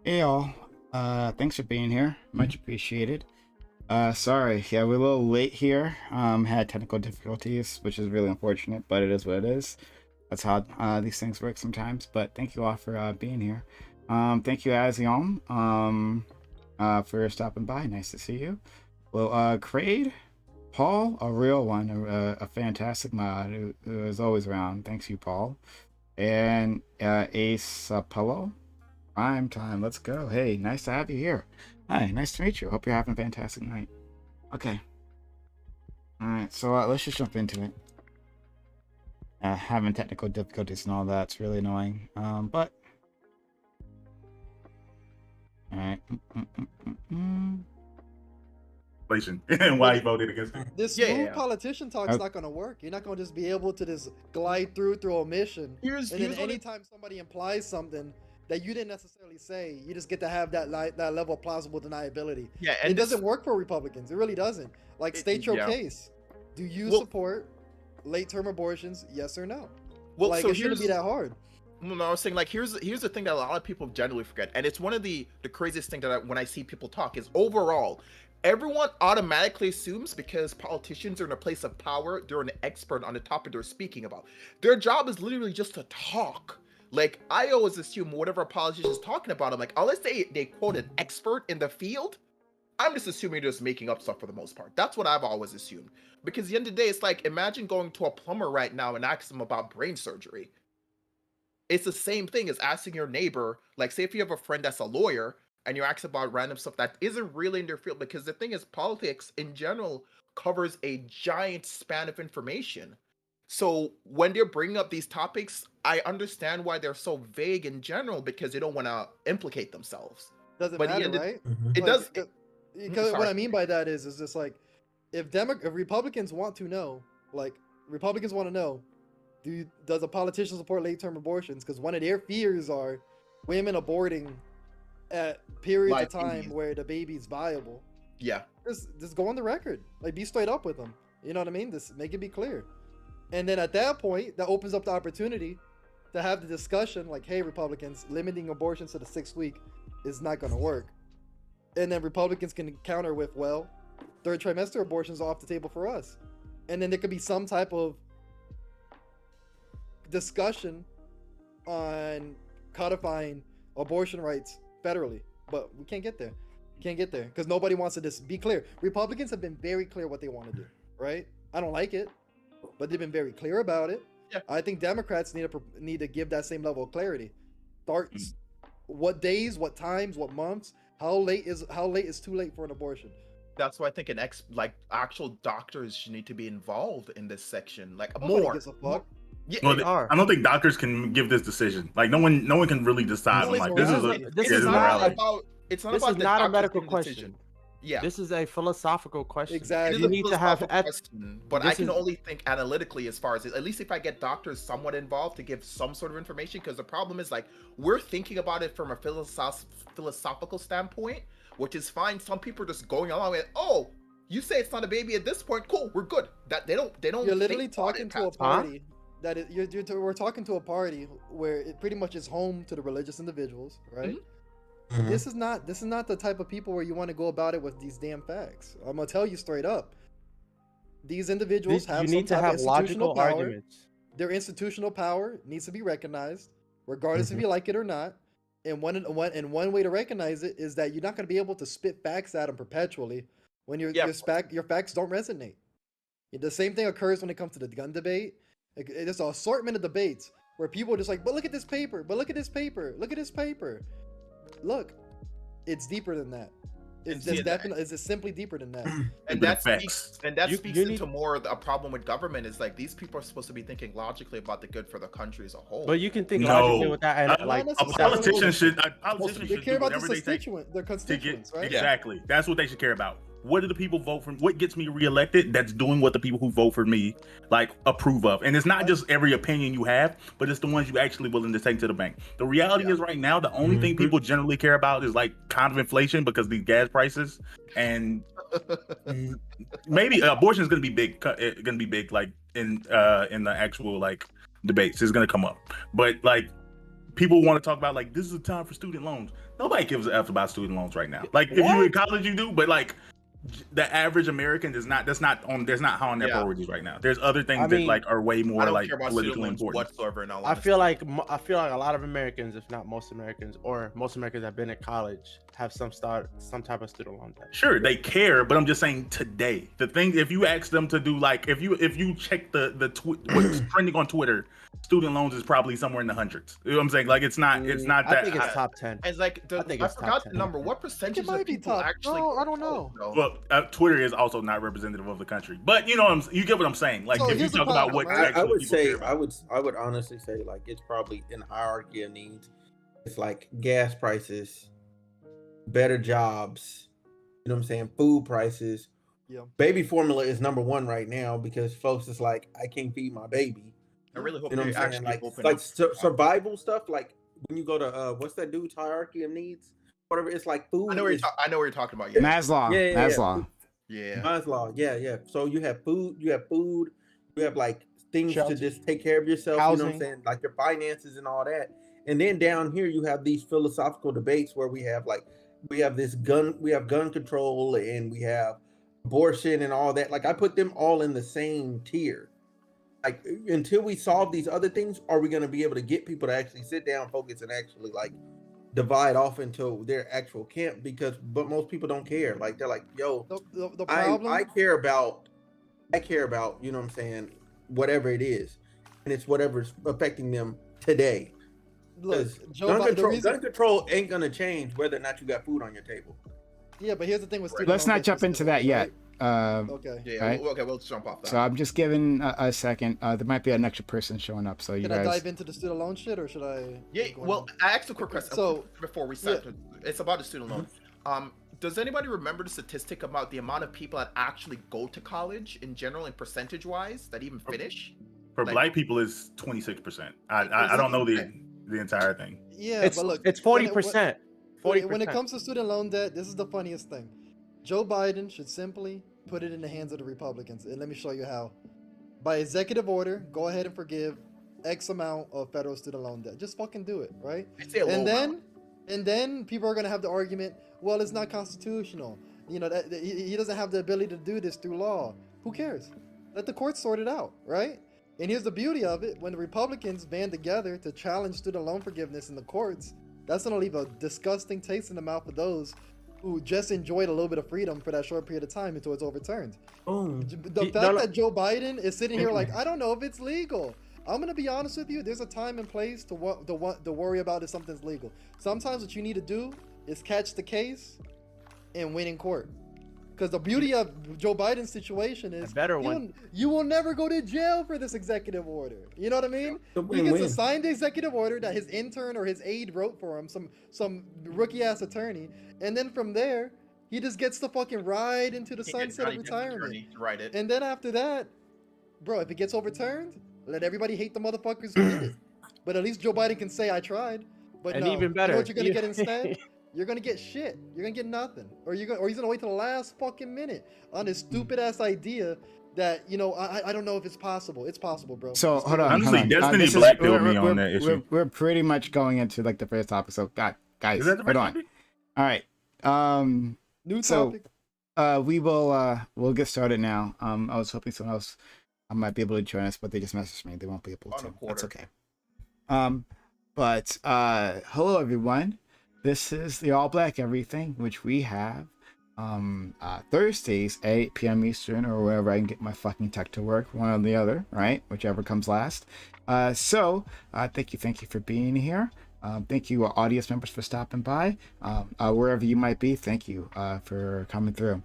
Hey all, thanks for being here. Much appreciated. Sorry, yeah, we're a little late here. Had technical difficulties, which is really unfortunate, but it is what it is. That's how these things work sometimes. But thank you all for being here. Thank you, Aziom, for stopping by. Nice to see you. Well, Craig, Paul, a real one, a fantastic mod who is always around. Thanks you, Paul. And Ace Apollo. Prime time, let's go. Hey, nice to have you here. Hi, nice to meet you. Hope you're having a fantastic night. Okay. Alright, so let's just jump into it. Having technical difficulties and all that's really annoying. But... Alright. And why he voted against it. This smooth politician talk's not gonna work. You're not gonna just be able to just glide through omission. And then anytime somebody implies something that you didn't necessarily say, you just get to have that level of plausible deniability. Yeah, and it doesn't work for Republicans. It really doesn't. Like, state your case. Do you support late-term abortions? Yes or no? Well, like, so it shouldn't be that hard. No, I was saying, like, here's the thing that a lot of people generally forget, and it's one of the craziest thing that when I see people talk is overall, everyone automatically assumes because politicians are in a place of power, they're an expert on the topic they're speaking about. Their job is literally just to talk. Like, I always assume whatever a politician is talking about, I'm like, unless they quote an expert in the field, I'm just assuming they're just making up stuff for the most part. That's what I've always assumed. Because at the end of the day, it's like, imagine going to a plumber right now and asking them about brain surgery. It's the same thing as asking your neighbor, like, say if you have a friend that's a lawyer, and you're asking about random stuff that isn't really in their field, because the thing is, politics in general covers a giant span of information. So when they're bringing up these topics, I understand why they're so vague in general, because they don't want to implicate themselves. Doesn't matter, right? It does. Because what I mean by that is just like, if Republicans want to know, like, Republicans want to know, does a politician support late-term abortions? Because one of their fears are women aborting at periods of time where the baby's viable. Yeah. Just go on the record. Like, be straight up with them. You know what I mean? Just make it be clear. And then at that point, that opens up the opportunity to have the discussion like, hey, Republicans, limiting abortions to the 6th week is not going to work. And then Republicans can counter with, well, third trimester abortions are off the table for us. And then there could be some type of discussion on codifying abortion rights federally. But we can't get there. Can't get there because nobody wants to just be clear. Republicans have been very clear what they want to do, right? I don't like it, but they've been very clear about it. Yeah. I think Democrats need to give that same level of clarity. Starts what days, what times, what months, how late is too late for an abortion. That's why I think actual doctors should need to be involved in this section, like Nobody more. gives a fuck. Yeah, Well, I don't think doctors can give this decision. Like no one can really decide. No, Like it's this is not a the medical doctor's question. decision. Yeah, This is a philosophical question. Exactly. You need to have question, but I can only think analytically as far as at least if I get doctors somewhat involved to give some sort of information, because the problem is, like, we're thinking about it from a philosophical standpoint, which is fine. Some people are just going along with, oh, you say it's not a baby at this point, cool, we're good. That they don't. You're literally talking to a party we're talking to a party where it pretty much is home to the religious individuals, right? Mm-hmm. This is not the type of people where you want to go about it with these damn facts. I'm gonna tell you straight up. These individuals have some type of institutional power. Arguments. Their institutional power needs to be recognized, regardless if you like it or not. And one way to recognize it is that you're not going to be able to spit facts at them perpetually when your facts don't resonate. The same thing occurs when it comes to the gun debate. There's an assortment of debates where people are just like, but look at this paper, but look at this paper, look at this paper. Look, it's deeper than that. It's just simply deeper than that. And that speaks into more a problem with government is, like, these people are supposed to be thinking logically about the good for the country as a whole. But you can think logically with that, and a politician should they care do about whatever their constituents, right? Exactly. That's what they should care about. What do the people vote for? What gets me reelected? That's doing what the people who vote for me like approve of. And it's not just every opinion you have, but it's the ones you actually willing to take to the bank. The reality is right now, the only thing people generally care about is like kind of inflation because these gas prices, and maybe abortion is going to be big. Going to be big, like in the actual like debates. It's going to come up, but like people want to talk about like this is a time for student loans. Nobody gives a f about student loans right now. Like if you in college, you do, but like the average American is not. That's not on. There's not high on their priorities right now. There's other things that like are way more like politically important. Whatsoever. In all I feel like a lot of Americans, if not most Americans, or most Americans that have been at college, have some type of student loan debt. Sure, they care, but I'm just saying today. The thing, if you ask them to do like, if you check what's trending on Twitter, student loans is probably somewhere in the hundreds. You know what I'm saying? Like it's not that. I think it's top 10. It's like I forgot the number. What percentage of people actually? No, I don't know. Well, Twitter is also not representative of the country, but you know, you get what I'm saying. Like if you talk about what I would say, I would honestly say like it's probably in the hierarchy of needs. It's like gas prices, better jobs, you know what I'm saying, food prices. Yeah. Baby formula is number one right now because folks is like, I can't feed my baby. I really hope you know they what I'm actually saying? open Like up. survival stuff. Like when you go to what's that dude's hierarchy of needs? Whatever. It's like food. I know what you're talking about. Yeah. Maslow. Yeah. Maslow. Yeah. Maslow. Yeah. So you have food. You have like things Shelter. to just take care of yourself. Housing. You know what I'm saying? Like your finances and all that. And then down here you have these philosophical debates where we have gun control and we have abortion and all that. Like I put them all in the same tier. Like until we solve these other things, are we going to be able to get people to actually sit down, focus, and actually like divide off into their actual camp? But most people don't care. Like they're like, yo, the problem. I care about, you know what I'm saying, whatever it is, and it's whatever's affecting them today. Look, Gun control ain't gonna change whether or not you got food on your table. Yeah, but here's the thing with student Let's loan not debt jump into that yet. Okay. Yeah. Right. Okay. We'll jump off that. So I'm just giving a second. There might be an extra person showing up. So you Can guys. I dive into the student loan shit, or should I? Yeah. Well, I asked a quick question. So before we start, it's about the student loan. Does anybody remember the statistic about the amount of people that actually go to college in general and percentage wise that even finish? For black people, is 26%. I don't know the entire thing. Yeah, but look, it's 40%. When it comes to student loan debt, this is the funniest thing. Joe Biden should simply put it in the hands of the Republicans, and let me show you how. By executive order, go ahead and forgive X amount of federal student loan debt. Just fucking do it, right? And then people are gonna have the argument, well, it's not constitutional. You know, that he doesn't have the ability to do this through law. Who cares? Let the courts sort it out, right? And here's the beauty of it: when the Republicans band together to challenge student loan forgiveness in the courts, that's gonna leave a disgusting taste in the mouth of those who just enjoyed a little bit of freedom for that short period of time until it's overturned. The fact that Joe Biden is sitting here like, I don't know if it's legal. I'm gonna be honest with you. There's a time and place to worry about if something's legal. Sometimes what you need to do is catch the case and win in court. Because the beauty of Joe Biden's situation is you will never go to jail for this executive order. You know what I mean? He gets a signed executive order that his intern or his aide wrote for him, some rookie ass attorney, and then from there he just gets to fucking ride into the sunset of retirement. And then after that, bro, if it gets overturned, let everybody hate the motherfuckers who did it. But at least Joe Biden can say I tried. But no, even better, you know what you're gonna get instead? You're gonna get shit. You're gonna get nothing, or he's gonna wait till the last fucking minute on his stupid ass idea that I don't know if it's possible. It's possible, bro. So hold on. Honestly, Destiny Black pilled me on that issue. We're pretty much going into like the first topic. So guys, hold on. All right. New topic. We'll get started now. I was hoping someone else might be able to join us, but they just messaged me. They won't be able to. That's okay. But hello everyone. This is the All Black Everything, which we have Thursdays, 8 p.m. Eastern, or wherever I can get my fucking tech to work, one or the other, right? Whichever comes last. So thank you for being here. Thank you, audience members, for stopping by. Wherever you might be, thank you for coming through.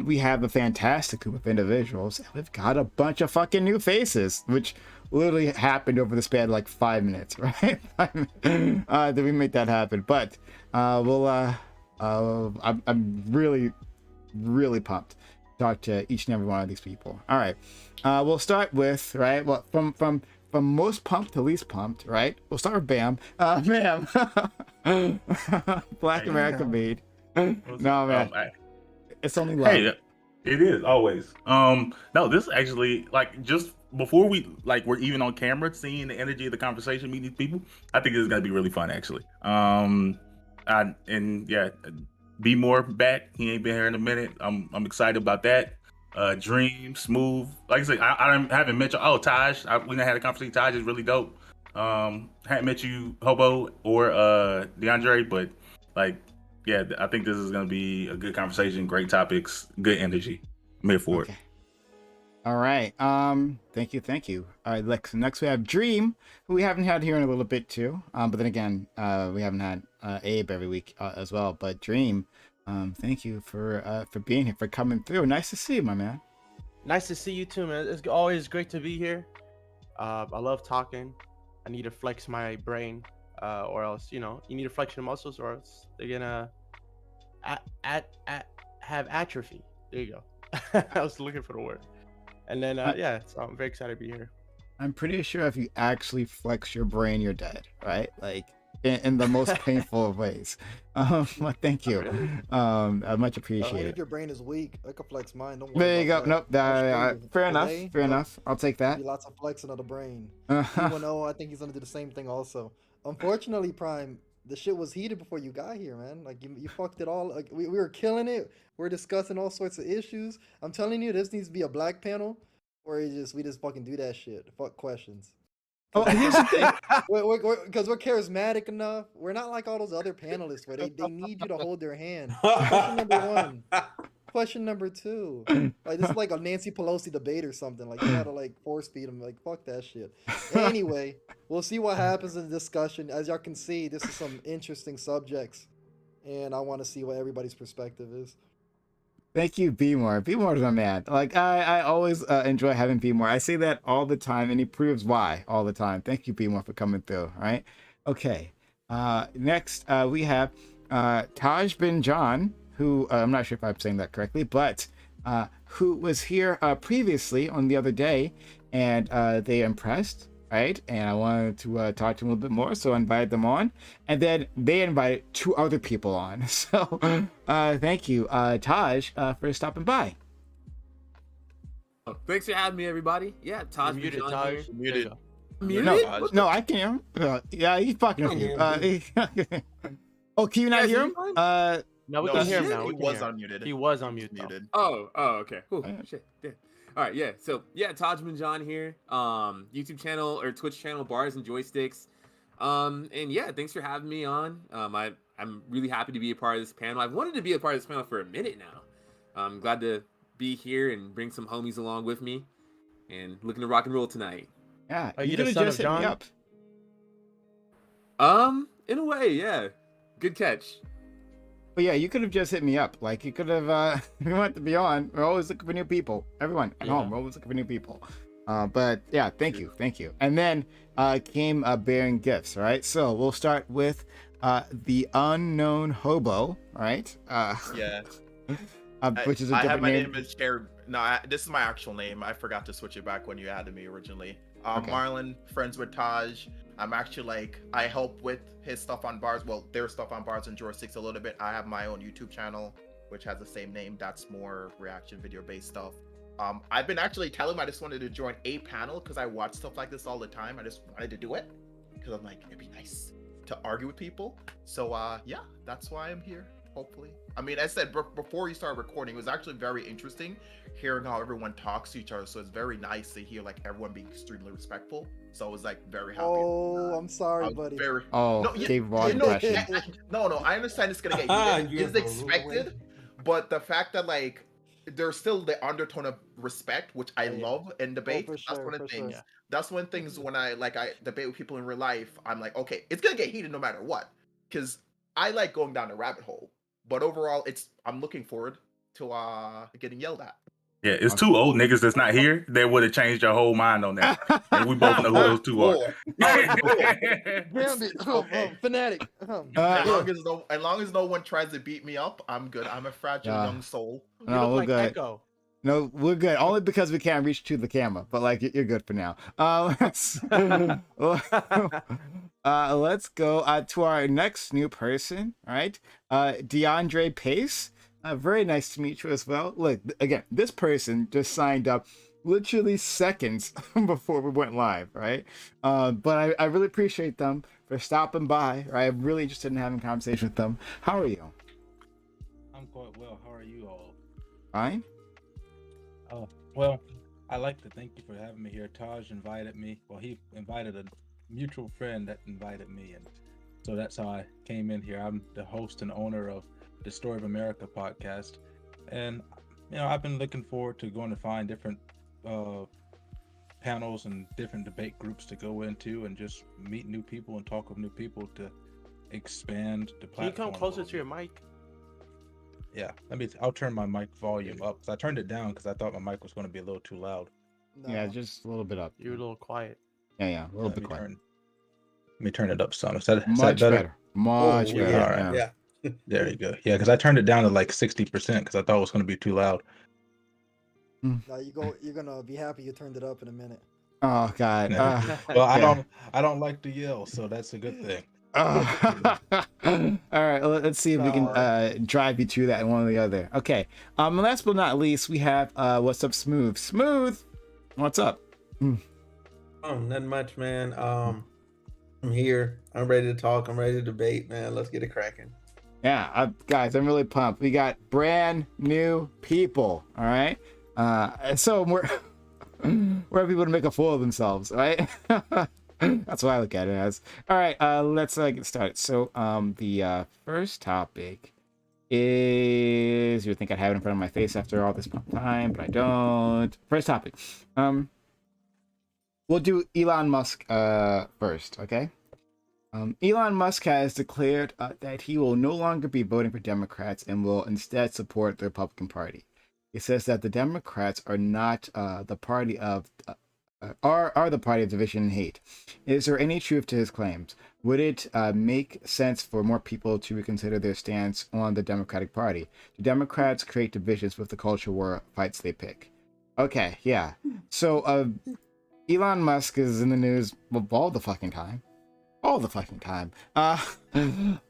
We have a fantastic group of individuals. We've got a bunch of fucking new faces, which literally happened over the span of like 5 minutes, right? Did we make that happen? But I'm really, really pumped to talk to each and every one of these people. All right, we'll start with from most pumped to least pumped, right? We'll start with Bam. Bam. Black American made. No, man. It's only love. Hey, it is always. No, this actually, like, just before we're even on camera, seeing the energy of the conversation, meeting these people, I think this is gonna be really fun, actually. Be more back. He ain't been here in a minute. I'm excited about that. Dream, Smooth. Like I said, I haven't mentioned. Oh, Taj. We done had a conversation. Taj is really dope. Hadn't met you, Hobo or DeAndre, but like, yeah, I think this is gonna be a good conversation. Great topics, good energy. I'm here for it. All right. Thank you. All right, next we have Dream, who we haven't had here in a little bit too. But then again, we haven't had Abe every week as well. But Dream, thank you for being here, for coming through. Nice to see you, my man. Nice to see you too, man. It's always great to be here. I love talking. I need to flex my brain, or else, you need to flex your muscles, or else they're gonna have atrophy. There you go. I was looking for the word. And then, so I'm very excited to be here. I'm pretty sure if you actually flex your brain, you're dead, right? Like, in the most painful of ways. Well, thank you. I much appreciate your brain is weak. I can flex mine. Don't worry. There you go. That. Nope. Fair enough. I'll take that. Lots of flexing of the brain. I think he's gonna do the same thing also. Unfortunately, Prime, the shit was heated before you got here, man. Like you fucked it all. Like we were killing it. We're discussing all sorts of issues. I'm telling you, this needs to be a black panel where we just fucking do that shit. Fuck questions. Oh, here's the thing. Because we're charismatic enough. We're not like all those other panelists where they need you to hold their hand. Question number one. Question number two. Like this is like a Nancy Pelosi debate or something. Like you gotta like force feed them. Like fuck that shit. Anyway, we'll see what happens in the discussion. As y'all can see, this is some interesting subjects, and I want to see what everybody's perspective is. Thank you, B-More. B-More's my man. Like, I always enjoy having B-More. I say that all the time, and he proves why all the time. Thank you, B-More, for coming through, all right? Okay. Next, we have Taj bin John, who, I'm not sure if I'm saying that correctly, but who was here previously on the other day, and they impressed, right? And I wanted to talk to them a little bit more, so I invited them on. And then they invited 2 other people on. So thank you, Taj, for stopping by. Thanks for having me, everybody. Yeah, Taj. Muted, Taj. Muted. No, I can hear him. Yeah, he's fucking with you. Oh, can you not hear him? No, we can hear him now. He was unmuted. He was unmuted. Oh, okay. Cool. Shit. Yeah. All right, yeah. So yeah, Taj bin John here. YouTube channel or Twitch channel, Bars and Joysticks. And yeah, thanks for having me on. I'm really happy to be a part of this panel. I've wanted to be a part of this panel for a minute now. I'm glad to be here and bring some homies along with me, and looking to rock and roll tonight. Yeah, are you the son of John? In a way, yeah. Good catch. But yeah, you could have just hit me up. Like, you could have, if you want to be on, we're always looking for new people. Everyone at home, we're always looking for new people. But yeah, thank you. And then came bearing gifts, right? So we'll start with the unknown hobo, right? Yeah. Which is a different my name. name is shared. No, this is my actual name. I forgot to switch it back when you added me originally. Okay. Marlon, friends with Taj. I'm actually I help with his stuff on Bars. Well, their stuff on Bars and Joysticks a little bit. I have my own YouTube channel, which has the same name. That's more reaction video based stuff. I've been actually telling him I just wanted to join a panel because I watch stuff like this all the time. I just wanted to do it because I'm like, it'd be nice to argue with people. So yeah, that's why I'm here. Hopefully. I mean, I said before you started recording, it was actually very interesting hearing how everyone talks to each other. So it's very nice to hear like everyone being extremely respectful. So I was like very happy. Oh, I'm sorry, buddy. Dave Vaughn impression. No, I understand it's gonna get heated. It's expected, but the fact that like there's still the undertone of respect, which I love in debate. That's one of the things. That's one of the things when I debate with people in real life. I'm like, okay, it's gonna get heated no matter what, because I like going down the rabbit hole. But overall, I'm looking forward to getting yelled at. Yeah, it's 2 old niggas that's not here. They would have changed your whole mind on that. And we both know who those 2 are. Fanatic. As long as no one tries to beat me up, I'm good. I'm a fragile young soul. No, we're good. Echo. No, we're good. Only because we can't reach to the camera. But like, you're good for now. Let's go to our next new person. All right, DeAndre Pace. Very nice to meet you as well. Look, again, this person just signed up literally seconds before we went live, right? But I really appreciate them for stopping by. Right? I'm really interested in having a conversation with them. How are you? I'm quite well. How are you all? Fine. Well, I'd like to thank you for having me here. Taj invited me. Well, he invited a mutual friend that invited me, and so that's how I came in here. I'm the host and owner of the Story of America podcast, and I've been looking forward to going to find different panels and different debate groups to go into and just meet new people and talk with new people to expand the platform. Can you come closer to your mic? Yeah, I'll turn my mic volume up because I turned it down because I thought my mic was going to be a little too loud. No. Yeah, just a little bit up. You're a little quiet. Yeah, a little bit quiet. Let me turn it up some. Is that Much better? Much Oh, better. yeah. All right. Yeah. There you go. Yeah, because I turned it down to like 60% because I thought it was going to be too loud. Now you're gonna be happy you turned it up in a minute. Oh God. Yeah. Well, I don't like to yell, so that's a good thing. All right, let's see if we can drive you to that one or the other. Okay. Last but not least, we have what's up, Smooth. Smooth, what's up? Oh, nothing much, man. I'm here. I'm ready to talk. I'm ready to debate, man. Let's get it cracking. Yeah, guys, I'm really pumped. We got brand new people. All right. So we're people to make a fool of themselves, right? That's what I look at it as. All right, let's get started. So, the first topic is, you would think I'd have it in front of my face after all this time, but I don't. First topic. We'll do Elon Musk first, okay? Elon Musk has declared that he will no longer be voting for Democrats and will instead support the Republican Party. He says that the Democrats are not the party of are the party of division and hate. Is there any truth to his claims? Would it make sense for more people to reconsider their stance on the Democratic Party? Do Democrats create divisions with the culture war fights they pick? Okay, yeah. So Elon Musk is in the news all the fucking time. All the fucking time.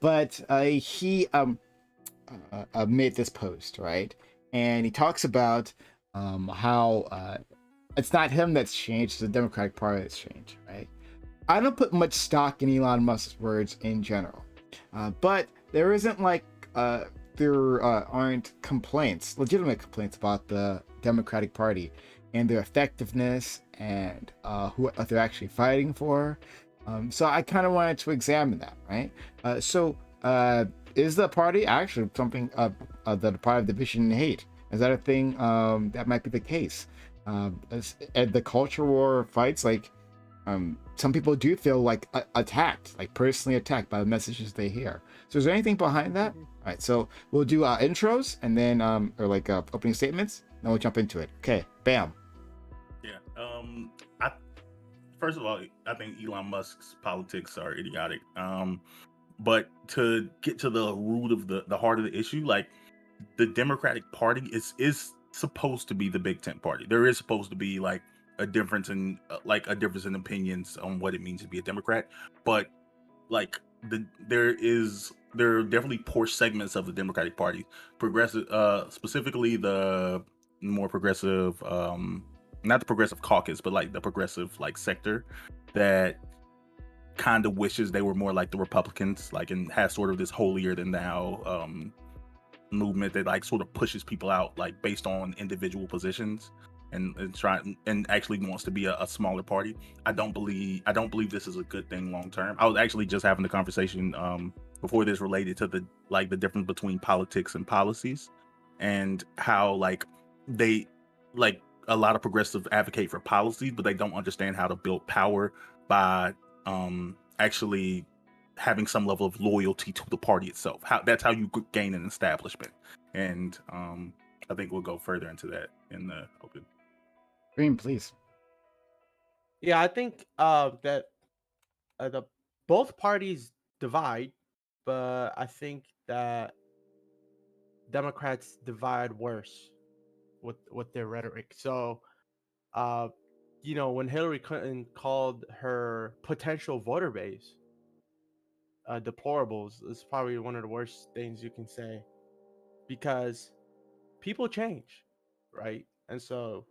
But he made this post, right? And he talks about how it's not him that's changed, it's the Democratic Party that's changed, right? I don't put much stock in Elon Musk's words in general, but there isn't like there aren't complaints, legitimate complaints about the Democratic Party and their effectiveness and what they're actually fighting for. So I kind of wanted to examine that, right? So is the party actually something the party of division and hate? Is that a thing that might be the case? The culture war fights, like some people do feel like attacked, like personally attacked by the messages they hear. So is there anything behind that? All right, so we'll do intros and then or like opening statements, then we'll jump into it. Okay, bam. Yeah. First of all, I think Elon Musk's politics are idiotic. But to get to the root of the heart of the issue, like the Democratic Party is supposed to be the Big Tent party. There is supposed to be like a difference in opinions on what it means to be a Democrat, but like there are definitely poor segments of the Democratic Party, progressive, specifically the more progressive, not the progressive caucus, but like the progressive like sector that kind of wishes they were more like the Republicans, like, and has sort of this holier than thou movement that like sort of pushes people out like based on individual positions and try and actually wants to be a smaller party. I don't believe this is a good thing long term. I was actually just having a conversation before this related to the difference between politics and policies, and how like they like a lot of progressives advocate for policies, but they don't understand how to build power by actually having some level of loyalty to the party itself. That's how you gain an establishment. And I think we'll go further into that in the open. Green, please. Yeah, I think that the both parties divide, but I think that Democrats divide worse with their rhetoric. So, when Hillary Clinton called her potential voter base deplorables, it's probably one of the worst things you can say, because people change, right? And so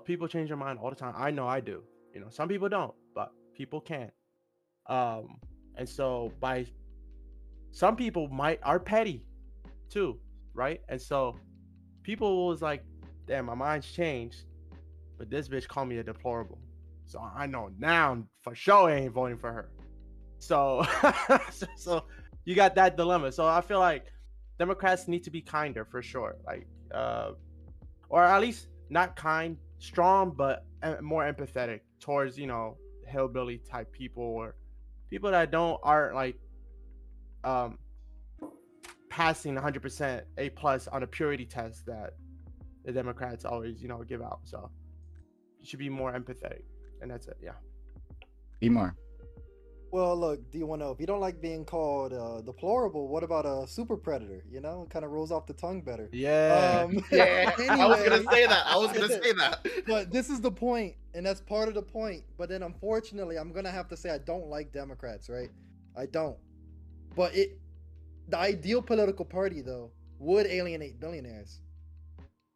people change their mind all the time. I know I do. Some people don't, but people can. And so by some people are petty too, right? And so people was like, damn, my mind's changed, but this bitch called me a deplorable. So I know now for sure I ain't voting for her. So so you got that dilemma. So I feel like Democrats need to be kinder for sure. Like or at least not kind, strong, but more empathetic towards, you know, hillbilly type people or people that aren't like passing 100% A+ on a purity test that the Democrats always, you know, give out. So you should be more empathetic, and that's it. Yeah. Be more. Well, look, do you want to know if you don't like being called deplorable? What about a super predator? You know, it kind of rolls off the tongue better. Yeah. Yeah, I was gonna Anyway. say that. But this is the point, and that's part of the point. But then, unfortunately, I'm gonna have to say I don't like Democrats, right? I don't. But the ideal political party, though, would alienate billionaires.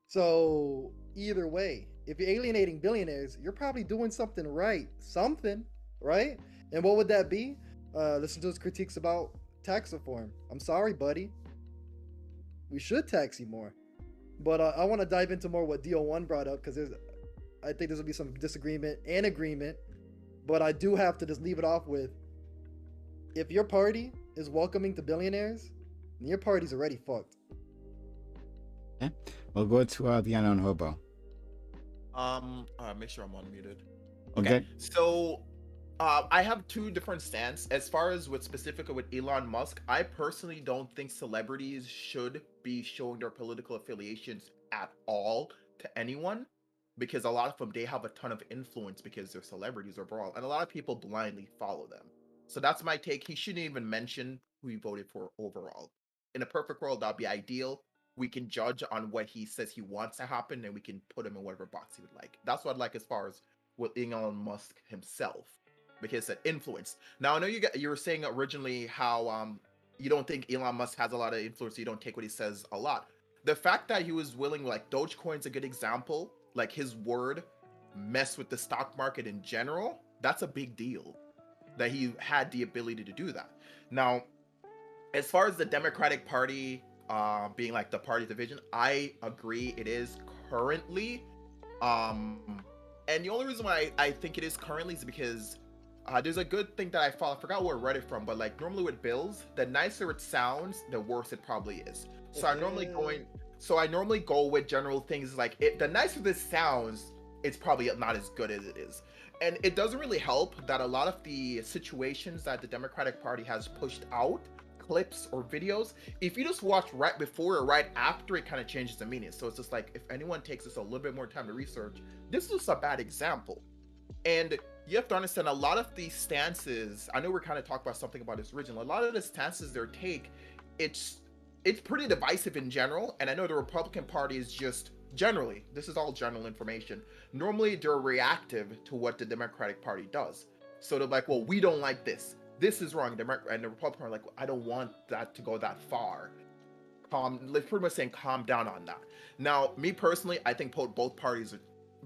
So either way, if you're alienating billionaires, you're probably doing something right. And what would that be? Listen to his critiques about tax reform. I'm sorry, buddy. We should tax you more. But I want to dive into more what DO1 brought up, because I think there's going to be some disagreement and agreement. But I do have to just leave it off with, if your party is welcoming to billionaires, then your party's already fucked. Okay. We'll go to the unknown hobo. Make sure I'm unmuted. Okay. So I have two different stances. As far as with specifically with Elon Musk, I personally don't think celebrities should be showing their political affiliations at all to anyone, because a lot of them, they have a ton of influence because they're celebrities overall, and a lot of people blindly follow them. So that's my take. He shouldn't even mention who he voted for overall. In a perfect world, that'd be ideal. We can judge on what he says he wants to happen, and we can put him in whatever box he would like. That's what I'd like as far as with Elon Musk himself, because it's influence. Now I know you were saying originally how you don't think Elon Musk has a lot of influence. You don't take what he says a lot. The fact that he was willing, like Dogecoin's a good example. Like his word messed with the stock market in general. That's a big deal that he had the ability to do that. Now, as far as the Democratic Party being like the party division, I agree it is currently. And the only reason why I think it is currently is because there's a good thing that I follow. I forgot where I read it from, but like normally with bills, the nicer it sounds, the worse it probably is. So I normally go with general things like the nicer this sounds, it's probably not as good as it is. And it doesn't really help that a lot of the situations that the Democratic Party has pushed out, clips or videos, if you just watch right before or right after, it kind of changes the meaning. So it's just like, if anyone takes this a little bit more time to research, this is a bad example. And you have to understand a lot of these stances, I know we're kind of talking about something about this original, a lot of the stances they take, it's pretty divisive in general. And I know the Republican Party is just generally, this is all general information, normally they're reactive to what the Democratic Party does. So they're like, well, we don't like this is wrong. And the Republicans are like, I don't want that to go that far. Like pretty much saying calm down on that. Now, me personally, I think both parties are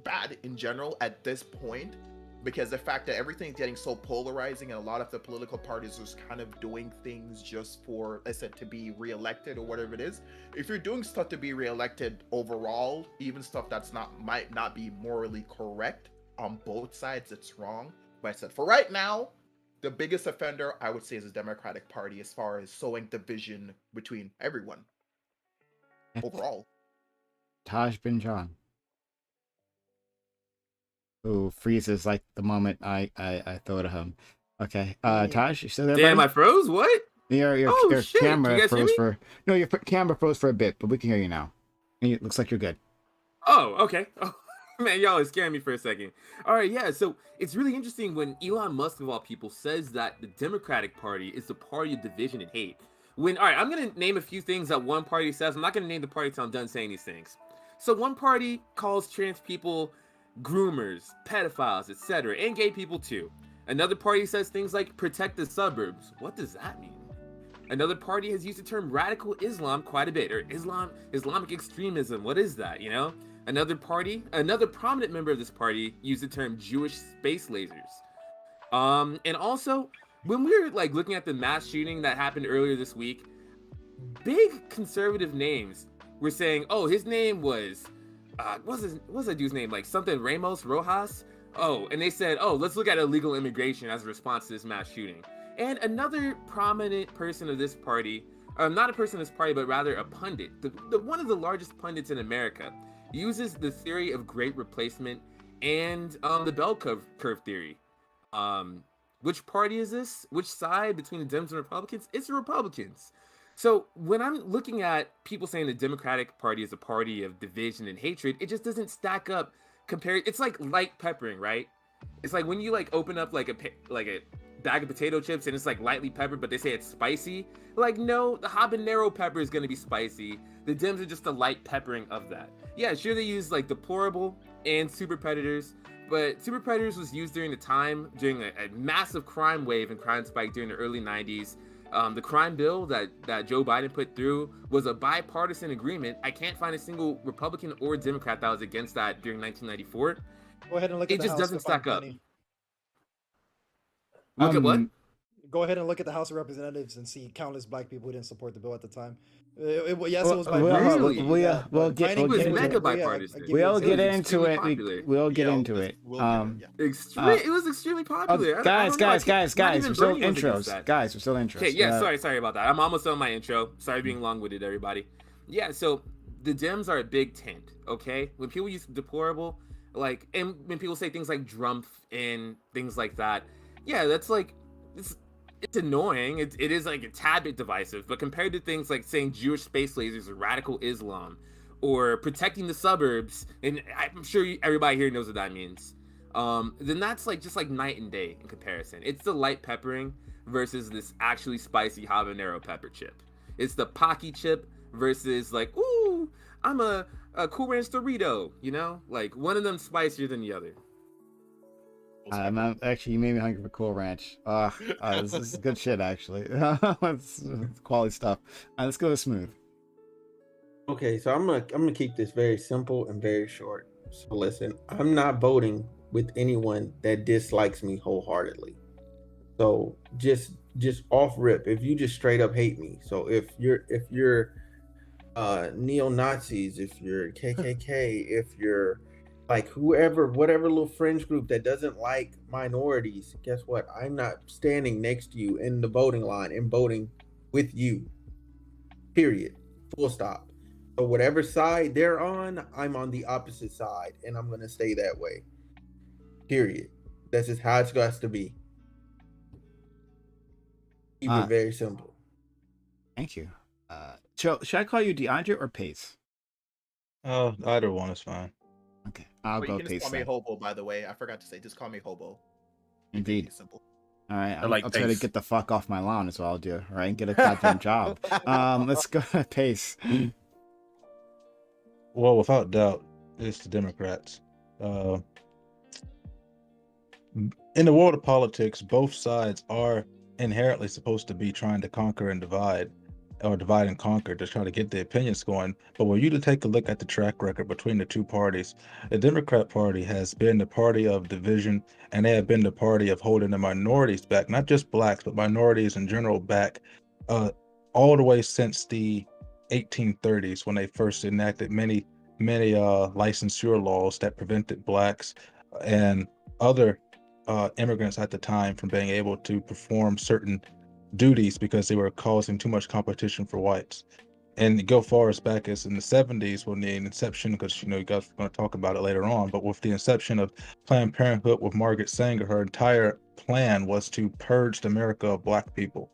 bad in general at this point, because the fact that everything's getting so polarizing and a lot of the political parties are just kind of doing things just for, I said, to be reelected or whatever it is. If you're doing stuff to be reelected overall, even stuff that's might not be morally correct on both sides, it's wrong. But I said, for right now, the biggest offender, I would say, is the Democratic Party as far as sowing division between everyone overall. Taj bin John, who freezes like the moment I throw to him. Okay, Taj, you still there? Damn, buddy? I froze. What? Your shit. camera You guys hear froze me? for your camera froze for a bit, but we can hear you now. It looks like you're good. Oh, okay. Oh, man, y'all are scaring me for a second. All right, yeah. So it's really interesting when Elon Musk, of all people, says that the Democratic Party is the party of division and hate. All right, I'm gonna name a few things that one party says. I'm not gonna name the party until I'm done saying these things. So one party calls trans people groomers, pedophiles, etc., and gay people too. Another party says things like protect the suburbs. What does that mean? Another party has used the term radical Islam quite a bit, or Islamic extremism. What is that, you know? Another prominent member of this party used the term Jewish space lasers. And also, when we were like looking at the mass shooting that happened earlier this week, big conservative names were saying, "Oh, his name was, what's that dude's name? Like something Ramos Rojas." Oh, and they said, "Oh, let's look at illegal immigration as a response to this mass shooting." And another prominent person of this party, not a person of this party, but rather a pundit, one of the largest pundits in America, uses the theory of great replacement and the bell curve theory. Which party is this? Which side between the Dems and Republicans? It's the Republicans. So when I'm looking at people saying the Democratic Party is a party of division and hatred, it just doesn't stack up compared. It's like light peppering, right? It's like when you like open up like a bag of potato chips and it's like lightly peppered, but they say it's spicy. Like, no, the habanero pepper is gonna be spicy. The Dems are just a light peppering of that. Yeah, sure, they use like deplorable and super predators, but super predators was used during a massive crime wave and crime spike during the early 90s. The crime bill that Joe Biden put through was a bipartisan agreement. I can't find a single Republican or Democrat that was against that during 1994. Go ahead and look at it the just House doesn't to find stack up. plenty. Look at what? Go ahead and look at the House of Representatives and see countless black people who didn't support the bill at the time. Yes, it was bipartisan. We'll get into it. We'll get into it. It was extremely popular. Guys, we're still intros. Guys, we're still intros. Okay, yeah, sorry about that. I'm almost on my intro. Sorry being long-winded, everybody. Yeah, so the Dems are a big tent, okay? When people use deplorable, like, and when people say things like drumpf and things like that, yeah, that's like, it's annoying. It is like a tad bit divisive, but compared to things like saying Jewish space lasers or radical Islam or protecting the suburbs, and I'm sure everybody here knows what that means, then that's like just like night and day in comparison. It's the light peppering versus this actually spicy habanero pepper chip. It's the Pocky chip versus like, ooh, I'm a Cool Ranch Dorito, you know? Like one of them spicier than the other. Actually, you made me hungry for Cool Ranch. This is good shit, actually. it's quality stuff. Let's go to Smooth. Okay, so I'm gonna keep this very simple and very short. So listen, I'm not voting with anyone that dislikes me wholeheartedly. So just off rip, if you just straight up hate me. So if you're neo-Nazis, if you're KKK, if you're like whatever little fringe group that doesn't like minorities, guess what? I'm not standing next to you in the voting line and voting with you. Period. Full stop. So whatever side they're on, I'm on the opposite side, and I'm gonna stay that way. Period. That's just how it's got to be. Keep it very simple. Thank you. Should I call you DeAndre or Pace? Either one is fine. Okay, I'll go You can Pace. just call me Hobo, by the way. I forgot to say, just call me Hobo. Indeed. Simple. All right, I'll try to get the fuck off my lawn is what I'll do. All right, and get a goddamn job. Let's go Pace. Well, without doubt, it's the Democrats. In the world of politics, both sides are inherently supposed to be trying to conquer and divide, or divide and conquer, to try to get the opinions going. But when you take a look at the track record between the two parties, the Democrat Party has been the party of division, and they have been the party of holding the minorities back, not just blacks, but minorities in general back, all the way since the 1830s, when they first enacted many licensure laws that prevented blacks and other immigrants at the time from being able to perform certain duties because they were causing too much competition for whites. And go far as back as in the 70s, when the inception, because you guys are going to talk about it later on, but with the inception of Planned Parenthood with Margaret Sanger, her entire plan was to purge America of black people.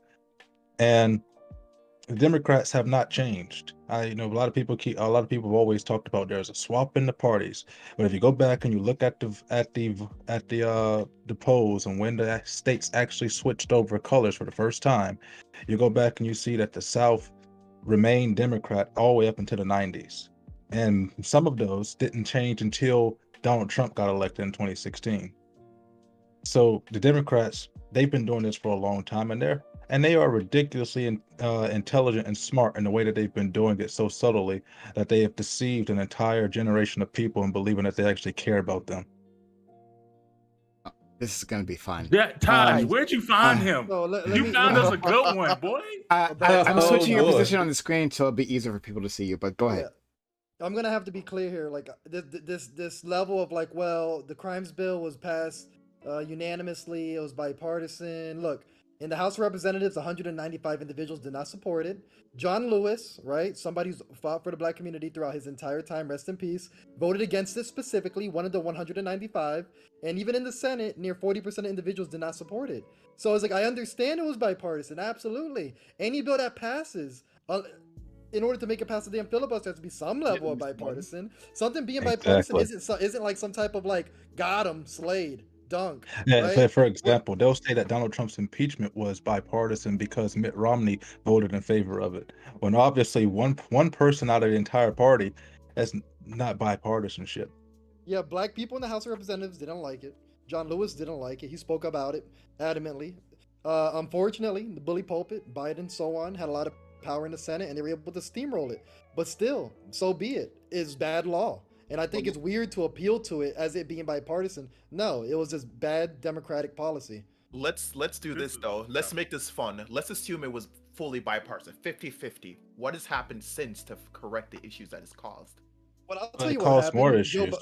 And the Democrats have not changed. A lot of people have always talked about there's a swap in the parties, but if you go back and you look at the polls and when the states actually switched over colors for the first time, you go back and you see that the South remained Democrat all the way up until the 90s, and some of those didn't change until Donald Trump got elected in 2016. So the Democrats, they've been doing this for a long time, and they are ridiculously intelligent and smart in the way that they've been doing it so subtly that they have deceived an entire generation of people in believing that they actually care about them. This is gonna be fun. Yeah, Taj, Um, where'd you find him? So let You me found us a good one, boy. I'm Oh, switching your boy. position on the screen so it'll be easier for people to see you. But go ahead. I'm gonna have to be clear here. Like this level of like, well, the crimes bill was passed unanimously. It was bipartisan. Look, in the House of Representatives, 195 individuals did not support it. John Lewis, right, somebody who's fought for the black community throughout his entire time, rest in peace, voted against it specifically, one of the 195. And even in the Senate, near 40% of individuals did not support it. So it's like, I understand it was bipartisan, absolutely. Any bill that passes, in order to make it past the damn filibuster, there has to be some level of bipartisan. Something being bipartisan isn't like some type of like, got him, Slade, dunk. Yeah, right? for example, they'll say that Donald Trump's impeachment was bipartisan because Mitt Romney voted in favor of it. When obviously one person out of the entire party, that's not bipartisanship. Yeah, black people in the House of Representatives didn't like it. John Lewis didn't like it. He spoke about it adamantly. Unfortunately, the bully pulpit, Biden, so on, had a lot of power in the Senate, and they were able to steamroll it. But still, so be it. It's bad law. And I think it's weird to appeal to it as it being bipartisan. No, it was just bad Democratic policy. Let's do this though. Let's make this fun. Let's assume it was fully bipartisan, 50-50. What has happened since to correct the issues that it's caused? But I'll tell you It what caused happened. more issues.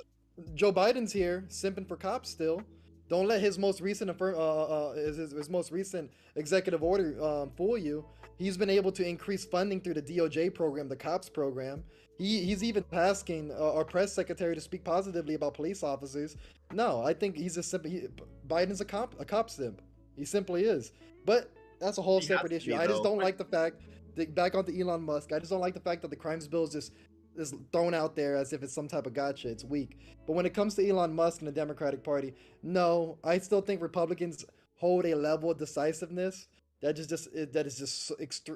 Joe Biden's here, simping for cops still. Don't let his most recent his most recent executive order fool you. He's been able to increase funding through the DOJ program, the cops program. He's even asking our press secretary to speak positively about police officers. No, I think he's Biden's a cop simp. He simply is. But that's a whole separate issue. I just don't like the fact that, back onto Elon Musk, I just don't like the fact that the crimes bill is thrown out there as if it's some type of gotcha. It's weak. But when it comes to Elon Musk and the Democratic Party, no, I still think Republicans hold a level of decisiveness that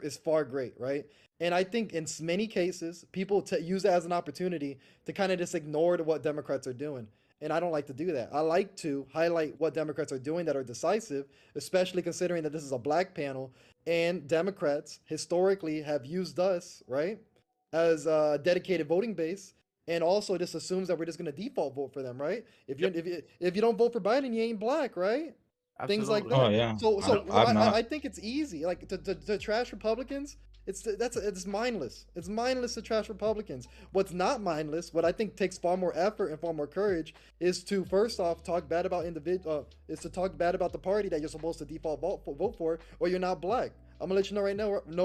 is far great, right? And I think in many cases, people use it as an opportunity to kind of just ignore what Democrats are doing. And I don't like to do that. I like to highlight what Democrats are doing that are decisive, especially considering that this is a black panel. And Democrats historically have used us, right, as a dedicated voting base. And also just assumes that we're just going to default vote for them, right? If you don't vote for Biden, you ain't black, right? Absolutely. Things like that. Oh yeah. So I I think it's easy, like to trash Republicans. It's mindless. It's mindless to trash Republicans. What's not mindless, what I think takes far more effort and far more courage, is to first off talk bad about the party that you're supposed to default vote for, or you're not black. I'm gonna let you know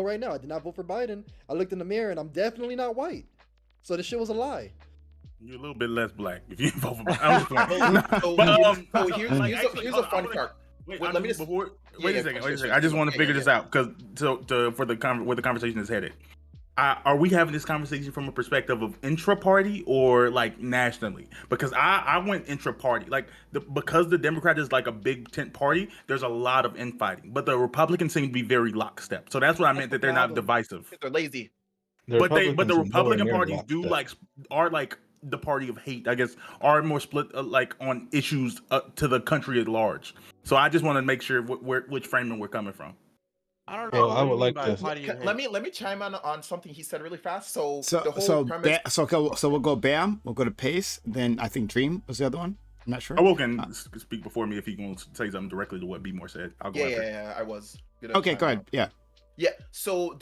right now. I did not vote for Biden. I looked in the mirror and I'm definitely not white. So this shit was a lie. You're a little bit less black if you vote for Biden. Here's a fun part. Wait a second. I just want to figure this out because where the conversation is headed. Are we having this conversation from a perspective of intra-party or like nationally? Because I went intra-party, because the Democrat is like a big tent party. There's a lot of infighting, but the Republicans seem to be very lockstep. So that's what I meant, that they're not divisive. They're lazy. But the Republican party lockstep. are like the party of hate, I guess, are more split on issues to the country at large. So I just want to make sure which framing we're coming from. I don't know. Well, I would like to. Let me chime on something he said really fast. So we'll go Bam, we'll go to Pace, then I think Dream was the other one. I'm not sure. I can speak before me if he wants to say something directly to what B More said. I'll go. Yeah, I was. Okay, go ahead. Yeah. Yeah. So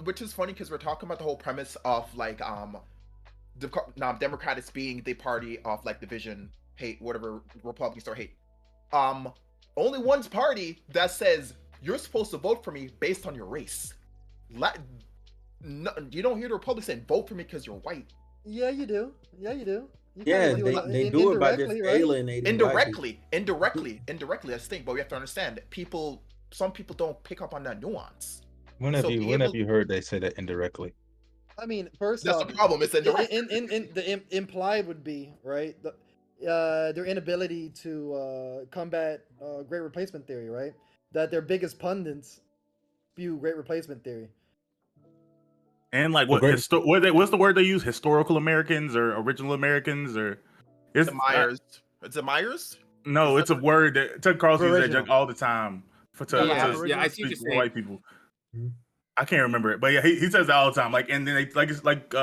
which is funny because we're talking about the whole premise of like Democrats being the party of like division, hate, whatever Republicans are hate. Only one party that says you're supposed to vote for me based on your race. No, you don't hear the Republicans saying vote for me because you're white. Yeah, you do. They do it by just alienating. Indirectly. That's the thing. But we have to understand that some people don't pick up on that nuance. When have you heard they say that indirectly? I mean, first that's off, the problem. It's indirect. The implied would be, right, their inability to combat great replacement theory, right? That their biggest pundits spew great replacement theory. And like what's the word they use? Historical Americans or original Americans or it's Myers. It's a Myers? No, it's a word that Tucker Carlson uses that all the time I see for white people. I can't remember it, but yeah, he says that all the time. Like, and then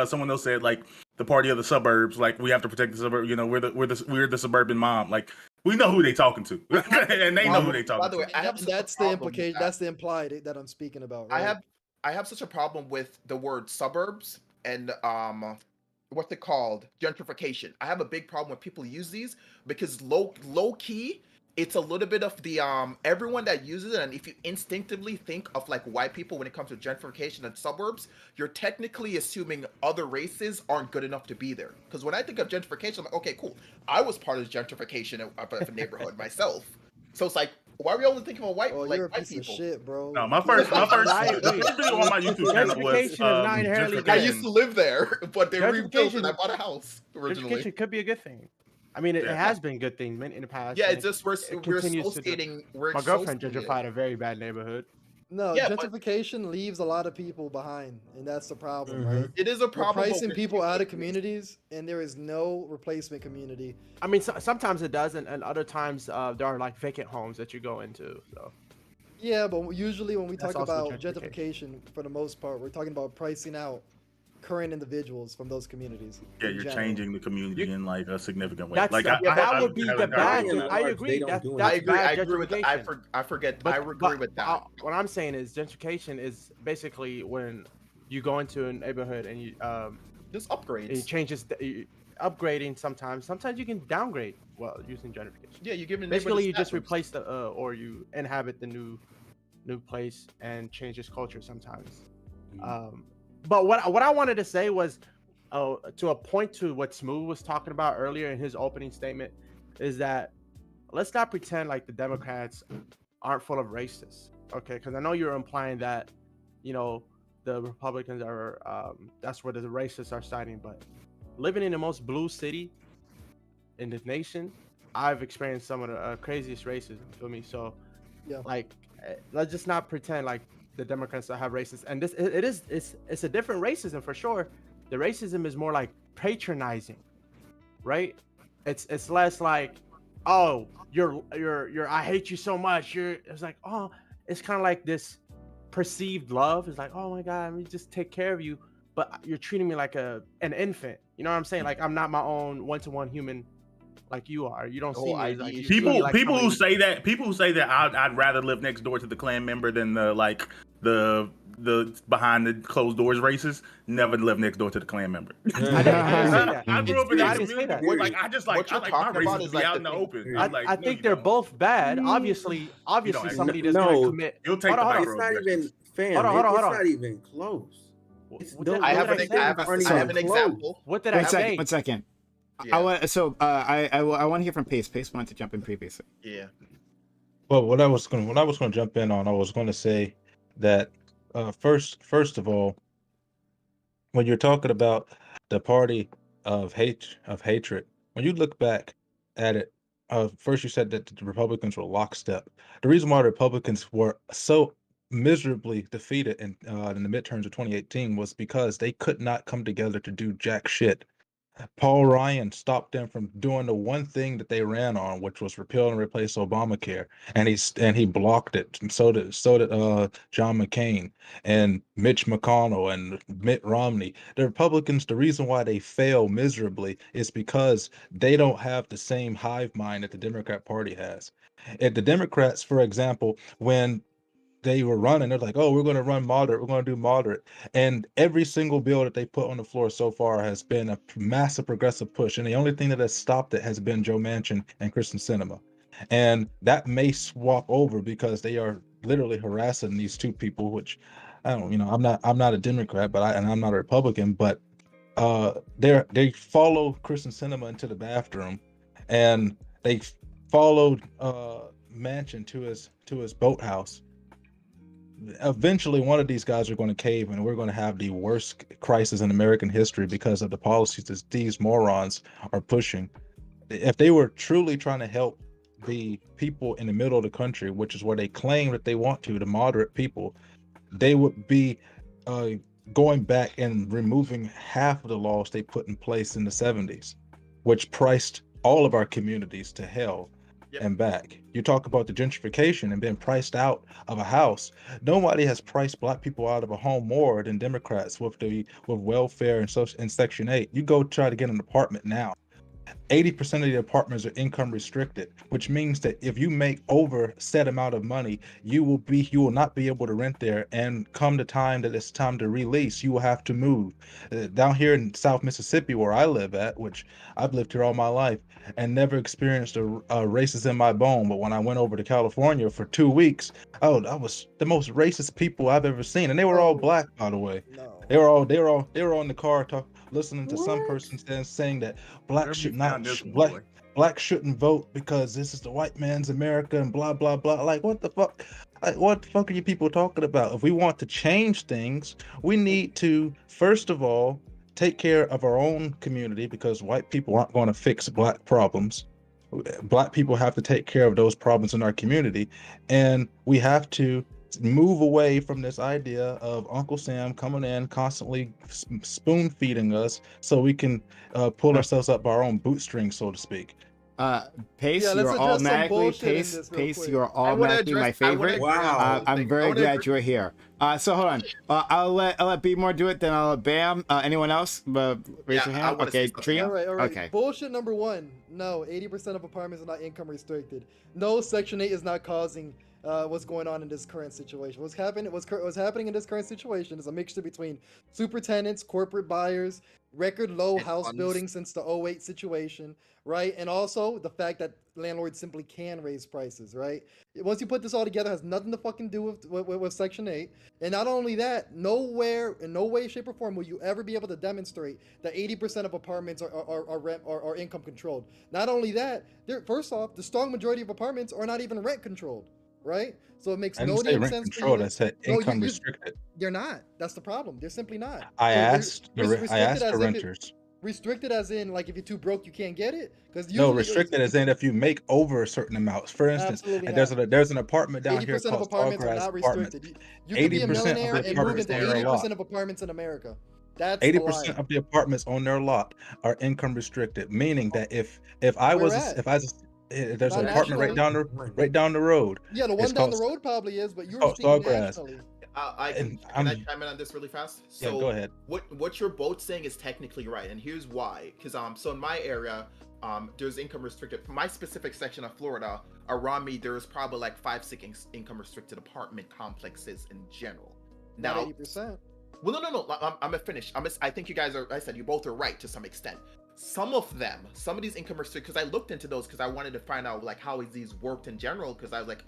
someone else said, like, the party of the suburbs, like we have to protect the suburb. You know, we're the suburban mom. Like We know who they talking to, and they know who they By talking the way, to. I have And such a that's the problem with implication. that. That's the implied that I'm speaking about. Right? I have such a problem with the word suburbs and what's it called, gentrification. I have a big problem when people use these because low key it's a little bit of the everyone that uses it, and if you instinctively think of like white people when it comes to gentrification and suburbs, you're technically assuming other races aren't good enough to be there. Because when I think of gentrification, I'm like, okay, cool, I was part of the gentrification of a neighborhood myself, so it's like, why are we only thinking of white Oh, like you're a white piece people? of shit, bro. No, my Piece first, of I the agree. first video on my YouTube channel was Gentrification is not inherently good. I used to live there, but they rebuilt and I Gentrification- bought a house originally. Education could be a good thing. I mean, it Yeah. has been good things in the past. Yeah, and it's just we're continues to associating. We're My girlfriend associating it. gentrified a very bad neighborhood. No, Yeah, but- gentrification leaves a lot of people behind, and that's the problem, Mhm. right? It is a We're problem. pricing people out of communities, and there is no replacement community. I mean, sometimes it does, and other times there are like vacant homes that you go into. So Yeah, but usually when we That's talk also about gentrification. gentrification, for the most part, we're talking about pricing out current individuals from those communities. Yeah, in you're general. changing the community in like a significant way. that's Like that would be have the an bad. entire- I They agree. don't That's do that's I agree. bad I agree with that. gentrification. I forget. But- I agree but, with that. what I'm saying is gentrification is basically when you go into a neighborhood and you Just it upgrades. changes upgrading sometimes. Sometimes you can downgrade while using gentrification. Yeah, you give them Basically, you just replace the or you inhabit the new place and change its culture sometimes. But what I wanted to say was to a point to what Smooth was talking about earlier in his opening statement is that let's not pretend like the Democrats aren't full of racists, okay? Because I know you're implying that, you know, the Republicans are that's where the racists are siding, but living in the most blue city in the nation, I've experienced some of the craziest racism. You feel me? So, Yeah. like, let's just not pretend like the Democrats don't have racists. And it's a different racism for sure. The racism is more like patronizing, right? It's less like, oh, you're I hate you so much. It's like, oh, it's kind of like this perceived love. It's like, oh my God, let me just take care of you, but you're treating me like an infant. You know what I'm saying? Like I'm not my own one-to-one human like you are. You don't see me as like you see me like people who somebody- say that I'd rather live next door to the Klan member than the behind the closed doors racist never live next door to the Klan member. I didn't say that. I grew up in I that didn't say community. that. Like I just like What you're I like my talking about racism is to be like out the in the thing- open. I, I'm like, I no, think you they're don't. both bad. Obviously don't. somebody that's gonna No. commit. You'll take Hold on, the hold back It's road. not Justice. even fam. Hold on. It's not even close. It's What those- did- I have what an did I say? aren't I have even an close. example. What did I One second. say? One second. Yeah. I want to hear from Pace. Pace wanted to jump in previously. Yeah. Well, what I was going to jump in on, I was going to say that first of all, when you're talking about the party of hatred, when you look back at it, first you said that the Republicans were lockstep. The reason why the Republicans were so miserably defeated in the midterms of 2018 was because they could not come together to do jack shit. Paul Ryan stopped them from doing the one thing that they ran on, which was repeal and replace Obamacare, and he blocked it. And so did John McCain and Mitch McConnell and Mitt Romney. The Republicans, the reason why they fail miserably is because they don't have the same hive mind that the Democrat Party has. And the Democrats, for example, when they were running, they're like, oh, we're going to run moderate, we're going to do moderate. And every single bill that they put on the floor so far has been a massive progressive push. And the only thing that has stopped it has been Joe Manchin and Kristen Sinema. And that may swap over because they are literally harassing these two people, which I don't, I'm not a Democrat, but I'm not a Republican, but they follow Kristen Sinema into the bathroom, and they followed Manchin to his boathouse. Eventually one of these guys are going to cave, and we're going to have the worst crisis in American history because of the policies that these morons are pushing. If they were truly trying to help the people in the middle of the country, which is where they claim that they want to, the moderate people, they would be going back and removing half of the laws they put in place in the 70s, which priced all of our communities to hell. Yep. And back. You talk about the gentrification and being priced out of a house. Nobody has priced Black people out of a home more than Democrats with welfare and Section 8. You go try to get an apartment now. 80% of the apartments are income restricted, which means that if you make over a set amount of money, you will not be able to rent there. And come the time that it's time to release, you will have to move. Down here in South Mississippi, where I live at, which I've lived here all my life and never experienced a racist in my bone. But when I went over to California for 2 weeks, oh, that was the most racist people I've ever seen, and they were all black, by the way. No. They were on the car listening to some person saying that blacks shouldn't vote because this is the white man's America and blah blah blah. Like, what the fuck? Like, what the fuck are you people talking about? If we want to change things, we need to first of all take care of our own community, because white people aren't going to fix black problems. Black people have to take care of those problems in our community, and we have to move away from this idea of Uncle Sam coming in constantly spoon feeding us so we can pull ourselves up by our own bootstrings, so to speak. Pace, Yeah, let's you're address some automatically bullshit in Pace. this real Pace, quick. you're automatically my favorite. Wow. I'm very glad you're here. So hold on. I'll let B more do it. Then I'll let Bam. Anyone else? Raise Yeah, your I hand. wanna Okay, say something. Dream. All right. Okay. Bullshit number one. No, 80% of apartments are not income restricted. No, Section 8 is not causing what's going on in this current situation. What's happening in this current situation is a mixture between super tenants, corporate buyers, record low And house funds. building since the '08 situation, right? And also the fact that landlords simply can raise prices, right? Once you put this all together, it has nothing to fucking do with Section 8. And not only that, nowhere, in no way, shape, or form will you ever be able to demonstrate that 80% of apartments are income controlled. Not only that, first off, the strong majority of apartments are not even rent controlled, right? So it makes I no didn't say damn rent sense control. for you I to. said No, income restricted. They're not. That's the problem. They're simply not. I So asked restricted the as if renters. restricted as in like if you're too broke you can't get it, because No, usually restricted as in if you make over a certain amount. For instance, absolutely and not. there's an apartment down here 80% of called apartments are Sawgrass not Apartments. restricted. You could be a 80% of millionaire the and move apartments into on their lot. 80% of apartments in America. That's the 80% lie. of the apartments on their lot are income restricted, meaning that if I Where was at? there's Not an apartment nationally. right down the road. Yeah, the It's one down called the road probably is, but you were called speaking Sawgrass. nationally. And Can I chime in on this really fast? Yeah, go ahead. What you're both saying is technically right, and here's why. Because so in my area, there's income restricted. For my specific section of Florida, around me there's probably like 5-6 income restricted apartment complexes in general. Not Now, 80%. well, no. I'm gonna finish. I think you guys are. I said you both are right to some extent. Some of these income restricted, because I looked into those because I wanted to find out like how these worked in general. Because I was like,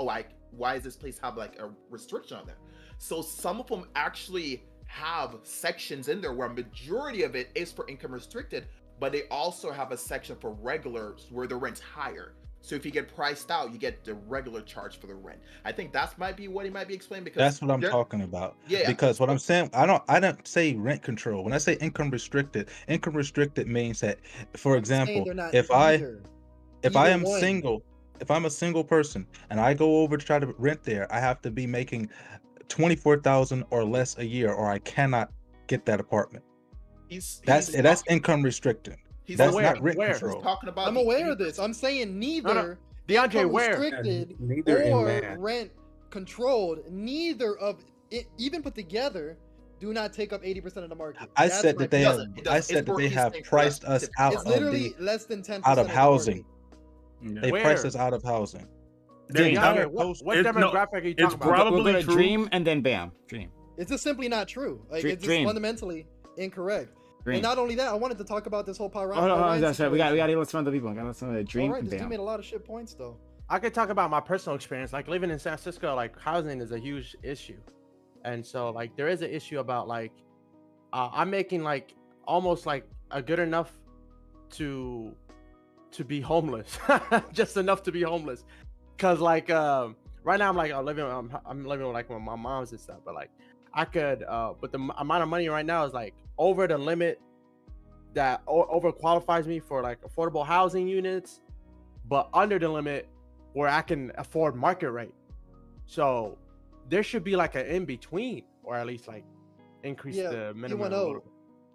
why does this place have like a restriction on there? So some of them actually have sections in there where a majority of it is for income restricted, but they also have a section for regulars where the rent's higher. So if you get priced out, you get the regular charge for the rent. I think that's might be what he might be explaining, because That's what I'm talking about. Yeah. Because what I'm saying, I don't say rent control. When I say income restricted means that, for I'm saying example, they're not if I am one. single, if I'm a single person and I go over to try to rent there, I have to be making $24,000 or less a year, or I cannot get that apartment. That's income restricted. That's not rent control. Talking about I'm aware of this. I'm saying neither DeAndre, income where? restricted Neither in or man. rent controlled, neither of it, even put together, do not take up 80% of the market. I That's said my that they point. have. I said that they have priced us out It's of literally less than 10% out of the housing. market. They Where? priced us out of housing. DeAndre, what It's- no, demographic are you it's talking about? probably We're gonna true. Dream and then Bam. Dream. It's just simply not true. Like it's just Dream. fundamentally incorrect. Dream. And not only that, I wanted to talk about this whole Hold on, that's right. We got to let some other people. Got to let some other Dream All right, and this dude Bam. made a lot of shit points though. I could talk about my personal experience. Like living in San Francisco, like housing is a huge issue, and so like there is an issue about like I'm making like almost like a good enough to be homeless, just enough to be homeless, cause like right now I'm like I'm living with like my mom's and stuff, but like I could but the amount of money right now is like over the limit that over qualifies me for like affordable housing units, but under the limit where I can afford market rate. So there should be like an in between, or at least like increase the minimum. a little bit.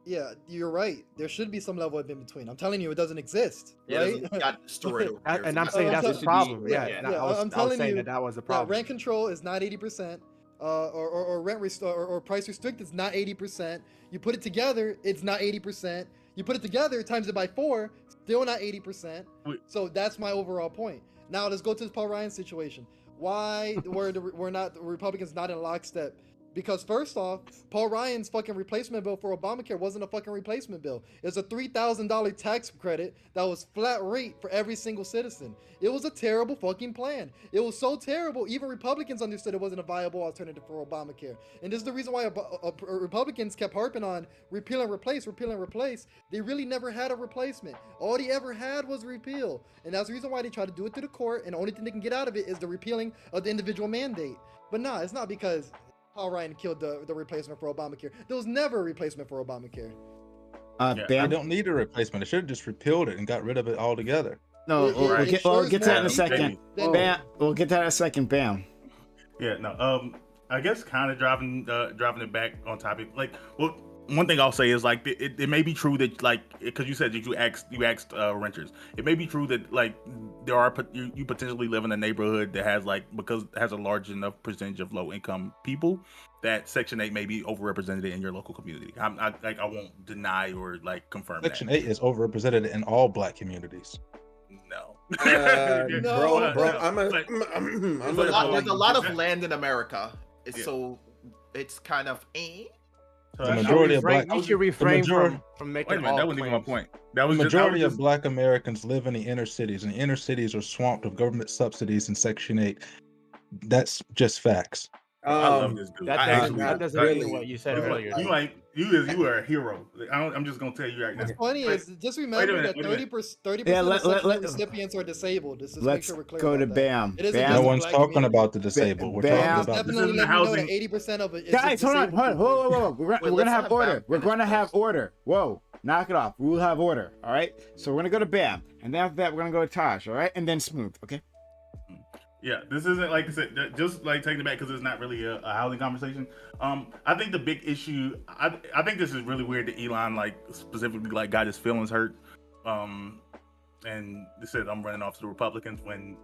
Yeah, you're right. There should be some level of in between. I'm telling you, it doesn't exist. Yeah, right? it got destroyed over here. And I'm So saying I'm that's tell- the problem. yeah, Yeah, yeah, I was I'm telling saying you that was the that problem. rent control is not 80%, or rent or price restrict is not 80%. You put it together, it's not 80%. You put it together, times it by 4, still not 80%. Wait. So that's my overall point. Now let's go to this Paul Ryan situation. Why were the Republicans not in lockstep? Because first off, Paul Ryan's fucking replacement bill for Obamacare wasn't a fucking replacement bill. It's a $3,000 tax credit that was flat rate for every single citizen. It was a terrible fucking plan. It was so terrible, even Republicans understood it wasn't a viable alternative for Obamacare. And this is the reason why Republicans kept harping on repeal and replace, repeal and replace. They really never had a replacement. All they ever had was repeal. And that's the reason why they try to do it through the court, and the only thing they can get out of it is the repealing of the individual mandate. But nah, it's not because Paul Ryan killed the replacement for Obamacare. There was never a replacement for Obamacare. They don't need a replacement. They should have just repealed it and got rid of it altogether. No, we'll get to that in a second. Bam. We'll get to that in a second. Bam. Yeah, no. I guess kind of driving it back on topic. Like, well, one thing I'll say is like it may be true that like because you said that you asked renters. It may be true that like there are you potentially live in a neighborhood that has like because it has a large enough percentage of low income people that Section 8 may be overrepresented in your local community. I won't deny or like confirm Section that. 8 is overrepresented in all Black communities. No. No, bro. There's a lot of land in America, so it's kind of The majority of Black You should refrain from making. Wait a minute, that wasn't even my point. That was the majority just, of Black Americans live in the inner cities, and the inner cities are swamped with government subsidies in Section 8. That's just facts. I love this dude. That doesn't mean what you said earlier. You are a hero. I'm just gonna tell you right now. What's funny is just remember that 30% of Section recipients are disabled. Just make sure we're clear. Go to about Bam. It isn't Bam. just No one's Black talking community. about the disabled. We're Bam. talking about Definitely let me know that 80% of it is Guys, hold on. Whoa. We're gonna have order. Bam We're gonna finish have first. order. Whoa. Knock it off. We'll have order. All right. So we're gonna go to Bam, and then after that we're gonna go to Taj. All right, and then Smooth. Okay. Yeah, this isn't like I said, just like taking it back because it's not really a housing conversation. I think the big issue, I think this is really weird that Elon like specifically like got his feelings hurt, and they said I'm running off to the Republicans when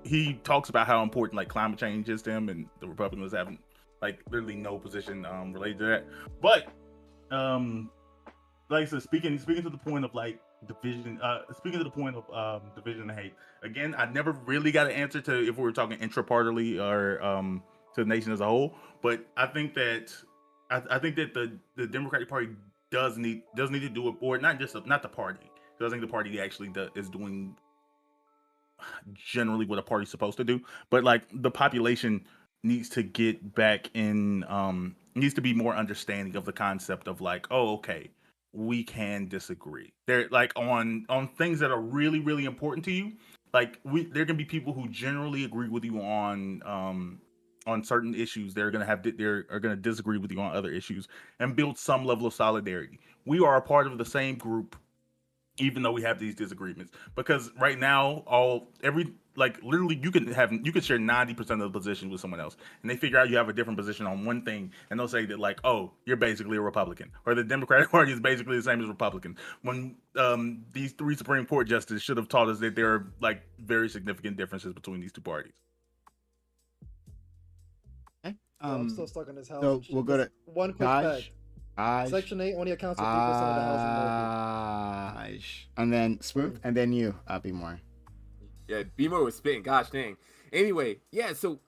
he talks about how important like climate change is to him, and the Republicans having like literally no position related to that. But like I said, speaking to the point of like division, speaking to the point of division and hate. Again, I never really got an answer to if we were talking intrapartily or to the nation as a whole. But I think that the Democratic Party does need to do it, or not the party. Because I think the party actually is doing generally what a party's supposed to do. But like the population needs to get back in, needs to be more understanding of the concept of like, oh, okay, we can disagree. They're like on things that are really, really important to you. Like there can be people who generally agree with you on certain issues. They're gonna disagree with you on other issues and build some level of solidarity. We are a part of the same group, even though we have these disagreements. Because right now, literally you can share 90% of the position with someone else, and they figure out you have a different position on one thing, and they'll say that like, oh, you're basically a Republican, or the Democratic Party is basically the same as Republican. When these 3 Supreme Court justices should have taught us that there are like very significant differences between these two parties. Okay. I'm still stuck on this house. So we'll go to one quick Taj. fact. Section 8 only accounts for 3% of the housing market. And then Smooth, and then you, Be More. Yeah, Be More was spitting. Gosh dang. Anyway, yeah. So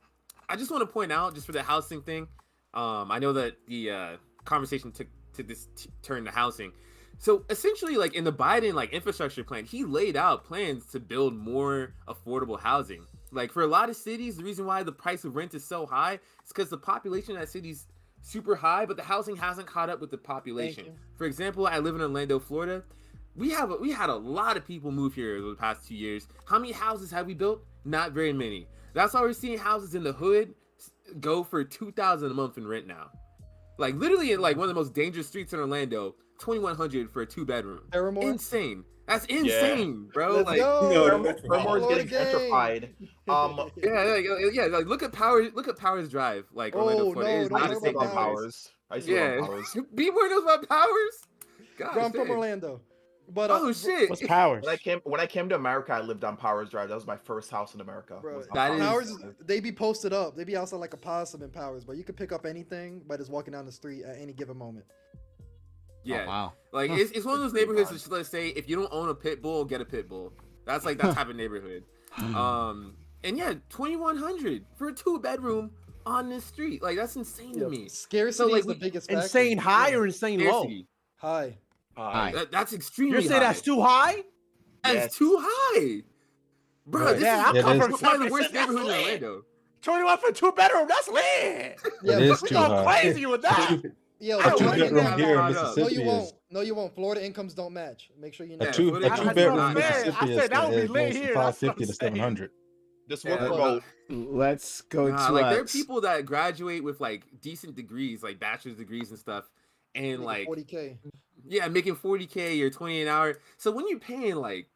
I just want to point out, just for the housing thing. I know that the conversation took this turn to housing. So essentially, like in the Biden like infrastructure plan, he laid out plans to build more affordable housing. Like for a lot of cities, the reason why the price of rent is so high is because the population in that city's super high, but the housing hasn't caught up with the population. For example, I live in Orlando, Florida. We had a lot of people move here over the past 2 years. How many houses have we built? Not very many. That's why we're seeing houses in the hood go for $2,000 a month in rent now. Like literally in like one of the most dangerous streets in Orlando, $2,100 for a 2-bedroom. Insane. That's insane, bro. Let's like, go. Paramore is getting gentrified. yeah. Like look at Powers Drive, like Orlando, Florida. It is no, not no, a safe no, place. Powers. I used to love Powers. B-Boy knows about Powers. God, I'm from Orlando. But oh shit. What's Powers? When I came to America, I lived on Powers Drive. That was my first house in America. Bro, was on that Powers. is- Powers, they be posted up. They be outside like a possum in Powers, but you can pick up anything by just walking down the street at any given moment. Yeah. Oh, wow. Like Huh. it's one of those neighborhoods that let's say if you don't own a pit bull, get a pit bull. That's like that type of neighborhood. And yeah, 2,100 for a 2-bedroom on this street. Like that's insane to me. Scarcity like, is the biggest factor. Insane high or insane Scarcity. High. High. That's extremely You're saying high. that's too high? That's too high. Bro, Right. this Yeah, is I'm coming one from of the worst that's neighborhoods in lit. Orlando. 21 for 2-bedroom, that's lit. Yeah, It is We too going high. crazy with that. Yo, I A don't two like Florida it. bedroom income- here in No, No, Mississippi you is won't. No, you won't. Florida incomes don't match. Make sure you know. a two Florida a two incomes bedroom don't in match. Mississippi I said that would be is lit goes here, from that's what 550 I'm to saying. 700. This Yeah, work but- remote. Let's go Nah, to like there are people that graduate with like decent degrees, like bachelor's degrees and stuff, and like 40K. yeah, making 40K or 20 an hour. So when you're paying like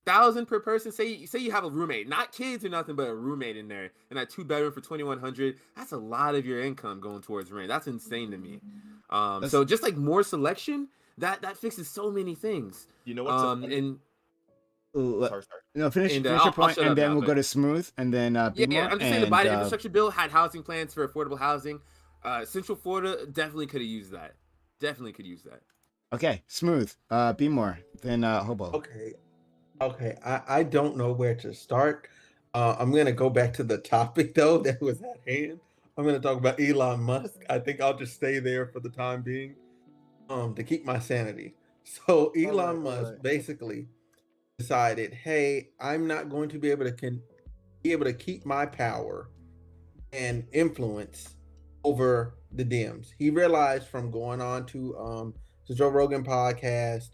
1,000 per person, say you have a roommate, not kids or nothing, but a roommate in there, and a 2-bedroom for 2,100, that's a lot of your income going towards rent. That's insane to me. So just like more selection, that fixes so many things. You know what's so funny? And Sorry. no, finish and, your I'll point, shut and up then now, we'll but- go to Smooth, and then yeah, More, I'm just saying the and, Biden infrastructure bill had housing plans for affordable housing. Central Florida definitely could have used that. Definitely could use that. Okay, Smooth. Be More, then Hobo. Okay. I don't know where to start. I'm gonna go back to the topic though that was at hand. I'm gonna talk about Elon Musk. I think I'll just stay there for the time being, to keep my sanity. So Elon Musk basically decided, hey, I'm not going to be able to keep my power and influence over the Dems. He realized from going on to the Joe Rogan podcast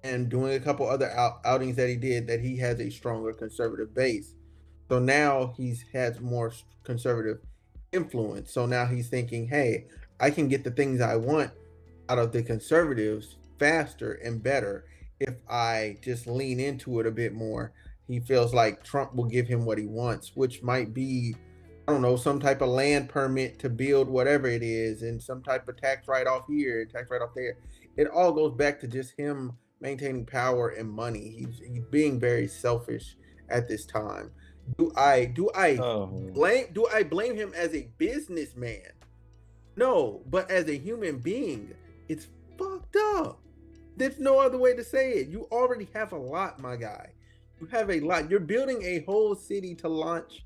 and doing a couple other outings that he did that he has a stronger conservative base. So now has more conservative influence. So now he's thinking, hey, I can get the things I want out of the conservatives faster and better if I just lean into it a bit more. He feels like Trump will give him what he wants, which might be, I don't know, some type of land permit to build whatever it is, and some type of tax write-off here, tax write-off there. It all goes back to just him maintaining power and money. He's being very selfish at this time. Do I blame him as a businessman? No, but as a human being, it's fucked up. There's no other way to say it. You already have a lot, my guy. You have a lot. You're building a whole city to launch.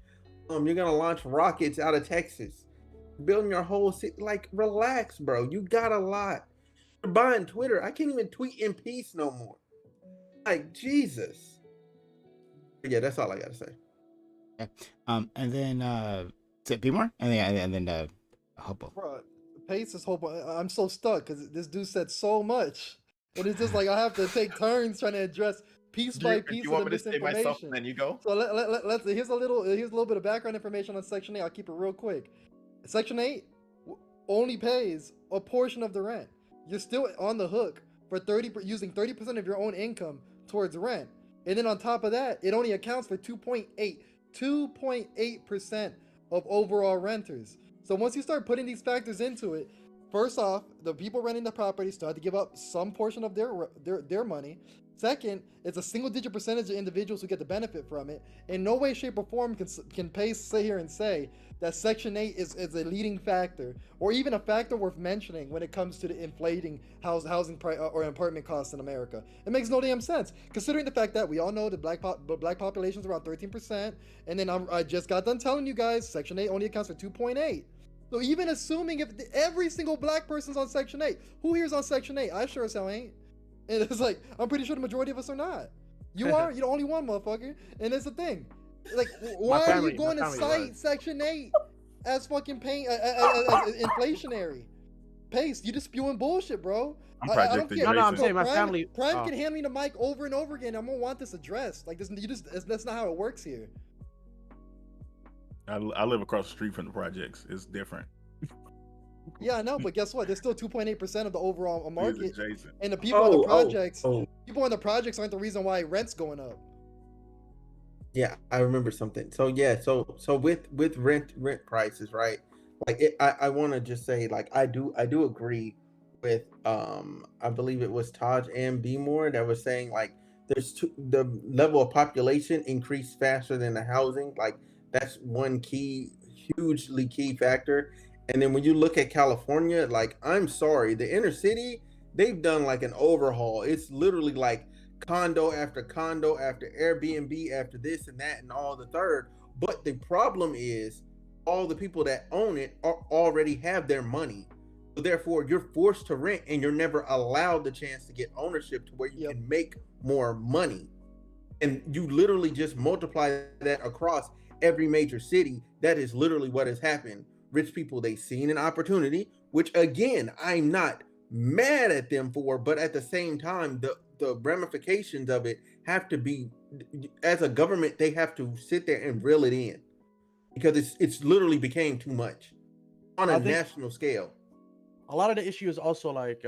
You're gonna launch rockets out of Texas. Building your whole city. Like, relax, bro. You got a lot. You're buying Twitter. I can't even tweet in peace no more. Like, Jesus. But yeah, that's all I gotta say. Okay. And then Be More, and then Hobo. Bro, Pace is hope. I'm so stuck because this dude said so much, and it's just like I have to take turns trying to address piece by piece You of want the me to say myself misinformation. and then you go? So let's here's a little bit of background information on Section 8. I'll keep it real quick. Section 8 only pays a portion of the rent. You're still on the hook for using 30% of your own income towards rent, and then on top of that, it only accounts for 2.8% of overall renters. So once you start putting these factors into it, first off, the people renting the property still have to give up some portion of their money. Second, it's a single-digit percentage of individuals who get the benefit from it. In no way, shape, or form can Pace sit here and say that Section 8 is a leading factor, or even a factor worth mentioning when it comes to the inflating housing or apartment costs in America. It makes no damn sense, considering the fact that we all know the black population is around 13%, and then I just got done telling you guys Section 8 only accounts for 2.8. So even assuming if every single black person's on Section 8, who here's on Section 8? I sure as hell ain't. And it's like, I'm pretty sure the majority of us are not. You are? You're the only one, motherfucker. And it's the thing. Like, why are you going to cite Section 8 as fucking as inflationary? Pace, you just spewing bullshit, bro. I'm I don't projecting care. No, I'm Jason. saying my family. Prime can hand me the mic over and over again. I'm gonna want this addressed. Like, that's not how it works here. I live across the street from the projects. It's different. Yeah, I know, but guess what? There's still 2.8% of the overall market, Jason. and the people in the projects, people in the projects aren't the reason why rent's going up. Yeah, I remember something. So yeah, so with rent prices, right? Like I want to just say, like, I do agree with I believe it was Taj and B More that was saying, like, the level of population increased faster than the housing. Like, that's one hugely key factor. And then when you look at California, like, I'm sorry, the inner city they've done like an overhaul. It's literally like condo after condo after Airbnb after this and that and all the third. But the problem is all the people that own it already have their money. So therefore you're forced to rent and you're never allowed the chance to get ownership to where you can make more money. And you literally just multiply that across every major city. That is literally what has happened. Rich people, they've seen an opportunity, which again, I'm not mad at them for, but at the same time, the ramifications of it have to be, as a government, they have to sit there and reel it in, because it's literally became too much on a national scale. A lot of the issue is also like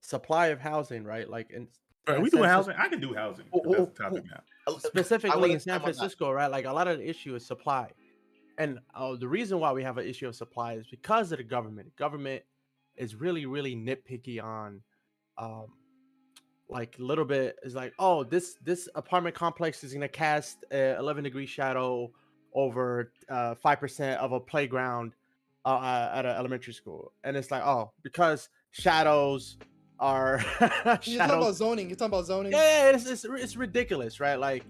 supply of housing, right? Like are we doing housing? I can do housing. That's the topic now. Specifically in San Francisco, right? Like a lot of the issue is supply. And the reason why we have an issue of supply is because of the government. The government is really, really nitpicky on like a little bit is like, oh, this apartment complex is going to cast a 11-degree shadow over 5% of a playground at an elementary school. And it's like, oh, because shadows are You're talking about zoning. Yeah, it's ridiculous, right? Like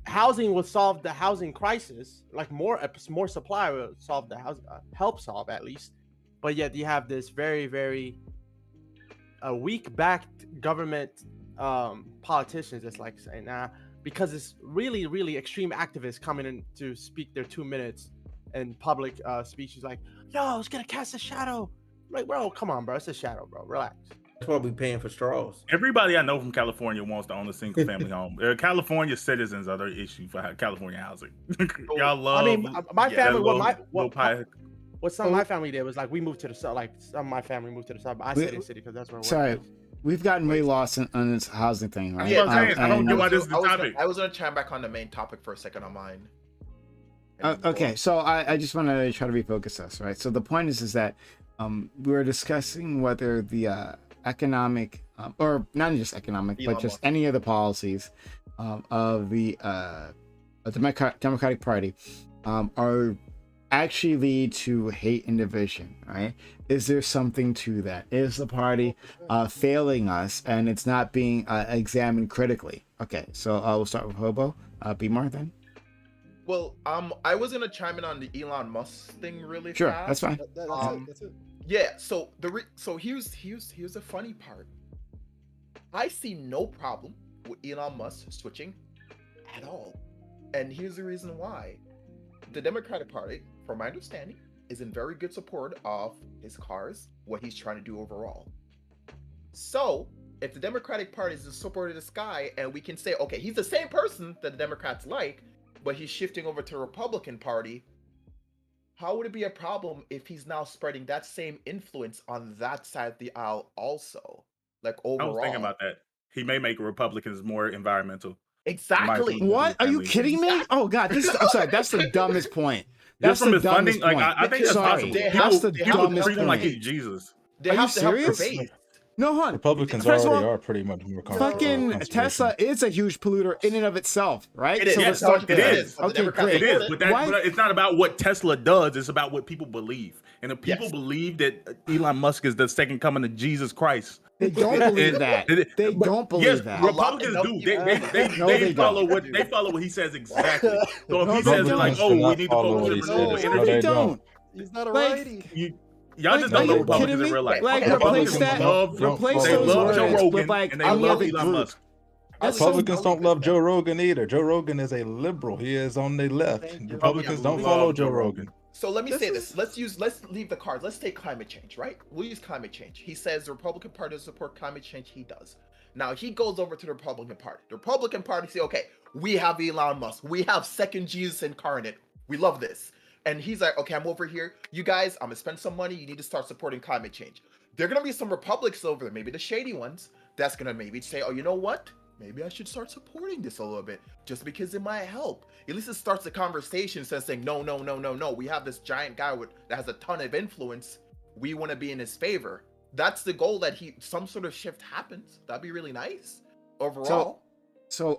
housing will solve the housing crisis, like more supply will solve the house, help solve at least. But yet you have this very, very weak backed government politicians that's like saying, nah, because it's really, really extreme activists coming in to speak their 2 minutes in public speeches like, yo, it's gonna cast a shadow. Like, bro, come on, bro, it's a shadow, bro, relax. That's why we paying for straws. Everybody I know from California wants to own a single family home. California citizens are the issue for California housing. Y'all love. I mean, my family, what some of my Oh. family did was like we moved to the south. Like some of my family moved to the south. I stayed in the city because that's where. Sorry, we've gotten way lost on this housing thing, right? Yeah, I don't get why this is the I topic. was gonna chime back on the main topic for a second on mine. Okay, so I just want to try to refocus us, right? So the point is that we were discussing whether the economic, or not just economic, Elon but just Musk. any of the policies of the Democratic Party are actually lead to hate and division, right? Is there something to that? Is the party failing us and it's not being examined critically? Okay, so we'll start with Hobo. Be more then. Well, I was gonna chime in on the Elon Musk thing really Sure, fast. that's fine. That's it. Yeah, so here's the funny part. I see no problem with Elon Musk switching at all. And here's the reason why. The Democratic Party, from my understanding, is in very good support of his cars, what he's trying to do overall. So, if the Democratic Party is in support of this guy, and we can say, okay, he's the same person that the Democrats like, but he's shifting over to the Republican Party, how would it be a problem if he's now spreading that same influence on that side of the aisle also? Like overall. I was thinking about that. He may make Republicans more environmental. Exactly. What? Are you kidding me? Oh God, I'm sorry. That's the dumbest point. That's Just from the his funding, dumbest like point. I think that's Sorry, possible. that's the People dumbest treat him like point. he's Jesus. They Are you have to help their serious? base. No, hon. Republicans First of already all, are pretty much more comfortable. fucking Tesla is a huge polluter in and of itself, right? It is. So Yes, let's start it there. is. The Okay, Democrats great. It is, but, Why- but it's not about what Tesla does. It's about what people believe. And if people Yes. believe that Elon Musk is the second coming of Jesus Christ, They don't believe that. They but don't believe yes, that. Republicans No, do. no, They they follow don't. what he says exactly. So if No, he they says don't. like, oh, we need to Follow focus what on he renewable says. No, energy, they they don't. don't. He's not a Like, righty. y'all Like, just are don't know you Republicans kidding in me? real life. Like, Okay, replace Republicans that. don't Replace They follow those love Joe words Rogan with like and they any love other Elon group. Musk. That's so Republicans don't love Joe Rogan either. Joe Rogan is a liberal. He is on the left. Thank you. Republicans don't Love follow Joe Rogan. So let me This say is- this. Let's leave the cards. Let's take climate change, right? We'll use climate change. He says the Republican Party does support climate change. He does. Now he goes over to the Republican Party. The Republican Party say, okay, we have Elon Musk. We have second Jesus incarnate. We love this. And he's like, okay, I'm over here. You guys, I'm gonna spend some money. You need to start supporting climate change. There are gonna be some Republicans over there, maybe the shady ones, that's gonna maybe say, oh, you know what? Maybe I should start supporting this a little bit just because it might help. At least it starts the conversation instead of saying, no. We have this giant guy that has a ton of influence. We want to be in his favor. That's the goal, that some sort of shift happens. That'd be really nice overall. So,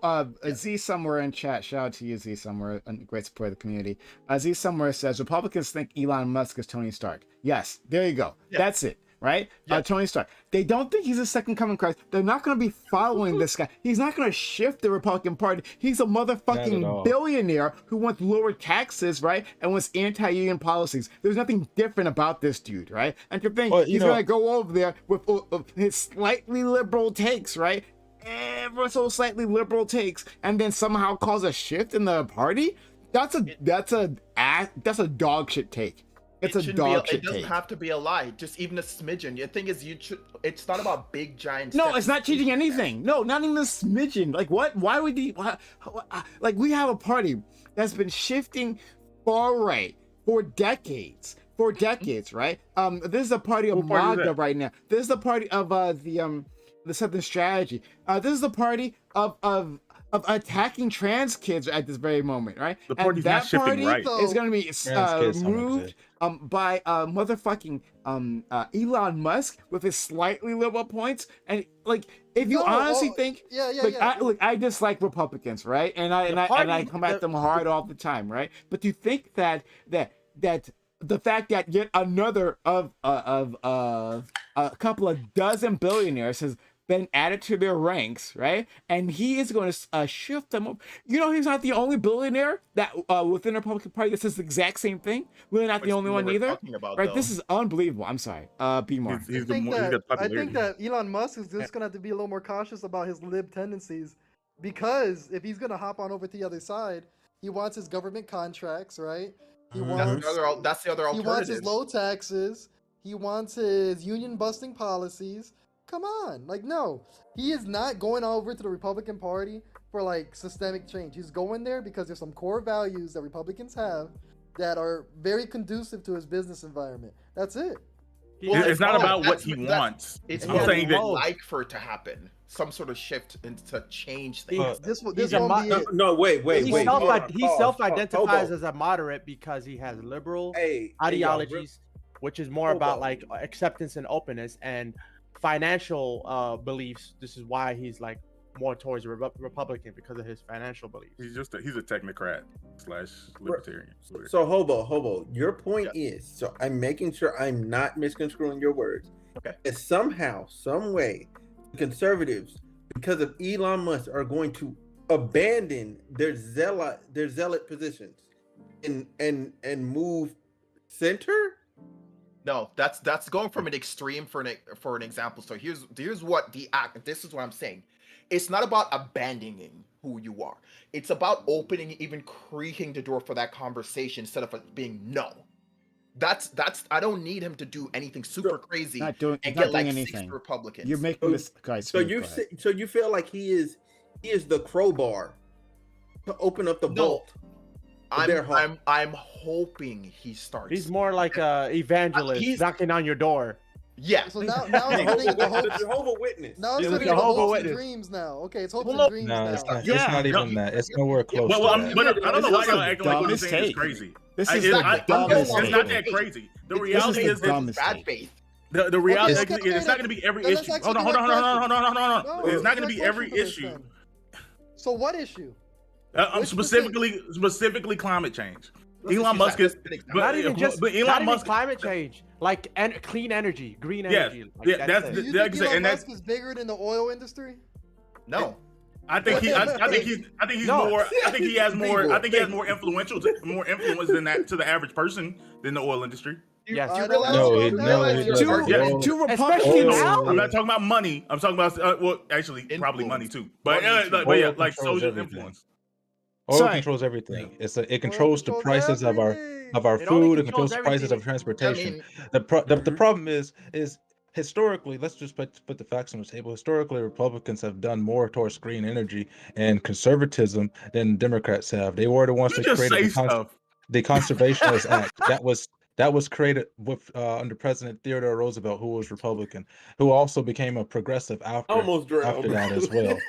Z somewhere in chat, shout out to you, Z somewhere, a great support of the community. Z somewhere says Republicans think Elon Musk is Tony Stark. Yes, there you go. Yeah. That's it. right? Tony Stark. They don't think he's a second coming of Christ. They're not going to be following this guy. He's not going to shift the Republican Party. He's a motherfucking billionaire who wants lower taxes, right? And wants anti-union policies. There's nothing different about this dude, right? And to think he's going to go over there with his slightly liberal takes, right? Ever so slightly liberal takes, and then somehow cause a shift in the party. That's a dog shit take. It's a dog shit take. It doesn't have to be a lie. Just even a smidgen. The thing is, it's not about big giant. No, it's not changing anything. No, not even a smidgen. Like what? Why would he? Like we have a party that's been shifting far right for decades. Right? This is a party of MAGA right now. This is the party of the Southern Strategy. This is the party of attacking trans kids at this very moment, right? The party's not shifting right. Is going to be moved by motherfucking Elon Musk with his slightly liberal points. And like, if you honestly think, I dislike Republicans, right? And I come at them hard all the time, right? But you think that the fact that yet another of a couple of dozen billionaires has been added to their ranks, right? And he is going to shift them up. You know, he's not the only billionaire that within the Republican Party that says the exact same thing. We're not the only one either, right? This is unbelievable. I'm sorry. Be more. I think that Elon Musk is just going to have to be a little more cautious about his lib tendencies, because if he's going to hop on over to the other side, he wants his government contracts, right? He wants that's the other alternative. He wants his low taxes. He wants his union busting policies. Come on, like, no, he is not going over to the Republican Party for like systemic change. He's going there because there's some core values that Republicans have that are very conducive to his business environment. That's it. Well, it's not about what he wants. It's what he would like for it to happen. Some sort of shift and to change things. This won't be it. No, wait. He self-identifies as a moderate because he has liberal ideologies, which is more about like acceptance and openness and financial beliefs. This is why he's like more towards Republican, because of his financial beliefs. He's a technocrat / libertarian. So Hobo, your point is, so I'm making sure I'm not misconstruing your words. Okay. That somehow, some way, conservatives, because of Elon Musk, are going to abandon their zealot positions and move center. No, that's going from an extreme for an example. So here's what this is what I'm saying. It's not about abandoning who you are. It's about opening, even creaking the door for that conversation instead of it being no. That's I don't need him to do anything super crazy and get like anything. 6 Republicans. You're making this guy. So you feel like he is the crowbar to open up the vault. I'm hoping he starts. He's more like a evangelist knocking on your door. Yeah. So now it's the Jehovah's Witness. Now it's going to be the hopes and dreams now. Okay, it's hopes and dreams now. It's not even that. It's nowhere close to that. But I don't know why y'all acting like what he's saying is crazy. This is the dumbest It's not that crazy. The reality is that bad faith. The reality is it's not going to be every issue. Hold on. It's not going to be every issue. So what issue? I'm specifically climate change. Elon Musk is not even climate change, like clean energy, green energy. Do you think Elon Musk is bigger than the oil industry? No. I think he has more influence than that to the average person than the oil industry. Yes, two Republicans. I'm not talking about money. I'm talking about probably money too. But like social influence. Oil controls everything. It controls the prices of our food. It controls the prices of transportation. The problem is historically, let's just put the facts on the table. Historically, Republicans have done more towards green energy and conservatism than Democrats have. They were the ones that created the Conservationist Act. That was created with under President Theodore Roosevelt, who was Republican, who also became a progressive after that as well.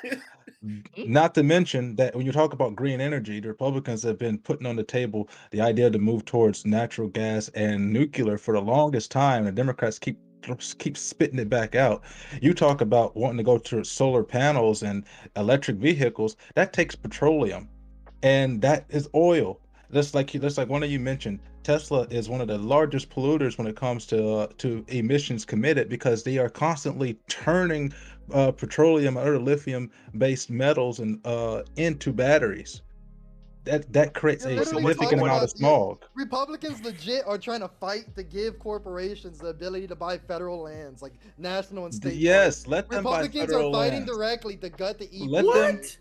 Not to mention that when you talk about green energy, the Republicans have been putting on the table the idea to move towards natural gas and nuclear for the longest time. The Democrats keep spitting it back out. You talk about wanting to go to solar panels and electric vehicles. That takes petroleum, and that is oil. Just like one of you mentioned, Tesla is one of the largest polluters when it comes to emissions committed, because they are constantly turning petroleum or other lithium-based metals and into batteries. That creates You're a literally significant talking amount about of smog. Republicans legit are trying to fight to give corporations the ability to buy federal lands, like national and state Yes, parks. let them buy Republicans federal are fighting lands. directly to gut the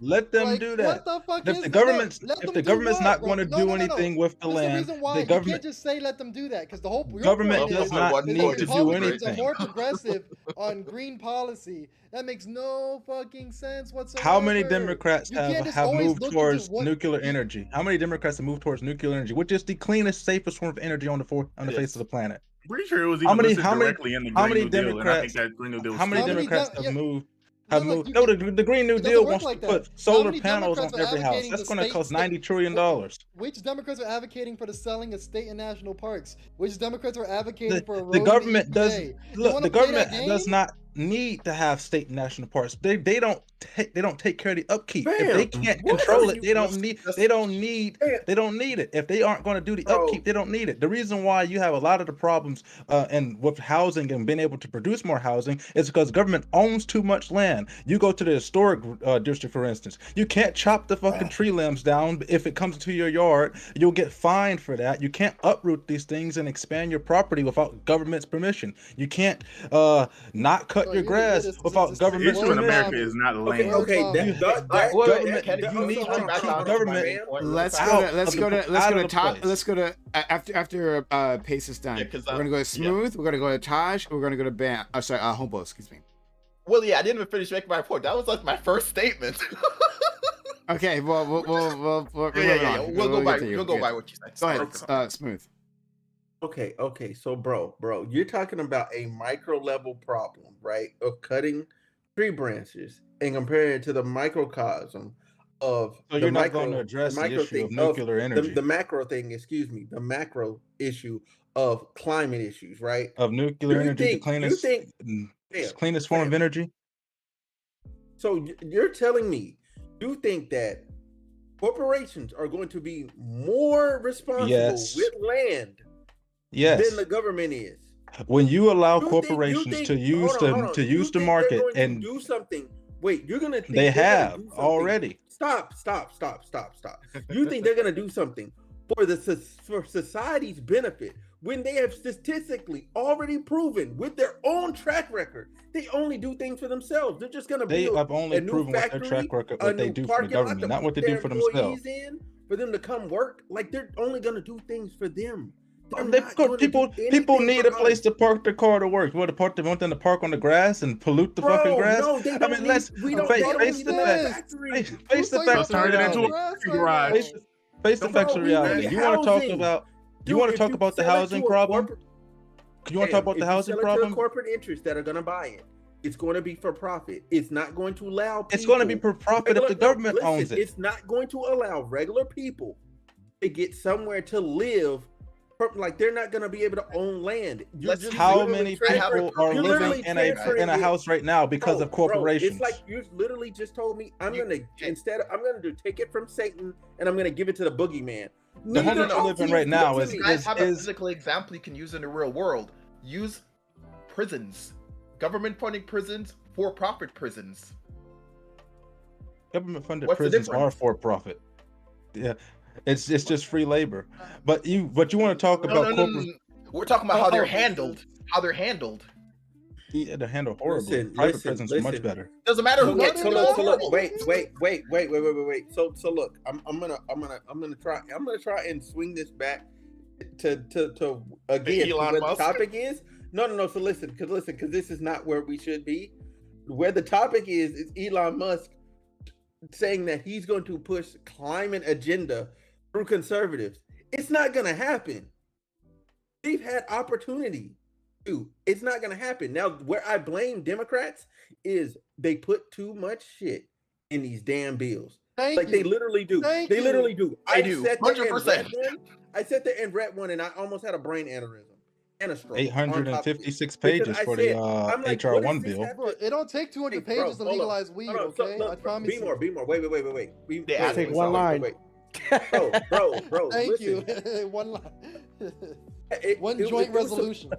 Let them like, do what that. the fuck If is the that? No, government's let if them the do government's what, not bro? going to No, do no, no, no. anything with the There's a land, reason why the you government can't just say let them do that, because the whole your government point does is not that need to do Republicans are anything. more progressive on green policy. That makes no fucking sense whatsoever. How many Democrats You can't just have always moved look towards into what nuclear energy? How many Democrats have moved towards nuclear energy, which is the cleanest, safest form of energy on the face of the planet? Pretty sure it was How even many listed how many directly in the how Green many New Deal, and I think Democrats that Green New Deal is how many still Democrats there. have moved Look, look, you the Green New it Deal doesn't work wants like to that. put How solar many panels on Democrats are every house. advocating That's the going to state- cost state- $90 trillion. Which Democrats are advocating for the selling of state and national parks? Which Democrats are advocating for The eroding government the does EPA? You look. wanna The play that government does game? not need to have state and national parks. They don't take care of the upkeep. If they Fam, can't what control are it, you- they don't need it. If they aren't going to do the Bro. upkeep, they don't need it. The reason why you have a lot of the problems and with housing and being able to produce more housing is because government owns too much land. You go to the historic district, for instance, you can't chop the fucking tree limbs down. If it comes to your yard, you'll get fined for that. You can't uproot these things and expand your property without government's permission. You can't not cut Bro, your you grass legit is- without this The government issue in word America vomit. is not Okay, land. okay, You- that wait, government- Kennedy, you need to back keep on government- my point really Let's fast. go out to let's of go the- to let's out go of to the top. place. Let's go to after Pace is done. Yeah, 'cause, we're gonna go to Smooth. We're gonna go to Taj. We're gonna go to Bam. Oh, sorry, Hobo. Excuse me. Well, yeah, I didn't even finish making my point. That was like my first statement. Okay, well, we're yeah. moving on. We'll go by. get to you. We'll go Good. by what you said. Go ahead, Sorry. Smooth. Okay. So, bro, you're talking about a micro level problem, right? Of cutting tree branches and comparing it to the microcosm of So the you're not micro, going to address the micro issue thing of nuclear energy, the macro thing. Excuse me, the macro issue of climate issues, right? of nuclear Do you energy, the think- cleanest, you think- cleanest form of Bam. energy. So you're telling me you think that corporations are going to be more responsible Yes. with land Yes. than the government is? When you allow You corporations think- to use hold on. to You use the think market, they're going to and do something. Wait, you're gonna think they they're gonna have do something. already. Stop. You think they're gonna do something for society's benefit when they have statistically already proven with their own track record they only do things for themselves. They're just gonna They build have only a new proven with factory, their track record a what they new do for the parking lot government, to not what they put do their for themselves. employees in for them to come work. Like they're only gonna do things for them. They're They- not gonna do people anything need for a place us. to park their car to work. Want them to park on the grass and pollute the fucking Bro, grass? no, they don't need- let's we don't- face they don't face need the another fact. factory. Face Who's the talking facts of about about turning it into reality. a grass right garage. now? Face the Bro, facts of we reality. need You want to talk housing. about? You Dude, want to if talk you about the sell it housing to a problem? corporate- You want to talk about If the you housing sell it to problem? the corporate interests that are going to buy it, it's going to be for profit. It's not going to allow people, It's going to be for profit if the government listen, owns it. It's not going to allow regular people to get somewhere to live. Like they're not going to be able to own land. How literally many transferring- people are you're living literally in a transferring it. house right now because of corporations? It's like you literally just told me I'm gonna take it from Satan and I'm gonna give it to the boogeyman. The home that you're living right now You is guys have a physical example you can use in the real world. Use prisons, government-funded prisons, for-profit prisons. Government-funded What's the prisons are difference? for profit. Yeah, it's just free labor. But you want to talk about corporate? We're talking about how they're handled. How they're handled. Yeah, they handle horribly. Listen, Private prisons are much listen. better. Doesn't matter who So gets look, killed. wait. So look, I'm gonna try and swing this back to again Elon where Musk? the topic is. No. So listen, because this is not where we should be. Where the topic is Elon Musk saying that he's going to push climate agenda through conservatives. It's not gonna happen. They've had opportunity. It's not gonna happen. Now, where I blame Democrats is they put too much shit in these damn bills. Thank Like you. they literally do. Thank They you. literally do. They do. 100%. I sat there and read one, and I almost had a brain aneurysm and a stroke. 856 Because pages I for said, the I'm like, HR what one does this bill. have Bro, it don't take 200 Hey, bro, pages to hold on. legalize weed, Hold on. So, okay? look, I promise be you. more. Wait. They add Take one line. Bro. Thank Listen, you. One line. One it joint was some- resolution.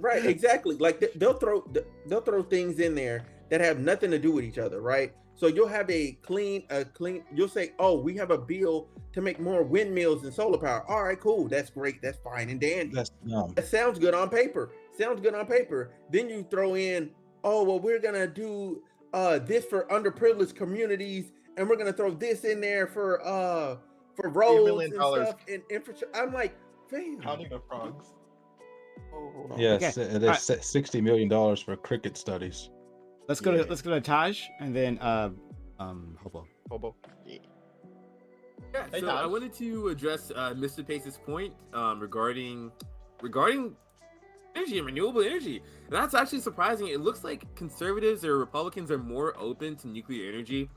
right, exactly. Like they'll throw things in there that have nothing to do with each other, right? So you'll have a clean. You'll say, "Oh, we have a bill to make more windmills and solar power." All right, cool. That's great. That's fine and dandy. That's dumb. That sounds good on paper. Then you throw in, "Oh, well, we're gonna do this for underprivileged communities, and we're gonna throw this in there for roads million and dollars. stuff and infrastructure." I'm like, fam. Counting the frogs. Yes, Okay. there's $60 million for cricket studies. Let's go to Taj and then Hobo. Hobo. Yeah, Hey, so Taj. I wanted to address Mr. Pace's point regarding energy and renewable energy. And that's actually surprising. It looks like conservatives or Republicans are more open to nuclear energy.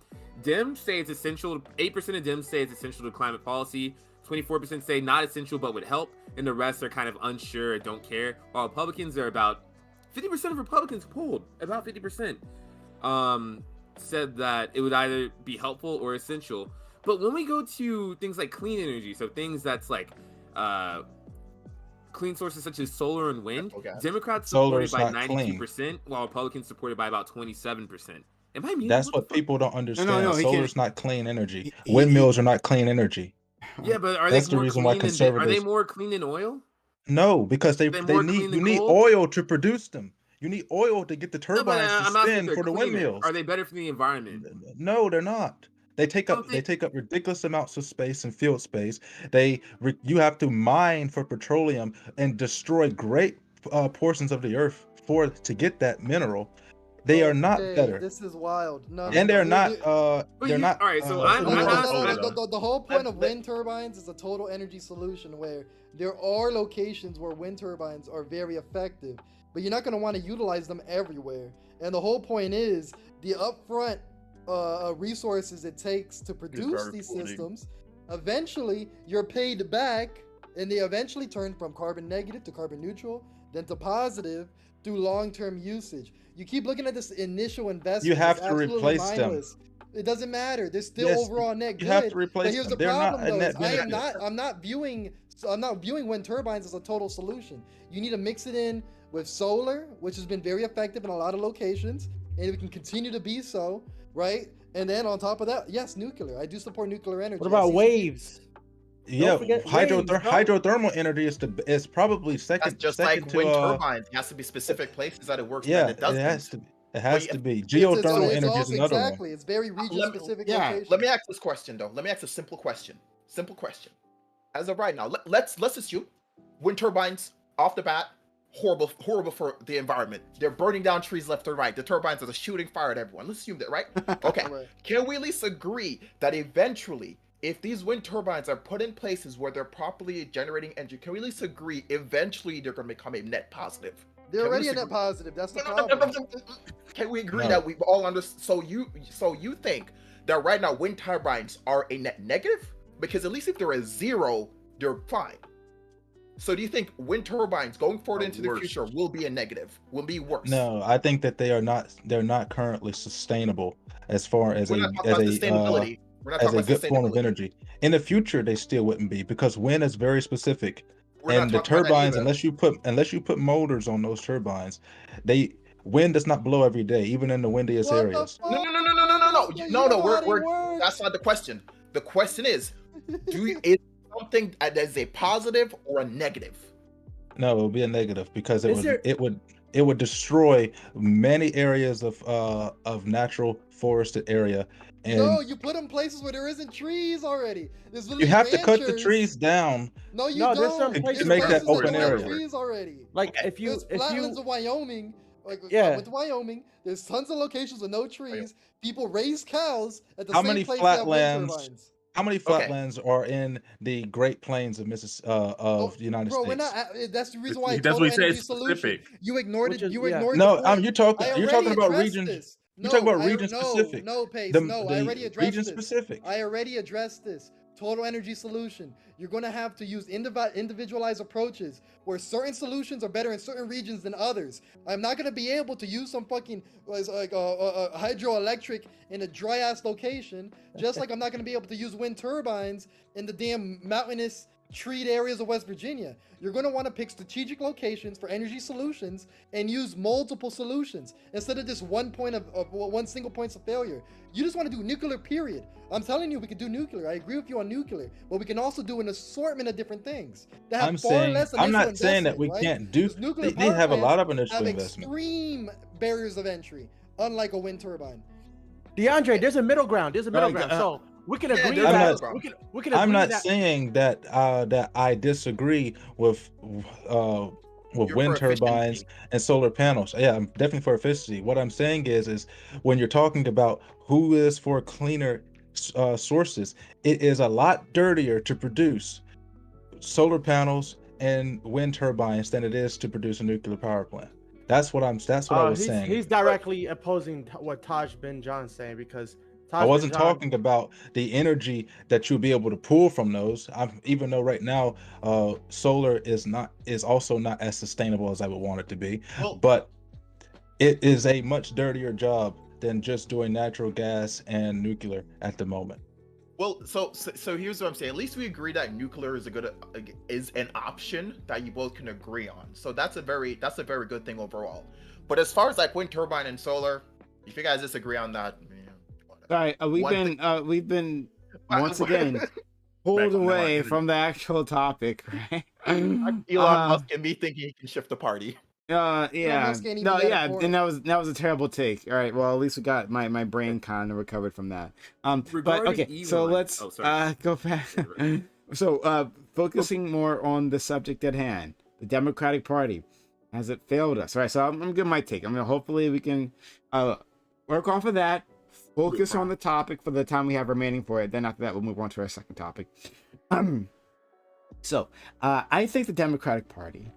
Dems say it's essential. 8% of Dems say it's essential to climate policy. 24% say not essential but would help, and the rest are kind of unsure or don't care. While Republicans are about 50% of Republicans polled, about 50%, said that it would either be helpful or essential. But when we go to things like clean energy, so things that's like clean sources such as solar and wind, Okay. Democrats Solar supported is by not 92%, while Republicans supported by about 27%. Am I muted? That's the what fuck? people don't understand. no, he Solar's can't- not clean energy. He- Windmills are not clean energy. Yeah, but are That's they the more reason why clean than are they conservatives- more clean than oil? No, because They more clean you than need coal? oil to produce them. You need oil to get the No, but, turbines I'm to asking if spin they're for the cleaner. windmills. Are they better for the environment? No, they're not. They take Don't up they- ridiculous amounts of space and field space. You have to mine for petroleum and destroy great portions of the earth to get that mineral. They are not Okay, better, This is wild. No, and they're not. But They're not. all right, so No, I'm no, no, not- no, I- the whole point of wind turbines is a total energy solution where there are locations where wind turbines are very effective, but you're not going to want to utilize them everywhere. And the whole point is the upfront resources it takes to produce these systems. Eventually, you're paid back, and they eventually turn from carbon negative to carbon neutral, then to positive through long-term usage. You keep looking at this initial investment. You have it's to absolutely replace them. mindless. It doesn't matter. They're still Yes, overall net good. you have to But replace here's them. the They're not problem, a though. net Is I am benefit. I'm not viewing wind turbines as a total solution. You need to mix it in with solar, which has been very effective in a lot of locations, and it can continue to be so, right? And then on top of that, yes, nuclear. I do support nuclear energy. What about waves? Yeah, forget waves, bro. hydrothermal energy is probably That's second. just second like to, wind turbines. It has to be specific places that it works. Yeah, that it doesn't. has to. It has Well, to be. It's Geothermal energy is also- another exactly. one. It's very region-specific yeah, location. Let me ask this question though. Let me ask a simple question. Simple question. As of right now, let's assume wind turbines off the bat, horrible for the environment. They're burning down trees left and right. The turbines are shooting fire at everyone. Let's assume that, right? Okay. Right. Can we at least agree that eventually, if these wind turbines are put in places where they're properly generating energy, can we at least agree eventually they're going to become a net positive? They're Can we already a net disagree? positive. That's the No, no, no, problem. no, no, no. Can we agree No. that we all understand? So you think that right now wind turbines are a net negative? Because at least if they're a zero, they're fine. So do you think wind turbines going forward into the worse. future will be a negative? Will be worse? No, I think that they are not. They're not currently sustainable as far as We're not talking about sustainability. We're not as talking a about good form of sustainability. energy. In the future, they still wouldn't be because wind is very specific. We're not And the talking about that turbines, either. unless you put motors on those turbines, wind does not blow every day, even in the windiest What the areas. fuck? No. Yeah, No. you know how they We're work. that's not the question. The question is, is something that is a positive or a negative? No, it would be a negative because Is there- it would destroy many areas of natural forested area. And No, you put them places where there isn't trees already. There's you literally have to cut the ranchers. trees down. No, you No, don't. there's some to places make that places open don't have area. trees already. Like if There's flatlands of Wyoming. Like Yeah. I went to Wyoming. There's tons of locations with no trees. People raise cows at the How same many place they have wind flatlands? turbines. How many Okay. flatlands are in the Great Plains of the United Bro, States? we're not. That's the reason why. That's Total what he said, energy solution. specific. You ignored Which it. is- You yeah. ignored. No, the point. you're talking I about already region. addressed this. You're talking about I- region specific. No, Pace. The No, I already addressed region this. specific. I already addressed this. total energy solution. You're going to have to use individualized approaches where certain solutions are better in certain regions than others. I'm not going to be able to use some fucking hydroelectric in a dry ass location, just like I'm not going to be able to use wind turbines in the damn mountainous treed areas of West Virginia. You're going to want to pick strategic locations for energy solutions and use multiple solutions instead of just one single point of failure. You just want to do nuclear, period. I'm telling you, we can do nuclear. I agree with you on nuclear, but we can also do an assortment of different things that have I'm not saying that we can't do. They have a lot of initial investment. Extreme barriers of entry, unlike a wind turbine. DeAndre, there's a middle ground. So we can agree that we can. I'm not saying that that I disagree with wind turbines and solar panels. Yeah, I'm definitely for efficiency. What I'm saying is when you're talking about who is for cleaner sources, it is a lot dirtier to produce solar panels and wind turbines than it is to produce a nuclear power plant. That's what I was saying. He's directly opposing what Taj Ben John's saying, because I wasn't talking about the energy that you'll be able to pull from those. Even though right now, solar is also not as sustainable as I would want it to be, but it is a much dirtier job than just doing natural gas and nuclear at the moment. Well, so here's what I'm saying. At least we agree that nuclear is an option that you both can agree on. So that's a very good thing overall. But as far as like wind turbine and solar, if you guys disagree on that, all right, we've been once again pulled away from the actual topic, right? Elon Musk and me thinking he can shift the party. And that was a terrible take. All right, well, at least we got my brain kind of recovered from that. But okay, Elon, so let's go back. So focusing more on the subject at hand, the Democratic Party, has it failed us? All right, so I'm gonna give my take. Hopefully we can work off of that. Focus on the topic for the time we have remaining for it. Then after that, we'll move on to our second topic. So I think the Democratic Party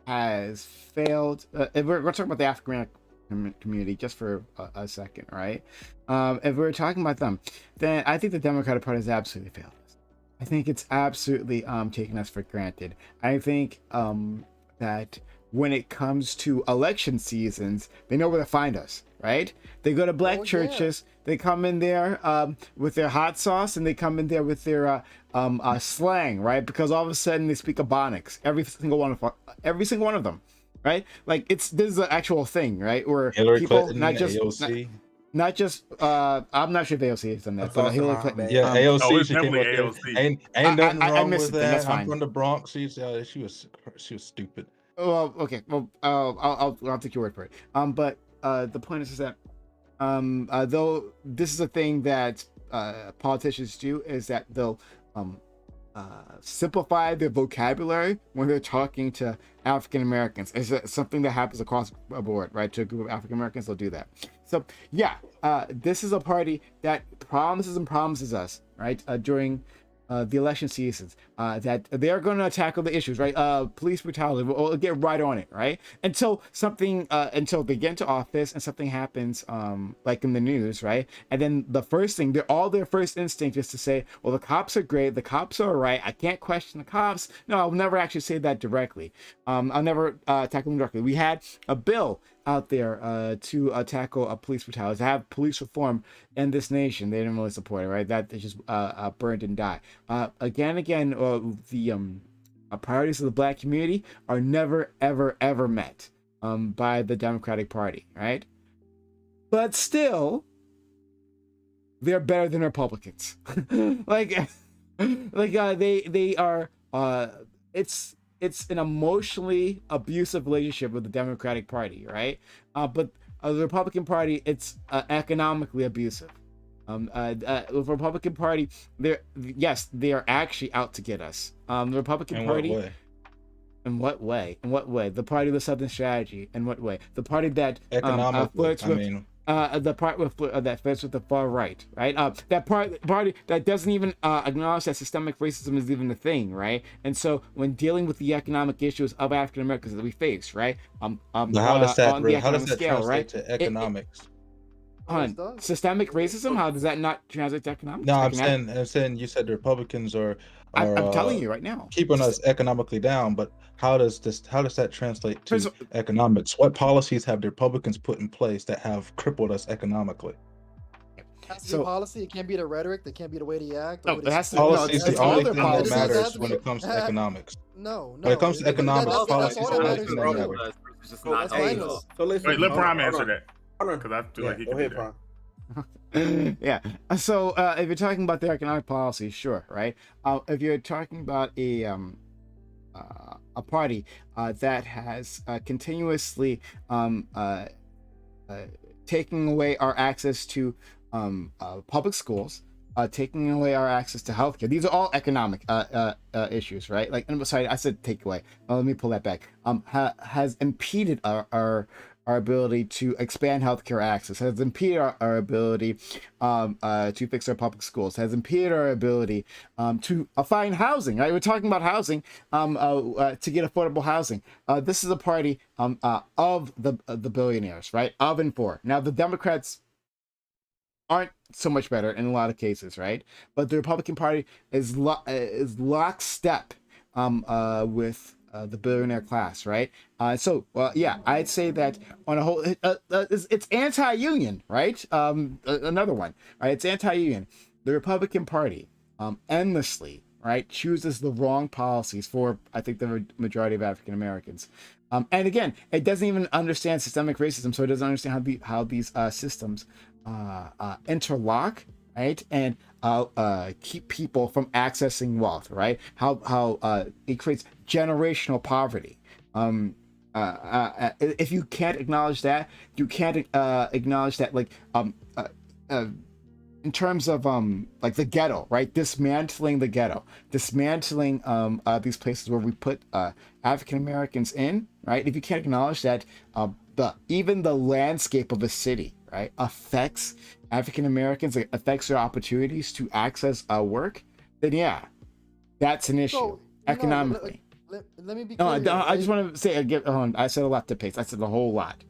has failed. We're talking about the African American community just for a second, right? If we're talking about them, then I think the Democratic Party has absolutely failed us. I think it's absolutely taken us for granted. I think that when it comes to election seasons, they know where to find us. Right? They go to black churches. Yeah. They come in there with their hot sauce, and they come in there with their slang, right? Because all of a sudden they speak Ebonics. Every single one of them, right? Like this is an actual thing, right? Where Hillary people Clinton, not just AOC. Not just I'm not sure if AOC has done that, but Hillary Clinton. Yeah, AOC. No, she came up AOC. Ain't nothing wrong with that. That's fine. I'm from the Bronx. She was stupid. Well, okay. Well, I'll take your word for it. But the point is that though this is a thing that politicians do, is that they'll simplify their vocabulary when they're talking to African Americans. It's something that happens across the board, right? To a group of African Americans, they'll do that. So yeah, this is a party that promises us, right, during the election seasons, that they're going to tackle the issues, right? Police brutality, we'll get right on it, right? Until they get into office and something happens, like in the news, right? And then the first thing, their first instinct is to say, well, the cops are great, the cops are right, I can't question the cops. No, I'll never actually say that directly. I'll never tackle them directly. We had a bill out there to tackle police brutality, to have police reform in this nation. They didn't really support it, right? That they just burned and died. Again, the priorities of the black community are never, ever, ever met by the Democratic Party, right? But still, they're better than Republicans. They are. It's an emotionally abusive relationship with the Democratic Party, right? But the Republican Party, it's economically abusive. The Republican Party, they are actually out to get us. The Republican Party. In what way? The party of the Southern Strategy. In what way? The party that flirts with. The part that fits with the far right, right? That party that doesn't even acknowledge that systemic racism is even a thing, right? And so, when dealing with the economic issues of African Americans that we face, right? How does that translate to economics? always on does. systemic racism. How does that not translate to economics? No, I'm saying you said the Republicans are I'm telling you right now. keeping us economically down, but how does that translate to economics? What policies have the Republicans put in place that have crippled us economically? It has to be policy. It can't be the rhetoric. It can't be the way they act. No, it has to. Policy is the only thing that policies. matters when it comes to economics. No. When it comes to economics, policy is the only thing that matters. It's just not Hey, So listen, Wait, let Prime hold answer on. that. Hold on. Because I feel Yeah, like he go can do ahead, that. Prime. Yeah. So if you're talking about the economic policy, sure, right? If you're talking about a party that has continuously taking away our access to public schools, taking away our access to healthcare. These are all economic issues, right? Like, I'm sorry, I said take away. Let me pull that back. Has impeded our ability to expand healthcare access, has impeded our ability to fix our public schools, has impeded our ability to find housing, right? We're talking about housing, to get affordable housing. This is a party of the billionaires, right? Of and for. Now, the Democrats aren't so much better in a lot of cases, right? But the Republican Party is lockstep with the billionaire class, right? So yeah, I'd say that on a whole, it's anti-union, right? Another one, right? It's anti-union. The Republican Party endlessly, right, chooses the wrong policies for, I think, the majority of African Americans. And again, it doesn't even understand systemic racism, so it doesn't understand how these systems interlock, right, and keep people from accessing wealth, right? How it creates generational poverty. If you can't acknowledge that, you can't acknowledge that, like, in terms of like the ghetto, right? Dismantling the ghetto, dismantling these places where we put African Americans in, right? If you can't acknowledge that even the landscape of a city, right, affects African Americans, it affects their opportunities to access work, then yeah, that's an issue economically. Let me be clear. No, I just want to say, I said a lot to Pace. I said a whole lot.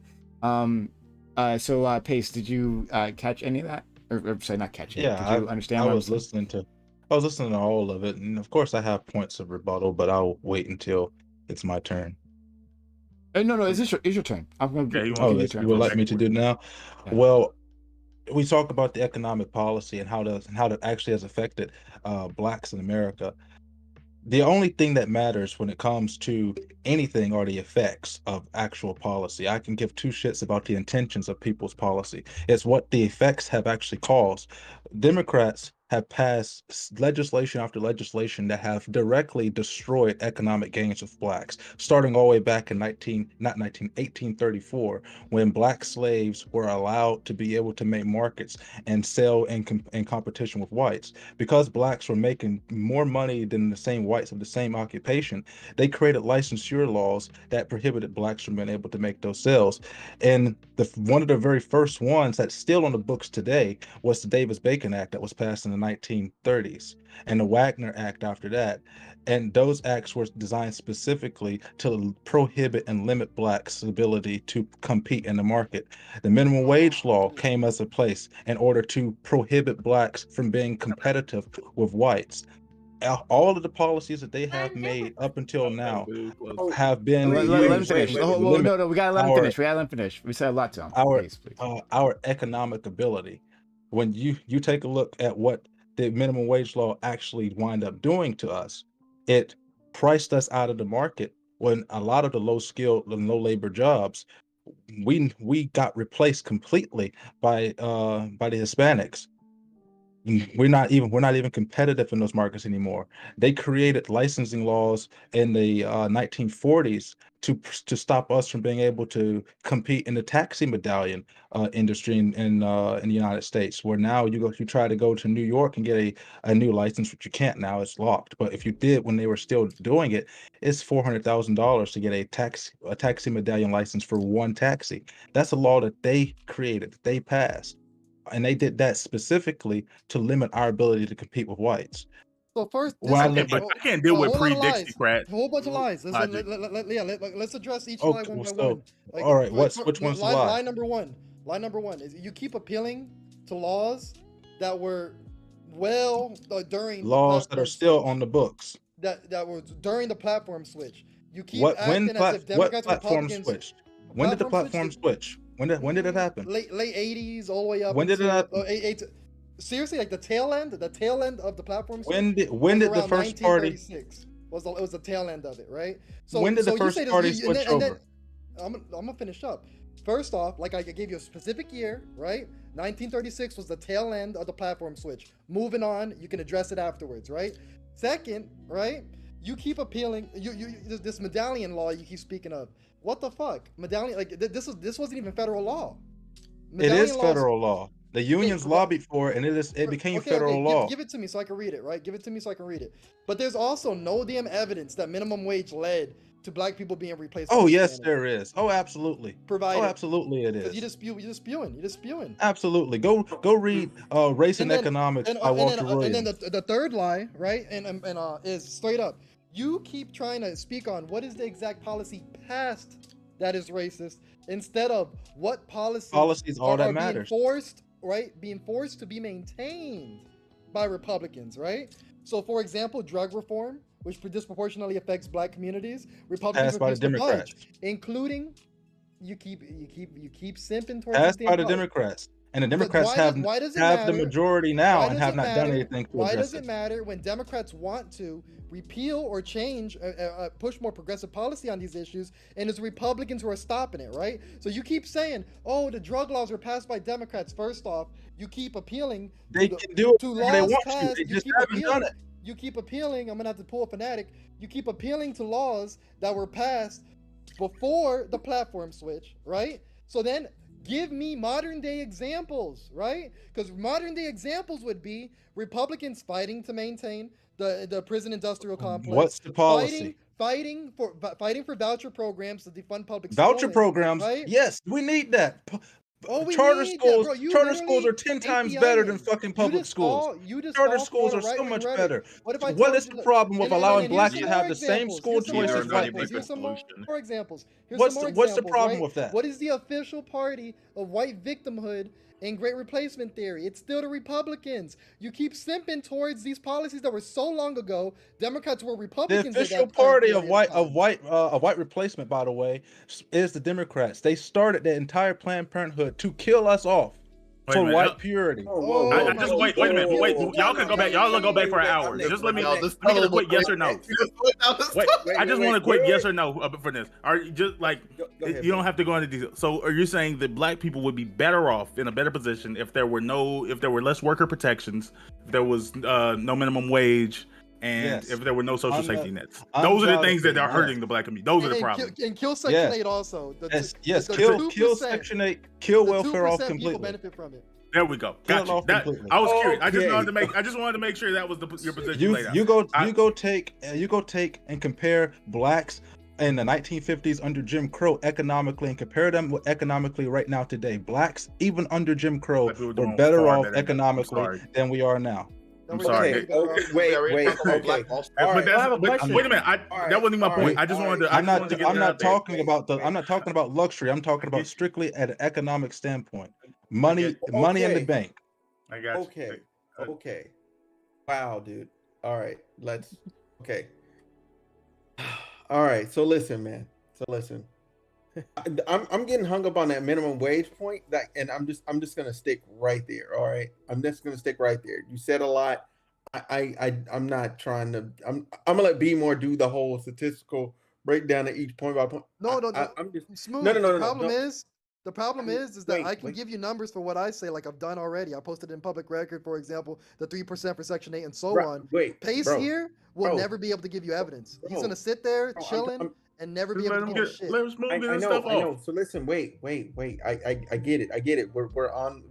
So Pace, did you catch any of that? Or sorry, not catch it. Yeah, did you understand? I was listening to all of it, and of course I have points of rebuttal, but I'll wait until it's my turn. No, it's your turn. I'm going to give you turn. You would like me to do it now? Yeah. Well, we talk about the economic policy and how that actually has affected blacks in America. The only thing that matters when it comes to anything are the effects of actual policy. I can give two shits about the intentions of people's policy. It's what the effects have actually caused. Democrats have passed legislation after legislation that have directly destroyed economic gains of blacks, starting all the way back in 1834, when black slaves were allowed to be able to make markets and sell in competition with whites. Because blacks were making more money than the same whites of the same occupation, they created licensure laws that prohibited blacks from being able to make those sales. And one of the very first ones that's still on the books today was the Davis-Bacon Act that was passed in the 1930s, and the Wagner Act after that. And those acts were designed specifically to prohibit and limit blacks' ability to compete in the market. The minimum wage law came as a place in order to prohibit blacks from being competitive with whites. All of the policies that they have made up until now have been let him finish. No, we gotta let him finish. We said a lot to him. Please. Our economic ability. When you take a look at what the minimum wage law actually wind up doing to us, it priced us out of the market. When a lot of the low skilled and low labor jobs, we got replaced completely by the Hispanics. We're not even competitive in those markets anymore. They created licensing laws in the 1940s to stop us from being able to compete in the taxi medallion industry in the United States, where now you try to go to New York and get a new license, which you can't now, it's locked. But if you did when they were still doing it, it's $400,000 to get a taxi medallion license for one taxi. That's a law that they created, that they passed. And they did that specifically to limit our ability to compete with whites. So first, I can't deal with pre-Dixiecrats. A whole bunch of lies. Let's address each lie one by one. All right, which one's the lie? Lie number one. Lie number one is you keep appealing to laws that were during Laws that are still on the books. that were during the platform switch. You keep What acting as if what Democrats and platform Republicans. switched? When did the platform switch? When did it happen? Late 80s, all the way up. When did it happen? Seriously, like the tail end of the platform switch. When did the first party? It was the tail end of it, right? So when did the first party switch over? I'm gonna finish up. First off, like I gave you a specific year, right? 1936 was the tail end of the platform switch. Moving on, you can address it afterwards, right? Second, right? You keep appealing. This medallion law you keep speaking of. What the fuck? Medallion, like this wasn't even federal law. Medallion it is federal law. The unions lobbied for it, and it became federal law. Give it to me so I can read it, right? Give it to me so I can read it. But there's also no damn evidence that minimum wage led to black people being replaced. Oh yes, there is. Oh, absolutely. Provided. Oh, absolutely, it is. You're just spewing. Absolutely. Go read Race and Economics by Walter Williams. And then the third lie, right? And is straight up. You keep trying to speak on what is the exact policy passed that is racist instead of what policies all that matters. Being forced to be maintained by Republicans, right? So, for example, drug reform, which disproportionately affects black communities, Republicans passed by the Democrats, including you keep simping towards passed by the Democrats. And the Democrats have the majority now and have not done anything to address it. Why does it matter when Democrats want to repeal or change, push more progressive policy on these issues, and it's Republicans who are stopping it, right? So you keep saying, oh, the drug laws were passed by Democrats. First off, you keep appealing to laws they want passed. They just haven't done it. You keep appealing, I'm gonna have to pull a fanatic, you keep appealing to laws that were passed before the platform switch, right? So then give me modern day examples, right? Because modern day examples would be Republicans fighting to maintain the prison industrial complex. What's the policy? Fighting for voucher programs to defund public voucher programs, right? Yes, we need that. Charter schools are 10 times better than fucking public schools. Charter schools are so much better. What is the problem with allowing blacks to have the same school choice as white people? Here's some more examples. What's the problem with that? What is the official party of white victimhood and great replacement theory? It's still the Republicans. You keep simping towards these policies that were so long ago. Democrats were Republicans. The official party of white replacement, by the way, is the Democrats. They started the entire Planned Parenthood to kill us off for white purity. Wait a minute. Wait, y'all can go back. Y'all can go back for an hour. Just let me get a quick yes or no. Wait, I just want a quick yes or no for this. Are you just like you don't have to go into detail. So, are you saying that black people would be better off in a better position if there were less worker protections, if there was no minimum wage, and if there were no social safety nets? Those are the things that are hurting the black community. Those are the problems. And kill Section 8 also. Kill Section 8. Kill welfare off completely. Benefit from it. There we go. Gotcha. I was curious. I just wanted to make sure that was your position laid out. You go take and compare blacks in the 1950s under Jim Crow economically and compare them with economically right now today. Blacks, even under Jim Crow, were better off economically than we are now. I'm sorry. Wait. Okay. But wait a minute. That wasn't my point. I just wanted to. I'm not talking about luxury. I'm talking about strictly at an economic standpoint. Money in the bank. I got you. Okay. Wow, dude. All right. Okay. All right. So listen, man. I'm getting hung up on that minimum wage point, and I'm just gonna stick right there. All right, I'm just gonna stick right there. You said a lot. I'm not trying to. I'm gonna let B more do the whole statistical breakdown of each point by point. No. I'm just smooth. No. The problem is that I can give you numbers for what I say, like I've done already. I posted in public record, for example, the 3% for Section 8 and so on. Pace here will never be able to give you evidence. He's gonna sit there chilling. And never be able to get shit. I know. So listen, wait. I get it. We're on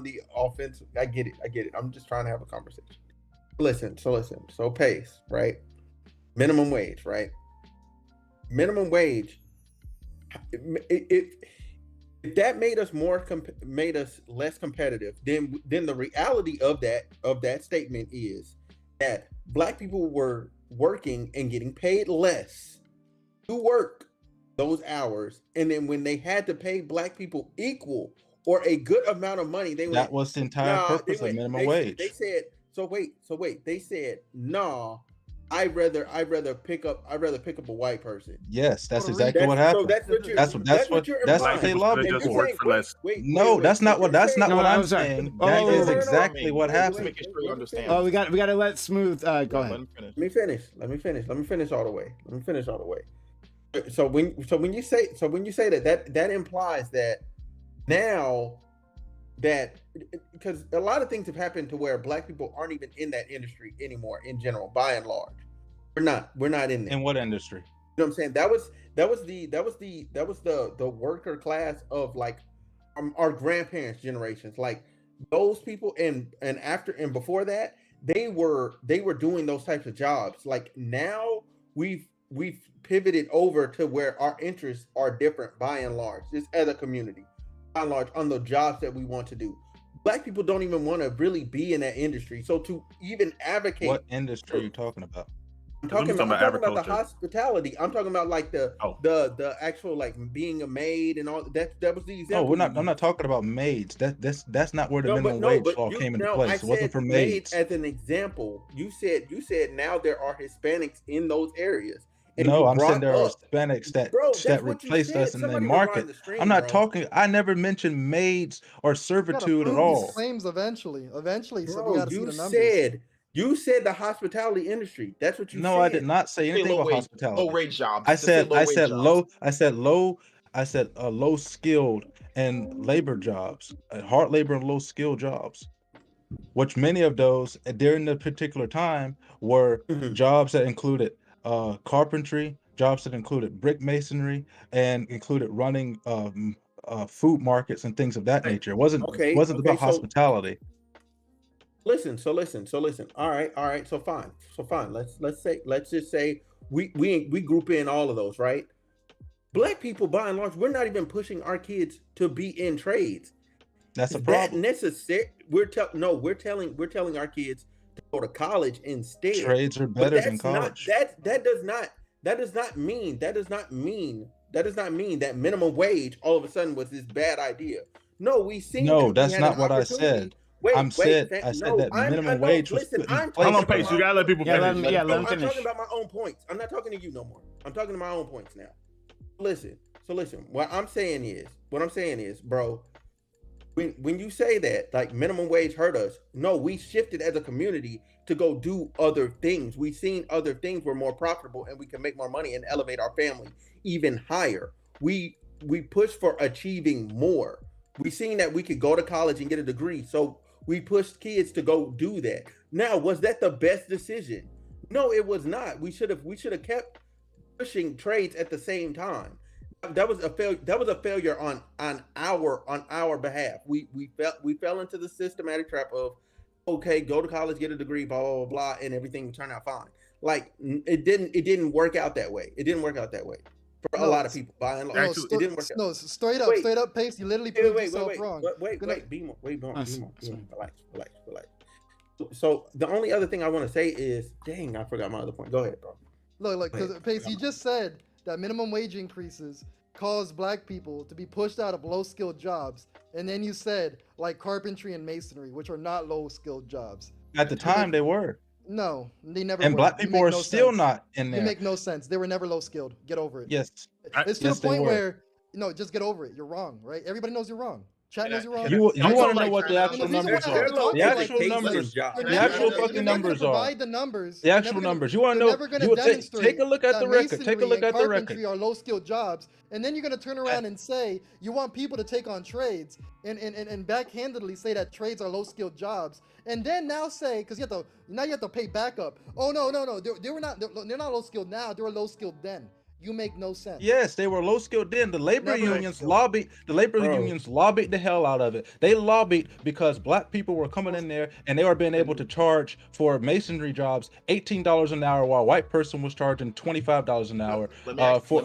the offense. I get it. I'm just trying to have a conversation. Listen. So pace, right? Minimum wage, right? Minimum wage. If that made us less competitive, then the reality of that statement is that black people were working and getting paid less to work those hours, and then when they had to pay black people equal or a good amount of money, they went. That was the entire purpose of minimum wage. They said, so wait. They said, nah, I'd rather pick up a white person. Yes, that's exactly what happened. So that's what they lobbied just for. work for less. No, that's not what I'm sorry. saying. That is exactly what happened. Making sure you understand. Oh, we got to let Smooth go ahead. Let me finish. Let me finish all the way. So when you say that implies that now that, because a lot of things have happened to where black people aren't even in that industry anymore in general, by and large. We're not in there. In what industry? You know what I'm saying? That was the worker class of like our grandparents' generations. Like those people and after and before that, they were doing those types of jobs. Like now we've pivoted over to where our interests are different by and large, just as a community, by and large, on the jobs that we want to do. Black people don't even want to really be in that industry. So to even advocate, what industry are you talking about? I'm talking about the hospitality. I'm talking about like the actual like being a maid and all that. That was the example. No, I'm not talking about maids. That's not where the minimum wage law came into place. It wasn't for maids. As an example, you said now there are Hispanics in those areas. And no, I'm saying there are Hispanics that replaced us in the market. I'm not talking. I never mentioned maids or servitude at all. Claims eventually. So bro, we gotta see the numbers. You said the hospitality industry. That's what you said. No, I did not say anything about hospitality. Low wage jobs. I said low skilled and labor jobs, hard labor and low skilled jobs, which many of those during the particular time were jobs that included carpentry, jobs that included brick masonry, and included running food markets and things of that nature. It wasn't about hospitality. Listen. All right. So fine. Let's just say we group in all of those, right? Black people, by and large, we're not even pushing our kids to be in trades. That's a problem. That necessary? We're telling our kids to go to college instead. Trades are better than college. That does not mean that minimum wage all of a sudden was this bad idea. No, that's not what I said. I said that minimum wage was put in place. Hold on, Pace. You gotta let people finish. Let them finish. I'm talking about my own points. I'm not talking to you no more. I'm talking to my own points now. Listen. What I'm saying is, bro, when you say that, like minimum wage hurt us, no, we shifted as a community to go do other things. We've seen other things were more profitable and we can make more money and elevate our family even higher. We push for achieving more. We've seen that we could go to college and get a degree. So we pushed kids to go do that. Now, was that the best decision? No, it was not. We should have kept pushing trades at the same time. That was a failure on our behalf. We fell into the systematic trap of, okay, go to college, get a degree, blah blah blah, and everything would turn out fine. Like it didn't work out that way. It didn't work out that way for a lot of people. By and large, it didn't work out. No, straight up, Pace. You literally proved yourself wrong. Wait, be more. Relax. So the only other thing I want to say is, dang, I forgot my other point. Go ahead, bro. Look, because Pace, you just said that minimum wage increases cause black people to be pushed out of low-skilled jobs, and then you said like carpentry and masonry, which are not low-skilled jobs. At the time, they were. No, they never. And were. black people are still not in there. You make no sense. They were never low-skilled. Get over it. Yes. It's to the point where just get over it. You're wrong, right? Everybody knows you're wrong. Chat knows you're wrong. You want to know what the actual numbers are? The actual numbers. The actual fucking numbers are. Provide the numbers. The actual numbers. You want to know? Take a look at the record. Take a look at the record. Are low-skilled jobs, and then you're going to turn around and say you want people to take on trades, and backhandedly say that trades are low-skilled jobs, and then now say, because you have to pay backup. Oh no, they're not low-skilled now. They were low-skilled then. You make no sense. Yes, they were low skilled then. The labor unions lobbied the hell out of it. They lobbied because black people were coming in there and they were being able to charge for masonry jobs $18 an hour, while a white person was charging $25 an hour for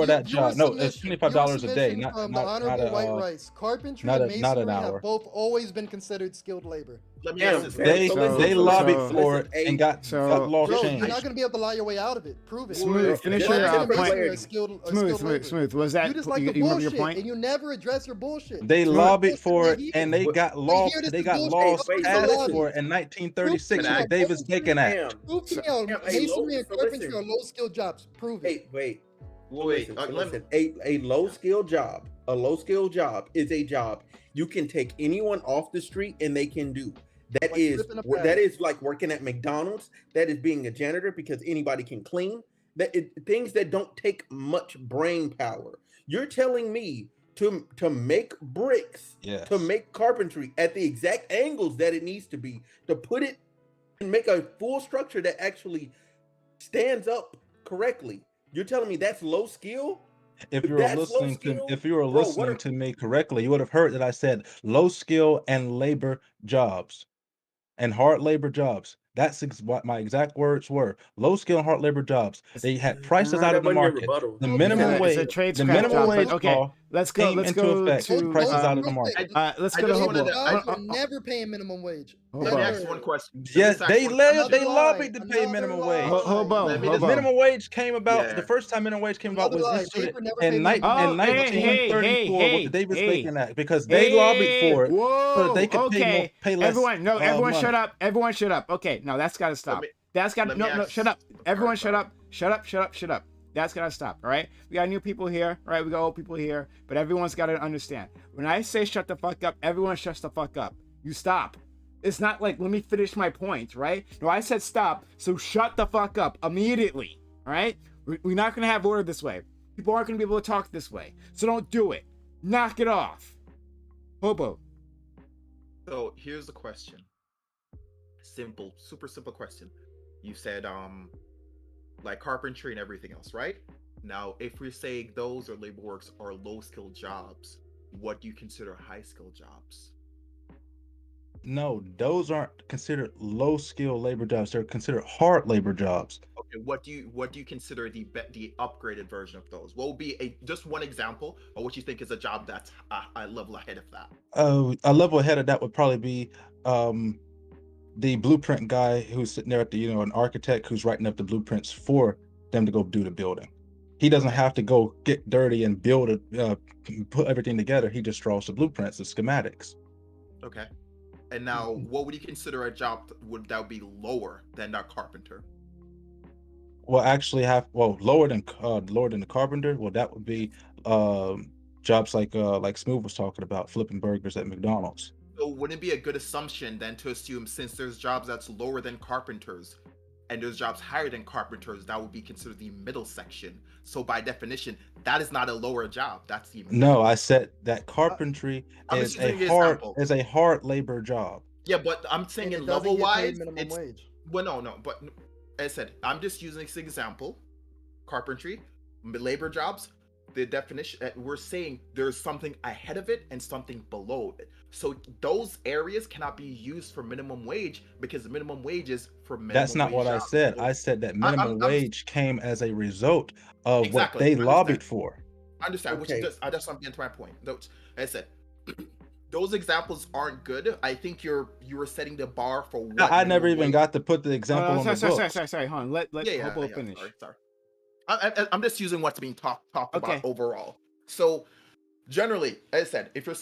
that job. No, it's $25 a day, not White Rice. Carpentry and masonry have both always been considered skilled labor. let me Damn, ask this. they So- they lobbied so- for it and got laws Bro, changed. you're not gonna be able to lie your way out of it. Prove it. Smooth, finish Black your men and point. Masonry are skilled labor. Smooth. Was that You just like the you remember your bullshit, point? and you never address your bullshit. They Smooth. lobbied for Right it here. and they got law. here, this They is got bullshit. laws Wait, passed lobby. for it in 1936 Prove with the it. Davis-Bacon Act. Damn. Prove to me Damn, how hey, masonry and so carpentry listen. are low skilled jobs. Prove it. Wait. Wait, Listen. A low skill job. A low skill job is a job you can take anyone off the street and they can do. Like flipping a pad. That is like working at McDonald's. That is being a janitor because anybody can clean. Things that don't take much brain power. You're telling me to make bricks, Yes. to make carpentry at the exact angles that it needs to be, to put it and make a full structure that actually stands up correctly. You're telling me that's low skill? If you were That's low listening to skill? if you were Bro, what listening are- to me correctly, you would have heard that I said low skill and labor jobs and hard labor jobs. That's what my exact words were. Low skill and hard labor jobs. They had prices Nah, out that of the wasn't your market. rebuttal. The No, minimum because It's a wage, trade the scrap minimum job, wage but okay, law let's go came into effect. to Prices out of the real market. quick. let's I go to just Hobo. wanted to- Jobs are never paying minimum wage. Hold Let me on. ask one question. Yes, they Another lie. lobbied to pay Another minimum lie. wage. Hobo. Let me The just- minimum wage came about. Yeah. The first time minimum wage came about Another was lie. instituted Labor never in, paid ni- minimum in wage. Oh, hey, 1934 with hey, the Davis hey. Bacon Act because they lobbied for it so that they could pay less. Everyone money. shut up. Everyone shut up. Okay, no, that's got to stop. That's got to let me no, ask- shut up. Everyone shut sorry. up. Shut up. That's got to stop, all right? We got new people here, right? We got old people here, but everyone's got to understand. When I say shut the fuck up, everyone shuts the fuck up. You stop. It's not like, let me finish my point, right? No, I said stop, so shut the fuck up immediately, all right? We're not going to have order this way. People aren't going to be able to talk this way. So don't do it. Knock it off. Hobo. So here's the question. Simple, super simple question. You said like carpentry and everything else, right? Now, if we're saying those or labor works are low skill jobs, what do you consider high skill jobs? No, those aren't considered low skill labor jobs. They're considered hard labor jobs. Okay, what do you consider the upgraded version of those? What would be just one example of what you think is a job that's a level ahead of that? A level ahead of that would probably be the blueprint guy who's sitting there at the, an architect who's writing up the blueprints for them to go do the building. He doesn't have to go get dirty and build it, put everything together. He just draws the blueprints, the schematics. Okay. And now, what would you consider a job that would be lower than that carpenter? Well, actually, lower than the carpenter. Well, that would be jobs like Smooth was talking about, flipping burgers at McDonald's. So wouldn't it be a good assumption then to assume since there's jobs that's lower than carpenters and there's jobs higher than carpenters, that would be considered the middle section. So by definition, that is not a lower job. That's the middle. No, I said that carpentry is a hard labor job. Yeah, but I'm saying And in it doesn't level get paid wise, minimum it's wage. well, no, but as I said, I'm just using this example. Carpentry, labor jobs, the definition we're saying there's something ahead of it and something below it. So those areas cannot be used for minimum wage because the minimum wage is for minimum That's not wage what I jobs. said. I said that minimum wage came as a result of Exactly, what they I understand. lobbied for. I understand, Okay. which I just I'm getting to my point. Those, as I said, those examples aren't good. I think you were setting the bar for what I never minimum even wage- got to put the example on the sorry, books. sorry. Hold on. Let Hobo yeah, finish. Sorry. I'm just using what's being talked Okay. about overall. So generally, as I said, if you're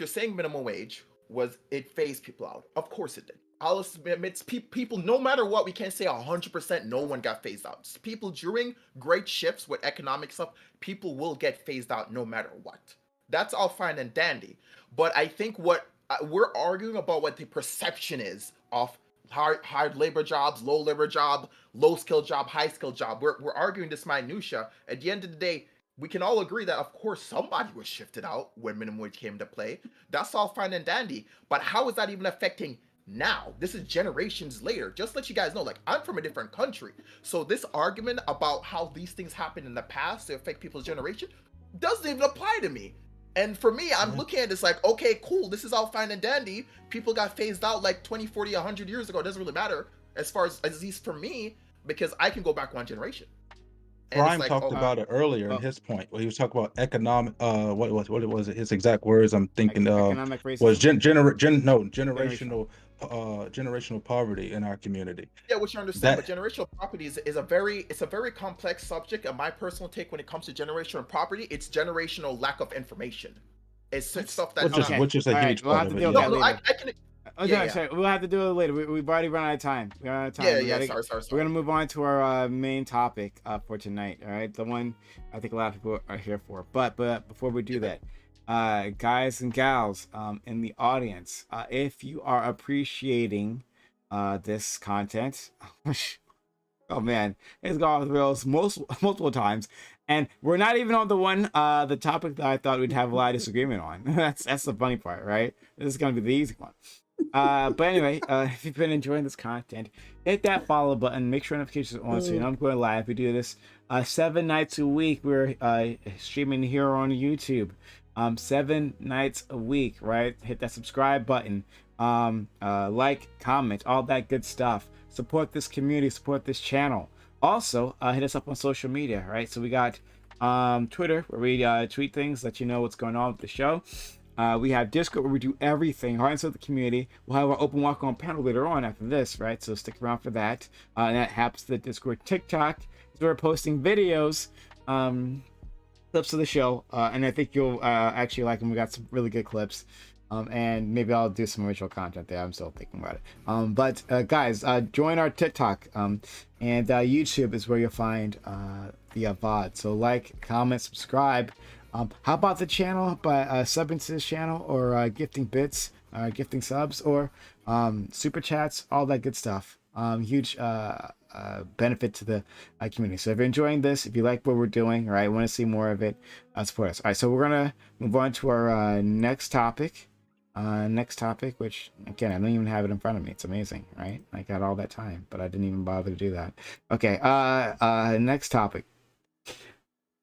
saying minimum wage was it phased people out, of course it did. I'll admit people, no matter what, we can't say 100% no one got phased out. People during great shifts with economic stuff, people will get phased out no matter what. That's all fine and dandy. But I think what we're arguing about what the perception is of hard labor jobs, low labor job, low skill job, high skill job. We're arguing this minutia. At the end of the day, we can all agree that of course somebody was shifted out when minimum wage came into play. That's all fine and dandy. But how is that even affecting now? This is generations later. Just to let you guys know, like, I'm from a different country. So this argument about how these things happened in the past to affect people's generation doesn't even apply to me. And for me, I'm looking at this like, okay, cool, this is all fine and dandy. People got phased out like 20, 40, 100 years ago. It doesn't really matter as far as at least for me, because I can go back one generation. And it's Prime like, talked oh, about it earlier in well, his point where he was talking about economic what was it his exact words I'm thinking economic was racism, generational. generational poverty in our community. yeah, which I understand, but That generational property is it's a very complex subject. And my personal take when it comes to generational property, it's generational lack of information. It's That's stuff that okay. which is a All right, huge we'll part have to of it. deal with Yeah. that no, later. I can, Oh, yeah, sorry, yeah, sorry. We'll have to do it later. We've already run out of time. We run out of time. yeah, We yeah. gotta. Sorry. We're gonna move on to our main topic for tonight. All right, the one I think a lot of people are here for. But before we do that, guys and gals in the audience, if you are appreciating this content, oh man, it's gone off the rails multiple times, and we're not even on the topic that I thought we'd have a lot of disagreement on. That's the funny part, right? This is gonna be the easy one. But anyway, if you've been enjoying this content, hit that follow button, make sure notifications are on so you know I'm going live. We do this 7 nights a week. We're streaming here on YouTube 7 nights a week, right? Hit that subscribe button, like, comment, all that good stuff. Support this community, support this channel. Also, hit us up on social media, right? So we got Twitter, where we tweet things, let you know what's going on with the show. We have Discord, where we do everything, heart and soul of the community. We'll have our open walk-on panel later on after this, right? So stick around for that. And that happens to the Discord. TikTok is where we're posting videos, clips of the show. And I think you'll actually like them. We got some really good clips. And maybe I'll do some original content there. I'm still thinking about it. But guys, join our TikTok. And YouTube is where you'll find the VOD. So like, comment, subscribe. How about the channel by subbing to this channel, or gifting bits, gifting subs, or super chats, all that good stuff. Huge benefit to the community. So if you're enjoying this, if you like what we're doing, right, want to see more of it, support us. All right, so we're gonna move on to our next topic. Which again, I don't even have it in front of me. It's amazing, right? I got all that time, but I didn't even bother to do that. Okay, next topic.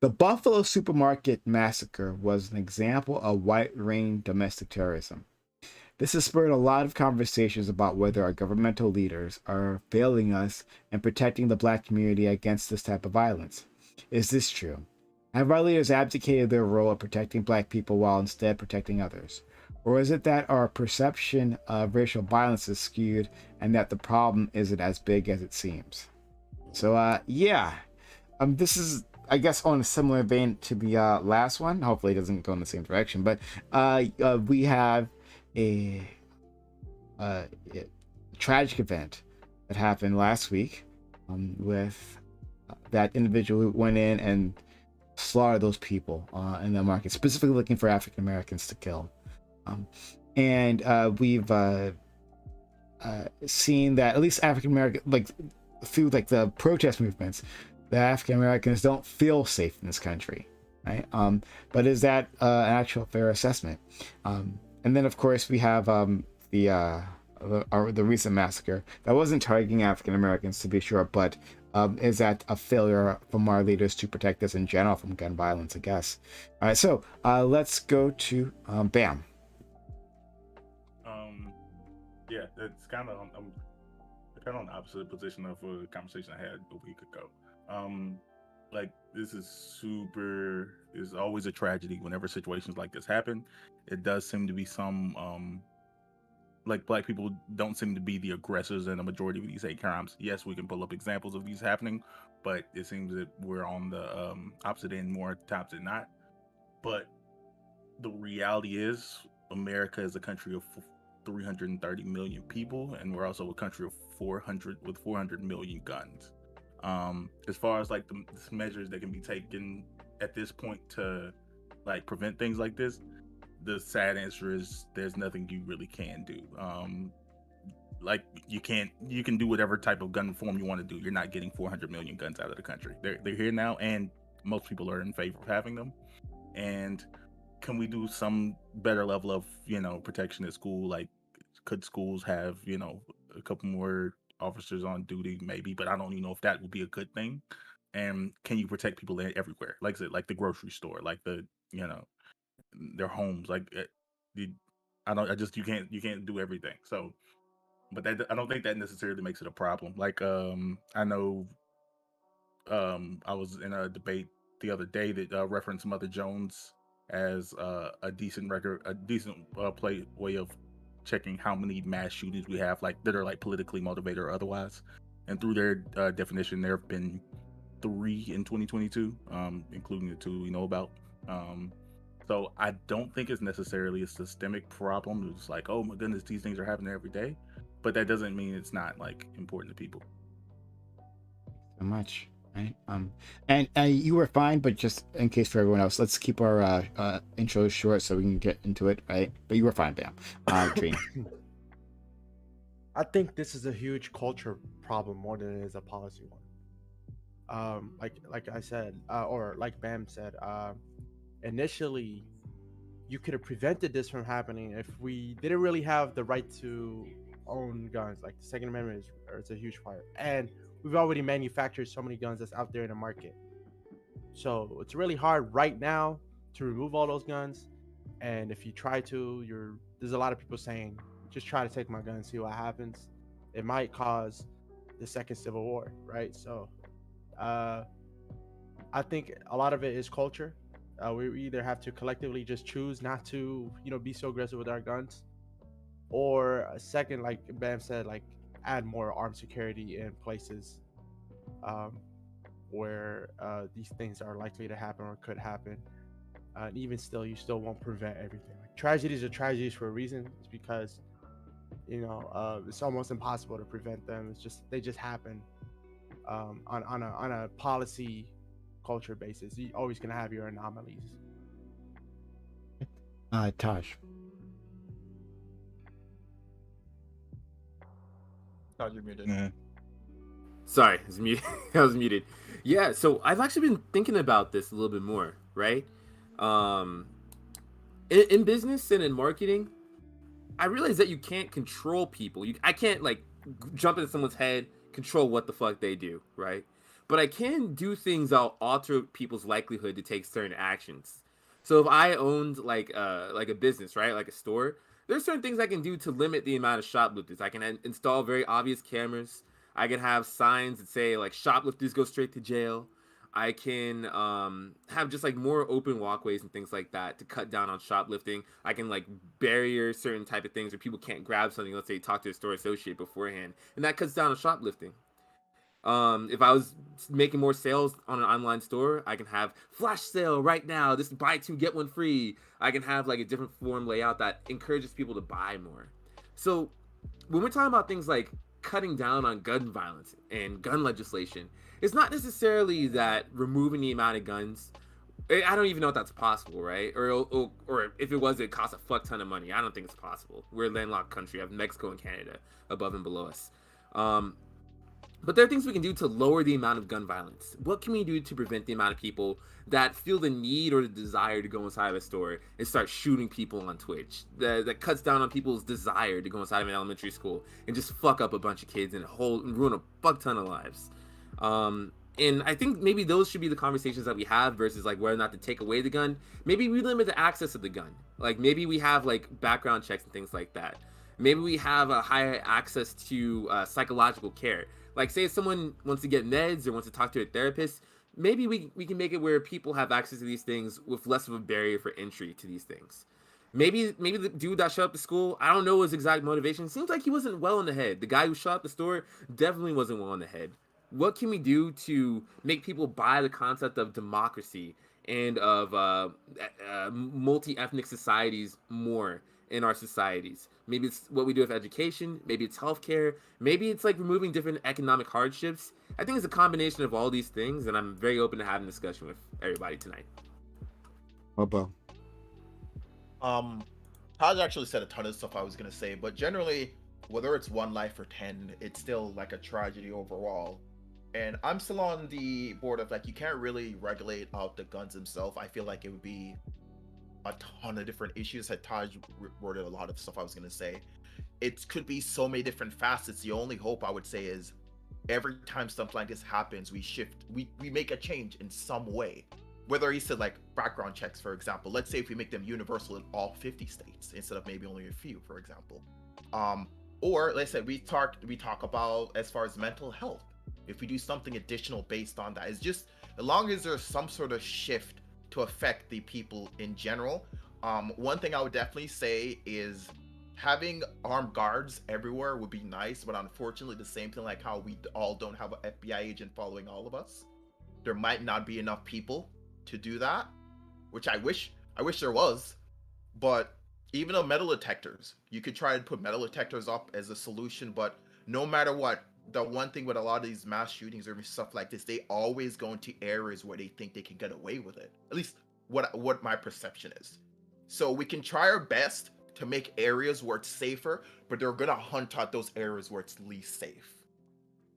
The Buffalo Supermarket Massacre was an example of right-wing domestic terrorism. This has spurred a lot of conversations about whether our governmental leaders are failing us in protecting the Black community against this type of violence. Is this true? Have our leaders abdicated their role of protecting Black people while instead protecting others? Or is it that our perception of racial violence is skewed and that the problem isn't as big as it seems? So, this is, I guess, on a similar vein to the last one. Hopefully it doesn't go in the same direction, but we have a tragic event that happened last week with that individual who went in and slaughtered those people in the market, specifically looking for African Americans to kill. And we've seen that at least African American, like through like the protest movements, the African Americans don't feel safe in this country, right? But is that an actual fair assessment? And then of course we have the recent massacre that wasn't targeting African Americans, to be sure, but is that a failure from our leaders to protect us in general from gun violence, I guess? All right, so let's go to Bam. Yeah, it's kind of I'm kind of on the opposite position of a conversation I had a week ago. Like this is always a tragedy whenever situations like this happen. It does seem to be some like Black people don't seem to be the aggressors in the majority of these hate crimes. Yes, we can pull up examples of these happening, but it seems that we're on the opposite end more times than not. But the reality is America is a country of 330 million people, and we're also a country of 400 million guns. As far as like the measures that can be taken at this point to like prevent things like this, the sad answer is there's nothing you really can do. Like you can do whatever type of gun reform you want to do. You're not getting 400 million guns out of the country. They're here now, and most people are in favor of having them. And can we do some better level of protection at school? Like, could schools have a couple more officers on duty? Maybe, but I don't even know if that would be a good thing. And can you protect people everywhere? Like I said, like the grocery store, like the their homes. Like you can't do everything. So, but that I don't think that necessarily makes it a problem. Like I know I was in a debate the other day that referenced Mother Jones as a decent way of checking how many mass shootings we have, like that are like politically motivated or otherwise. And through their definition, there have been 3 in 2022, including the 2 we know about. So I don't think it's necessarily a systemic problem. It's like, oh my goodness, these things are happening every day, but that doesn't mean it's not like important to people. So much. Right. And you were fine, but just in case for everyone else, let's keep our intros short so we can get into it, right? But you were fine, Bam. Trina. I think this is a huge culture problem more than it is a policy one. Like I said, or like Bam said, initially, you could have prevented this from happening if we didn't really have the right to own guns. Like the Second Amendment is a huge part, and we've already manufactured so many guns that's out there in the market. So it's really hard right now to remove all those guns. And if you try to, there's a lot of people saying, just try to take my gun and see what happens. It might cause the second civil war, right? So I think a lot of it is culture. We either have to collectively just choose not to, be so aggressive with our guns, or a second, like Bam said, like add more armed security in places where these things are likely to happen or could happen. And even still, you still won't prevent everything. Like, tragedies are tragedies for a reason. It's because it's almost impossible to prevent them. They just happen on a policy culture basis. You're always gonna have your anomalies. Taj. You're muted. Yeah. Sorry, I was muted. I was muted. Yeah, so I've actually been thinking about this a little bit more, right? In business and in marketing, I realize that you can't control people. I can't like jump into someone's head, control what the fuck they do, right? But I can do things that'll alter people's likelihood to take certain actions. So if I owned like a business, right, like a store, there's certain things I can do to limit the amount of shoplifters. I can install very obvious cameras. I can have signs that say like shoplifters go straight to jail. I can have just like more open walkways and things like that to cut down on shoplifting. I can like barrier certain type of things where people can't grab something. Let's say talk to a store associate beforehand, and that cuts down on shoplifting. If I was making more sales on an online store, I can have flash sale right now. This buy 2 get 1 free. I can have like a different form layout that encourages people to buy more. So when we're talking about things like cutting down on gun violence and gun legislation, it's not necessarily that removing the amount of guns. I don't even know if that's possible, right? Or if it was, it costs a fuck ton of money. I don't think it's possible. We're a landlocked country. We have Mexico and Canada above and below us. But there are things we can do to lower the amount of gun violence. What can we do to prevent the amount of people that feel the need or the desire to go inside of a store and start shooting people on Twitch? That cuts down on people's desire to go inside of an elementary school and just fuck up a bunch of kids and ruin a fuck ton of lives. And I think maybe those should be the conversations that we have versus like whether or not to take away the gun. Maybe we limit the access of the gun. Like maybe we have like background checks and things like that. Maybe we have a higher access to psychological care. Like say if someone wants to get meds or wants to talk to a therapist, maybe we can make it where people have access to these things with less of a barrier for entry to these things. Maybe the dude that showed up to school, I don't know his exact motivation. Seems like he wasn't well in the head. The guy who shot up the store definitely wasn't well in the head. What can we do to make people buy the concept of democracy and of multi-ethnic societies more in our societies? Maybe it's what we do with education. Maybe it's healthcare. Maybe it's like removing different economic hardships. I think it's a combination of all these things, and I'm very open to having a discussion with everybody tonight. Bobo. Taj actually said a ton of stuff I was gonna say, but generally, whether it's 1 life or 10, it's still like a tragedy overall. And I'm still on the board of like, you can't really regulate out the guns themselves. I feel like it would be a ton of different issues. That Taj worded a lot of stuff I was gonna say. It could be so many different facets. The only hope I would say is every time something like this happens, we make a change in some way. Whether he said like background checks, for example. Let's say if we make them universal in all 50 states instead of maybe only a few, for example. Or let's say we talk about as far as mental health. if we do something additional based on that. It's just as long as there's some sort of shift to affect the people in general. One thing I would definitely say is having armed guards everywhere would be nice, but unfortunately, the same thing like how we all don't have an FBI agent following all of us. There might not be enough people to do that, which I wish there was. But even on metal detectors, you could try to put metal detectors up as a solution, but no matter what, the one thing with a lot of these mass shootings or stuff like this, they always go into areas where they think they can get away with it. At least what my perception is. So we can try our best to make areas where it's safer, but they're gonna hunt out those areas where it's least safe.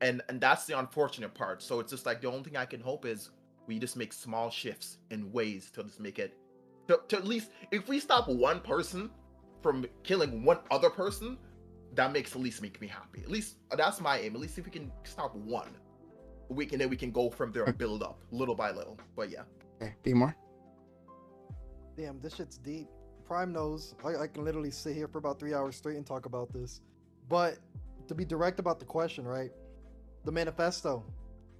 And that's the unfortunate part. So it's just like the only thing I can hope is we just make small shifts in ways to just make it to at least, if we stop one person from killing one other person, that makes at least make me happy. At least that's my aim. At least if we can stop one, we can go from there and build up little by little. But yeah. Okay, be more. Damn, this shit's deep. Prime knows I can literally sit here for about 3 hours straight and talk about this. But to be direct about the question, right? The manifesto,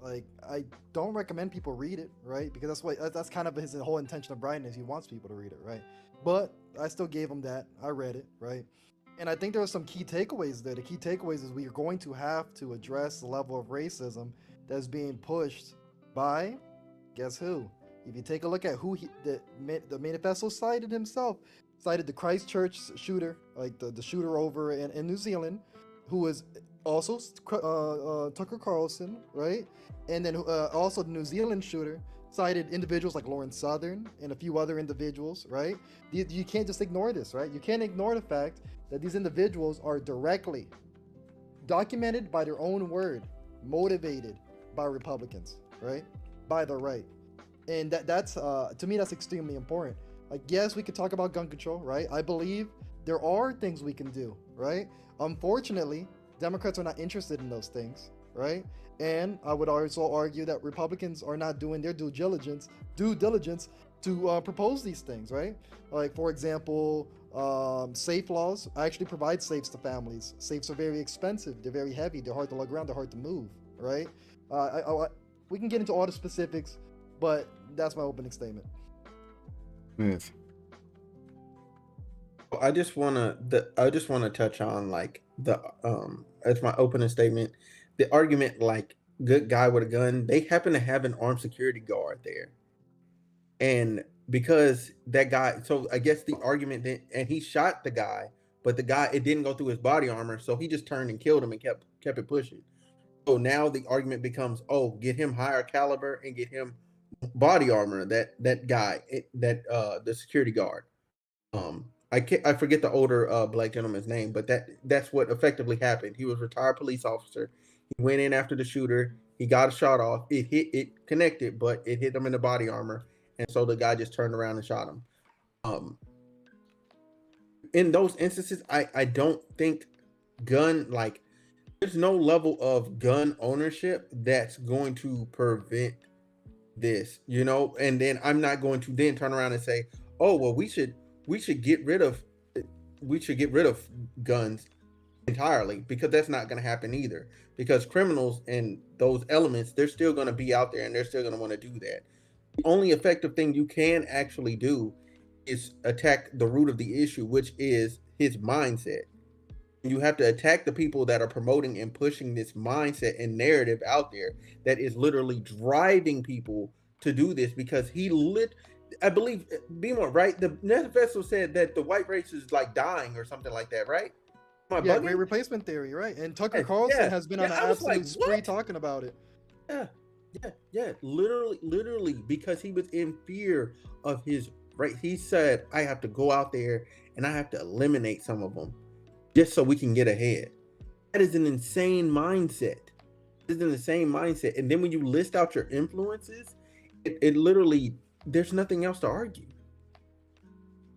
like, I don't recommend people read it, right? Because that's kind of his whole intention of writing, is he wants people to read it, right? But I still gave him that. I read it, right? And I think there are some key takeaways there. The key takeaways is we are going to have to address the level of racism that's being pushed by, guess who? If you take a look at who the manifesto cited himself, cited the Christchurch shooter, like the shooter over in New Zealand, who was also Tucker Carlson, right? And then also the New Zealand shooter cited individuals like Lauren Southern and a few other individuals, right? You can't just ignore this, right? You can't ignore the fact that these individuals are directly documented by their own word, motivated by Republicans, right? By the right. And that's to me, that's extremely important. Like, yes, we could talk about gun control, right? I believe there are things we can do, right? Unfortunately, Democrats are not interested in those things, right? And I would also argue that Republicans are not doing their due diligence to propose these things, right? Like, for example, safe laws actually provide safes to families. Safes are very expensive. They're very heavy. They're hard to lug around. They're hard to move, right? We can get into all the specifics, but that's my opening statement. Move. I just wanna touch on like the as my opening statement, the argument like good guy with a gun. They happen to have an armed security guard there, and because that guy, so I guess the argument that, and he shot the guy, but the guy, it didn't go through his body armor, so he just turned and killed him and kept it pushing. So now the argument becomes, oh, get him higher caliber and get him body armor. That guy, the security guard. I forget the older black gentleman's name, but that's what effectively happened. He was a retired police officer. He went in after the shooter. He got a shot off. It connected, but it hit him in the body armor, and so the guy just turned around and shot him. In those instances, I don't think there's no level of gun ownership that's going to prevent this, and then I'm not going to then turn around and say, oh, well, we should get rid of guns entirely, because that's not going to happen either, because criminals and those elements, they're still going to be out there and they're still going to want to do that. The only effective thing you can actually do is attack the root of the issue, which is his mindset. You have to attack the people that are promoting and pushing this mindset and narrative out there that is literally driving people to do this, because I believe, Beamer, right? The manifesto said that the white race is like dying or something like that, right? Yeah, great replacement theory, right? And Tucker Carlson has been on an absolute spree talking about it. Yeah. Literally, because he was in fear of his right. He said, I have to go out there and I have to eliminate some of them just so we can get ahead. That is an insane mindset. And then when you list out your influences, it literally, there's nothing else to argue.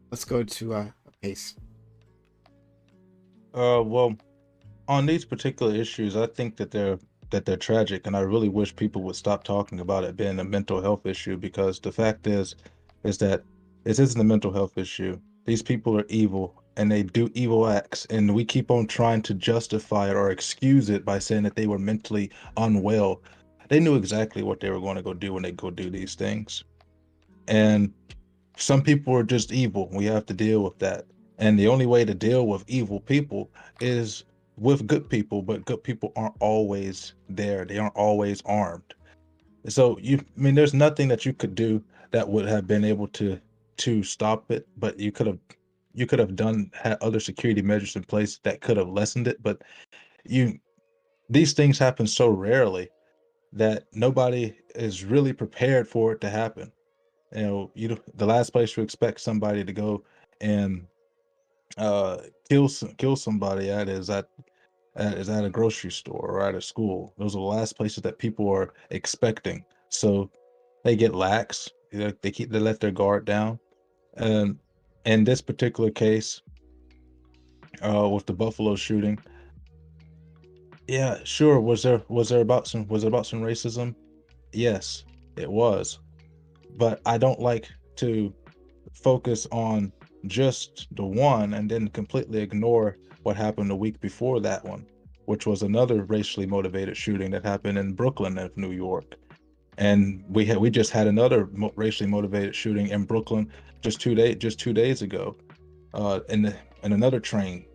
Let's go to Pace. Well, on these particular issues, I think that they're tragic, and I really wish people would stop talking about it being a mental health issue, because the fact is that this isn't a mental health issue. These people are evil, and they do evil acts, and we keep on trying to justify it or excuse it by saying that they were mentally unwell. They knew exactly what they were going to go do when they go do these things. And some people are just evil. We have to deal with that. And the only way to deal with evil people is with good people, but good people aren't always there. They aren't always armed. So there's nothing that you could do that would have been able to stop it, but you could have had other security measures in place that could have lessened it. But these things happen so rarely that nobody is really prepared for it to happen. The last place you expect somebody to go and kill somebody at is at a grocery store or at a school. Those are the last places that people are expecting. So they get lax. They let their guard down. In this particular case, with the Buffalo shooting, yeah, sure. Was there about some racism? Yes, it was. But I don't like to focus on just the one and then completely ignore what happened a week before that one, which was another racially motivated shooting that happened in Brooklyn of New York. And we just had another racially motivated shooting in Brooklyn just 2 days ago, in another train,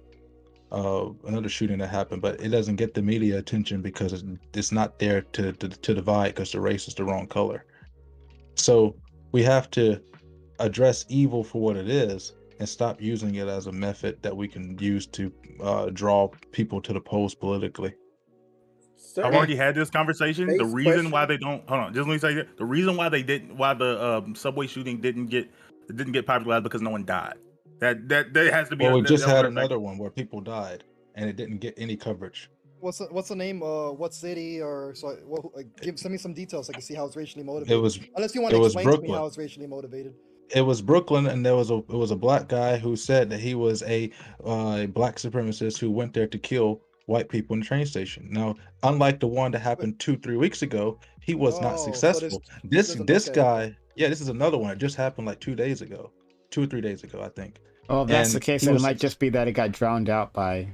another shooting that happened. But it doesn't get the media attention because it's not there to divide, because the race is the wrong color. So we have to address evil for what it is and stop using it as a method that we can use to draw people to the polls politically. I've already had this conversation. The reason why question. they don't hold on, just let me say that the reason why the subway shooting didn't get popularized because no one died. That has to be. Well, we just had another one where people died and it didn't get any coverage. What's the name? What city or so? Send me some details so I can see how it's racially motivated. Unless you want to explain to me how it's racially motivated. It was Brooklyn, and it was a black guy who said that he was a black supremacist who went there to kill white people in the train station. Now, unlike the one that happened 2-3 weeks ago, he was not successful. This guy, yeah, this is another one. It just happened like 2 or 3 days ago, I think. Well, if that's the case, then it might just be that it got drowned out by,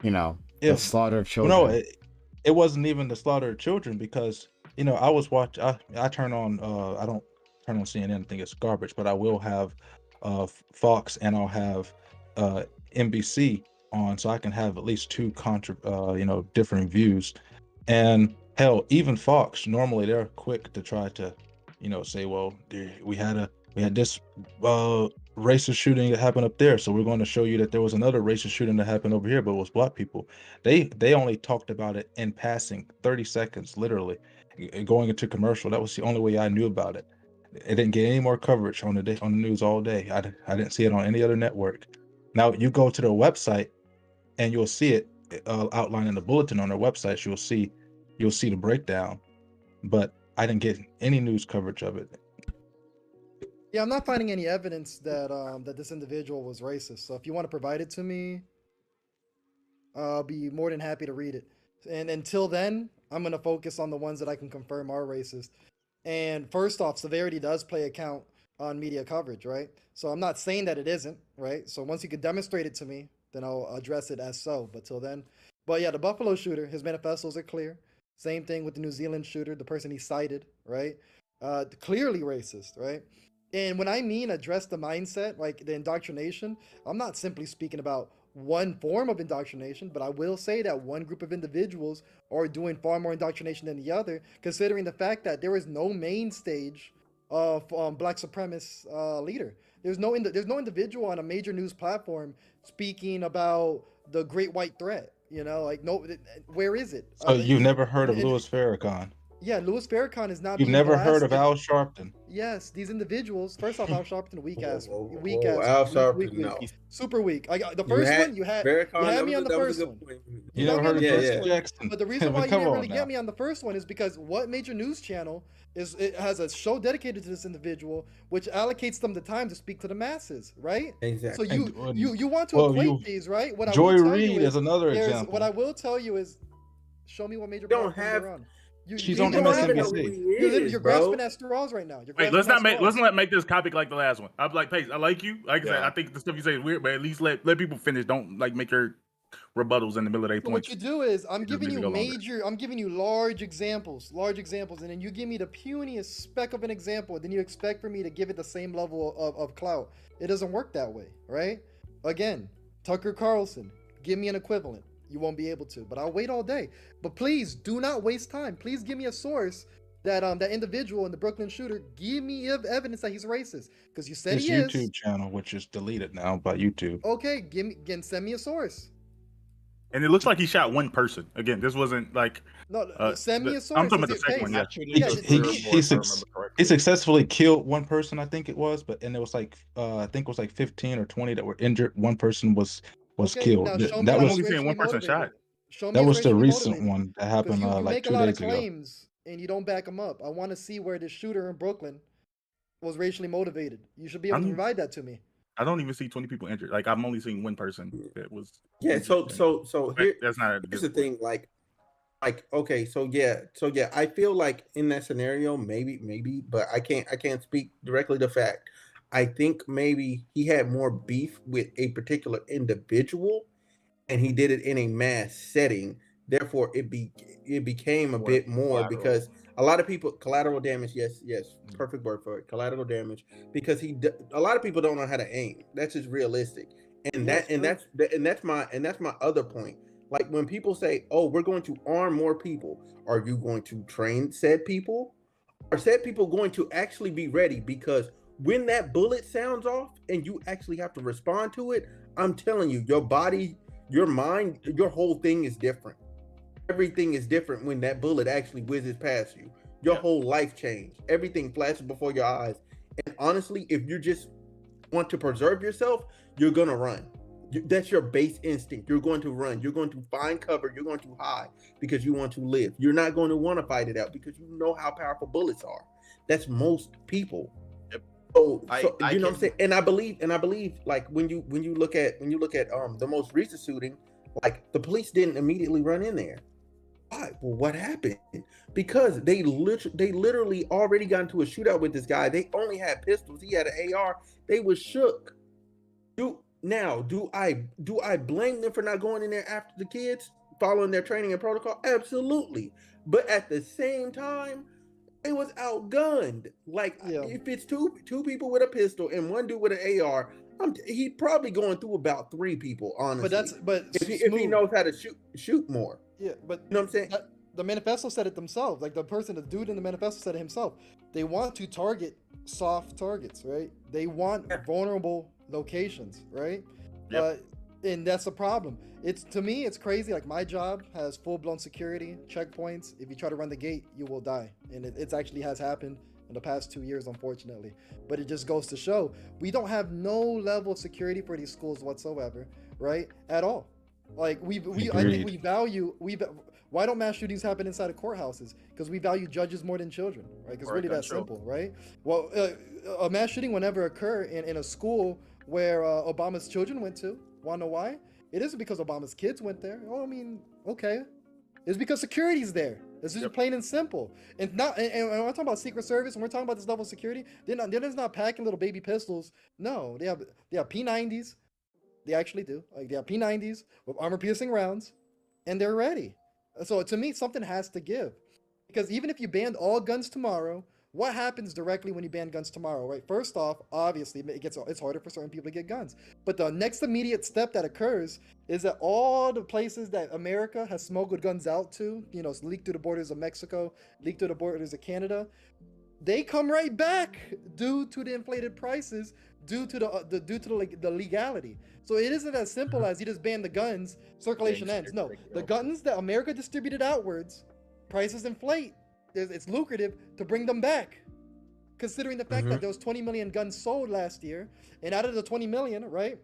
the slaughter of children. No, it wasn't even the slaughter of children, because I was watching. I turn on. I don't turn on CNN. I think it's garbage, but I will have Fox, and I'll have NBC on, so I can have at least two different views. And hell, even Fox, normally they're quick to try to say, well, we had this racist shooting that happened up there, so we're going to show you that there was another racist shooting that happened over here, but it was black people. They only talked about it in passing, 30 seconds literally, going into commercial. That was the only way I knew about it. It didn't get any more coverage on the news all day. I didn't see it on any other network. Now you go to their website and you'll see it outlined in the bulletin on their website. You'll see the breakdown, but I didn't get any news coverage of it. Yeah, I'm not finding any evidence that that this individual was racist. So if you want to provide it to me, I'll be more than happy to read it. And until then, I'm gonna focus on the ones that I can confirm are racist. And first off, severity does play a count on media coverage, right? So I'm not saying that it isn't, right? So once you can demonstrate it to me, then I'll address it as so. But till then, yeah, the Buffalo shooter, his manifestos are clear. Same thing with the New Zealand shooter, the person he cited, right? Clearly racist, right? And when I mean address the mindset, like the indoctrination, I'm not simply speaking about one form of indoctrination, but I will say that one group of individuals are doing far more indoctrination than the other, considering the fact that there is no main stage of black supremacist leader. There's no individual on a major news platform speaking about the great white threat. Where is it? So you've never heard of Louis Farrakhan? Yeah, Louis Farrakhan is not. You've never heard of Al Sharpton? Yes, these individuals. First off, Al Sharpton, weak ass, Al Sharpton, no. Super weak. The first one you had me on the first one. You never heard of Jesse Jackson? But the reason why you didn't really get me on the first one is because what major news channel has a show dedicated to this individual, which allocates them the time to speak to the masses, right? Exactly. So you want to equate these, right? Joy Reid is another example. What I will tell you is, show me what major don't have. She's you on don't have no- MSNBC. You're grasping at straws right now. You're Wait, grasping at straws. let's not make this topic like the last one. I'm like, Pace, I like you. Like I said, Yeah. I think the stuff you say is weird, but at least let people finish. Don't like make your rebuttals in the middle of their So points. what you do is I'm It just giving makes you it go longer. I'm giving you large examples, and then you give me the puniest speck of an example, and then you expect for me to give it the same level of clout. It doesn't work that way, right? Again, Tucker Carlson, give me an equivalent. You won't be able to, but I'll wait all day. But please do not waste time. Please give me a source that that individual in the Brooklyn shooter, give me evidence that he's racist, because you said His he is. YouTube channel, which is deleted now by YouTube. Okay, send me a source. And it looks like he shot one person. Again, this wasn't like. No, send me a source. I'm talking about Is the it second one. Pace? Yeah. He successfully killed one person, I think it was, but and it was like I think it was like 15 or 20 that were injured. One person was Okay, killed. now show me That if was it's only saying one racially person shot. motivated. Show me that it's was the racially recent motivated. one that Because happened you like make a 2 lot of days ago. claims and you don't back them up. I want to see where this shooter in Brooklyn was racially motivated. You should be able to I'm- provide that to me. I don't even see 20 people injured. Like I'm only seeing one person that was. Yeah. So here, that's not. here's the thing. Like okay. So yeah. I feel like in that scenario, maybe, but I can't speak directly to fact. I think maybe he had more beef with a particular individual, and he did it in a mass setting. Therefore, it became a bit more because a lot of people collateral damage. Yes, perfect word for it. Collateral damage because a lot of people don't know how to aim. That's just realistic, and that's my other point. Like when people say, "Oh, we're going to arm more people," are you going to train said people? Are said people going to actually be ready? Because when that bullet sounds off and you actually have to respond to it, I'm telling you, your body, your mind, your whole thing is different. Everything is different when that bullet actually whizzes past you. Your whole life changed. Everything flashes before your eyes. And honestly, if you just want to preserve yourself, you're going to run. That's your base instinct. You're going to run. You're going to find cover. You're going to hide because you want to live. You're not going to want to fight it out because you know how powerful bullets are. That's most people. So you know what I'm saying? And I believe like when you look at the most recent shooting, like the police didn't immediately run in there. Why? Well, what happened? Because they literally already got into a shootout with this guy. They only had pistols. He had an AR. They was shook. Do I blame them for not going in there after the kids, following their training and protocol? Absolutely. But at the same time, it was outgunned. Like if it's two people with a pistol and one dude with an AR, he's probably going through about 3 people, honestly. But if he knows how to shoot more. Yeah, but you know what I'm saying? The manifesto said it themselves. Like the dude in the manifesto said it himself. They want to target soft targets, right? They want vulnerable locations, right? And that's a problem. To me, it's crazy. Like my job has full-blown security, checkpoints. If you try to run the gate, you will die. And it actually has happened in the past 2 years, unfortunately. But it just goes to show we don't have no level of security for these schools whatsoever, right? At all. Like I think we value why don't mass shootings happen inside of courthouses? Because we value judges more than children, right? Because really that simple, right? Well, a mass shooting will never occur in a school where Obama's children went to. Want to know why? It isn't because Obama's kids went there. Oh, I mean, okay. It's because security's there. It's just plain and simple. And when I'm talking about Secret Service, when we're talking about this level of security, they're just not packing little baby pistols. No, they have P90s. They actually do. Like they have P90s with armor-piercing rounds, and they're ready. So to me, something has to give, because even if you banned all guns tomorrow, what happens directly when you ban guns tomorrow, right? First off, obviously, it's harder for certain people to get guns. But the next immediate step that occurs is that all the places that America has smuggled guns out to, leaked through the borders of Mexico, leaked through the borders of Canada, they come right back due to the inflated prices, due to the legality. So it isn't as simple as you just ban the guns, circulation ends. No, the guns that America distributed outwards, prices inflate. It's lucrative to bring them back, considering the fact that there was 20 million guns sold last year, and out of the 20 million, right?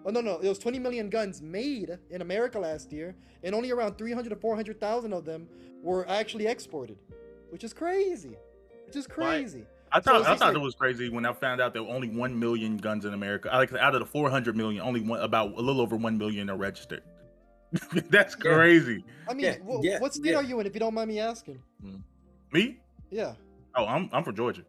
Oh no, it was 20 million guns made in America last year, and only around 300 to 400,000 of them were actually exported, which is crazy. I thought it was crazy when I found out there were only 1 million guns in America. Like out of the 400 million, only about a little over 1 million are registered. That's crazy. I mean, what state are you in, if you don't mind me asking? Me? Yeah. Oh, I'm for Georgia.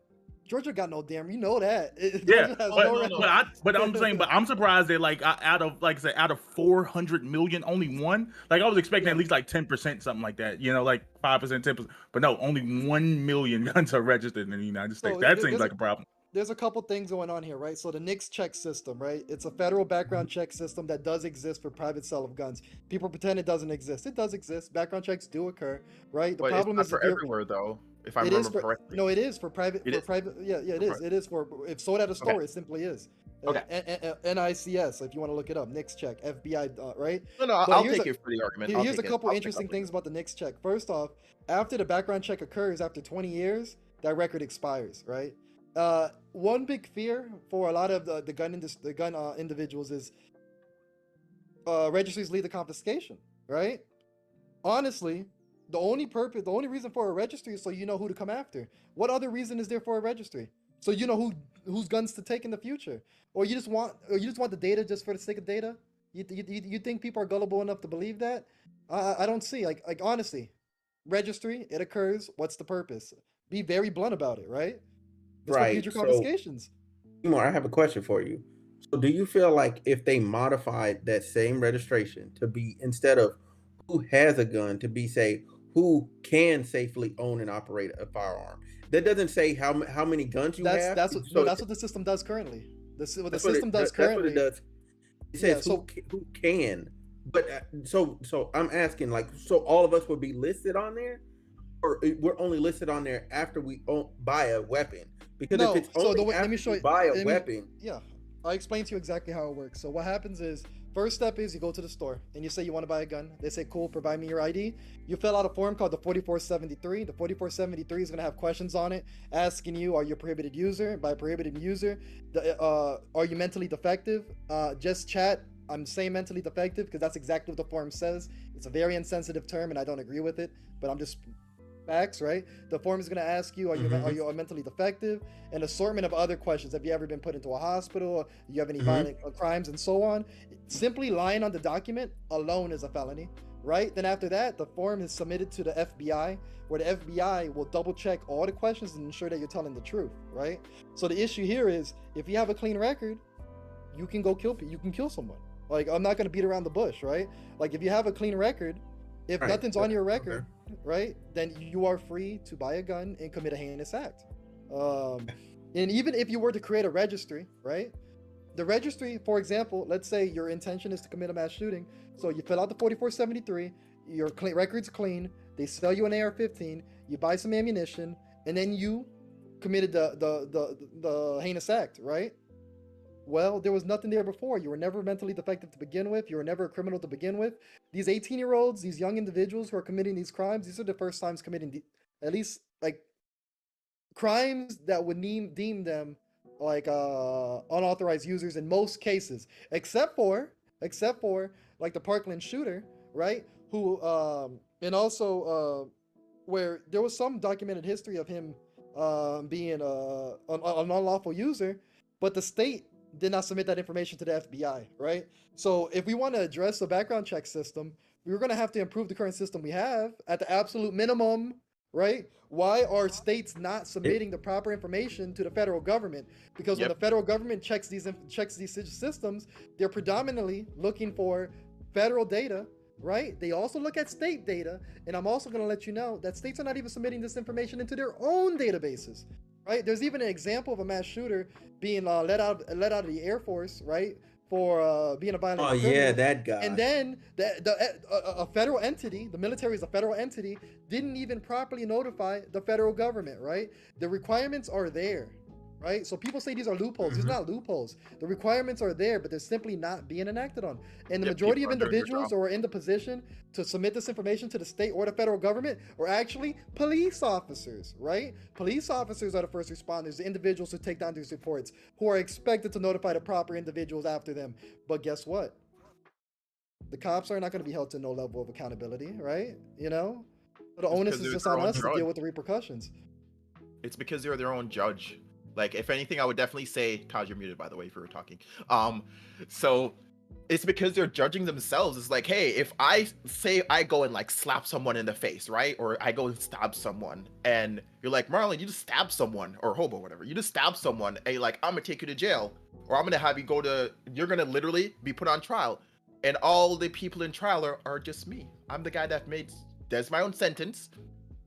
Georgia got no damn. You know that. Yeah, Georgia has but I'm saying, but I'm surprised that like out of like I said, out of 400 million, only one. Like I was expecting at least like 10%, something like that. You know, like 5%, 10%. But no, only 1 million guns are registered in the United States. That seems like a problem. There's a couple things going on here, right? So the NICS check system, right? It's a federal background check system that does exist for private sale of guns. People pretend it doesn't exist. It does exist. Background checks do occur, right? The But problem it's is not for everywhere though. If I remember correctly. No, it is for private. It is? Private. Yeah, it is. It is for if sold at a store. Okay. It simply is. Okay. NICS, if you want to look it up, NICS check, FBI, right? No, I'll take it for the argument. Here's a couple interesting things about the NICS check. First off, after the background check occurs, after 20 years, that record expires, right? One big fear for a lot of the gun individuals is registries lead to confiscation, right? Honestly, the only reason for a registry is so you know who to come after. What other reason is there for a registry? So you know whose guns to take in the future, or you just want the data just for the sake of data. You think people are gullible enough to believe that? I don't see like honestly, registry, it occurs. What's the purpose? Be very blunt about it, right? It's for future confiscations. Seymour, I have a question for you. So do you feel like if they modified that same registration to be, instead of who has a gun, to be, say, who can safely own and operate a firearm? That doesn't say how many guns you have. That's what the system does currently. What the system does currently. That's what it does. It says who can. But so I'm asking, like, so all of us would be listed on there, or we're only listed on there after we buy a weapon? Because if it's only after you buy a weapon, yeah, I'll explain to you exactly how it works. So what happens is, first step is you go to the store and you say you want to buy a gun. They say, cool, provide me your ID. You fill out a form called the 4473. The 4473 is going to have questions on it asking you, are you a prohibited user? By prohibited user, are you mentally defective? Just chat. I'm saying mentally defective because that's exactly what the form says. It's a very insensitive term and I don't agree with it, but I'm just facts, right? The form is going to ask you, are you mentally defective? An assortment of other questions. Have you ever been put into a hospital? Do you have any violent crimes and so on? Simply lying on the document alone is a felony, right? Then after that, the form is submitted to the FBI, where the FBI will double check all the questions and ensure that you're telling the truth, right? So the issue here is, if you have a clean record, you can go kill people. You can kill someone. Like, I'm not going to beat around the bush, right? Like, if you have a clean record, if nothing's on your record, right, then you are free to buy a gun and commit a heinous act. And even if you were to create a registry, right, the registry, for example, let's say your intention is to commit a mass shooting, so you fill out the 4473, your record's clean, they sell you an AR-15, you buy some ammunition, and then you committed the heinous act, right? Well, there was nothing there before. You were never mentally defective to begin with. You were never a criminal to begin with. These 18-year-olds, these young individuals who are committing these crimes, these are the first times committing at least like crimes that would deem them like unauthorized users in most cases, except for like the Parkland shooter, right? Who and also where there was some documented history of him being an unlawful user, but the state did not submit that information to the FBI, right? So if we want to address the background check system, we're going to have to improve the current system we have at the absolute minimum, right? Why are states not submitting the proper information to the federal government? Because when the federal government checks these systems, they're predominantly looking for federal data, right? They also look at state data, and I'm also going to let you know that states are not even submitting this information into their own databases. Right? There's even an example of a mass shooter being let out of the Air Force, right, for being a violent criminal. Yeah, that guy. And then a federal entity, the military is a federal entity, didn't even properly notify the federal government, right? The requirements are there, right? So people say these are loopholes. These are not loopholes. The requirements are there, but they're simply not being enacted on. And the majority of individuals who are in the position to submit this information to the state or the federal government are actually police officers, right? Police officers are the first responders, the individuals who take down these reports, who are expected to notify the proper individuals after them. But guess what? The cops are not going to be held to no level of accountability, right? You know? The onus is just on us to deal with the repercussions. It's because they're their own judge. Like, if anything, I would definitely say, Taj, you're muted, by the way, if you were talking. So It's because they're judging themselves. It's like, hey, if I say I go and like slap someone in the face, right? Or I go and stab someone, and you're like, Marlon, you just stabbed someone, or Hobo, whatever. You just stabbed someone, and you're like, I'm gonna take you to jail, or I'm gonna have you you're gonna literally be put on trial. And all the people in trial are just me. I'm the guy does my own sentence,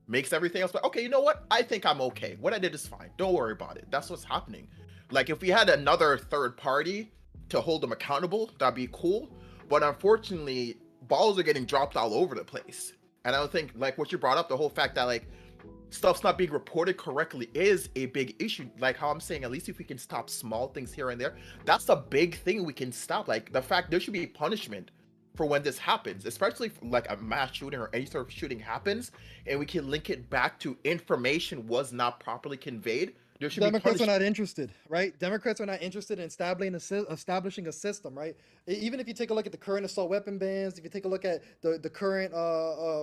makes everything else. But okay, you know what? I think I'm okay. What I did is fine. Don't worry about it. That's what's happening. Like if we had another third party to hold them accountable, that'd be cool. But unfortunately, balls are getting dropped all over the place. And I don't think, like what you brought up, the whole fact that like stuff's not being reported correctly is a big issue. Like how I'm saying, at least if we can stop small things here and there, that's a big thing we can stop. Like the fact there should be punishment for when this happens, especially if, like a mass shooting or any sort of shooting happens, and we can link it back to information was not properly conveyed. Democrats are not interested, right? Democrats are not interested in establishing a system, right? Even if you take a look at the current assault weapon bans, if you take a look at the current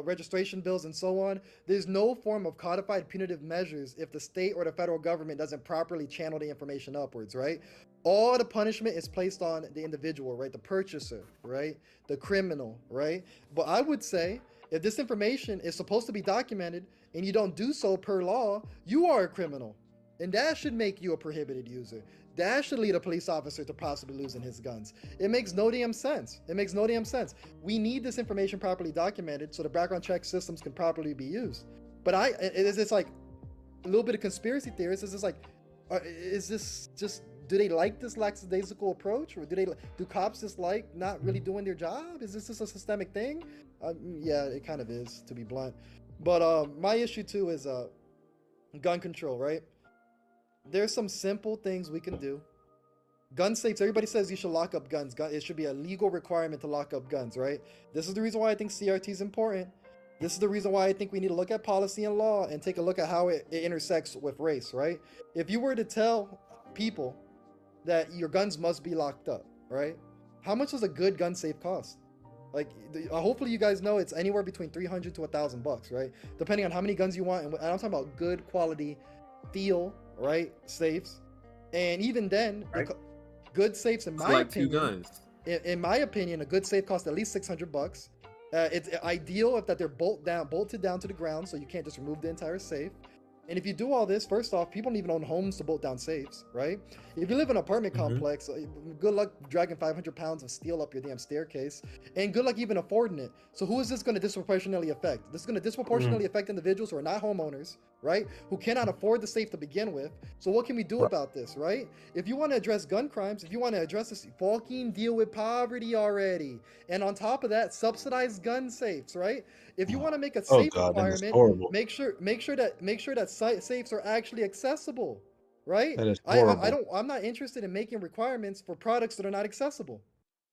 registration bills and so on, there's no form of codified punitive measures if the state or the federal government doesn't properly channel the information upwards, right? All the punishment is placed on the individual, right? The purchaser, right? The criminal, right? But I would say if this information is supposed to be documented and you don't do so per law, you are a criminal. And that should make you a prohibited user. That should lead a police officer to possibly losing his guns. It makes no damn sense. It makes no damn sense. We need this information properly documented so the background check systems can properly be used. But it's like a little bit of conspiracy theorists. It's just like, is this just, do they like this lackadaisical approach? Or do cops just like not really doing their job? Is this just a systemic thing? Yeah, it kind of is, to be blunt. But my issue too is gun control, right? There's some simple things we can do. Gun safes, everybody says you should lock up guns. It should be a legal requirement to lock up guns, right? This is the reason why I think CRT is important. This is the reason why I think we need to look at policy and law and take a look at how it intersects with race, right? If you were to tell people that your guns must be locked up, right? How much does a good gun safe cost? Like, hopefully you guys know it's anywhere between $300 to $1,000, right? Depending on how many guns you want. And I'm talking about good quality feel, right? Safes. And even then, right, good safes, in my opinion, 2 guns. In my opinion, a good safe costs at least $600. It's ideal if that they're bolted down to the ground, so you can't just remove the entire safe. And if you do all this, first off, people don't even own homes to bolt down safes, right? If you live in an apartment complex, good luck dragging 500 pounds of steel up your damn staircase, and good luck even affording it. So who is this going to disproportionately affect? This is going to disproportionately affect individuals who are not homeowners, right? Who cannot afford the safe to begin with. So what can we do about this, right? If you want to address gun crimes, if you want to address this, fucking deal with poverty already. And on top of that, subsidize gun safes, right? If you want to make a safe requirement, make sure that safes are actually accessible, right? That is horrible. I'm not interested in making requirements for products that are not accessible.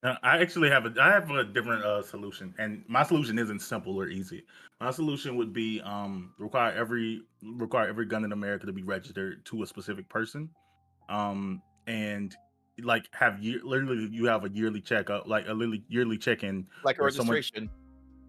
I actually have a different solution, and my solution isn't simple or easy. My solution would be require every gun in America to be registered to a specific person, and like literally you have a yearly checkup, like a yearly check-in, like a registration.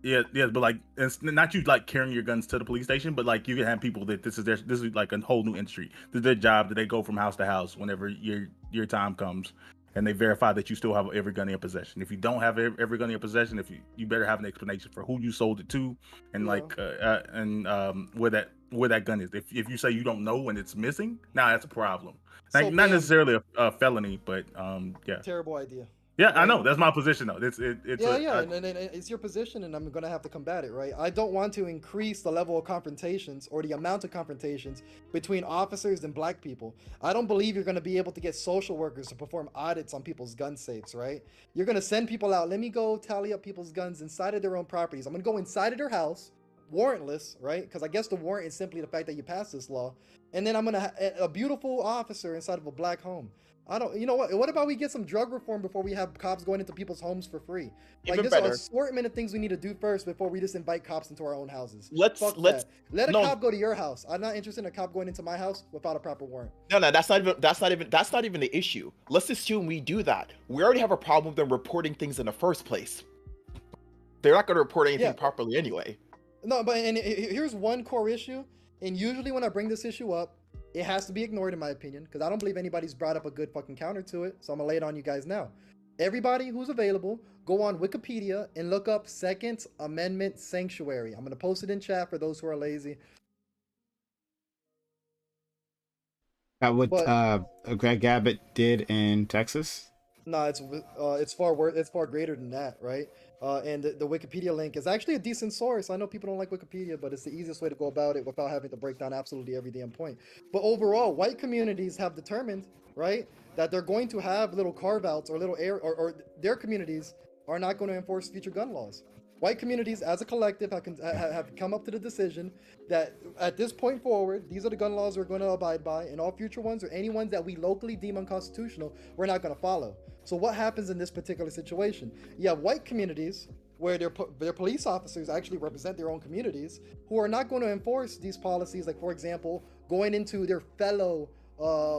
Yeah, but like it's not you like carrying your guns to the police station, but like you can have people that this is like a whole new industry. This is their job, that they go from house to house whenever your time comes, and they verify that you still have every gun in your possession. If you don't have every gun in your possession, you better have an explanation for who you sold it to, and where that gun is. If you say you don't know and it's missing, now that's a problem. Like, not necessarily a felony, but yeah. Terrible idea. Yeah, right? I know. That's my position, though. And it's your position, and I'm gonna have to combat it, right? I don't want to increase the level of confrontations or the amount of confrontations between officers and black people. I don't believe you're gonna be able to get social workers to perform audits on people's gun safes, right? You're gonna send people out. Let me go tally up people's guns inside of their own properties. I'm gonna go inside of their house, warrantless, right? Because I guess the warrant is simply the fact that you passed this law, and then I'm gonna a beautiful officer inside of a black home. You know what about we get some drug reform before we have cops going into people's homes for free? Like, there's an assortment of things we need to do first before we just invite cops into our own houses. Let a cop go to your house. I'm not interested in a cop going into my house without a proper warrant. No, that's not even the issue. Let's assume we do that. We already have a problem with them reporting things in the first place. They're not going to report anything properly anyway. No, but here's one core issue, and usually when I bring this issue up, it has to be ignored, in my opinion, because I don't believe anybody's brought up a good fucking counter to it. So I'm gonna lay it on you guys now. Everybody who's available, go on Wikipedia and look up Second Amendment sanctuary. I'm gonna post it in chat for those who are lazy. That what But Greg Abbott did in Texas. no, it's far greater than that, right? And the Wikipedia link is actually a decent source. I know people don't like Wikipedia, but it's the easiest way to go about it without having to break down absolutely every damn point. But overall, white communities have determined, right, that they're going to have little carve-outs or little or their communities are not going to enforce future gun laws. White communities, as a collective, have come up to the decision that at this point forward, these are the gun laws we're going to abide by, and all future ones or any ones that we locally deem unconstitutional, we're not going to follow. So what happens in this particular situation? You have white communities where their police officers actually represent their own communities who are not going to enforce these policies, like, for example, going into their fellow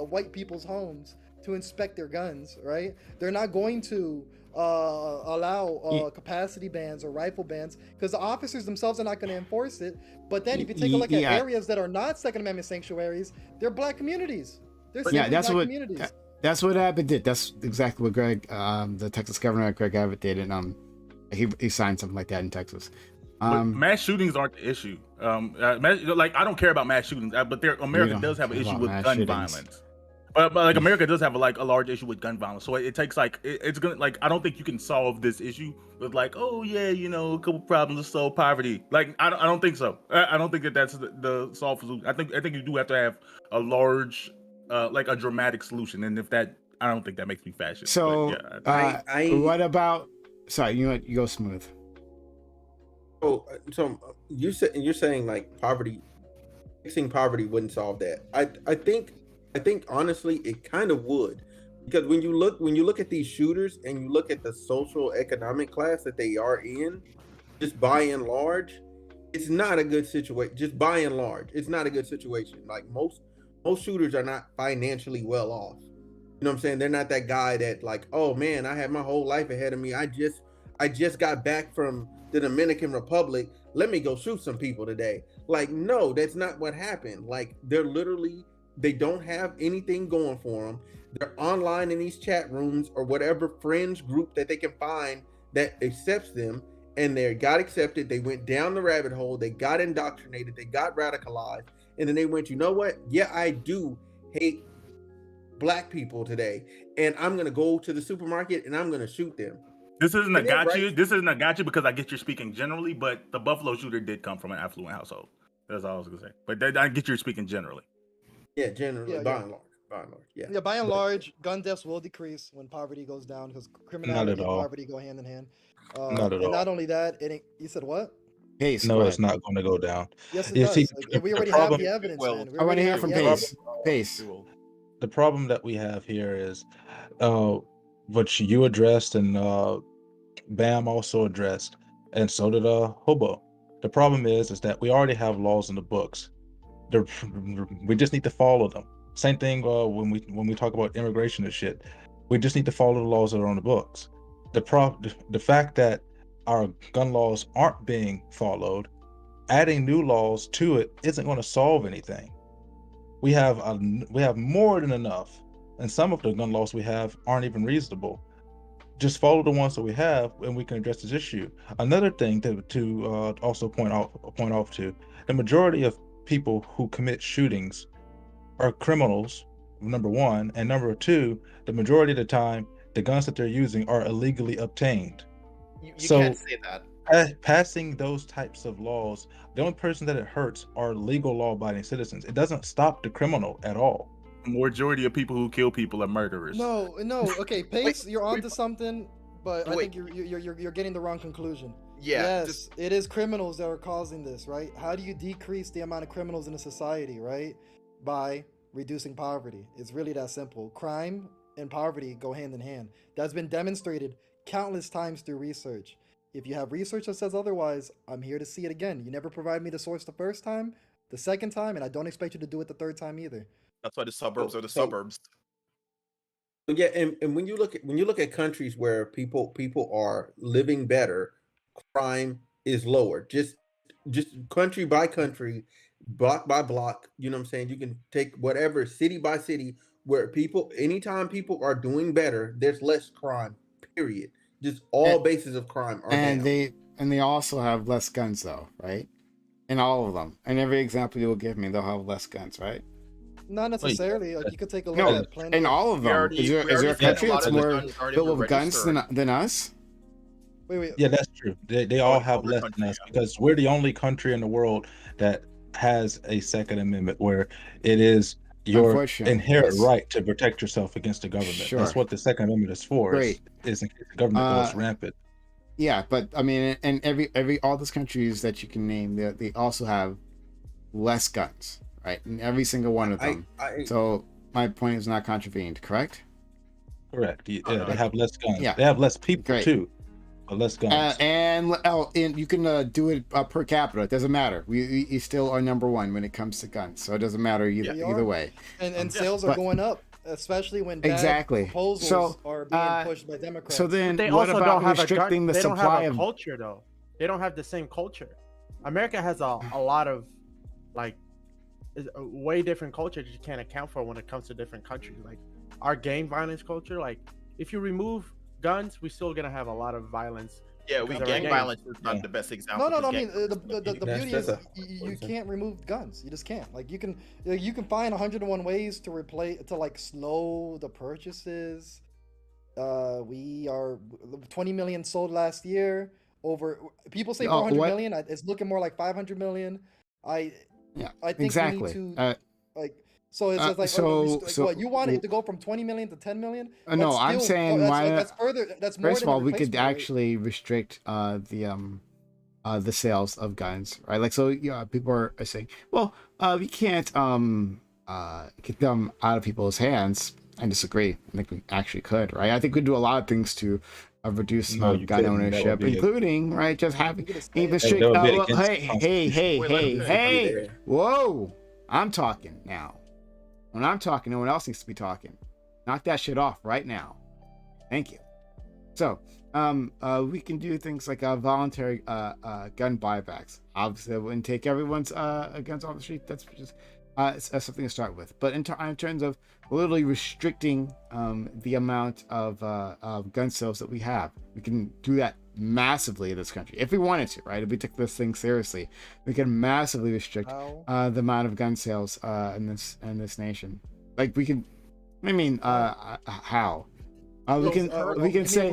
white people's homes to inspect their guns, right? They're not going to allow capacity bans or rifle bans because the officers themselves are not going to enforce it. But then if you take a look at areas that are not Second Amendment sanctuaries, they're black communities. They're communities. That's what Abbott did. That's exactly what the Texas governor Greg Abbott did, and he signed something like that in Texas. But mass shootings aren't the issue. Like, I don't care about mass shootings, but America does have an issue with gun violence. But like America does have a large issue with gun violence, so it takes it's gonna I don't think you can solve this issue with a couple problems to solve poverty. Like I don't think so. I don't think that's the solve solution. I think you do have to have a large a dramatic solution, and I don't think that makes me fascist. So what about? Sorry, you go smooth. So you're saying like fixing poverty wouldn't solve that. I think honestly it kind of would, because when you look at these shooters and you look at the social economic class that they are in, just by and large, it's not a good situation. Just by and large, it's not a good situation. Like most shooters are not financially well off. You know what I'm saying? They're not that guy that like, oh man, I had my whole life ahead of me. I just got back from the Dominican Republic. Let me go shoot some people today. Like, no, that's not what happened. Like, they don't have anything going for them. They're online in these chat rooms or whatever friends group that they can find that accepts them, and they got accepted. They went down the rabbit hole. They got indoctrinated. They got radicalized. And then they went, you know what? Yeah, I do hate black people today. And I'm going to go to the supermarket and I'm going to shoot them. This isn't a gotcha. This isn't a gotcha because I get you're speaking generally, but the Buffalo shooter did come from an affluent household. That's all I was going to say. But I get you're speaking generally. Yeah, generally, by and large, yeah. Yeah, by and large, gun deaths will decrease when poverty goes down because criminality and poverty go hand in hand. Not at all. Not only that, you said what? Pace. No, it's not going to go down. Yes, it does. See, we already have the evidence, man. I want to hear from Pace. Pace. The problem that we have here is what you addressed and Bam also addressed, and so did Hobo. The problem is that we already have laws in the books. We just need to follow them. Same thing when we talk about immigration and shit. We just need to follow the laws that are on the books. The fact that our gun laws aren't being followed, adding new laws to it isn't going to solve anything. We have more than enough, and some of the gun laws we have aren't even reasonable. Just follow the ones that we have, and we can address this issue. Another thing to also point off to, the majority of people who commit shootings are criminals, number one, and number two, the majority of the time, the guns that they're using are illegally obtained. You can't say that. Passing those types of laws, the only person that it hurts are legal law-abiding citizens. It doesn't stop the criminal at all. Majority of people who kill people are murderers. No. Okay, Pace, you're onto something, but I think you're getting the wrong conclusion. Yeah. Yes, it is criminals that are causing this, right? How do you decrease the amount of criminals in a society, right? By reducing poverty. It's really that simple. Crime and poverty go hand in hand. That's been demonstrated countless times through research. If you have research that says otherwise, I'm here to see it again. You never provide me the source the first time, the second time, and I don't expect you to do it the third time either. That's why the suburbs are the suburbs. Yeah, and when you look at countries where people are living better, crime is lower. Just country by country, block by block. You know what I'm saying? You can take whatever city by city where anytime people are doing better, there's less crime. Period. Just all bases of crime are and down. they also have less guns though, right? In all of them, and every example you will give me, they'll have less guns, right? Not necessarily. Like you could take a look No, at plenty. in all of We them. already- Is there we already a said country a lot that's of the more guns already filled were with guns registered. than us? Wait. Yeah, that's true. They all have other less than countries, us because we're the only country in the world that has a Second Amendment where it is your Unfortunately, inherent yes. right to protect yourself against the government. Sure. That's what the Second Amendment is for. Great. Is in case the government goes rampant. Yeah, but I mean, and every all those countries that you can name, they also have less guns, right? In every single one of them. So my point is not contravened, correct? Correct. Yeah, they have less guns. Yeah. They have less people Great. too, but less guns. And you can do it per capita. It doesn't matter. We still are number one when it comes to guns, so it doesn't matter either way. And sales are going up, especially when bad Exactly. proposals are being pushed by Democrats. So then, They what also about don't have restricting the they don't supply have a of? culture though. They don't have the same culture. America has a lot of like a way different culture that you can't account for when it comes to different countries. Like our gang violence culture, like if you remove guns, we're still gonna have a lot of violence. Yeah, Because gang they're violence is not the best example. No. I because mean, gang- the beauty is you can't remove guns. You just can't. Like you can find 101 ways to slow the purchases. We are 20 million sold last year. Over people say 400 million. It's looking more like 500 million. I think exactly. we need to So it's just like, what you want it to go from 20 million to 10 million? No, I'm saying that's further. That's more. First of than all, we could replacement rate. actually restrict the sales of guns, right? Like, so people are saying, well, we can't get them out of people's hands. I disagree. I think we actually could, right? I think we do a lot of things to reduce the amount of gun ownership, including right, just having even strict. Hey! Whoa! I'm talking now. When I'm talking, no one else needs to be talking. Knock that shit off right now. Thank you. So, we can do things like voluntary gun buybacks. Obviously, I wouldn't take everyone's guns off the street. That's just it's something to start with. But in terms of literally restricting the amount of gun sales that we have, we can do that massively in this country if we wanted to, right? If we took this thing seriously, we can massively restrict the amount of gun sales in this nation. Like we can, I mean, how? We can say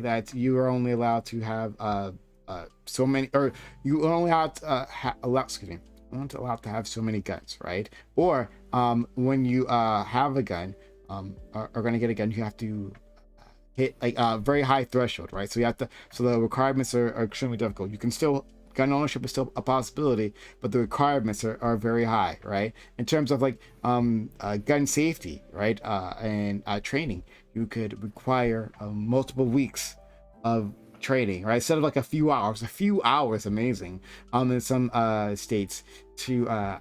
that you are only allowed to have so many, or you only have to allowed to have so many guns, right? Or when you have a gun, are going to get a gun, you have to hit like a very high threshold, right? So the requirements are extremely difficult. You can still, gun ownership is still a possibility, but the requirements are very high, right? In terms of like gun safety, right? And training, you could require multiple weeks of training, right? Instead of like a few hours, amazing, in some states to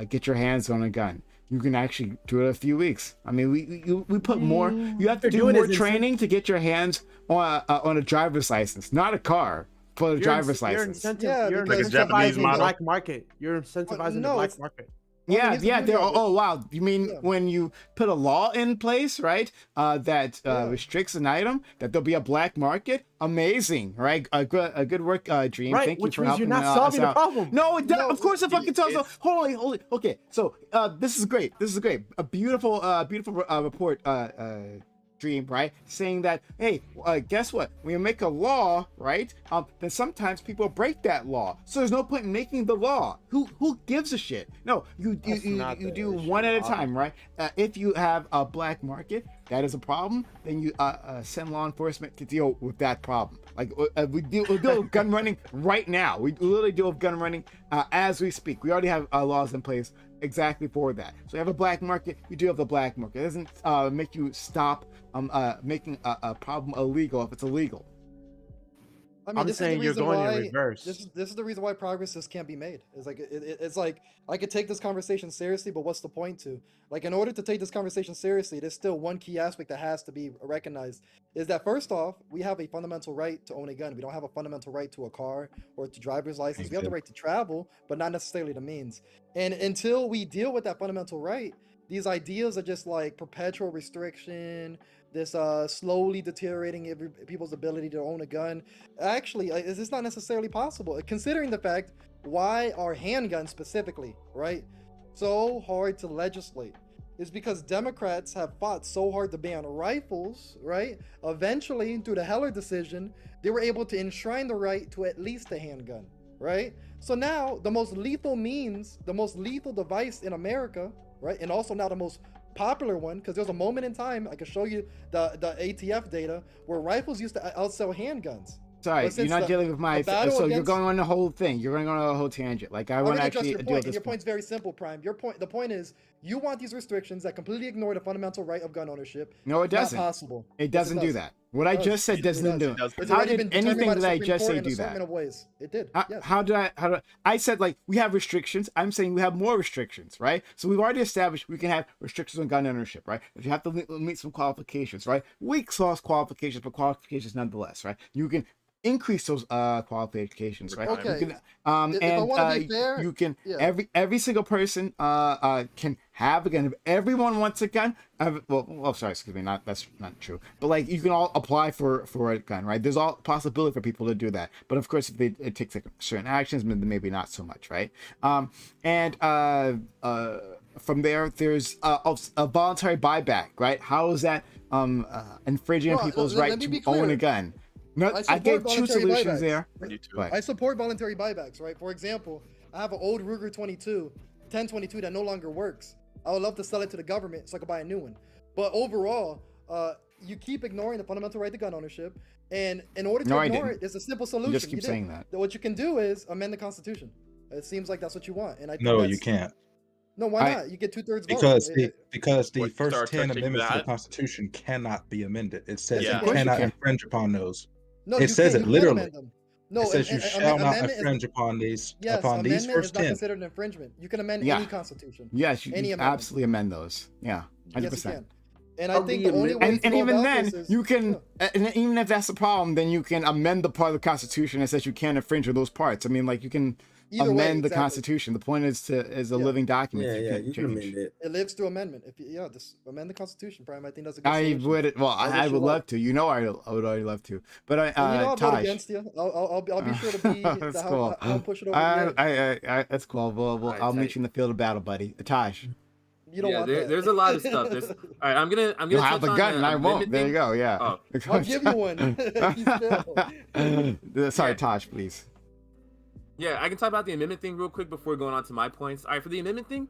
get your hands on a gun. You can actually do it in a few weeks. I mean, we put more. You have to do more training to get your hands on a driver's license, not a car, but a driver's license. You're like a incentivizing Japanese the model. black market. You're incentivizing the black market. Yeah. Oh wow. You mean when you put a law in place, right? That restricts an item, that there'll be a black market. Amazing, right? A good work, Dream. Right, Thank you which for means helping you're not us solving the out. problem. No, of course it fucking tells. Hold on. Okay, so this is great. A beautiful report. Dream, right? Saying that, hey, guess what? When you make a law, right? Then sometimes people break that law. So there's no point in making the law. Who gives a shit? No, you do one at a time, right? If you have a black market, that is a problem. Then you send law enforcement to deal with that problem. Like we deal with gun running right now. We literally deal with gun running as we speak. We already have laws in place exactly for that. So you have a black market, you deal with the black market. It doesn't make you stop making a problem illegal if it's illegal. I mean, I'm saying you're going in reverse. This is the reason why progress just can't be made. It's like I could take this conversation seriously, but what's the point to? Like, in order to take this conversation seriously, there's still one key aspect that has to be recognized. Is that first off, we have a fundamental right to own a gun. We don't have a fundamental right to a car or to driver's license. We have the right to travel, but not necessarily the means. And until we deal with that fundamental right, these ideas are just like perpetual restriction, this slowly deteriorating people's ability to own a gun. Actually, is this not necessarily possible? Considering the fact, why are handguns specifically, right, so hard to legislate? Is because Democrats have fought so hard to ban rifles, right? Eventually, through the Heller decision, they were able to enshrine the right to at least a handgun, right? So now the most lethal means, the most lethal device in America, right? And also now the most popular one, because there's a moment in time, I can show you the ATF data, where rifles used to outsell handguns. Sorry, you're not dealing with my. So you're going on the whole thing. You're going on a whole tangent. Like I want to actually deal with this. Your point's very simple, Prime. The point is, you want these restrictions that completely ignore the fundamental right of gun ownership. No, it doesn't. Not possible. It doesn't do that. What I just said doesn't do it. How did anything that I just say do that? It did. How did I said, like, we have restrictions. I'm saying we have more restrictions, right? So we've already established we can have restrictions on gun ownership, right? If you have to meet some qualifications, right? Weak sauce qualifications, but qualifications nonetheless, right? You can increase those qualifications, right? Okay. You can, you can every single person can have a gun. If everyone wants a gun, sorry, excuse me, that's not true. But like, you can all apply for a gun, right? There's all possibility for people to do that. But of course, if it takes like certain actions, then maybe not so much, right? From there's a voluntary buyback, right? How is that infringing on people's right to own a gun? No, I gave two solutions there. I support voluntary buybacks, right? For example, I have an old Ruger 1022 that no longer works. I would love to sell it to the government so I could buy a new one. But overall, you keep ignoring the fundamental right to gun ownership. And in order to ignore it, there's a simple solution. You just keep saying that. What you can do is amend the Constitution. It seems like that's what you want. And I think no, you can't. No, why not? You get 2/3 vote. Because the first 10 amendments to the Constitution cannot be amended. It says you cannot infringe upon those. No, it says it literally. No, it says you shall not infringe upon these. Yes, upon these first 10. Is not considered an infringement. You can amend any constitution. Yes, you can absolutely amend those. Yeah, 100%. Yes, you can. And I think the only way and even then, you can, and even if that's the problem, then you can amend the part of the Constitution that says you can't infringe on those parts. I mean, like, you can amend the Constitution. The point is a living document. Yeah, you can amend it. It lives through amendment. Just amend the Constitution, Prime. I think that's a good solution. I would love to. You know, I would already love to. But I'll vote against you. I'll be sure to be. That's cool. I'll push it over. That's cool. I'll meet you in the field of battle, buddy. Taj. You don't want that. There's a lot of stuff. All right, I'm gonna You'll have the gun and I won't. There you go. Yeah. Oh. I'll give you one. Sorry, Taj, please. Yeah, I can talk about the amendment thing real quick before going on to my points. All right, for the amendment thing,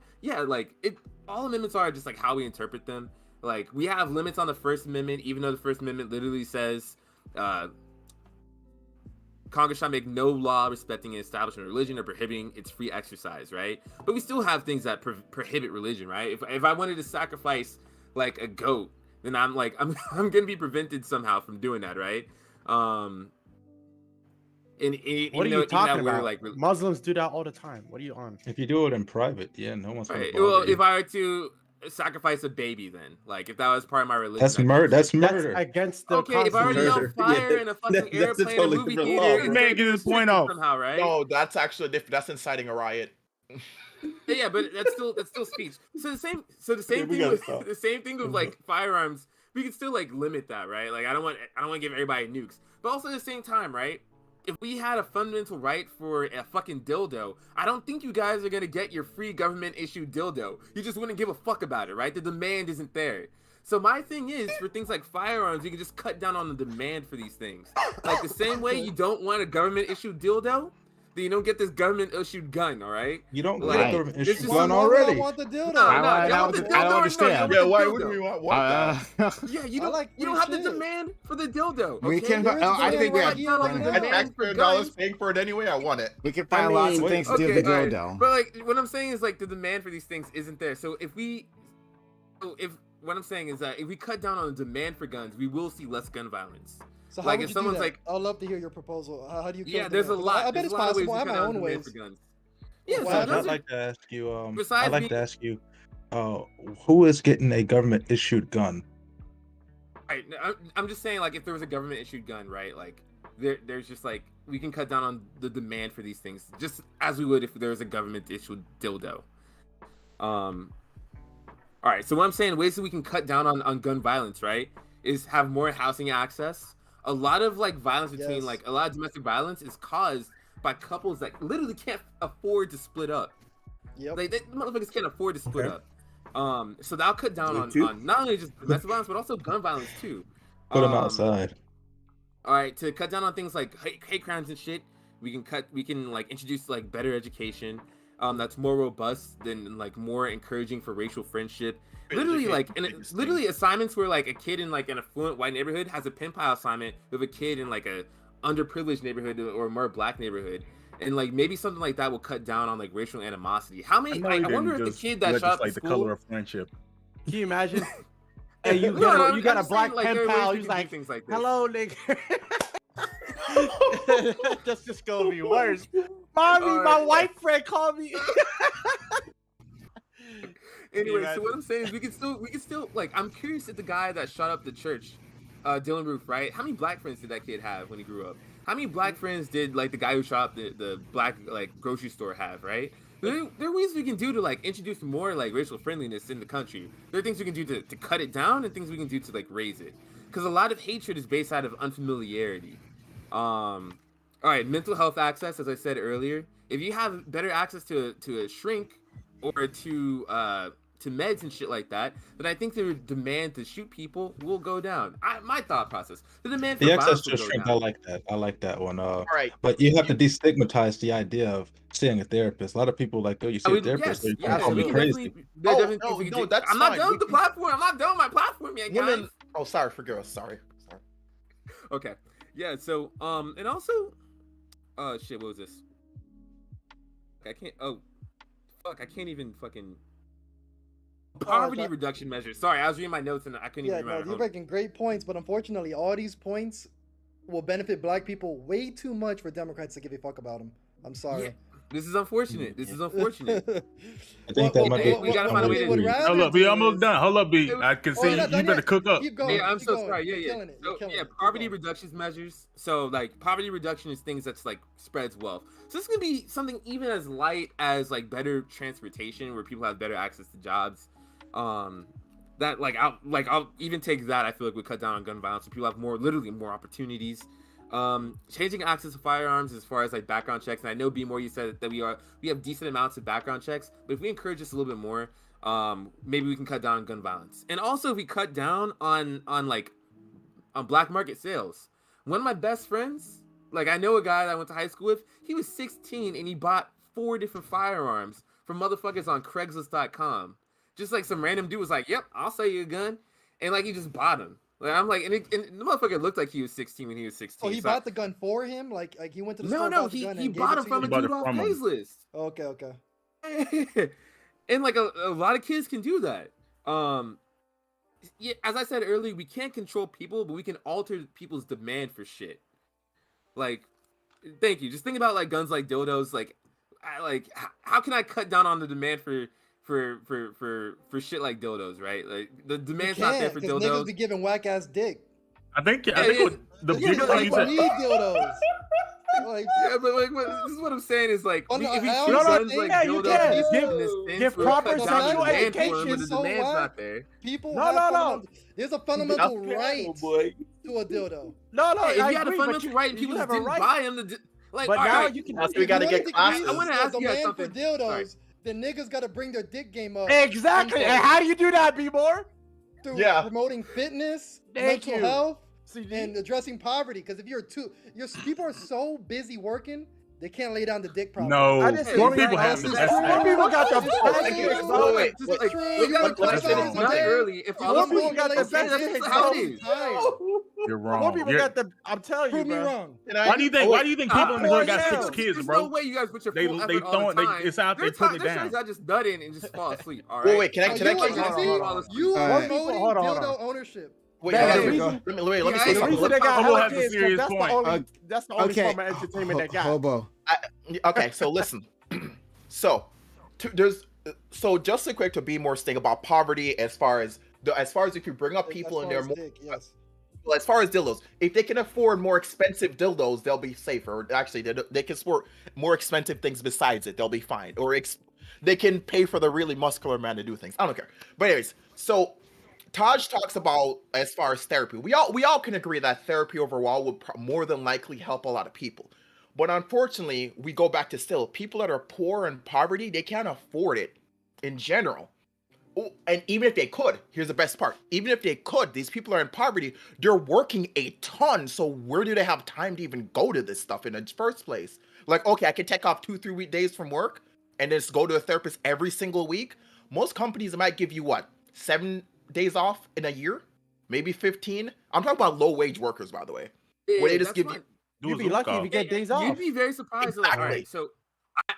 all amendments are just like how we interpret them. Like, we have limits on the First Amendment, even though the First Amendment literally says Congress shall make no law respecting an establishment of religion or prohibiting its free exercise, right? But we still have things that prohibit religion, right? If I wanted to sacrifice like a goat, then I'm gonna be prevented somehow from doing that, right? What are you talking about? Like, Muslims do that all the time. What are you on? If you do it in private, no one's gonna bother well, you. if I were to sacrifice a baby, then, like, if that was part of my religion, that's murder. That's murder. That's against the if I were to yell fire in a fucking airplane, a movie theater, man, get this point off somehow, right? No, that's actually different. That's inciting a riot. Yeah, but that's still speech. So the same thing with like firearms. We can still like limit that, right? Like, I don't want to give everybody nukes, but also at the same time, right? If we had a fundamental right for a fucking dildo, I don't think you guys are gonna get your free government-issued dildo. You just wouldn't give a fuck about it, right? The demand isn't there. So my thing is, for things like firearms, you can just cut down on the demand for these things. Like, the same way you don't want a government-issued dildo, then you don't get this government-issued gun, all right? You don't get a government-issued gun already. I want the dildo. I don't understand. Yeah, why wouldn't we want that? Yeah, you don't have the demand for the dildo. We can. I think we have. $10 paying for it anyway. I want it. We can find lots of things to do with the dildo. Right. But like, what I'm saying is, like, the demand for these things isn't there. So what I'm saying is that if we cut down on the demand for guns, we will see less gun violence. So how would you do that? I'd love to hear your proposal. How do you? Yeah, there's a lot. I bet it's possible. I have my own ways. Yeah, I'd like to ask you. Who is getting a government-issued gun? Right. I'm just saying, like, if there was a government-issued gun, right? Like, there's just like, we can cut down on the demand for these things, just as we would if there was a government-issued dildo. All All right. So what I'm saying, ways that we can cut down on gun violence, right, is have more housing access. A lot of like violence between like a lot of domestic violence is caused by couples that literally can't afford to split up. Yep. Like, motherfuckers can't afford to split up. So that'll cut down on not only just domestic violence but also gun violence too. Put them outside. All right, to cut down on things like hate crimes and shit, we can like introduce like better education, that's more robust than like more encouraging for racial friendship. Literally like, and literally assignments where like a kid in like an affluent white neighborhood has a pen pal assignment with a kid in like a underprivileged neighborhood or more black neighborhood. And like maybe something like that will cut down on like racial animosity. How many? I wonder if the kid that shot up the school, color of friendship. Can you imagine? Hey, you got a black pen pal. He's like, things like "Hello, nigga." That's just gonna be worse. Mommy, my white friend called me. Anyway, so what I'm saying is we can still like, I'm curious if the guy that shot up the church, Dylan Roof, right? How many black friends did that kid have when he grew up? How many black friends did like the guy who shot up the black like grocery store have, right? There are ways we can do to like introduce more like racial friendliness in the country. There are things we can do to cut it down and things we can do to like raise it. Because a lot of hatred is based out of unfamiliarity. All right, mental health access, as I said earlier. If you have better access to a shrink or to meds and shit like that, then I think the demand to shoot people will go down. My thought process. The demand for The access violence to will a go shrink, down. I like that. I like that one. Right. But you have to destigmatize the idea of seeing a therapist. A lot of people like, oh, you see a therapist, so you're so we me can crazy. definitely that's I'm not fine. done with the platform. I'm not done with my platform yet, guys. Women. Oh, sorry for girls. Sorry. Okay. Yeah. So and also, shit. What was this? I can't. Oh, fuck. I can't even fucking. Poverty reduction measures. Sorry, I was reading my notes and I couldn't even remember. Yeah, you're making great points, but unfortunately, all these points will benefit black people way too much for Democrats to give a fuck about them. I'm sorry. Yeah, this is unfortunate. This is unfortunate. I think that might be. We gotta find a way to. Hold up, B. I'm almost done. Hold up, B. I can see you're you better cook up. Keep going. Yeah, I'm keep so going. sorry. You're Yeah, killing it. So, You're killing yeah, it. Keep poverty going. reduction measures. So like poverty reduction is things that's like spreads wealth. So this can be something even as light as like better transportation where people have better access to jobs. That I'll even take that. I feel like we cut down on gun violence so people have literally more opportunities. Changing access to firearms as far as like background checks, and I know B more you said that we have decent amounts of background checks, but if we encourage this a little bit more, maybe we can cut down on gun violence. And also if we cut down on black market sales. One of my best friends, like I know a guy that I went to high school with, he was 16 and he bought 4 different firearms from motherfuckers on Craigslist.com. Just like some random dude was like, "Yep, I'll sell you a gun," and like he just bought him. Like I'm like, and the motherfucker looked like he was 16 when he was 16. Oh, he bought the gun for him? Like he went to the store. No, he bought it from a dude off Craigslist. Okay. And like a lot of kids can do that. Yeah, as I said earlier, we can't control people, but we can alter people's demand for shit. Like, thank you. Just think about like guns like dildos. Like how can I cut down on the demand for shit like dildos, right? Like the demand's not there for dildos. Niggas be giving whack ass dick. I think the biggest thing you said. Need dildos. Like, yeah, but like, this is what I'm saying is like, if you shoot guns like dildos, give proper sexual education. But the demand's not there. People, no. There's a fundamental right to a dildo. No, if you had a fundamental right and people just didn't buy them, like, but now you can. We gotta get classes. I want to ask you guys something. For dildos, the niggas gotta bring their dick game up. Exactly. And how do you do that, B-More? Through promoting fitness, mental health, and addressing poverty. Because if people are so busy working, they can't lay down the dick properly. No, poor people have the best. Poor people got the best. Not early. If all people got the best, that's how it is. You're wrong. More people got the. I'm telling you, Prove me wrong. Why do you think people in the hood got 6 kids, There's bro? no way you guys put your They full effort all the time. it's out there putting it down. I just nut in and just fall asleep. All right. Wait, can I You are promoting dildo ownership. Wait, Let me say something. Hobo has a serious point. That's the only form of entertainment they got. Hobo. Okay, so listen. So just a quick to be more sting about poverty as far as if you bring up people in there more. As far as dildos, if they can afford more expensive dildos, they'll be safer. Actually, they can support more expensive things besides it. They'll be fine. They can pay for the really muscular man to do things. I don't care. But anyways, so Taj talks about as far as therapy. We all can agree that therapy overall would more than likely help a lot of people. But unfortunately, we go back to still people that are poor and poverty, they can't afford it in general. Oh, and even if they could, here's the best part. Even if they could, these people are in poverty, they're working a ton. So where do they have time to even go to this stuff in the first place? Like, okay, I can take off 2-3 days from work and just go to a therapist every single week. Most companies might give you what, 7 days off in a year, maybe 15. I'm talking about low wage workers, by the way. Yeah, where they just give you. You'd be lucky if you get days off. You'd be very surprised. Exactly. Like, all right, so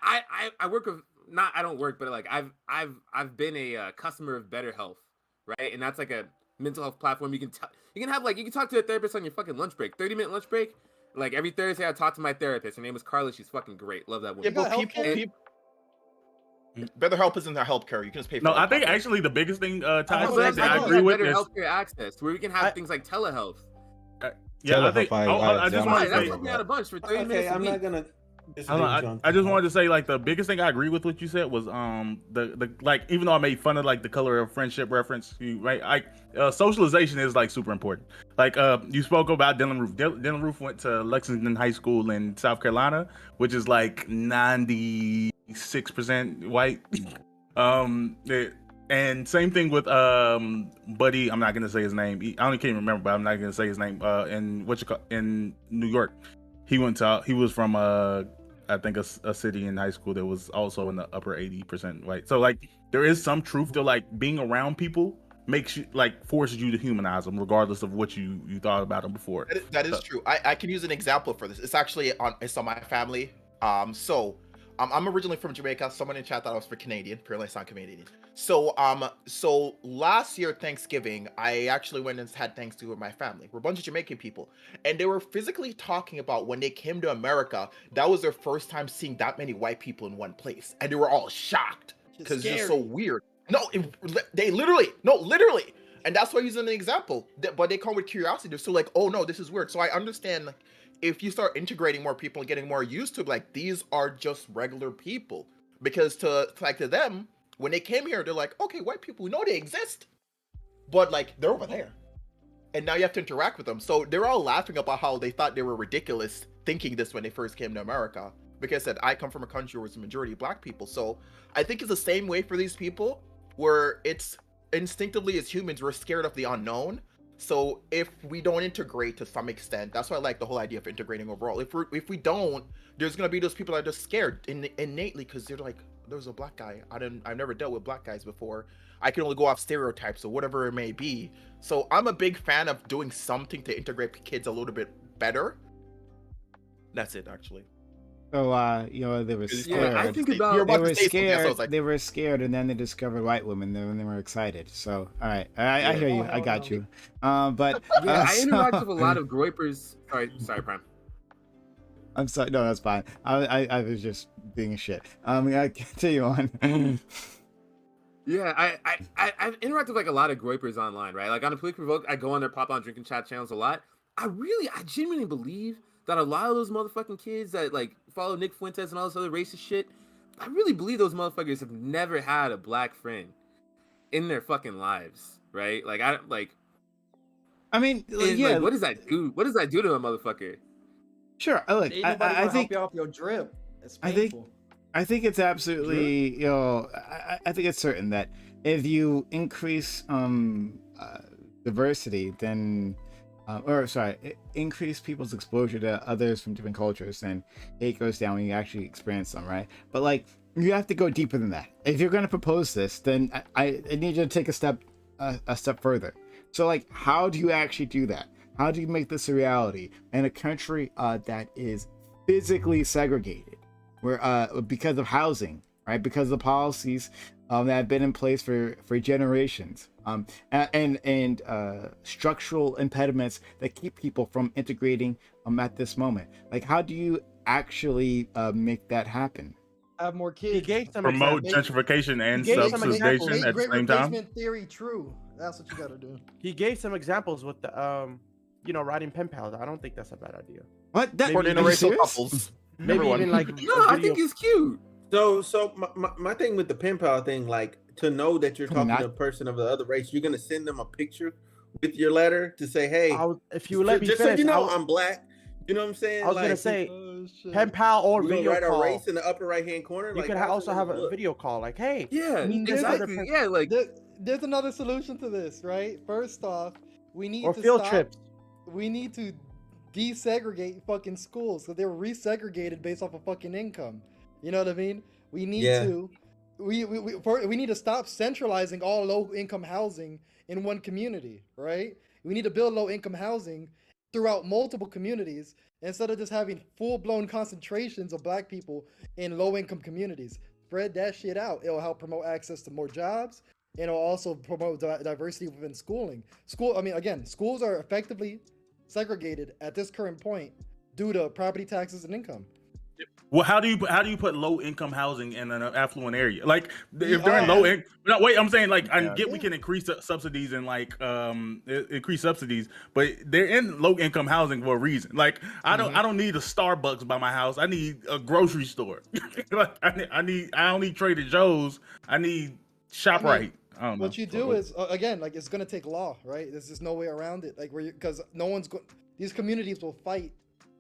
I work with I don't work, but like I've been a customer of Better Health, right? And that's like a mental health platform. You can talk to a therapist on your fucking lunch break, 30-minute lunch break. Like every Thursday, I talk to my therapist. Her name is Carla. She's fucking great. Love that woman. Yeah, but people. Better Help isn't their healthcare. You can just pay for No, it. I think actually the biggest thing, Ty Oh, said that I agree with better is healthcare access, where we can have things like telehealth. yeah, I think I just want to That's say helped me out a bunch for 30 minutes Okay, a I'm week. not gonna. I just wanted to say like the biggest thing I agree with what you said was the like, even though I made fun of like the color of friendship reference, right? Socialization is like super important. Like you spoke about Dylan Roof. Dylan Roof went to Lexington High School in South Carolina, which is like 96% white. And same thing with Buddy. I'm not gonna say his name. I only can't remember, but I'm not gonna say his name. In New York, he was from I think a city in high school that was also in the upper 80% white. So like there is some truth to like being around people makes you like forces you to humanize them regardless of what you thought about them before. That is true. I can use an example for this. It's actually on my family. I'm originally from Jamaica. Someone in chat thought I was Canadian. Apparently, I sound Canadian. So last year Thanksgiving, I actually went and had Thanksgiving with my family. We're a bunch of Jamaican people, and they were physically talking about when they came to America, that was their first time seeing that many white people in one place, and they were all shocked because it's just so weird. They literally, and that's why I use an example. But they come with curiosity. They're still like, oh no, this is weird. So I understand like, if you start integrating more people and getting more used to it, like these are just regular people, because to them, when they came here, they're like, okay, white people, we know they exist, but like they're over there, and now you have to interact with them. So they're all laughing about how they thought they were ridiculous thinking this when they first came to America. Because I said, I come from a country where it's a majority of black people. So I think it's the same way for these people, where it's instinctively as humans, we're scared of the unknown. So if we don't integrate to some extent, that's why I like the whole idea of integrating overall. If we don't, there's gonna be those people that are just scared innately because they're like, there's a black guy. I've never dealt with black guys before. I can only go off stereotypes or whatever it may be. So I'm a big fan of doing something to integrate kids a little bit better. That's it, actually. So they were scared. Yeah, I think about They were scared, and then they discovered white women. Then they were excited. So all right, I hear you. I got you. But yeah, I interact with a lot of groypers. Sorry, Prime. I'm sorry. No, that's fine. I was just being a shit. I continue on. Yeah, I've interacted with like a lot of groypers online, right? Like on a Politically Provoked, I go on their pop on drinking chat channels a lot. I genuinely believe that a lot of those motherfucking kids that like follow Nick Fuentes and all this other racist shit, I really believe those motherfuckers have never had a black friend in their fucking lives, right? Like I mean, yeah. Like, what does that do? What does that do to a motherfucker? Sure. Look, I think help you off your drip. It's painful. I think it's absolutely, I think it's certain that if you increase diversity, then increase people's exposure to others from different cultures, then hate goes down when you actually experience them, right? But like, you have to go deeper than that. If you're going to propose this, then I need you to take a step further. So like, how do you actually do that? How do you make this a reality in a country that is physically segregated, where because of housing, right? Because of the policies that have been in place for generations, and structural impediments that keep people from integrating at this moment. Like, how do you actually make that happen? Have more kids. Promote gentrification and subsidization at the same time. Replacement theory true. That's what you got to do. He gave some examples with the riding pen pals. I don't think that's a bad idea. What? That for interracial couples. Maybe even like no, I think it's cute. So my thing with the pen pal thing, like to know that you're Can we talking not- to a person of the other race, you're gonna send them a picture with your letter to say, hey, If you let me just finish, so you know, I'm black. You know what I'm saying? I was gonna Like, say Oh, shit. pen pal or you gonna video write our call. race in the upper right hand corner. You Like, could how's it also have gonna a look? video call, like, hey, Yeah, meet this other exactly. person. Yeah, like There's another solution to this, right? First off, we need or to field stop. trips. We need to desegregate fucking schools because they're resegregated based off of fucking income. You know what I mean? We need Yeah. to we need to stop centralizing all low income housing in one community, right? We need to build low income housing throughout multiple communities instead of just having full blown concentrations of black people in low income communities. Spread that shit out. It'll help promote access to more jobs. And it'll also promote diversity within schooling. Schools are effectively segregated at this current point due to property taxes and income. Well, how do you put low income housing in an affluent area? Like if they're in are. low income, no, wait, I'm saying like I Yeah. get we can increase subsidies and like increase subsidies, but they're in low income housing for a reason. Like I don't need a Starbucks by my house. I need a grocery store. Like, I don't need Trader Joe's. I need ShopRite. I don't know. What you do is again, like it's gonna take law, right? There's just no way around it. Like because no one's going. These communities will fight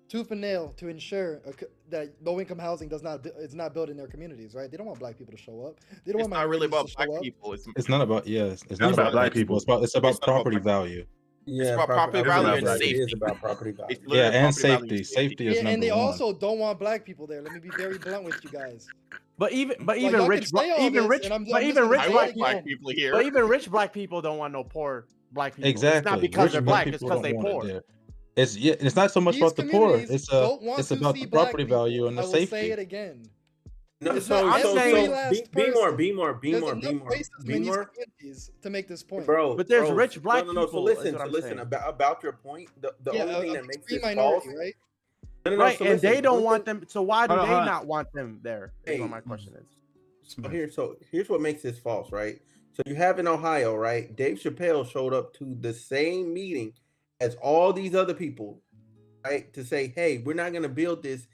tooth and nail to ensure that low-income housing is not built in their communities, right? They don't want black people to show up. They don't It's want not really about minorities to black show up. people. It's not about it's not about black people. It's about It's not about property black value. Yeah, about property value and It is safety. about property value. It's literally Yeah, and property value safety. Safety is Yeah, number and they one. also don't want black people there. Let me be very blunt with you guys. But even y'all rich can say all even this, rich and I'm but just even gonna rich say I it black like again. black people people here. but even rich black people don't want no poor black people. Exactly. It's not because Rich they're black black, it's people because they don't want it poor. there. It's not so much These about the poor. communities don't want It's to about see the black property people. value and the I will say safety. it again. No, It's so not I'm every saying- last be more, person. be more, There's more, enough be more, racism be in these more. communities to make this point. Bro, But there's bro, rich black no. So people, listen, is what I'm saying. about your point. The Yeah, only thing an that makes extreme this minority, false, right? no, Right, so and listen, they don't one want thing- them. So why do Hold on, they hold on. not want them there? Is Hey, what my question is. So here's what makes this false, right? So you have in Ohio, right? Dave Chappelle showed up to the same meeting as all these other people, right? To say, hey, we're not gonna build this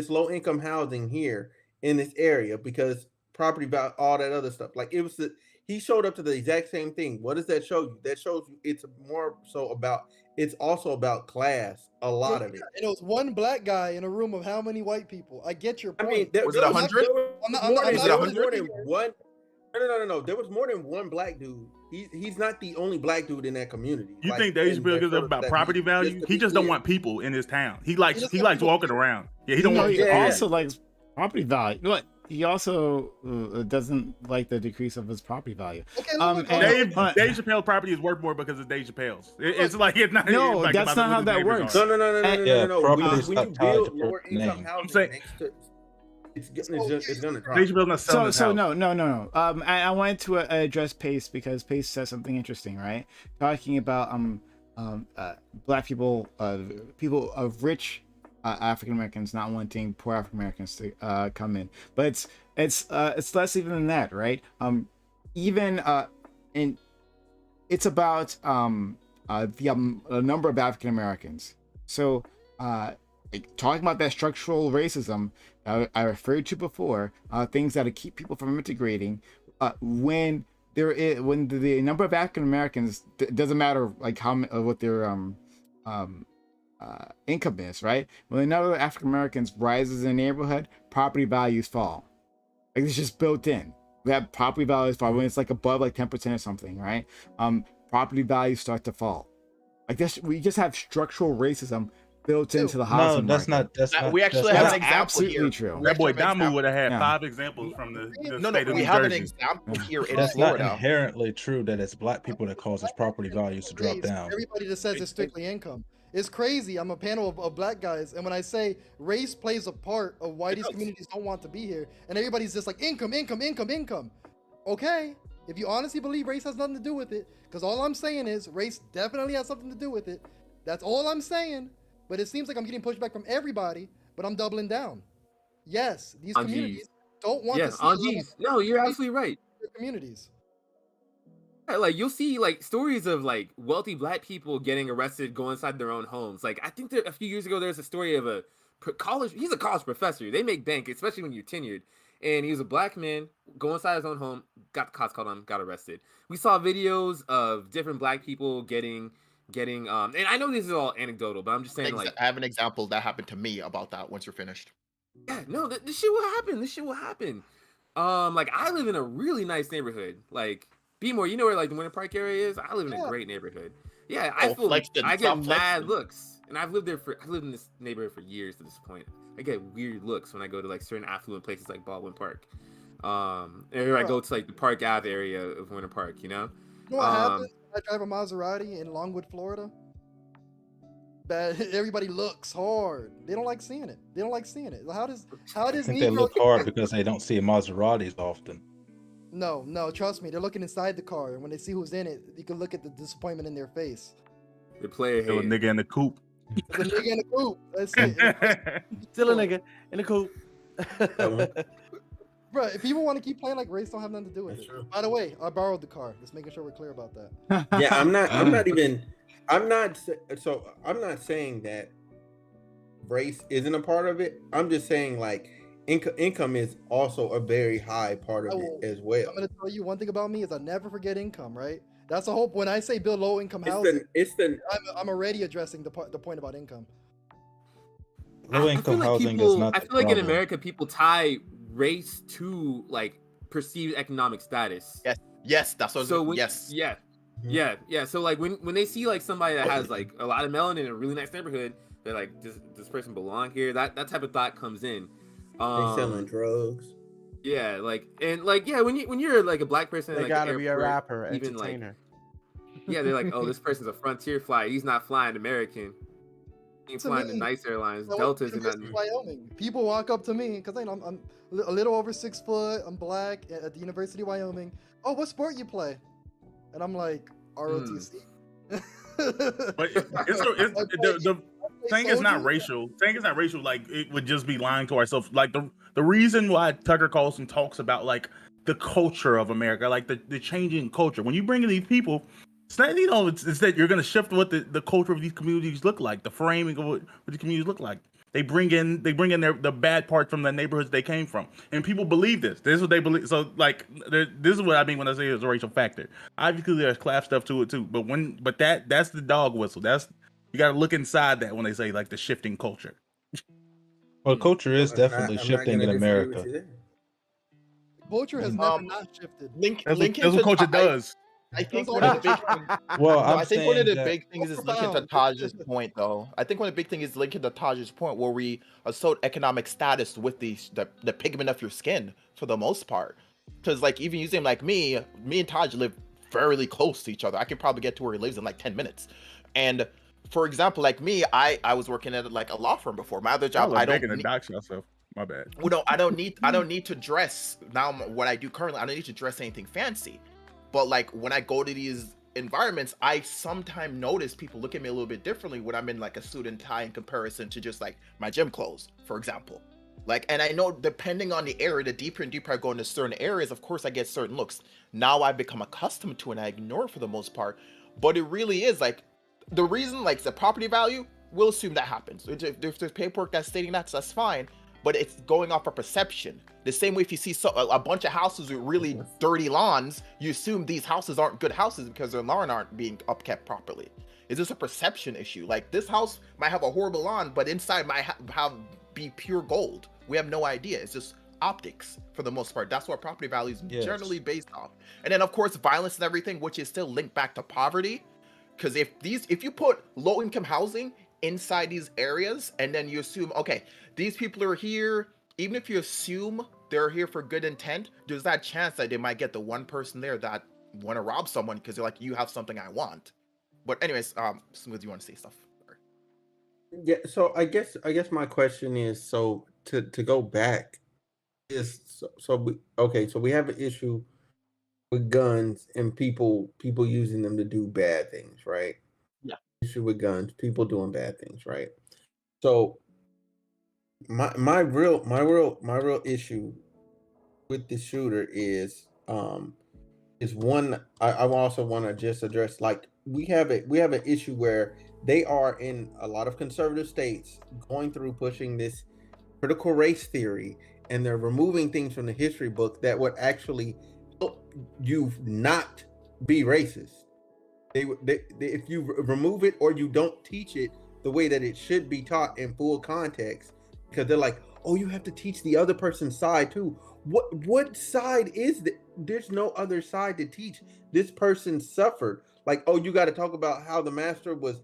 low income housing here in this area because property value, all that other stuff. Like he showed up to the exact same thing. What does that show you? That shows you it's also about class. A lot of it. And it was one black guy in a room of how many white people? I get your I point. mean, there Was it was 100? I'm not- more I'm than- not there was really more than here. one. No. There was more than one black dude. He's not the only black dude in that community. You Like, think Dave and Chappelle that gives showed up about that property value? to He be just don't clear. want people in his town. He likes just want walking people- around. Yeah, he don't want. He Yeah. also likes property value. But he also doesn't like the decrease of his property value. Okay, and- Dave But- Chappelle's property is worth more because it's Dave Chappelle's. It's like it's not. No, it's like that's about not how what his that neighbors works. are. No. property When is you not tied build to lower person's income name. housing saying- next to, it's gonna drop. Dave Chappelle's not selling his So house. no. I wanted to address Pace because Pace says something interesting, right? Talking about black people, people of rich African Americans not wanting poor African Americans to come in, but it's less even than that, right? And it's about the number of African Americans. So like, talking about that structural racism I referred to before, things that keep people from integrating. When the number of African Americans doesn't matter like how what their income is, right? When the number of African Americans rises in a neighborhood, property values fall. Like it's just built in. That property values fall when it's like above like 10% or something, right? Property values start to fall. Like this, we just have structural racism built into the housing No, that's market. not. We actually that's have That's an example absolutely here. true. We That boy actually have an Damu would have had Yeah. 5 examples from the No, state of we New have an Jersey. example here in That's not Florida. inherently true that it's black people that causes property values to drop Race. down. Everybody just says it's strictly income. It's crazy. I'm a panel of black guys, and when I say race plays a part of why these communities don't want to be here, and everybody's just like income. Okay, if you honestly believe race has nothing to do with it, because all I'm saying is race definitely has something to do with it. That's all I'm saying. But it seems like I'm getting pushback from everybody, but I'm doubling down. Yes, these On communities G's. don't want Yes, to see on a level G's. No, you're absolutely right. of their communities. Yeah, like you'll see like stories of like wealthy black people getting arrested, go inside their own homes. Like I think that a few years ago there was a story of a college. He's a college professor. They make bank, especially when you're tenured. And he was a black man, go inside his own home, got the cops called on him, got arrested. We saw videos of different black people getting and I know this is all anecdotal, but I'm just saying, like, I have an example that happened to me about that once you're finished. Yeah, no, this shit will happen. This shit will happen. Like, I live in a really nice neighborhood. Like, Bmore, you know where like the Winter Park area is? I live in a great neighborhood. Yeah, I feel Flexton, I get stop mad flexing. looks. And I've lived in this neighborhood for years to this point. I get weird looks when I go to like certain affluent places like Baldwin Park. And I go to like the Park Ave area of Winter Park, you know? You know what happened? I drive a Maserati in Longwood, Florida. But everybody looks hard. They don't like seeing it. How does I think they look hard because they don't see Maseratis often. No, trust me. They're looking inside the car, and when they see who's in it, you can look at the disappointment in their face. The player Still a nigga in the coop. There's a nigga in the coop. That's it. Still a nigga in the coop. Bro, if people want to keep playing, like, race don't have nothing to do with That's it. true. By the way, I borrowed the car. Just making sure we're clear about that. Yeah, I'm not saying that race isn't a part of it. I'm just saying, like, income is also a very high part of it as well. I'm gonna tell you one thing about me is I never forget income, right? That's the whole. When I say build low income housing, I'm already addressing the point about income. Low income housing is not. I feel like in America, people tie race to like perceived economic status. Yes, that's what. So yes, yeah. So like when they see like somebody that has like a lot of melanin in a really nice neighborhood, they're like, this person belong here. That type of thought comes in. They selling drugs. Yeah, when you're like a black person, They like, gotta be a rapper, even entertainer. Yeah, they're like, oh, this person's a frontier flyer. He's not flying American. He's flying the nice airlines. Delta's not. Wyoming. People walk up to me because I'm a little over 6 foot. I'm black at the University of Wyoming. Oh, what sport you play? And I'm like, ROTC. But the thing is not racial. Like, it would just be lying to ourselves. Like, the reason why Tucker Carlson talks about like the culture of America, like the changing culture. When you bring in these people, it's not, it's that you're gonna shift what the culture of these communities look like, the framing of what the communities look like. They bring in the bad parts from the neighborhoods they came from, and people believe this. This is what they believe. So like, this is what I mean when I say it's a racial factor. Obviously, there's class stuff to it too, but that's the dog whistle. You got to look inside that when they say like the shifting culture. Well, culture is definitely shifting in America. Culture has never not shifted. That's what culture does. I think one of the big I think one of the big things is linking to Taj's point, though. I think one of the big things is linking to Taj's point, where we associate economic status with the pigment of your skin for the most part. Because like even using like me and Taj live fairly close to each other. I could probably get to where he lives in like 10 minutes. And for example, like me, I was working at like a law firm before. My other job, I don't dox yourself. My bad. Well, I don't need to dress now. What I do currently, I don't need to dress anything fancy. But like when I go to these environments, I sometimes notice people look at me a little bit differently when I'm in like a suit and tie in comparison to just like my gym clothes, for example. Like, and I know depending on the area, the deeper and deeper I go into certain areas, of course I get certain looks. Now I've become accustomed to it and I ignore it for the most part. But it really is like the reason, like the property value, we'll assume that happens. If there's paperwork that's stating that, so that's fine. But it's going off a perception. The same way if you see a bunch of houses with really dirty lawns, you assume these houses aren't good houses because their lawn aren't being upkept properly. Is this a perception issue? Like this house might have a horrible lawn, but inside might be pure gold. We have no idea. It's just optics for the most part. That's what property value is generally based off. And then of course violence and everything, which is still linked back to poverty. Because if you put low income housing inside these areas and then you assume, okay, these people are here, even if you assume they're here for good intent, there's that chance that they might get the one person there that want to rob someone because they're like, you have something I want. But anyways, Smooth, you want to say stuff? Yeah, so I guess my question is, so to go back is so we have an issue with guns and people using them to do bad things, right? Yeah. Issue with guns, people doing bad things, right? So my real issue with the shooter is one I also want to just address, like we have an issue where they are in a lot of conservative states going through pushing this critical race theory, and they're removing things from the history book that would actually help you not be racist. If you remove it or you don't teach it the way that it should be taught in full context, because they're like, oh, you have to teach the other person's side too. What side is that? There's no other side to teach. This person suffered. Like, oh, you got to talk about how the master was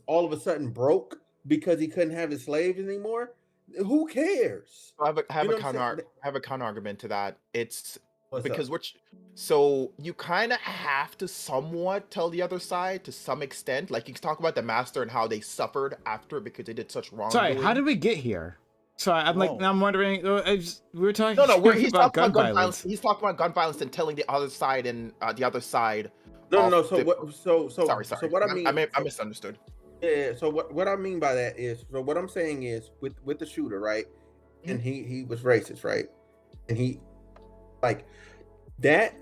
all of a sudden broke because he couldn't have his slaves anymore. Who cares? I have You a know what I'm counter saying? I have a counter argument to that. It's What's because up? which so you kind of have to somewhat tell the other side to some extent. Like you talk about the master and how they suffered after it because they did such Sorry, wrongdoing. how did we get here? Sorry, I'm like, Whoa. now I'm wondering. We were talking He's about talking gun about gun violence. violence. He's talking about gun violence and telling the other side and the other side. No. So the- what? Sorry. So what I mean? I misunderstood. Yeah. So what I mean by that is, so what I'm saying is, with the shooter, right? And he was racist, right? And he, like, that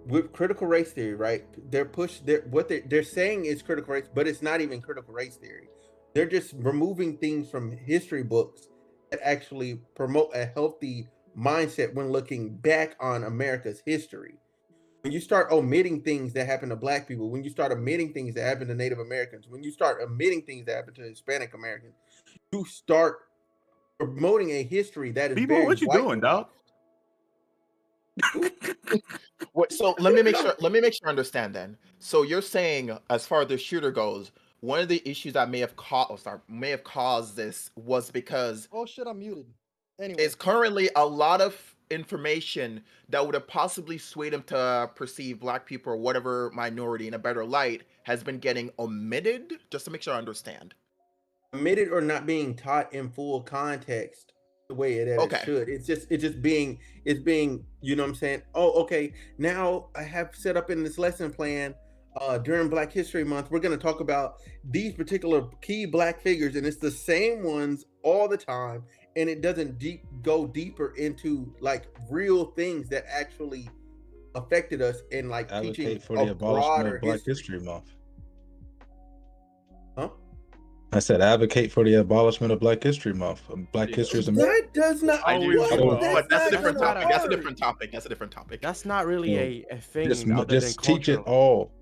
with critical race theory, right? They're saying is critical race, but it's not even critical race theory. They're just removing things from history books that actually promote a healthy mindset when looking back on America's history. When you start omitting things that happen to Black people, when you start omitting things that happen to Native Americans, when you start omitting things that happen to Hispanic Americans, you start promoting a history that is People, very what you doing, dog? So let me make sure I understand then. So you're saying, as far as the shooter goes, one of the issues that may have caused this was because Oh shit, I'm muted. Anyway, is currently a lot of information that would have possibly swayed him to perceive Black people or whatever minority in a better light has been getting omitted. Just to make sure I understand. Omitted or not being taught in full context the way that Okay. it should. It's being, you know what I'm saying? Oh, okay. Now I have set up in this lesson plan during Black History Month, we're going to talk about these particular key Black figures, and it's the same ones all the time, and it doesn't go deeper into like real things that actually affected us in like teaching Advocate for the a abolishment broader of Black history. History Month. Huh? I said advocate for the abolishment of Black History Month. Black history is American. That does not. I do. But that's a different not topic. a That's a word. different topic. That's a different topic. That's not really a thing. Just, other just than teach it cultural. all.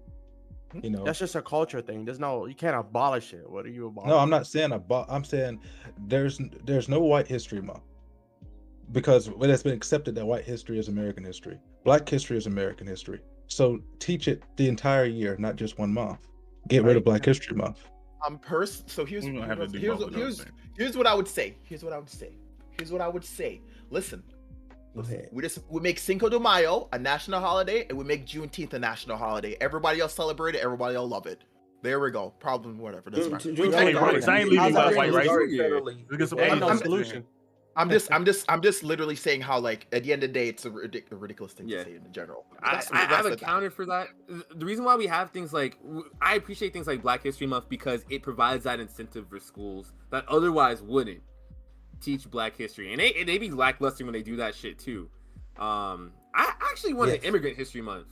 You know. That's just a culture thing. You can't abolish it. What are you abolishing? No, I'm not saying I'm saying there's no White History Month because it has been accepted that white history is American history. Black history is American history. So teach it the entire year, not just 1 month. Get rid of Black History Month. So here's We don't have to do both of those things. here's what I would say. Listen, Go ahead. we make Cinco de Mayo a national holiday, and we make Juneteenth a national holiday. Everybody else celebrate it. Everybody else love it. There we go. Problem, whatever. That's fine. I ain't leaving How's about white that race. federally? Because Ain't no I'm- solution. I'm just literally saying how, like, at the end of the day, it's a ridiculous thing Yeah. to say in general. I have a counter for that. The reason why we have things like, I appreciate things like Black History Month because it provides that incentive for schools that otherwise wouldn't teach Black history, and they be lackluster when they do that shit too. I actually wanted Yes. Immigrant History Month.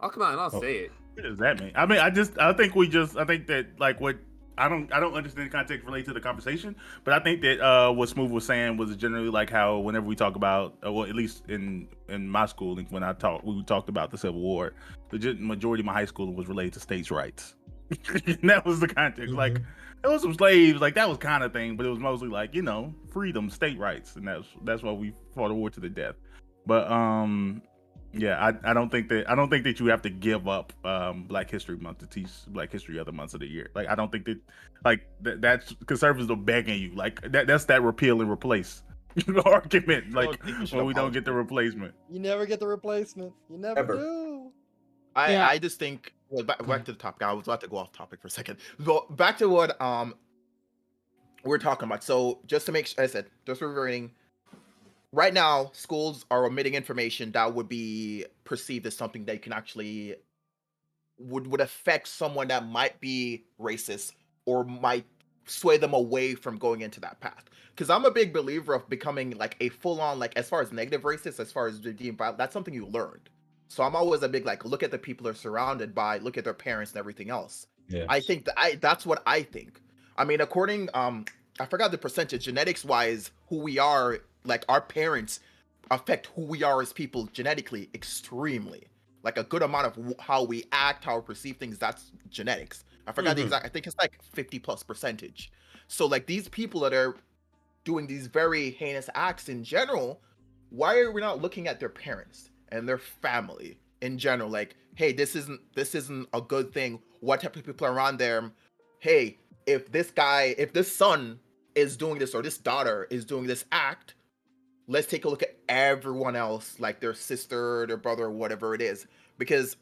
I'll come out and I'll say it. What does that mean? I mean, I think that, like, what I don't understand the context related to the conversation, but I think that what Smooth was saying was generally like how whenever we talk about, well, at least in my schooling, when we talked about the Civil War, the majority of my high schooling was related to states' rights. And that was the context. Like, there was some slaves, like that was kind of thing, but it was mostly like, you know, freedom, state rights, and that's why we fought a war to the death. But yeah, I don't think that you have to give up Black History Month to teach Black history other months of the year. Like, I don't think that, like, that's conservatives are begging you. Like, that's that repeal and replace argument. Like, when we don't get the replacement. you never get the replacement. You never Ever. do. I just think, well, back to the topic. I was about to go off topic for a second. But back to what we're talking about. So just to make sure, I said, just reverting. Right now, schools are omitting information that would be perceived as something that can actually would affect someone that might be racist or might sway them away from going into that path. Because I'm a big believer of becoming like a full-on, like, as far as negative racist, as far as being violent, that's something you learned. So I'm always a big, like, look at the people they're surrounded by, look at their parents and everything else. Yeah. I think that's what I think. I mean, according I forgot the percentage, genetics wise, who we are, like our parents affect who we are as people genetically extremely. Like a good amount of how we act, how we perceive things, that's genetics. I forgot the exact, I think it's like 50+%. So like these people that are doing these very heinous acts in general, why are we not looking at their parents and their family in general? Like, hey, this isn't a good thing. What type of people are around them? Hey, if this son is doing this or this daughter is doing this act, let's take a look at everyone else, like their sister, their brother, or whatever it is, because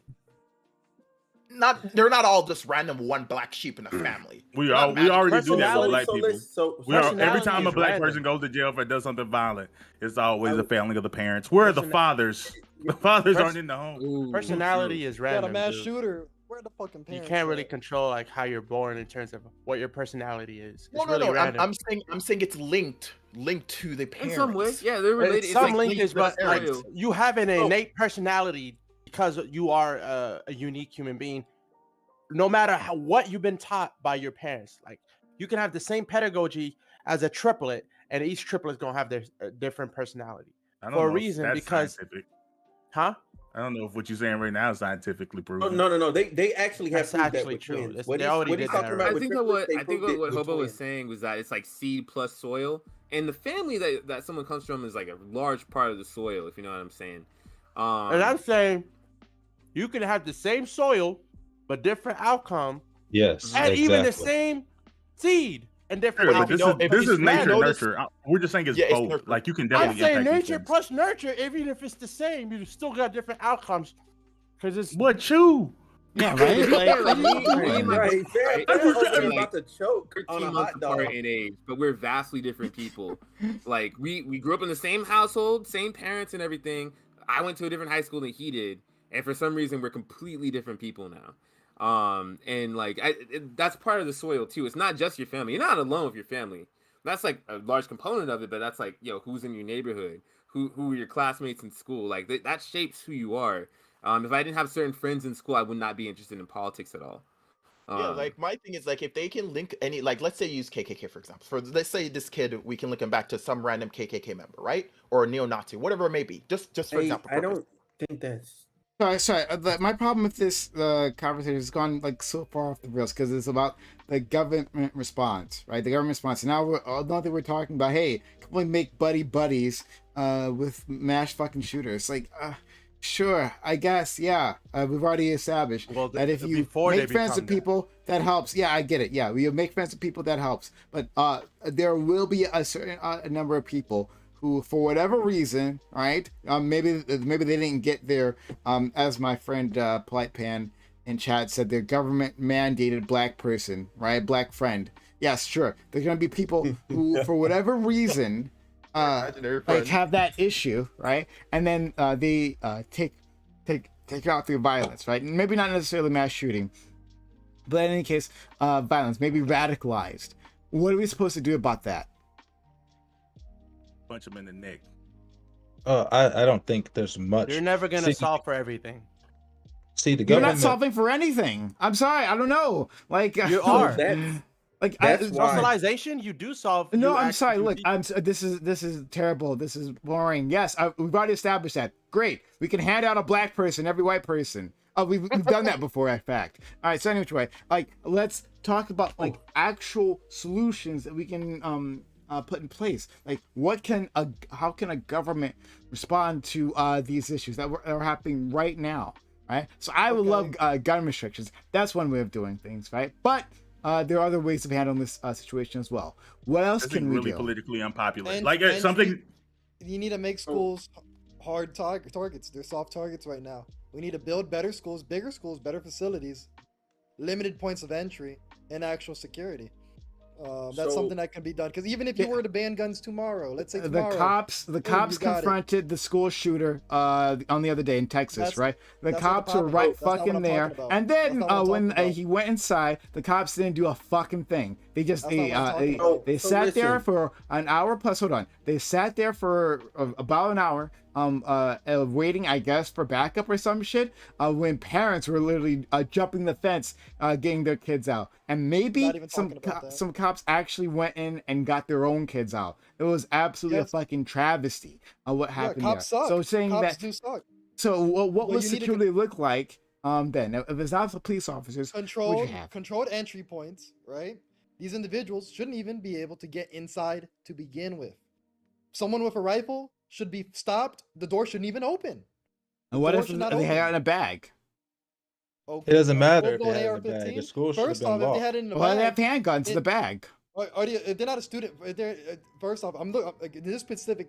they're not all just random one black sheep in a family. We already do that with black people. So Every time a black random. person goes to jail for does something violent, it's always the family of the parents. Where are the fathers? The fathers aren't in the home. Personality is You got a random. mass dude. shooter. Where the fucking You parents? can't really at? control like how you're born in terms of what your personality is. No, It's really no. random. I'm saying it's linked to the In parents. some ways, yeah, they're related. It's It's some like linkage, but like soil. you have an innate personality because you are a unique human being. No matter what you've been taught by your parents, like you can have the same pedagogy as a triplet, and each triplet's gonna have their different personality I don't for a know if reason. that's Because, scientific. huh? I don't know if what you're saying right now is scientifically proven. No. They actually have That's proved that actually with true. twins. They already What he's did that talking already. about I with think triplets, they what proved it with Hobo was twins. saying was that it's like seed plus soil, and the family that someone comes from is like a large part of the soil, if you know what I'm saying. And I'm saying you can have the same soil, but different outcome, Yes. and exactly. even the same seed and different Sure, but outcome. this is nature and notice- nurture. We're just saying it's Yeah, it's both. nurture. Like you can I'm definitely saying impact these nature things. plus nurture, even if it's the same, you still got different outcomes. Because it's What you? Yeah, right. Yeah, Like, like me and my Right, brother, Sam, right? Sam We're Hogan's like about to choke on 13 a months hot dog. apart in age, but we're vastly different people. Like we grew up in the same household, same parents and everything. I went to a different high school than he did, and for some reason we're completely different people now. And like that's part of the soil too. It's not just your family. You're not alone with your family. That's like a large component of it, but that's like, who's in your neighborhood, who are your classmates in school. Like that shapes who you are. If I didn't have certain friends in school, I would not be interested in politics at all. Yeah, like my thing is like if they can link any, like let's say use KKK for example. Let's say this kid, we can link him back to some random KKK member, right? Or a neo-Nazi, whatever it may be. Just for example. I don't think that's. Sorry. My problem with this conversation has gone like so far off the rails because it's about the government response, right? The government response. And now we're talking about, hey, can we make buddies with mass fucking shooters? Like, sure, I guess, yeah. We've already established that if you make friends with people, that helps. Yeah, I get it. Yeah, we make friends with people, that helps. But there will be a certain number of people who, for whatever reason, right? Maybe they didn't get their, as my friend Polite Pan in chat said, their government mandated black person, right? Black friend. Yes, sure. There's gonna be people who, for whatever reason, like have that issue, right? And then they take out through violence, right? Maybe not necessarily mass shooting, but in any case, violence, maybe radicalized. What are we supposed to do about that? Punch him in the neck. I don't think there's much. You're never gonna solve for everything. See, the You're government. not solving for anything. I'm sorry, I don't know. Like You are. Like That's why. Socialization, you do solve. No, you I'm actually sorry. do Look, deep- this is terrible. This is boring. Yes, we've already established that. Great. We can hand out a black person, every white person. Oh, we've done that before, in fact. All right. So anyway, like, let's talk about like actual solutions that we can put in place. Like, how can a government respond to these issues that are happening right now? Right. So I would love gun restrictions. That's one way of doing things, right? But there are other ways of handling this situation as well. What else can we really do? politically unpopular. And- Like and something. You need to make schools hard targets. They're soft targets right now. We need to build better schools, bigger schools, better facilities, limited points of entry, and actual security. That's something that can be done. Because even if you were to ban guns tomorrow, let's say tomorrow, the cops confronted the school shooter on the other day in Texas, right? The cops were right fucking there, and then when he went inside, the cops didn't do a fucking thing. They just they sat there for an hour plus. Hold on, they sat there for about an hour waiting, I guess, for backup or some shit, when parents were literally jumping the fence, getting their kids out, and maybe Not even talking about that. some cops actually went in and got their own kids out. It was absolutely a fucking travesty of what happened cops there. suck. So saying Cops that, do suck. so what Well, would you need to security look like then? If it's not for police officers, what would you have? Controlled entry points, right? These individuals shouldn't even be able to get inside to begin with. Someone with a rifle should be stopped. The door shouldn't even open. And what door if should not they had it open. in a bag? Okay, It doesn't matter if full-blown they had it in the bag. AR-15. The school should have First been off, if they locked. had it in the Well, they bag, have handguns in the bag. if they're not a student, if they're, first off, I'm looking in this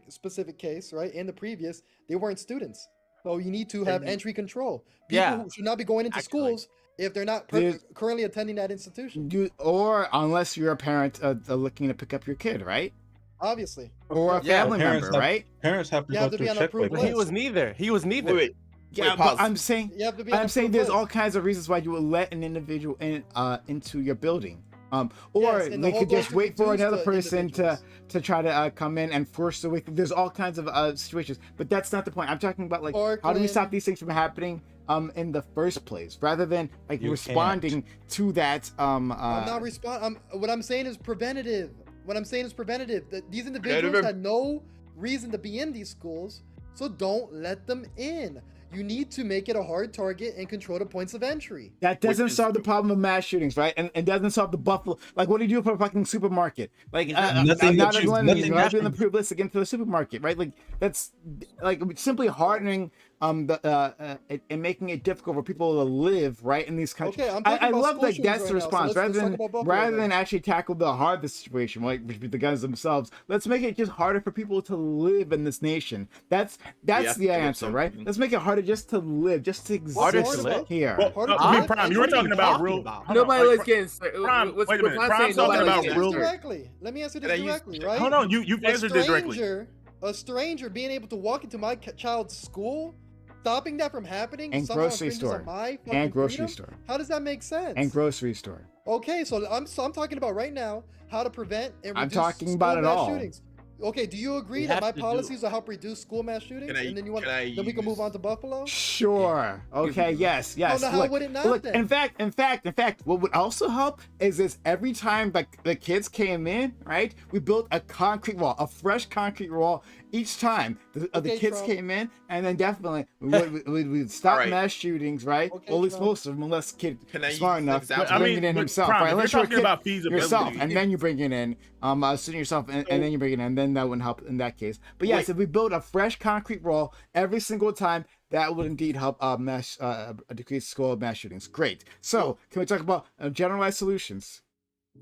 specific case, right? In the previous, they weren't students, so you need to have entry control. People who should not be going into schools if they're not currently attending that institution. Or unless you're a parent looking to pick up your kid, right? Obviously. Or a family member, right? Parents have to You go have to through be on checklists. approved But he was neither. He was neither. Wait, Yeah, pause. but I'm saying You have to be on approved there's list. all kinds of reasons why you would let an individual in into your building. Or Yes, and the they whole could goal just to wait for reduce another the person to individuals. try to come in and force the way. There's all kinds of situations, but that's not the point. I'm talking about like how do we stop these things from happening in the first place, rather than like You responding to that. I'm not what I'm saying is preventative. These individuals had no reason to be in these schools, so don't let them in. You need to make it a hard target and control the points of entry. That doesn't solve the problem of mass shootings, right? And it doesn't solve the Buffalo. Like, what do you do for a fucking supermarket? Like, Nothing not that everyone nothing is that being the privileged to get into the supermarket, right? Like, that's like simply hardening and making it difficult for people to live right in these countries. Okay, I'm talking I about love school that shootings that's right the now, so response let's talk about Buffalo rather then. than actually tackle the hard situation, like which be the guns themselves. Let's make it just harder for people to live in this nation. That's the answer, right? Let's make it harder just to live, just to Harder exist to live? here. Well, Prime, you were talking about real. Nobody was getting. Prime, wait a minute. Prime's talking about real. Let me answer this directly, right? Hold on, you've answered this directly. A stranger being able to walk into my child's school, stopping that from happening, And somehow grocery infringes on store. my fucking And grocery freedom? store. How does that make sense? And grocery store. Okay, so I'm talking about right now how to prevent and I'm reduce talking school about it mass all. shootings. Okay, do you agree We that have my to do policies will help reduce school mass shootings? Can I- And then can I we can move on to Buffalo? Sure. Okay. Yes. Yes. No, how would it not look. then? In fact, what would also help is this: every time like the kids came in, right? We built a concrete wall, a fresh concrete wall each time the Okay, kids Trump. came in, and then definitely we'd stop All right. mass shootings, right? Okay, Well, at least Trump. most of them, unless kid Can I smart use an enough example? to I bring mean, it in but himself, Prime, right? if Unless you're you're a talking kid about feasibility, yourself, and then you bring it in, student yourself, and then you bring it in, then that wouldn't help in that case. But yes, Wait. if we build a fresh concrete wall every single time, that would indeed help decrease school mass shootings. Great. So, can we talk about generalized solutions?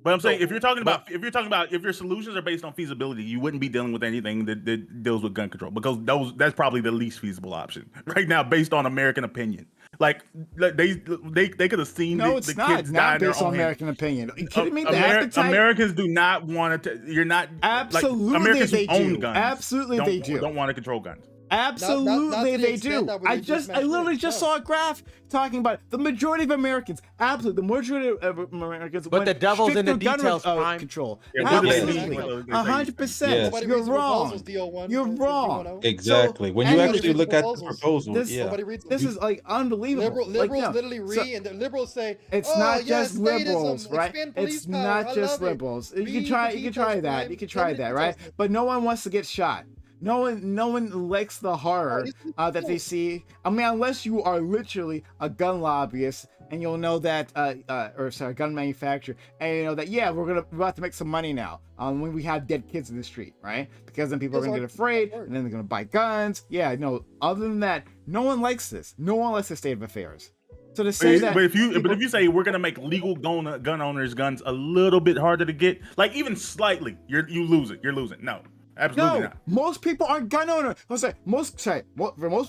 But I'm saying if your solutions are based on feasibility, you wouldn't be dealing with anything that deals with gun control, because that's probably the least feasible option right now based on American opinion. Like they could have seen No, the it's not. kids die Not in their based on own hands. American opinion. Are you kidding me? The appetite. Americans do not want to. You're not. Absolutely, like, Americans they who own do. guns. Absolutely, they do. Don't want to control guns. Absolutely, not to the they extent do. that we I reduce mass literally shootings, just no. saw a graph talking about the majority of Americans. Absolutely, the majority of Americans. But want the devil's in the stricter gun details, Prime. control. Yeah, what do they Absolutely, mean? 100%. Yes. Nobody You're reads the wrong. proposals, DO1, You're if you wrong. wanna know. Exactly. When you anybody actually reads look the at the proposals. proposal, This- yeah. Nobody reads them. This is like unbelievable. Liberals literally so- read, and the liberals say, It's "Oh, not yes, just liberals, statism, right? expand police It's power, not I just love it." liberals. You can Read try. the You can try details, that. Prime. You can Tell try me the that, right? details. But no one wants to get shot. No one likes the horror these people that they see. I mean, unless you are literally a gun lobbyist, and you'll know that, gun manufacturer, and you know that, yeah, we're about to make some money now. When we have dead kids in the street, right? Because then people are gonna get afraid, and then they're gonna buy guns. Yeah, no. Other than that, no one likes this. No one likes this state of affairs. So to say that, But if you say we're gonna make legal gun owners' guns a little bit harder to get, like even slightly, you lose it. You're losing. No, absolutely no, not. most people aren't gun owners. Most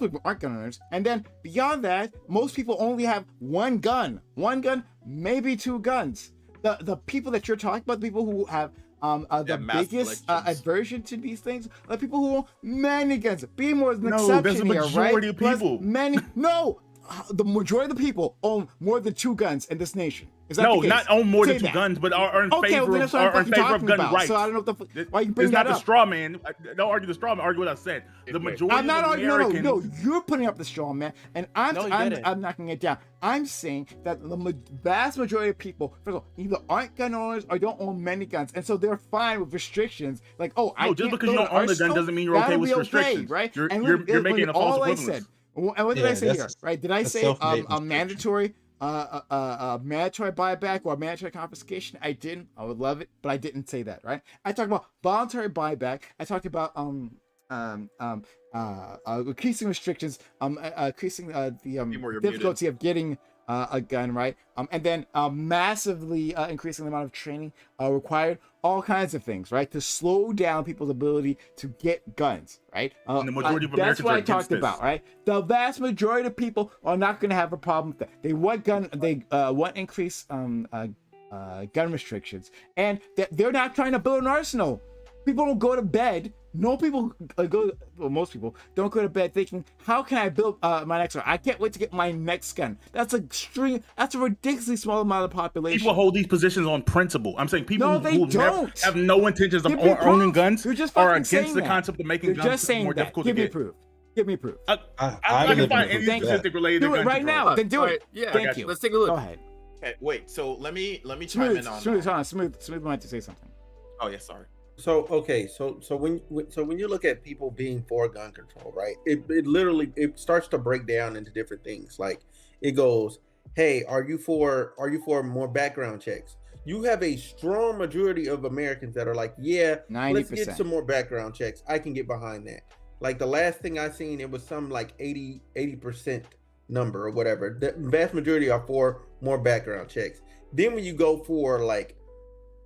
people aren't gun owners. And then beyond that, most people only have one gun, maybe two guns. The people that you're talking about, the people who have the mass biggest collections. aversion to these things, are people who own many guns. Be more than No, exception that's the here, majority right? of people. No. the majority of the people own more than 2 guns in this nation. Is that No, the case? not own more than Say 2 that. guns, but are in Okay, well, favor then of that's what I'm are in fucking favor of talking gun about. rights. So I don't know why you bring It's that not the up. straw man. Don't argue the straw man. Argue what I said. The majority I'm not of arguing. Americans. No, you're putting up the straw man, and I'm No, you didn't. I'm knocking it down. I'm saying that the vast majority of people, first of all, either aren't gun owners or don't own many guns, and so they're fine with restrictions. Like, oh, I just can't because you build don't an own a gun arsenal, doesn't mean you're okay that'll with be restrictions. right? You're And you're making a false all I equivalence. said. And what did I say here? Right? Did I that's say self-made a restriction. mandatory mandatory buyback or mandatory confiscation? I didn't. I would love it, but I didn't say that, right? I talked about voluntary buyback. I talked about increasing restrictions, increasing the difficulty of getting a gun, right? And then massively increasing the amount of training required, all kinds of things, right? To slow down people's ability to get guns, right? And the majority of that's Americans what are I against talked this. about, right? The vast majority of people are not going to have a problem with that. They want want increase gun restrictions, and they're not trying to build an arsenal. People don't go to bed. Most people don't go to bed thinking, how can I build my next one? I can't wait to get my next gun. That's a ridiculously small amount of population. People hold these positions on principle. I'm saying people No, they who don't. have no intentions of Give me owning proof. guns You're just are fucking against saying the that. concept of making You're guns just saying more that. difficult Give to me get. proof. Give me proof. I I'm can looking find for any that. statistic related Do to it gun right control. now. Then do All it. right, yeah, Thank you. Let's take a look. Go ahead. Okay, wait. So let me chime in on. Smooth wanted to say something. Oh yeah, sorry. So okay, so when you look at people being for gun control, right? It literally starts to break down into different things. Like it goes, hey, are you for more background checks? You have a strong majority of Americans that are like, yeah, 90%. let's get some more background checks. I can get behind that. Like the last thing I seen, it was some like 80% number or whatever. The vast majority are for more background checks. Then when you go for like,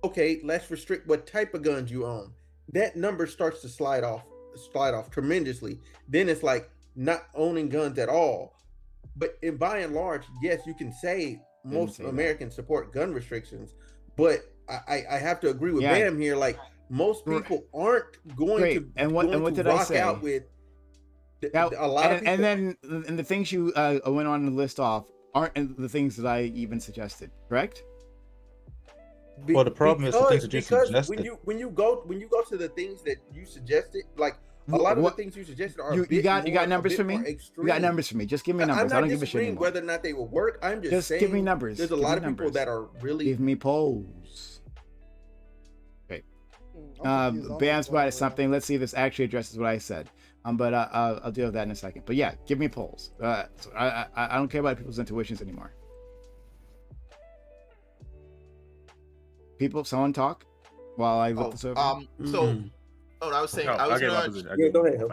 okay, let's restrict what type of guns you own, that number starts to slide off tremendously. Then it's like not owning guns at all. But by and large, yes, you can say most Americans support gun restrictions, but I have to agree with Bam here. Like most people aren't going to and what did I say? Out with a lot of people. And then the things you went on to list off aren't the things that I even suggested, correct? Well, the problem is the things that you suggested. When you go to the things that you suggested, like a lot of the things you suggested are you got numbers for me. You got numbers for me. Just give me numbers. I don't give a shit anymore. Whether or not they will work. I'm just saying. Give me numbers. There's a lot of people that are really give me polls. Okay. Bam's brought something. Let's see if this actually addresses what I said. But I'll deal with that in a second. But yeah, give me polls. So I don't care about people's intuitions anymore. Someone talk while I look this over. I was saying, go ahead.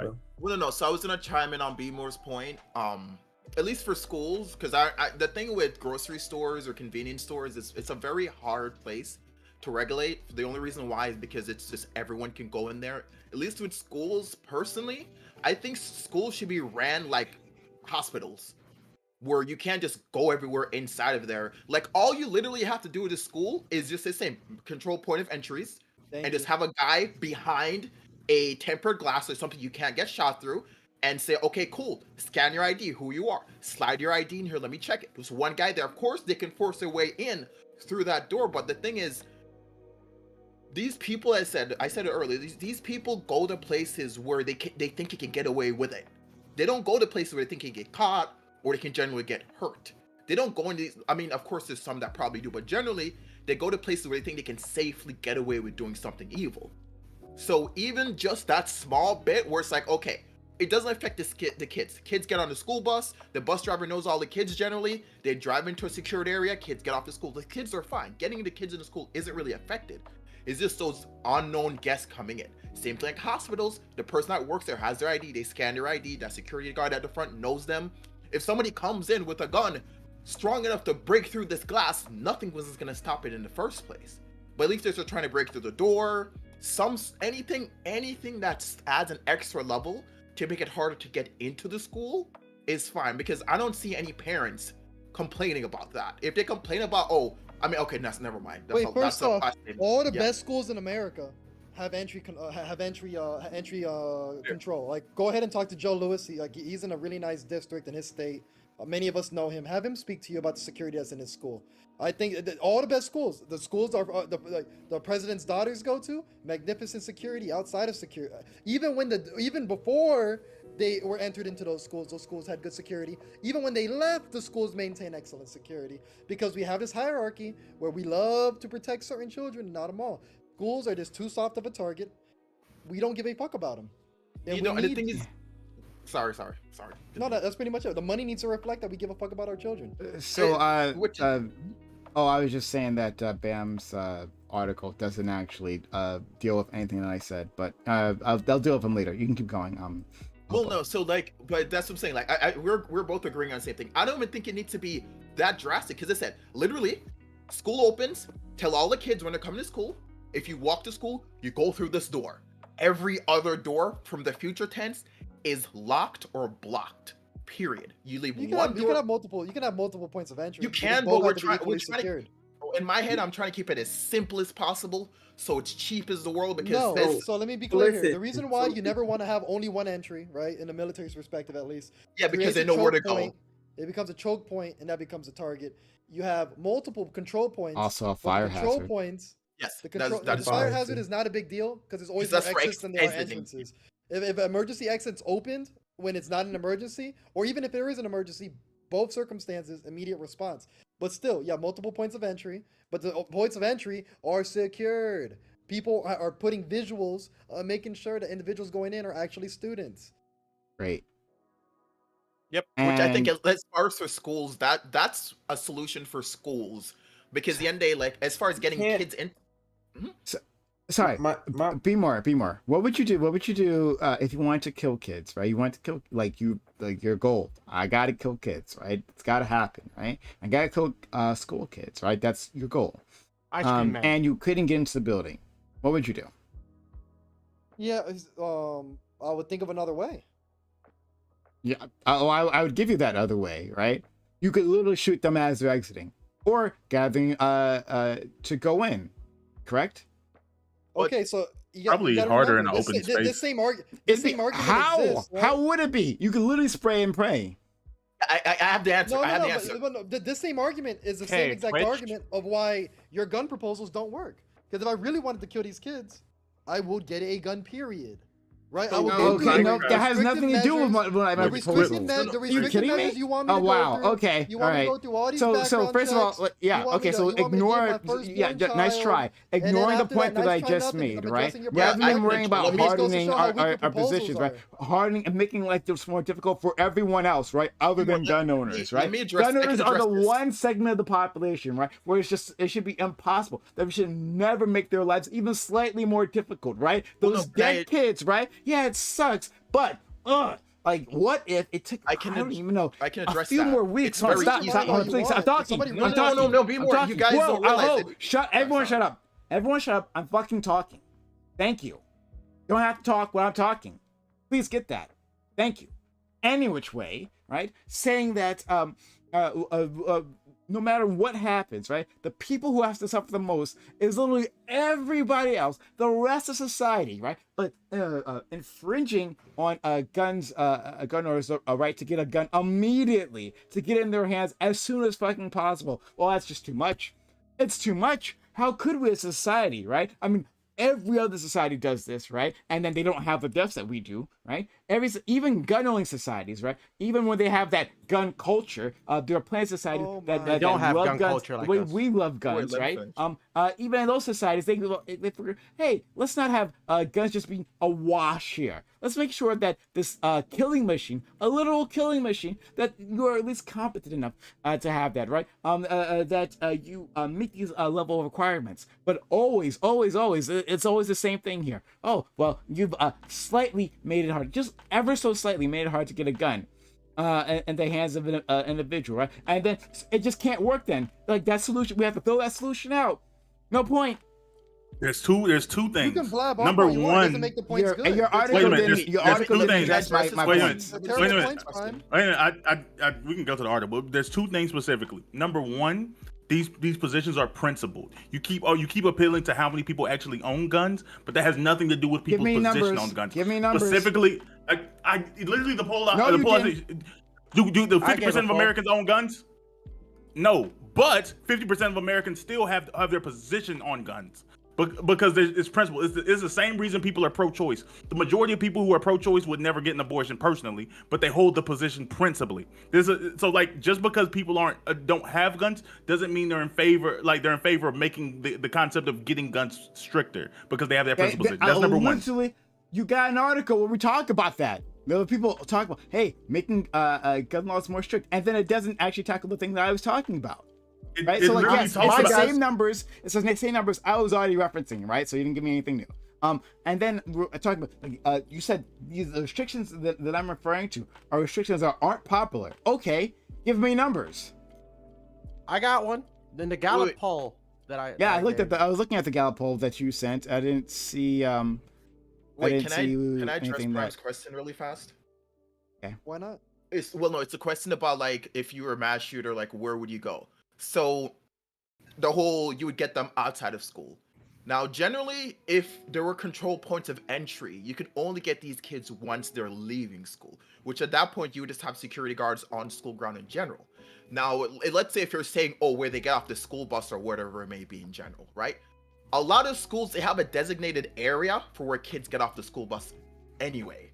Well, no. So I was gonna chime in on B-Moore's point. At least for schools, because the thing with grocery stores or convenience stores is it's a very hard place to regulate. The only reason why is because it's just everyone can go in there. At least with schools, personally, I think schools should be ran like hospitals, where you can't just go everywhere inside of there. Like all you literally have to do with a school is just the same control point of entries, just have a guy behind a tempered glass or something you can't get shot through, and say, okay, cool, scan your ID, who you are, slide your ID in here, let me check it. There's one guy there. Of course, they can force their way in through that door, but the thing is, these people, I said it earlier, these people go to places where they think they can get away with it. They don't go to places where they think they can get caught or they can generally get hurt. They don't go into these, I mean, of course, there's some that probably do, but generally, they go to places where they think they can safely get away with doing something evil. So even just that small bit where it's like, okay, it doesn't affect the kids. Kids get on the school bus, the bus driver knows all the kids generally, they drive into a secured area, kids get off the school. The kids are fine. Getting the kids into school isn't really affected. It's just those unknown guests coming in. Same thing like hospitals, the person that works there has their ID, they scan their ID, that security guard at the front knows them. If somebody comes in with a gun strong enough to break through this glass, nothing was gonna stop it in the first place. But at least they're trying to break through the door, anything that adds an extra level to make it harder to get into the school is fine, because I don't see any parents complaining about that. If they complain about, never mind. First off, all the best schools in America have entry control. Like, go ahead and talk to Joe Lewis. He's in a really nice district in his state. Many of us know him. Have him speak to you about the security that's in his school. I think that all the best schools, the schools are the president's daughters go to, magnificent security outside of security. Even before they were entered into those schools had good security. Even when they left, the schools maintain excellent security because we have this hierarchy where we love to protect certain children, not them all. Schools are just too soft of a target. We don't give a fuck about them. And the thing is, sorry. No, that's pretty much it. The money needs to reflect that we give a fuck about our children. I was just saying that Bam's article doesn't actually deal with anything that I said, but they'll deal with them later. You can keep going. Well, no, so like, but that's what I'm saying. Like, we're both agreeing on the same thing. I don't even think it needs to be that drastic because it said literally, school opens, tell all the kids when they're coming to school. If you walk to school, you go through this door. Every other door from the future tense is locked or blocked. Period. You leave one door. You can have multiple points of entry. You can, but we're trying to. In my head, I'm trying to keep it as simple as possible, so it's cheap as the world. Because so let me be clear here. The reason why you never want to have only one entry, right, in the military's perspective at least. Yeah, because they know where to go. It becomes a choke point, and that becomes a target. You have multiple control points. Also a fire hazard. Control points. Yes, the fire hazard is not a big deal because there's always more exits than there are entrances. If emergency exits opened when it's not an emergency, or even if there is an emergency, both circumstances, immediate response. But still, yeah, multiple points of entry, but the points of entry are secured. People are putting visuals, making sure that individuals going in are actually students. Great. Yep. Which I think, as far as for schools, that's a solution for schools, because at the end of the day, like, as far as getting kids in. Sorry, be more. What would you do if you wanted to kill kids, right? You want to kill, like your goal. I gotta kill kids, right? It's gotta happen, right? I gotta kill school kids, right? That's your goal. And you couldn't get into the building. What would you do? Yeah, I would think of another way. Yeah, I would give you that other way, right? You could literally shoot them as they're exiting, or gathering to go in, correct? Okay, so probably harder in an open space. This same argument exists, right? How would it be? You could literally spray and pray. I have the answer. I have the answer. But this same argument is the same exact argument of why your gun proposals don't work. Because if I really wanted to kill these kids, I would get a gun, period. Right? That has nothing to do with my proposals. The restrictive measures you want me to go through. Okay. You want me to go through all these So first of all, yeah. Okay. So ignore. Yeah. Nice try. Ignoring the point that I just made, right? Rather than worrying about hardening our positions, right? Hardening and making life more difficult for everyone else, right? Other than gun owners, right? Gun owners are the one segment of the population, right? Where it should be impossible. That we should never make their lives even slightly more difficult, right? Those dead kids, right? Yeah, it sucks, but like, what if it took? I don't even know. I can address a few more weeks. Stop, please. I'm talking. No, be more. You guys don't realize it. Everyone, shut up. Everyone, shut up. I'm fucking talking. Thank you. You don't have to talk when I'm talking. Please get that. Thank you. Any which way, right? Saying that no matter what happens, right? The people who have to suffer the most is literally everybody else, the rest of society, right? But infringing on gun owners' right to get a gun immediately, to get it in their hands as soon as fucking possible. Well, that's just too much. It's too much. How could we as a society, right? I mean, every other society does this, right? And then they don't have the deaths that we do, right? Even gun-owning societies, right? Even when they have that gun culture, there are plenty of societies that don't have gun guns, culture like the way us. we love guns, right? Even in those societies, they figure, hey, let's not have guns just being awash here. Let's make sure that this killing machine, a literal killing machine, that you are at least competent enough to have that, right? That you meet these level of requirements. But always, it's always the same thing here. Oh, well, you've slightly made it hard, just ever so slightly made it hard to get a gun in the hands of an individual, right? And then it just can't work then. Like, that solution, we have to throw that solution out. No point. There's two things. You can blab Number all you want. It one, doesn't make the points good. Your article didn't address my wait points. a minute. We can go to the article. But there's two things specifically. Number one, these positions are principled. You keep appealing to how many people actually own guns, but that has nothing to do with people's position on guns. Give me numbers. Specifically, I literally the poll. Do the I gave 50% a of fuck. Americans own guns? No, but 50% of Americans still have their position on guns. Because it's principle. It's the same reason people are pro-choice. The majority of people who are pro-choice would never get an abortion personally, but they hold the position principally. So like just because people don't have guns doesn't mean they're in favor. Like they're in favor of making the concept of getting guns stricter because they have that principle position. That's number one. Literally, you got an article where we talk about that. There were people talk about, hey, making gun laws more strict, and then it doesn't actually tackle the thing that I was talking about. Right, so like literally yes, talks it's the about- same numbers. It's the same numbers I was already referencing, right? So you didn't give me anything new. And then we're talking about like you said these restrictions that I'm referring to are restrictions that aren't popular. Okay, give me numbers. I got one. Then the Gallup Wait. poll that I Yeah, that gave. I was looking at the Gallup poll that you sent. I didn't see Wait, didn't see can I address anything Brian's that. question really fast? Why not? It's a question about like if you were a mass shooter, like where would you go? So the whole you would get them outside of school. Now, generally, if there were control points of entry, you could only get these kids once they're leaving school, which at that point you would just have security guards on school ground in general. Now, let's say if you're saying, oh, where they get off the school bus or whatever it may be in general, right? A lot of schools, they have a designated area for where kids get off the school bus anyway.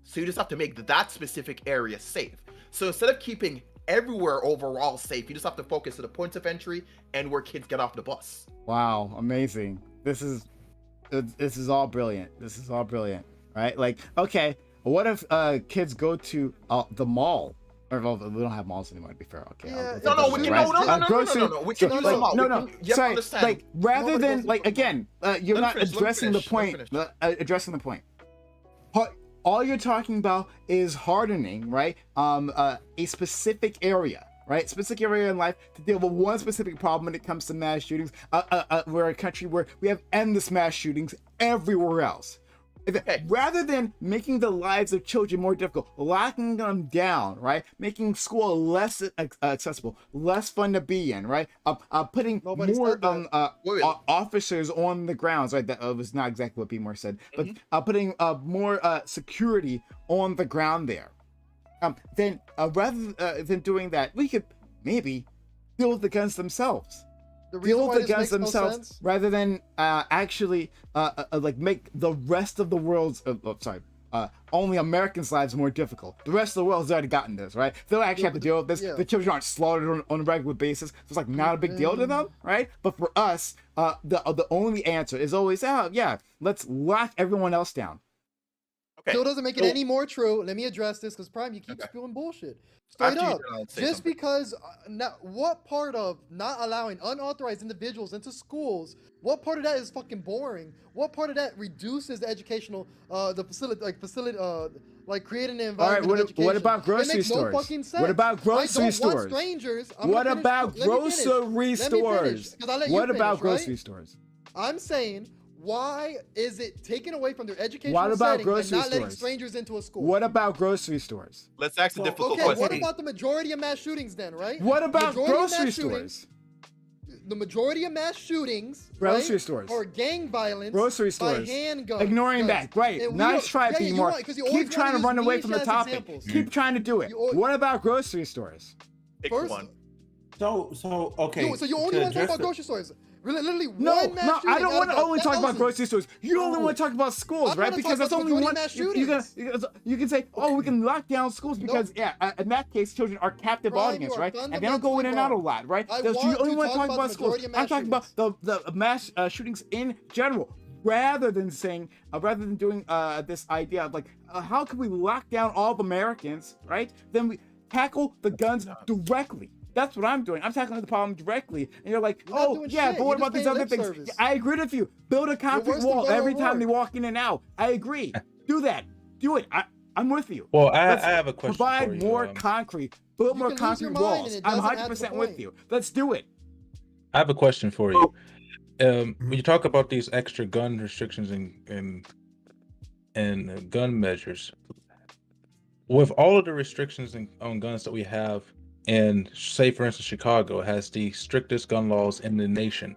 So you just have to make that specific area safe. So instead of keeping everywhere overall safe, you just have to focus on the points of entry and where kids get off the bus. Wow, amazing. This is all brilliant. This is all brilliant, right? Like, okay, what if kids go to the mall? Or well, we don't have malls anymore, to be fair. Okay. Yeah, No, we can, no. We can use them all. No, We no. can- you have to Sorry, understand. like rather Nobody than goes to like the- again, you're Let not me finish, addressing the let me point. finish. Addressing the point. All you're talking about is hardening, right? A specific area, right? Specific area in life to deal with one specific problem when it comes to mass shootings. We're a country where we have endless mass shootings everywhere else. Rather than making the lives of children more difficult, locking them down, right? Making school less accessible, less fun to be in, right? Putting Nobody more said that. Wait. officers on the grounds, right? That was not exactly what B. Moore said, but putting more security on the ground there. Then rather than doing that, we could maybe deal with the guns themselves. The reason Deal why with the this guns makes no themselves sense. rather than actually like make the rest of the world's only Americans' lives more difficult. The rest of the world's already gotten this, right? They don't actually have to deal with this. Yeah. The children aren't slaughtered on a regular basis. So it's like not a big deal to them, right? But for us, the only answer is always, let's lock everyone else down. Okay. Still doesn't make it so- any more true. Let me address this because Prime, you keep spewing bullshit. Straight After you up. done, I'll say Just something. because what part of not allowing unauthorized individuals into schools, what part of that is fucking boring? What part of that reduces the educational the facility like creating an All right, environment of education? what about It grocery makes stores? No fucking sense. What about grocery I don't stores? Want strangers. What about grocery stores? What about grocery stores? I'm saying, why is it taken away from their educational What about setting grocery and not letting stores? strangers into a school? What about grocery stores? Let's ask a difficult Okay, question. what about the majority of mass shootings then, right? What about Majority of grocery mass shootings- stores? The majority of mass shootings, Grocery right, stores. or gang violence Grocery stores. by handguns. Ignoring that, great. And we Nice don't- try, yeah, B. you More. want- 'cause you always Keep trying to wanna run use away from the niche-ass topic. examples. Keep trying to do it. You al- What about grocery stores? Pick First- one. So okay. So you only to want to talk address about it- grocery stores? Literally No, one mass no, shooting I don't out want of to only talk about thousands. grocery stores. You only want to talk about schools, I'm right? gonna Because talk that's about the only one. majority of mass You can say, oh, we can lock down schools because, in that case, children are captive Brian, audience, you are right? And they don't go in and out a lot, right? I So want you only to want to talk talk about about the schools. majority of I'm mass talking about the mass shootings in general. Rather than saying, rather than doing this idea of like, how can we lock down all of Americans, right? Then we tackle the guns directly. That's what I'm doing. I'm tackling the problem directly. And you're like, You're not oh, doing yeah, shit. but what You're about just these paying other lip things? service. I agree with you. Build a concrete worse than wall God every of time War. they walk in and out. I agree. Do that. Do it. I'm with you. Well, I Let's have a question Provide for you. more concrete. Build You more can lose your concrete mind walls. and it I'm doesn't add to 100% the with point. you. Let's do it. I have a question for you. When you talk about these extra gun restrictions and gun measures, with all of the restrictions on guns that we have, and say for instance Chicago has the strictest gun laws in the nation,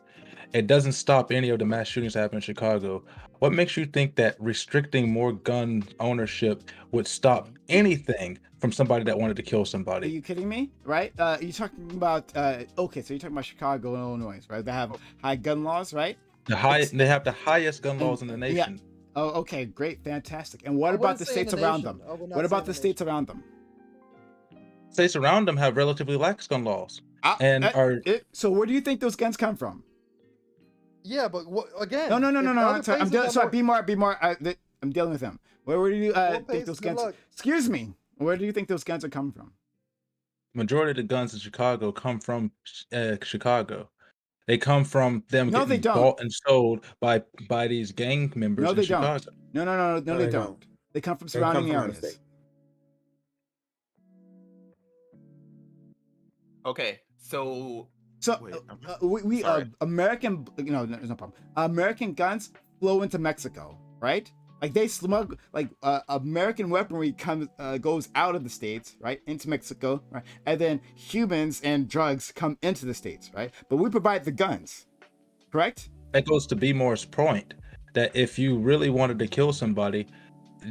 it doesn't stop any of the mass shootings that happen in Chicago. What makes you think that restricting more gun ownership would stop anything from somebody that wanted to kill Are somebody? you kidding me? Right? You're talking about okay, so you're talking about Chicago and Illinois, right? They have high gun laws, right? They have the highest gun laws in the Yeah. nation. Oh, okay, great, fantastic. And what I about wouldn't the say in states the around nation. them? I would not What say about in the the states around them? States around them have relatively lax gun laws, and So where do you think those guns come from? Yeah, but again? No. other Sorry, I'm places sorry. have Be more. I'm dealing with them. Where do you think pace, those good guns? luck. Excuse me. Where do you think those guns are coming from? majority of the guns in Chicago come from Chicago. They come from them No, they getting don't. bought and sold by these gang members No, in they Chicago. don't. No, they don't. They come from surrounding areas. Okay, so wait, we sorry. American, there's no problem. American guns flow into Mexico, right? Like they smuggle, American weaponry goes out of the states, right, into Mexico, right, and then humans and drugs come into the states, right? But we provide the guns, correct? That goes to Bmore's point that if you really wanted to kill somebody,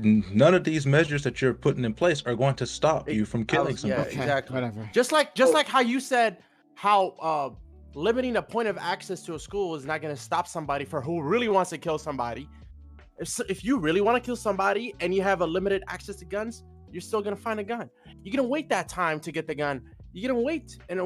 none of these measures that you're putting in place are going to stop you from killing somebody. Yeah, exactly. Whatever. Just like how you said how limiting a point of access to a school is not going to stop somebody for who really wants to kill somebody. If you really want to kill somebody and you have a limited access to guns, you're still going to find a gun. You're going to wait that time to get the gun. You're going to wait and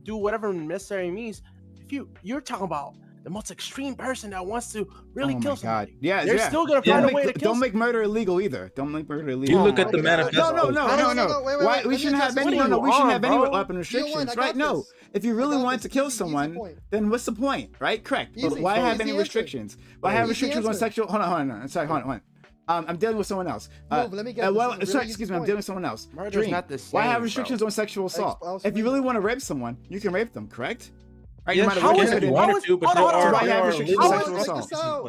do whatever necessary means. If you're talking about the most extreme person that wants to really kill somebody. Yeah, they're still gonna find a way to kill. Don't make murder illegal either. Don't make murder illegal. You look at the manifesto. No. Wait, We shouldn't have any. We shouldn't have any weapon restrictions, right? No. If you really want to kill someone, then what's the point, right? Correct. But why have any restrictions? Why have restrictions on sexual? Hold on. Sorry, hold on. I'm dealing with someone else. Let me get. Excuse me. I'm dealing with someone else. Murder's not the same, why have restrictions on sexual assault? If you really want to rape someone, you can rape them, correct? Right, Yes, how is it you want to, but there are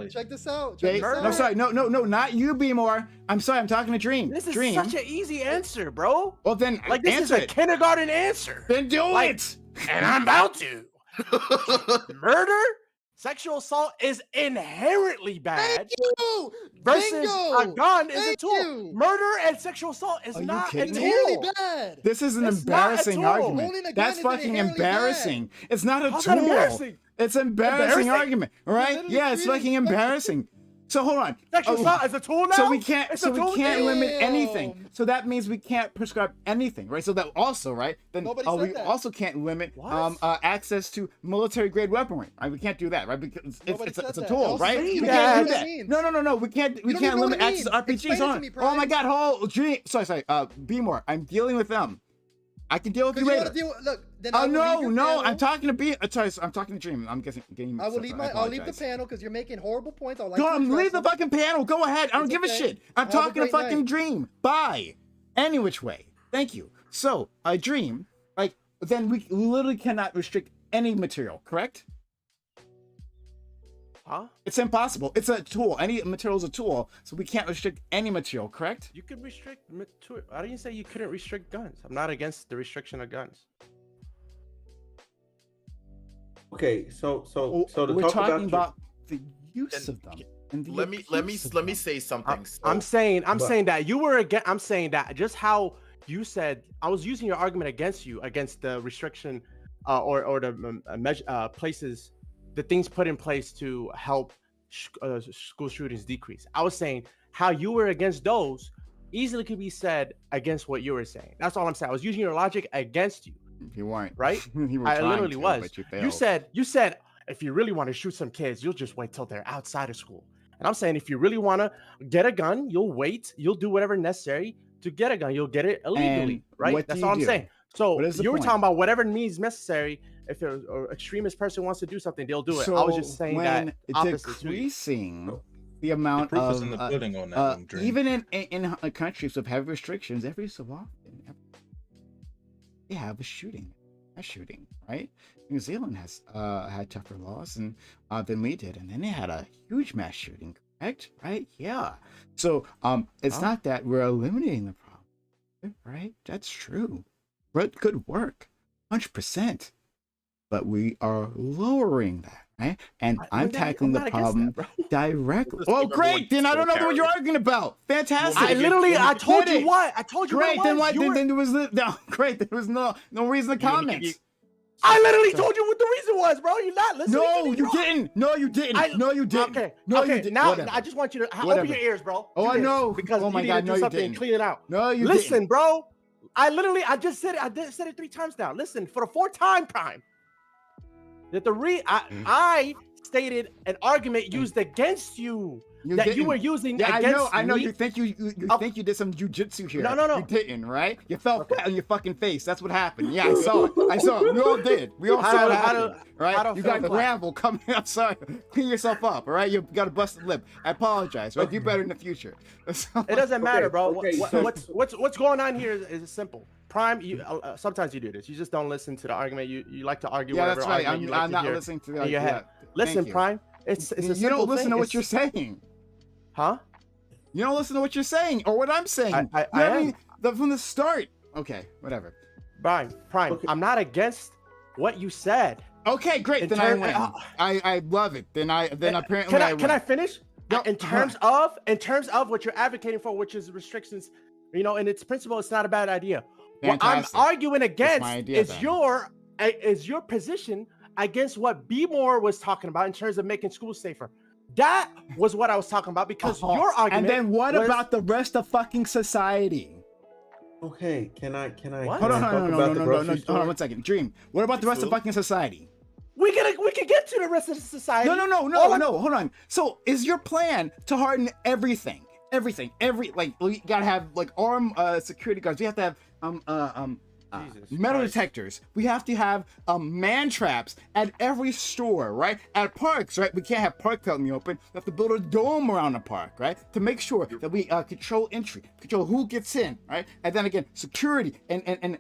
Check this out. No, sorry, no, not you, Bmore. I'm sorry, I'm talking to Dream. This is Dream. such an easy answer, bro. Well, then, like this is a kindergarten answer. Then do it. And I'm about to. Murder, sexual assault is inherently bad. Thank you. Versus Bingo. a gun is Thank a tool. You. Murder and sexual assault is not a inherently tool. bad. This is an embarrassing argument. That's fucking embarrassing. It's not a tool. It's embarrassing argument, right? Yeah, it's fucking embarrassing. So hold on. Sexual assault is a tool now. So we can't limit anything. So that means we can't prescribe anything, right? So that also, right? Then we also can't limit access to military grade weaponry. Right? We can't do that, right? Because it's a tool, right? We can't do that. No. We can't limit access to RPGs on it. Oh my God, sorry. Bmore, I'm dealing with them. I can deal with you later. I'm talking to I'm talking to Dream. I'm getting. I'll leave the panel because you're making horrible points. Leave the fucking panel. Go ahead. I don't give a shit. I'm talking to fucking Dream. Bye. Any which way. Thank you. So, Dream, then we literally cannot restrict any material, correct? Huh? It's impossible. It's a tool. Any material is a tool, so we can't restrict any material, correct? You could restrict. I didn't say you couldn't restrict guns. I'm not against the restriction of guns. Okay, so we're talking about the use of them. Let me say something. I'm saying that you were against. I'm saying that just how you said I was using your argument against you against the restriction or the places. The things put in place to help school shootings decrease. I was saying how you were against those easily could be said against what you were saying. That's all I'm saying. I was using your logic against you. You weren't, right? I literally was. But you said if you really want to shoot some kids, you'll just wait till they're outside of school. And I'm saying if you really want to get a gun, you'll wait. You'll do whatever necessary to get a gun. You'll get it illegally, right? That's all I'm saying. So you were talking about whatever means necessary. If an extremist person wants to do something, they'll do it. I was just saying that decreasing the amount of in the pudding on that one, even in countries with heavy restrictions, every so often they have a shooting, right? New Zealand has had tougher laws than we did, and then they had a huge mass shooting, correct? Right? Yeah. So it's not that we're eliminating the problem, right? That's true. But good work, 100%. But we are lowering that, right? And I'm tackling the not against problem that, bro. directly. Let's Oh, keep everyone great! Then I don't know what you're arguing about. Fantastic. I literally, I told Did you it. what. I told you Great. what it Then was. why? You were- Then there was no great. There was no reason to You want me to comment. give I literally told you what the reason was, bro. You're not listening. No, to me, you bro. didn't. No, you didn't. No, you didn't. Okay. No, okay. you didn't. Now, Whatever. I just want you to Whatever. open your ears, bro. Oh, I know. Because Oh my you God, need to no, do you something and didn't. clean it out. No, you Listen, didn't. bro. I just said it. I said it 3 times now. Listen, for the 4th time, Prime. That I stated an argument used against you. That you didn't. were using Yeah, against I know. me. You think you think you did some jujitsu here. No. You didn't, right? You fell flat on your fucking face. That's what happened. Yeah, I saw it. I saw it. We all did. We all saw what happened. Right? You got gravel coming. I'm sorry. Clean yourself up. All right? You got a busted lip. I apologize. Right? Do better in the future. It doesn't matter, bro. okay, What's going on here is simple. Prime, you sometimes you do this. You just don't listen to the argument. You like to argue. Yeah, whatever that's right. argument you like I'm to not hear listening to in your head. Listen, Prime. It's a you simple don't listen thing. to what you're saying. Huh? You don't listen to what you're saying or what I'm saying. I am. From the start. Okay, whatever. Prime. Okay. I'm not against what you said. Okay, great. Then I win. I love it. Then apparently Can I finish? No, in terms of what you're advocating for, which is restrictions, in its principle, it's not a bad idea. Fantastic. What I'm arguing against my idea, is your position against what B. Moore was talking about in terms of making schools safer. That was what I was talking about because your argument. And then what was, about the rest of fucking society? Okay, can I? What? Hold on, no, 1 second. second. Dream. What about the rest of fucking society? we can get to the rest of the society. No. Hold on. So is your plan to harden everything? We gotta have like armed security guards. We have to have metal detectors. We have to have man traps at every store, right? At parks, right? We can't have parks out in the open. We have to build a dome around the park, right? To make sure that we control entry, control who gets in, right? And then again, security and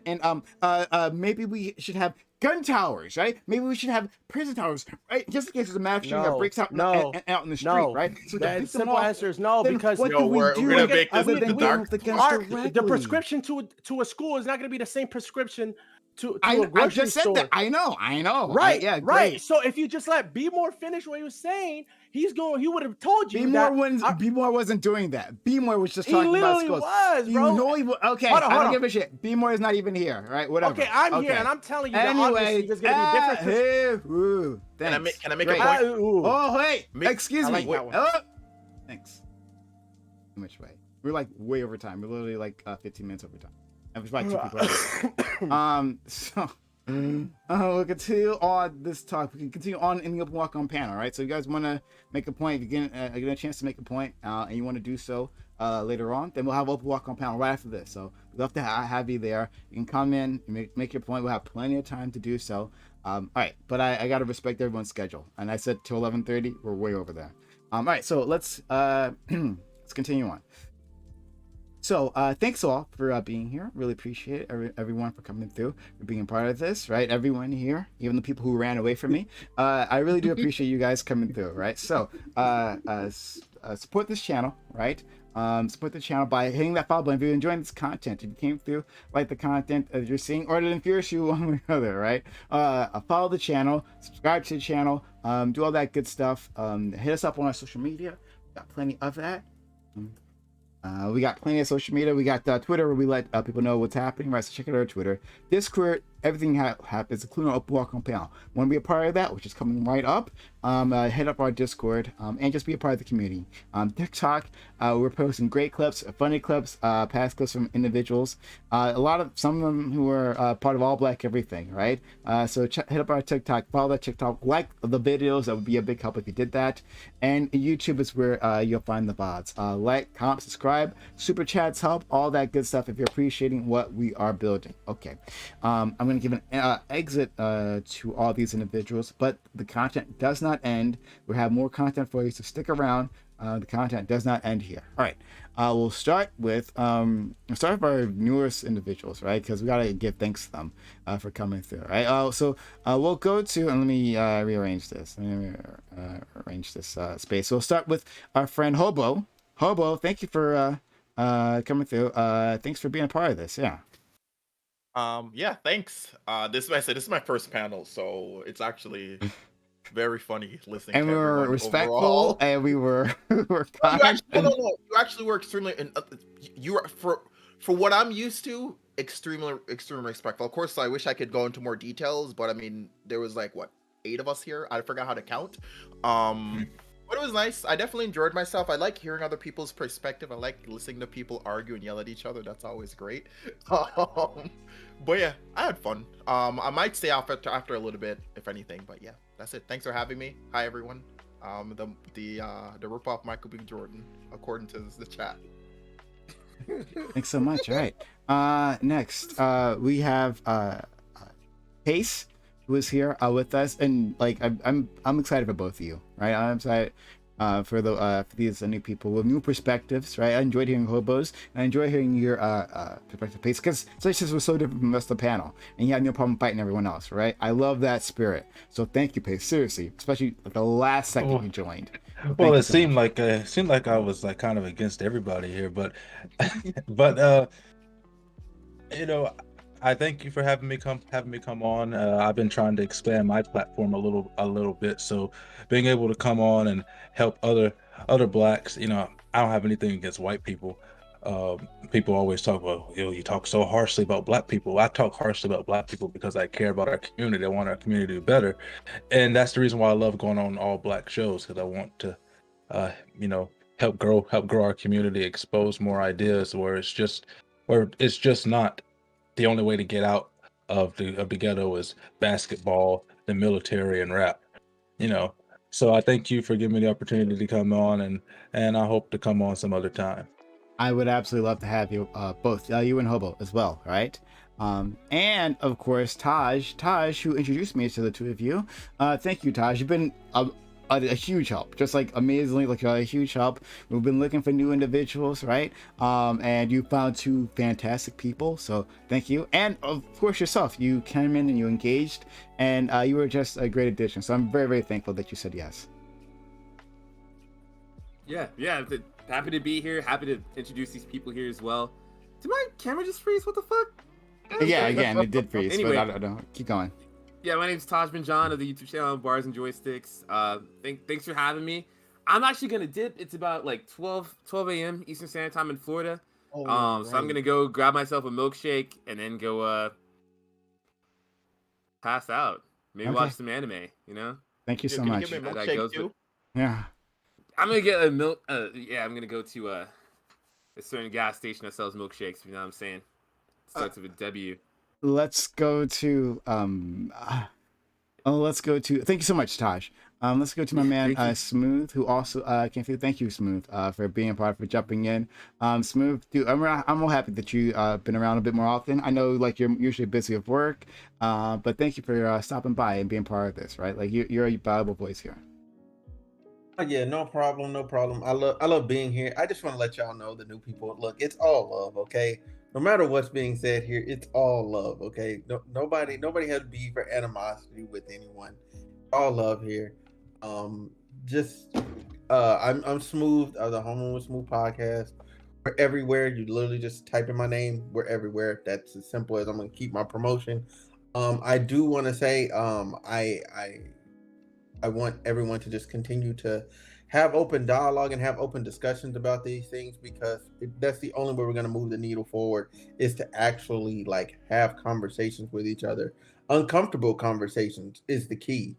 maybe we should have gun towers, right? Maybe we should have prison towers, right? Just in case there's a mass shooting that breaks out out in the street, right? So the simple answer is no, because we're gonna make this the dark. The prescription to a school is not going to be the same prescription to a grocery I just said store. that. I know. Right, Yeah, right. great. So if you just let B. Moore finish what he was saying, he would have told you B. Moore wasn't doing that. B. Moore was just he talking about literally schools. was, bro. You know he was. Okay, Hold on, I hold don't on. give a shit. B. Moore is not even here, right? Whatever. Okay, I'm here and I'm telling you that obviously there's going to be different. Thanks. Can I make Great. a point? Oh, hey, excuse I me. like that one. Thanks. Too much way. We're like way over time. We're literally like 15 minutes over time. And there's like 2 people. So we'll continue on this talk. We can continue on in the open walk on panel, right? So you guys want to make a point, if you get a chance to make a point, and you want to do so later on, then we'll have open walk on panel right after this. So we'd love to have you there. You can come in and make your point. We'll have plenty of time to do so. All right, but I got to respect everyone's schedule, and I said till 11:30. We're way over there. All right, so let's let's continue on. So thanks all for being here. Really appreciate it. Everyone for coming through, for being a part of this, right? Everyone here, even the people who ran away from me. I really do appreciate you guys coming through, right? So support this channel, right? Support the channel by hitting that follow button if you're enjoying this content. If you came through, like the content that you're seeing, or it infuriates you one way or another, right? Follow the channel, subscribe to the channel, do all that good stuff. Hit us up on our social media. Got plenty of that. We got plenty of social media. We got Twitter, where we let people know what's happening, right? So check out our Twitter. Discord, everything happens, including our open walk on panel. Want to be a part of that, which is coming right up? Hit up our Discord and just be a part of the community. TikTok, we're posting great clips, funny clips, past clips from individuals. Some of them who are part of All Black Everything, right? So hit up our TikTok, follow that TikTok, like the videos. That would be a big help if you did that. And YouTube is where you'll find the VODs. Like, comment, subscribe, super chats help, all that good stuff if you're appreciating what we are building. Okay. I'm going to give an exit to all these individuals, but the content does not end. We have more content for you, so stick around. The content does not end here. All right. We'll start with our newest individuals, right? Because we got to give thanks to them for coming through, right? So we'll go to, and let me rearrange this. Arrange this space. So we'll start with our friend Hobo. Hobo, thank you for coming through. Thanks for being a part of this. Yeah. Yeah, thanks. This is my first panel, so it's actually very funny listening And to we were everyone respectful, overall. and we were we were No, you kind. actually, no, you actually were extremely, and you are for what I'm used to, extremely respectful. Of course, I wish I could go into more details, but I mean, there was like what 8 of us here. I forgot how to count. But it was nice. I definitely enjoyed myself. I like hearing other people's perspective. I like listening to people argue and yell at each other. That's always great. But yeah, I had fun. I might stay off after a little bit, if anything. But yeah, that's it. Thanks for having me. Hi everyone. The rip-off Michael B. Jordan, according to the chat. Thanks so much. All right. Next, we have Pace, who is here with us, and like I'm excited for both of you, right? I'm excited for these new people with new perspectives, right? I enjoyed hearing Hobos, and I enjoy hearing your perspective, Pace, because Slices was so different from the rest of the panel, and you had no problem fighting everyone else, right? I love that spirit. So thank you, Pace, seriously, especially at the last second you joined. Well, it seemed like I was like kind of against everybody here, but you know, I thank you for having me come on. I've been trying to expand my platform a little bit, so being able to come on and help other blacks, I don't have anything against white people. People always talk about, you talk so harshly about black people. I talk harshly about black people because I care about our community. I want our community to do better, and that's the reason why I love going on all black shows, because I want to, help grow our community, expose more ideas where it's just not the only way to get out of the ghetto is basketball, the military, and rap. So I thank you for giving me the opportunity to come on, and I hope to come on some other time. I would absolutely love to have you both, you and Hobo as well, right? And of course, Taj, who introduced me to the two of you. Thank you, Taj. You've been a huge help, just like amazingly, like a huge help. We've been looking for new individuals, right? And you found two fantastic people, so thank you. And of course yourself, you came in and you engaged, and you were just a great addition. So I'm very, very thankful that you said yes. Yeah, happy to be here. Happy to introduce these people here as well. Did my camera just freeze? What the fuck? Yeah, again, it did freeze. Anyway, but I don't know. Keep going. Yeah, my name's Tajman John of the YouTube channel Bars and Joysticks. Thanks for having me. I'm actually gonna dip. It's about like 12 a.m. Eastern Standard Time in Florida. So I'm gonna go grab myself a milkshake and then go pass out. Maybe watch some anime. Thank you so much. Give me a milkshake too? Yeah. I'm gonna get a milk. I'm gonna go to a certain gas station that sells milkshakes. You know what I'm saying? Starts with a W. Let's go to thank you so much, Taj. Let's go to my man Smooth, who also came through. Thank you, Smooth, for being a part, for jumping in. Smooth, dude, I'm all happy that you been around a bit more often. I know like you're usually busy with work, but thank you for stopping by and being part of this, right? Like you're a valuable voice here. Yeah, no problem. I love being here. I just want to let y'all know, the new people, look, it's all love, okay? No matter what's being said here, it's all love, okay? Nobody has beef or animosity with anyone. All love here. I'm Smooth of the Home with Smooth podcast. We're everywhere. You literally just type in my name. We're everywhere. That's as simple as I'm gonna keep my promotion. I do want to say, I want everyone to just continue to have open dialogue and have open discussions about these things, because that's the only way we're going to move the needle forward, is to actually like have conversations with each other. Uncomfortable conversations is the key.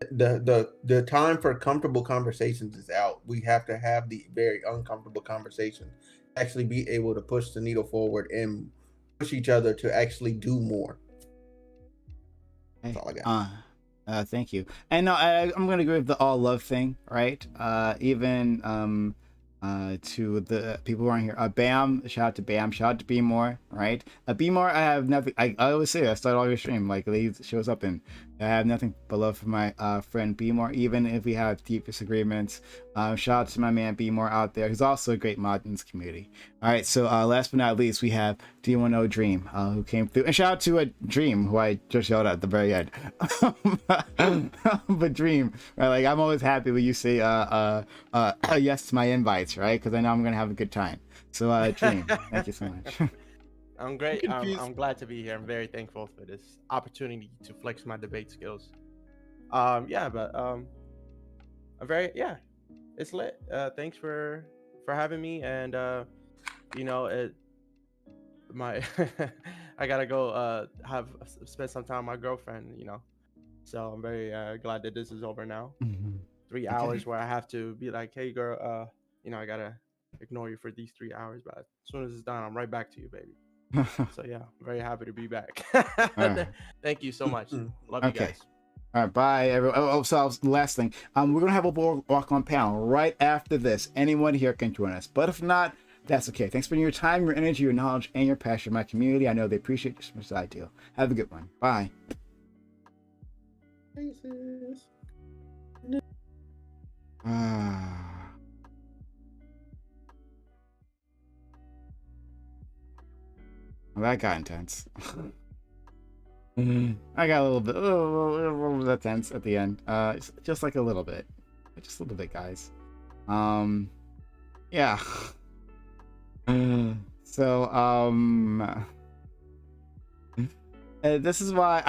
The time for comfortable conversations is out. We have to have the very uncomfortable conversations, actually be able to push the needle forward and push each other to actually do more. That's all I got. Thank you. And I'm gonna go with the all love thing, right? Even to the people who aren't here. Bam, shout out to Bam, shout out to Be More, right? Be More, I have nothing. I always say that. I start all your stream, like he shows up, and I have nothing but love for my friend Be More, even if we have deep disagreements. Shout out to my man Be More out there. He's also a great mod in this community. All right, so last but not least, we have D10 Dream, who came through, and shout out to a Dream, who I just yelled at the very end. But Dream, right? Like I'm always happy when you say yes to my invites, right? Because I know I'm gonna have a good time. So Dream, thank you so much. I'm great. I'm glad to be here. I'm very thankful for this opportunity to flex my debate skills. Yeah, but I'm very it's lit. Thanks for having me, and you know it. My I gotta go have spend some time with my girlfriend. You know, so I'm very glad that this is over now. Mhm. 3 hours where I have to be like, hey girl, you know, I gotta ignore you for these 3 hours, but as soon as it's done, I'm right back to you, baby. So yeah, I'm very happy to be back. Alright. Thank you so much. Love you Okay. guys. All right, bye, everyone. So last thing, we're gonna have a walk on panel right after this. Anyone here can join us, but if not, that's okay. Thanks for your time, your energy, your knowledge, and your passion. My community, I know they appreciate you as much as I do. Have a good one. Bye. Well, that got intense. I got a little bit tense at the end. Just like a little bit, just a little bit, guys. Yeah. So this is why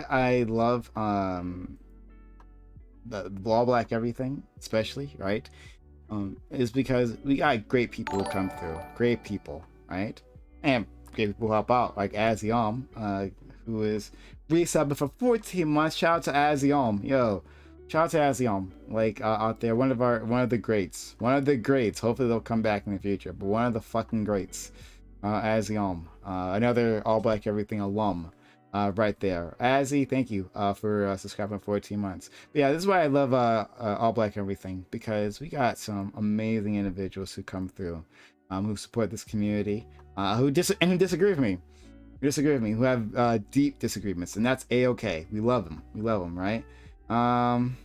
I love the Blah Black Everything, especially, right? Is because we got great people who come through, great people, right? And great people who help out, like Aziom, who is resubbing for 14 months. Shout out to Aziom, yo. Shout out to Aziom, like out there, one of the greats. Hopefully they'll come back in the future, but one of the fucking greats. Aziom, another All Black Everything alum. Right there. Azzy, thank you for subscribing for 14 months. But yeah, this is why I love All Black Everything, because we got some amazing individuals who come through, who support this community, who disagree with me. Who have deep disagreements, and that's a-okay. We love them, right? Prime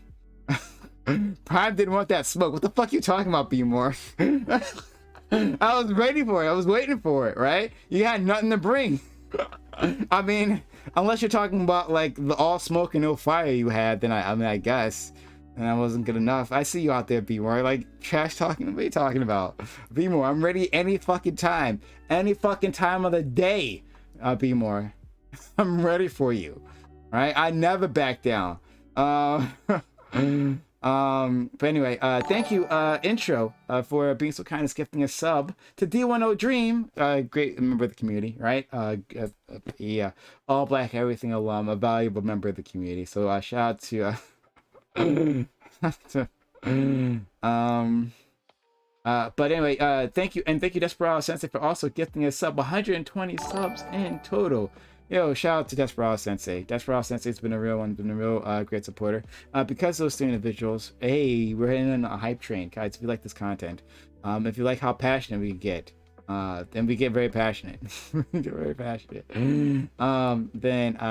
didn't want that smoke. What the fuck you talking about, B-More? I was ready for it. I was waiting for it, right? You had nothing to bring. I mean, unless you're talking about like the all smoke and no fire you had, then I guess, and that wasn't good enough. I see you out there, B-More, like trash talking. What are you talking about, B-More? I'm ready any fucking time of the day, B-More. I'm ready for you, right? I never back down. But anyway, thank you, intro, for being so kind as gifting a sub to D10 Dream, great member of the community, right? Yeah, All Black Everything alum, a valuable member of the community. So shout out to but anyway, thank you, and thank you Desperado Sensei for also gifting a sub, 120 subs in total. Yo, shout out to Desperado Sensei. Desperado Sensei's been a real great supporter. Because those three individuals, hey, we're hitting a hype train, guys. If you like this content, if you like how passionate we get, then we get very passionate. Then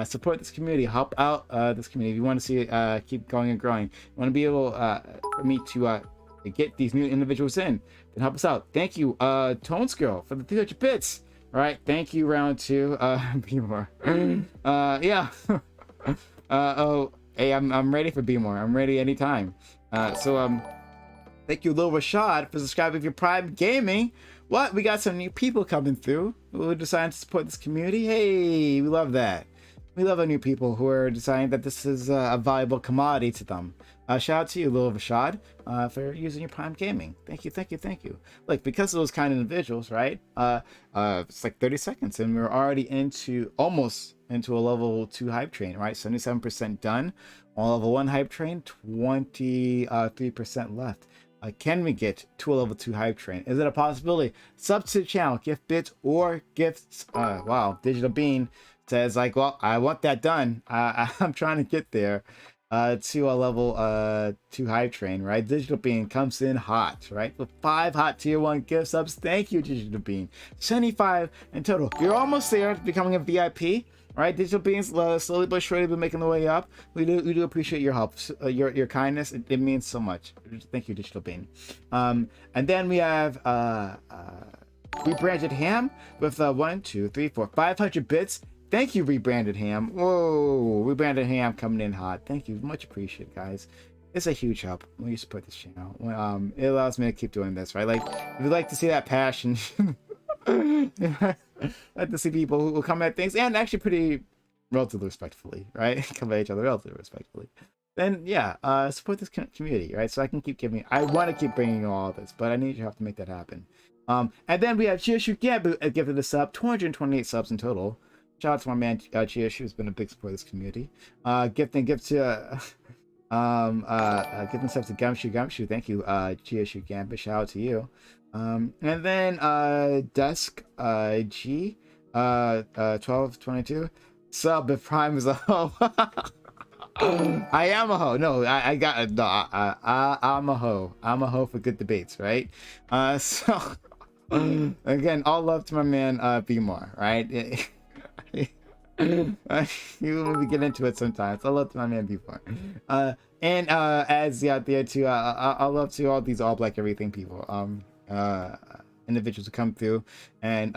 support this community, help out this community. If you want to see it keep going and growing, you want to be able for me to get these new individuals in, then help us out. Thank you, Tones Girl, for the 300 bits. All right, thank you, round two. B-More. Yeah. Oh, hey, I'm ready for B-More. I'm ready anytime. Thank you, Lil Rashad, for subscribing to your Prime Gaming. What? We got some new people coming through who decided to support this community. Hey, we love that. We love our new people who are deciding that this is a valuable commodity to them. Shout out to you, Lil Rashad, for using your Prime Gaming. Thank you. Look, because of those kind of individuals, right? It's like 30 seconds, and we're already almost into a level 2 hype train, right? 77% done on level 1 hype train, 23% left. Can we get to a level 2 hype train? Is it a possibility? Sub to the channel, gift bits or gifts. Wow, Digital Bean says like, well, I want that done. I'm trying to get there. To a level 2 hype train, right? Digital Bean comes in hot, right? With 5 hot tier 1 gift subs. Thank you, Digital Bean. 75 in total. You're almost there, becoming a VIP, right? Digital Beans slowly but surely been making the way up. We do appreciate your help, your kindness. It means so much. Thank you, Digital Bean. And then we have Rebranded Ham with 1, 2, 3, 4, 500 bits. Thank you, Rebranded Ham. Whoa, Rebranded Ham coming in hot. Thank you. Much appreciated, guys. It's a huge help when you support this channel. It allows me to keep doing this, right? Like, if you like to see that passion, I like to see people who come at things, and actually relatively respectfully, right? Come at each other relatively respectfully. Then yeah, support this community, right? So I can keep giving. I want to keep bringing you all this, but I need you to make that happen. And then we have Chioshu Gambu giving us up 228 subs in total. Shout out to my man Chioshu, who's been a big supporter of this community. Gifting subs to Gumshoe. Thank you, Chioshu Gambit. Shout out to you. And then Dusk G 1222 sub if Prime is a hoe. I am a hoe. No, I'm a hoe. I'm a hoe for good debates, right? So again, all love to my man B More, right? You when we get into it sometimes. I love to my man B More. And as out there too, I love to all these all black everything people. Individuals who come through and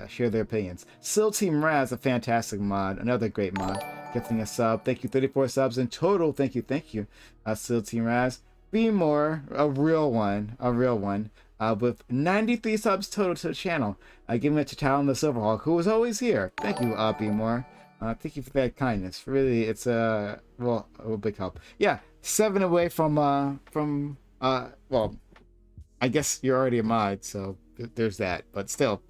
share their opinions. Still Team Raz, a fantastic mod, another great mod, gifting a sub. Thank you, 34 subs in total. Thank you. Still Team Raz. Be More, a real one, with 93 subs total to the channel. Giving it to Talon the Silverhawk, who was always here. Thank you, Be More. Thank you for that kindness. Really, it's a big help. Yeah, 7 away from well, I guess you're already a mod, so there's that. But still,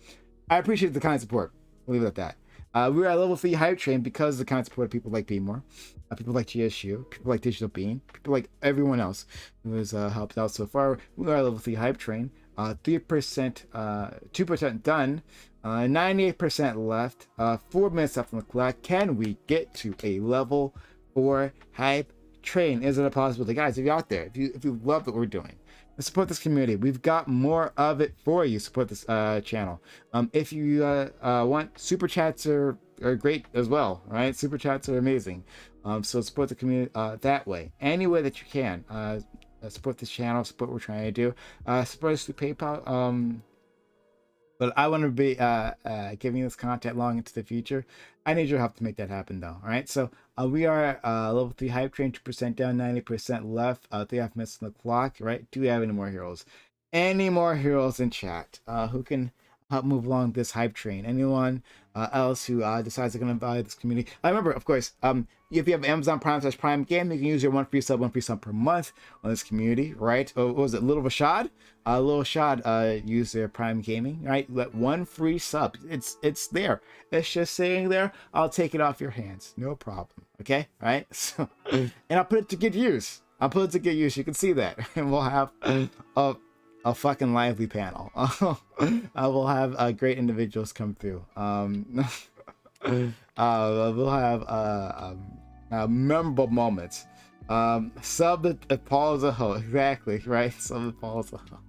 I appreciate the kind support. We'll leave it at that. We're at level 3 hype train because of the kind support of people like B More, people like GSU, people like Digital Bean, people like everyone else who has helped out so far. We are at level 3 hype train. 3%, 2% done. 98% left. 4 minutes left on the clock. Can we get to a level 4 hype train? Is it a possibility, guys? If you're out there, if you love what we're doing, support this community. We've got more of it for you. Support this channel. If you want, super chats are great as well, right? Super chats are amazing. So support the community that way. Any way that you can. Support this channel. Support what we're trying to do. Support us through PayPal. But I want to be giving you this content long into the future. I need your help to make that happen, though. All right. So we are level 3 hype train, 2% down, 90% left. 3.5 minutes on the clock. Right. Do we have any more heroes? Any more heroes in chat? Who can help move along this hype train? Anyone else who decides they're going to buy this community? I remember, of course, if you have Amazon Prime game, you can use your one free sub per month on this community, right? What was it? Little Rashad? Little Rashad used their Prime Gaming, right? Let one free sub. It's there. It's just sitting there. I'll take it off your hands. No problem. Okay? Right? So, and I'll put it to good use. You can see that. And we'll have a fucking lively panel. I will have great individuals come through. We'll have memorable moments. Sub that Paul is a hoe. Exactly, right? Sub that Paul is a hoe.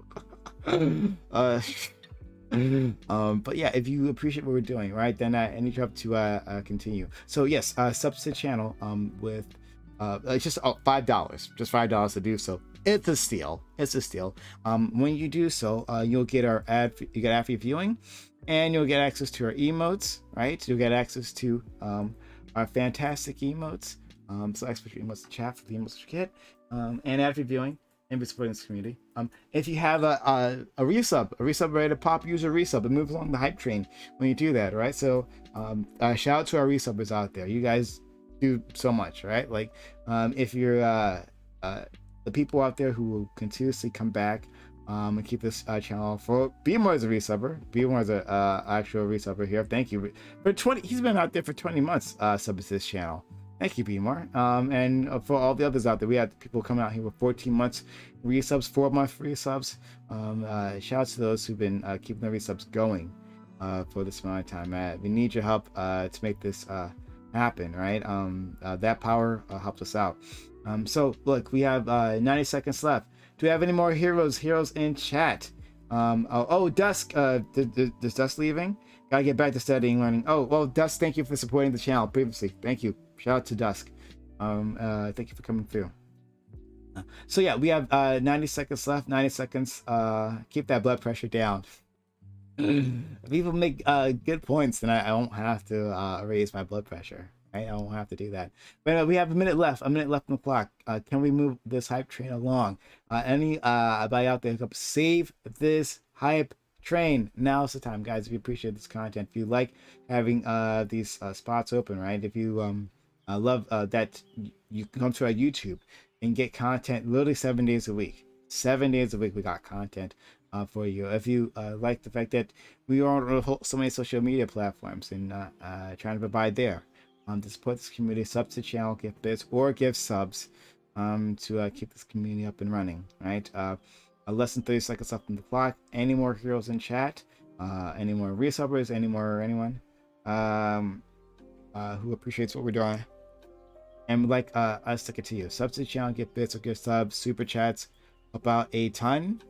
But yeah, if you appreciate what we're doing, right, then I need you to continue. So yes, sub to the channel with it's just $5, just $5 to do so. It's a steal. When you do so, you'll get our ad-free viewing, and you'll get access to our emotes, right? You'll get access to our fantastic emotes. So expert emotes to chat for the emotes you get, and ad-free viewing, and be supporting this community. If you have a resub ready to pop, use a resub and move along the hype train when you do that, right? So shout out to our resubbers out there. You guys do so much, right? Like if you're the people out there who will continuously come back and keep this channel for B More as a resubber. B More is a actual resubber here. Thank you for 20. He's been out there for 20 months subbing to this channel. Thank you, B More. And for all the others out there, we had people coming out here with 14 months resubs, 4-month resubs. Shout out to those who've been keeping the resubs going for this amount of time. We need your help to make this happen, right? That power helps us out. So look, we have 90 seconds left. Do we have any more heroes in chat? Dusk, is Dusk leaving? Gotta get back to studying, learning. Oh, well, Dusk, thank you for supporting the channel previously. Thank you. Shout out to Dusk. Thank you for coming through. So yeah, we have 90 seconds left. 90 seconds. Keep that blood pressure down. People make good points, then I won't have to raise my blood pressure. Right? I won't have to do that. But we have a minute left. A minute left on the clock. Can we move this hype train along? Anybody out there, save this hype train. Now's the time, guys. If you appreciate this content, if you like having these spots open, right? If you love that you can come to our YouTube and get content literally 7 days a week. 7 days a week we got content for you. If you like the fact that we are on so many social media platforms and trying to provide there to support this community, sub to the channel, give bits or give subs to keep this community up and running, right? Less than 30 seconds left on the clock. Any more heroes in chat? Any more resubbers? Anyone who appreciates what we're doing and would like us to continue? Subs to the channel, get bits or give subs, super chats, about a ton,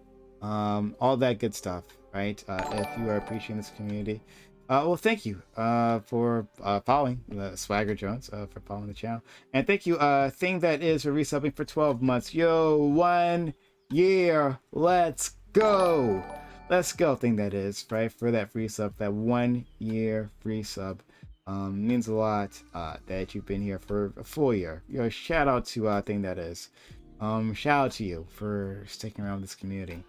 all that good stuff, right? If you are appreciating this community, well, thank you for following the Swagger Jones for following the channel, and thank you thing that is for resubbing for 12 months. Yo, 1 year, let's go thing that is, right? For that free sub, that 1 year free sub. Means a lot that you've been here for a full year. Yo, shout out to thing that is. Shout out to you for sticking around with this community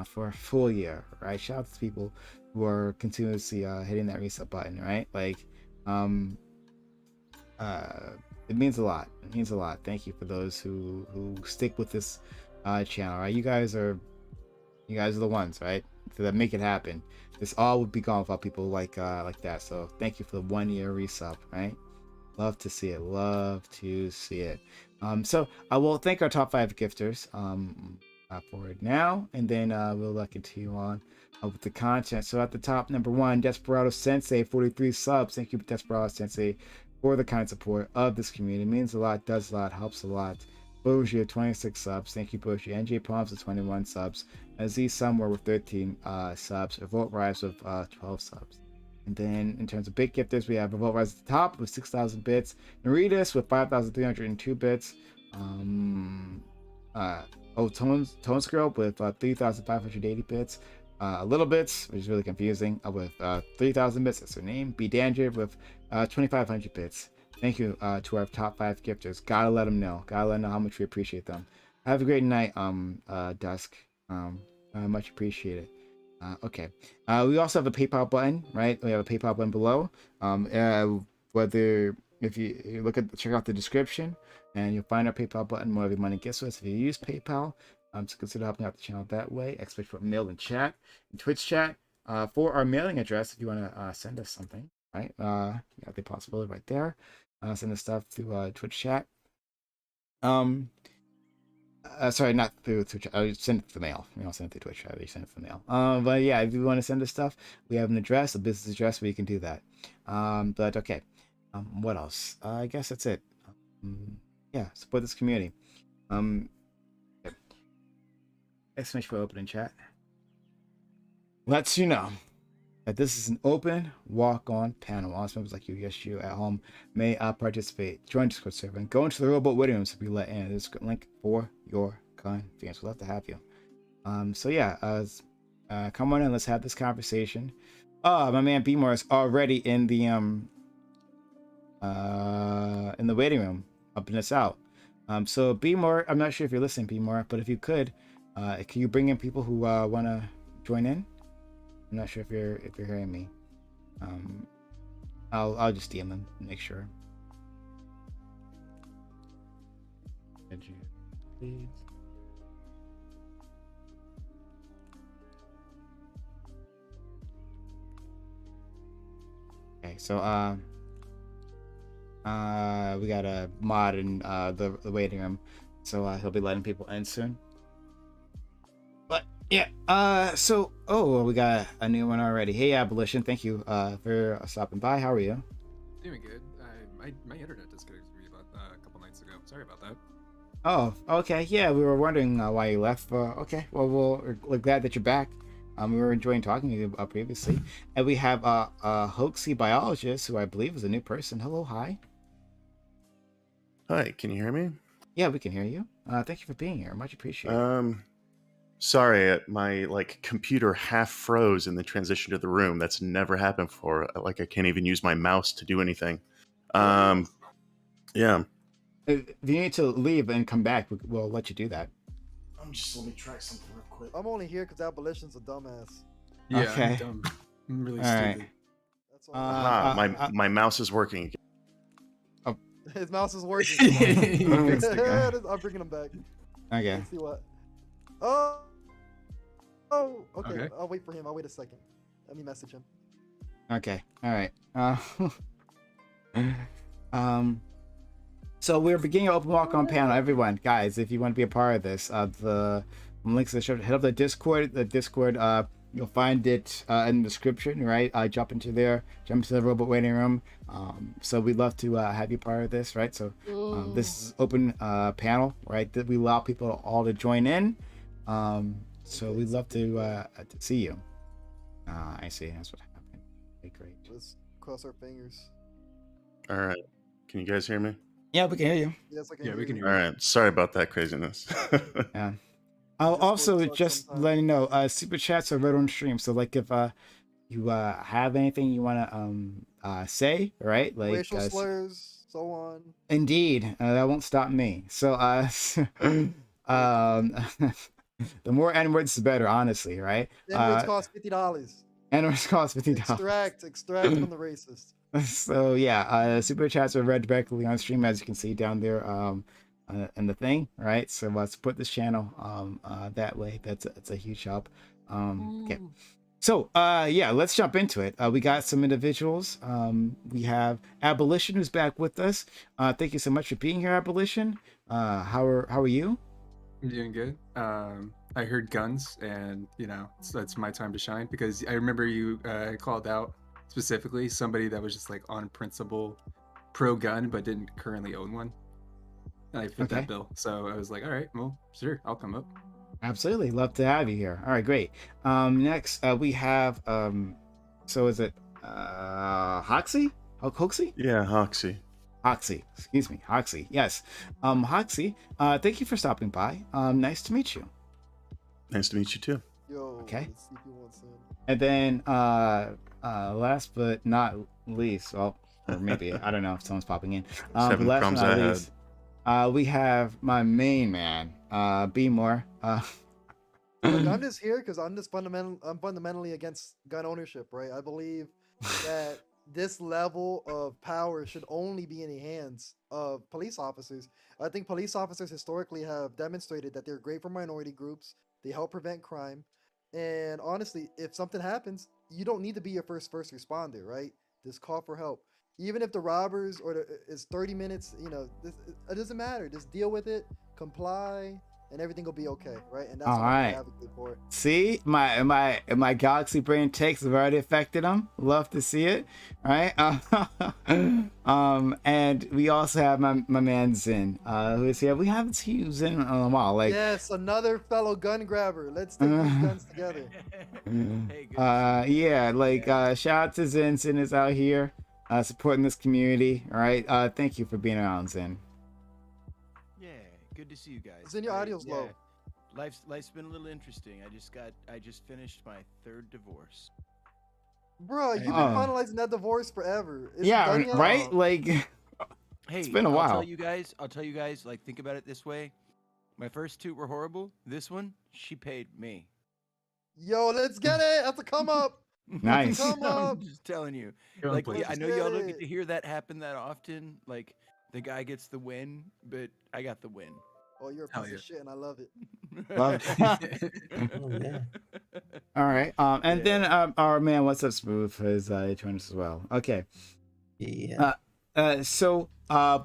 for a full year, right? Shout out to people who are continuously hitting that reset button, right? Like, it means a lot. It means a lot. Thank you for those who stick with this channel, right? You guys are the ones, right, that make it happen. This all would be gone without people like that. So thank you for the 1 year resub, right? Love to see it. Love to see it. So I will thank our top 5 gifters for it now, and then we'll continue on with the content. So at the top, number 1, Desperado Sensei, 43 subs. Thank you, Desperado Sensei, for the kind support of this community. It means a lot, does a lot, helps a lot. Boji, 26 subs. Thank you, Boji. NJ Palms with 21 subs. Aziz Somewhere with 13 subs. Revolt Rise with 12 subs. And then in terms of big gifters, we have Revolt Rise at the top with 6,000 bits. Naritas with 5,302 bits. Tones Girl with 3,580 bits. Little Bits, which is really confusing, with 3,000 bits. That's her name. Be Danger with 2,500 bits. Thank you to our top 5 gifters. Gotta let them know. Gotta let them know how much we appreciate them. Have a great night, Dusk. Much appreciated. Okay. We also have a PayPal button, right? We have a PayPal button below. Whether if you check out the description, and you'll find our PayPal button. More of your money gets to us if you use PayPal. So consider helping out the channel that way. Expect for mail and chat, and Twitch chat. For our mailing address, if you want to send us something, right? You have the possibility right there. Send us stuff through Twitch chat. Sorry, not through Twitch. I send it through the mail. You don't send it through Twitch. You send it through the mail. But yeah, if you want to send us stuff, we have an address, a business address where you can do that. But okay. What else? I guess that's it. Yeah, support this community. Exclamation for opening chat. Lets you know that this is an open walk-on panel. All members like you, yes, you at home may participate. Join Discord server and go into the robot waiting rooms to be let in. There's a link for your convenience. We'd love to have you. So yeah, come on in. Let's have this conversation. Oh, my man B-More is already in the waiting room, upping us out. So B-More, I'm not sure if you're listening, B-More, but if you could, can you bring in people who want to join in? I'm not sure if you're hearing me. I'll just DM them and make sure. Could you please? Okay, so we got a mod in the waiting room, so he'll be letting people in soon. But yeah, so we got a new one already. Hey, Abolition, thank you for stopping by. How are you? Doing good. My internet disconnected me about a couple nights ago. Sorry about that. Oh, okay. Yeah, we were wondering why you left. Okay, well, we're glad that you're back. We were enjoying talking to you previously, and we have a hoaxy biologist who I believe is a new person. Hello, hi. Hi, can you hear me? Yeah, we can hear you. Thank you for being here. Much appreciated. Sorry, my computer half froze in the transition to the room. That's never happened before. I can't even use my mouse to do anything. Yeah. If you need to leave and come back, we'll let you do that. Let me try something real quick. I'm only here because Abolition's a dumbass. Yeah, Okay. I'm dumb. I'm really All right. stupid. That's all. Aha, my mouse is working again. His mouse is working. You fixed it, guy. I'm bringing him back. Okay. Let's see what. Oh. Oh. Okay. Okay. I'll wait for him. I'll wait a second. Let me message him. Okay. All right. So we're beginning an open walk-on panel. Everyone, guys, if you want to be a part of this, the links to the show, head up to the Discord. You'll find it in the description, right? Jump into there, jump into the robot waiting room. So we'd love to have you part of this, right? So this is open panel, right? That we allow people all to join in. So we'd love to see you. I see. That's what happened. Okay, great. Let's cross our fingers. All right. Can you guys hear me? Yeah, we can hear you. Yes, I can Yeah, hear we can you. hear All you. right. Sorry about that craziness. Yeah. I'll also Discord sucks just sometimes. letting you know, super chats are right on stream. So like if you have anything you want to say, right? Like Racial slurs, so on. indeed, that won't stop me. So the more N-words, the better, honestly, right? N-words cost $50. N-words cost $50. Extract from the racist. So yeah, super chats are read directly on stream, as you can see down there in the thing, right? So support this channel that way. That's a huge help. Okay. So yeah, let's jump into it. We got some individuals. We have Abolition, who's back with us. Thank you so much for being here, Abolition. How are you? I'm doing good. I heard guns, and that's my time to shine, because I remember you called out specifically somebody that was just like on principle pro-gun but didn't currently own one. And I fit that bill, so I was like, all right, well, sure, I'll come up. Absolutely, love to have you here. All right, great. Next we have so is it Hoxie? Hoxie? Yeah, Hoxie. Hoxie, excuse me, Hoxie. Yes, Hoxie. Thank you for stopping by. Nice to meet you. Nice to meet you too. Yo, Okay. let's see if he wants in. And then last but not least, well, or maybe I don't know if someone's popping in. But Seven last but crumbs not ahead. least, we have my main man, B More. Look, I'm just here because I'm fundamentally against gun ownership, right? I believe that this level of power should only be in the hands of police officers. I think police officers historically have demonstrated that they're great for minority groups. They help prevent crime. And honestly, if something happens, you don't need to be your first responder, right? Just call for help. Even if the robbers is 30 minutes, it doesn't matter. Just deal with it, comply, and everything will be okay, right? And that's All what I right. advocate for. See, my galaxy brain takes have already affected him. Love to see it, right? And we also have my man Zin, who is here. We haven't seen you Zin in a while. Like, Yes, another fellow gun grabber. Let's take these guns together. yeah, like shout out to Zin. Zin is out here supporting this community. All right, thank you for being around, Zin. Yeah, good to see you guys. Zin, your audio's low. Life's been a little interesting. I just finished my third divorce. Bro, you've been finalizing that divorce forever. Is it Yeah, done yet? right? Like, Hey, it's been a while. I'll tell you guys, like, think about it this way. My first two were horrible. This one, she paid me. Yo, let's get it. That's a come up. Nice. Come up. I'm just telling you. Go Like, on, yeah, I please. know y'all don't get to hear that happen that often. Like, the guy gets the win, but I got the win. Oh, you're a Hell piece yeah. of shit, and I love it. All right. And then our man, what's up, Smooth, has joined us as well. Okay. Yeah. So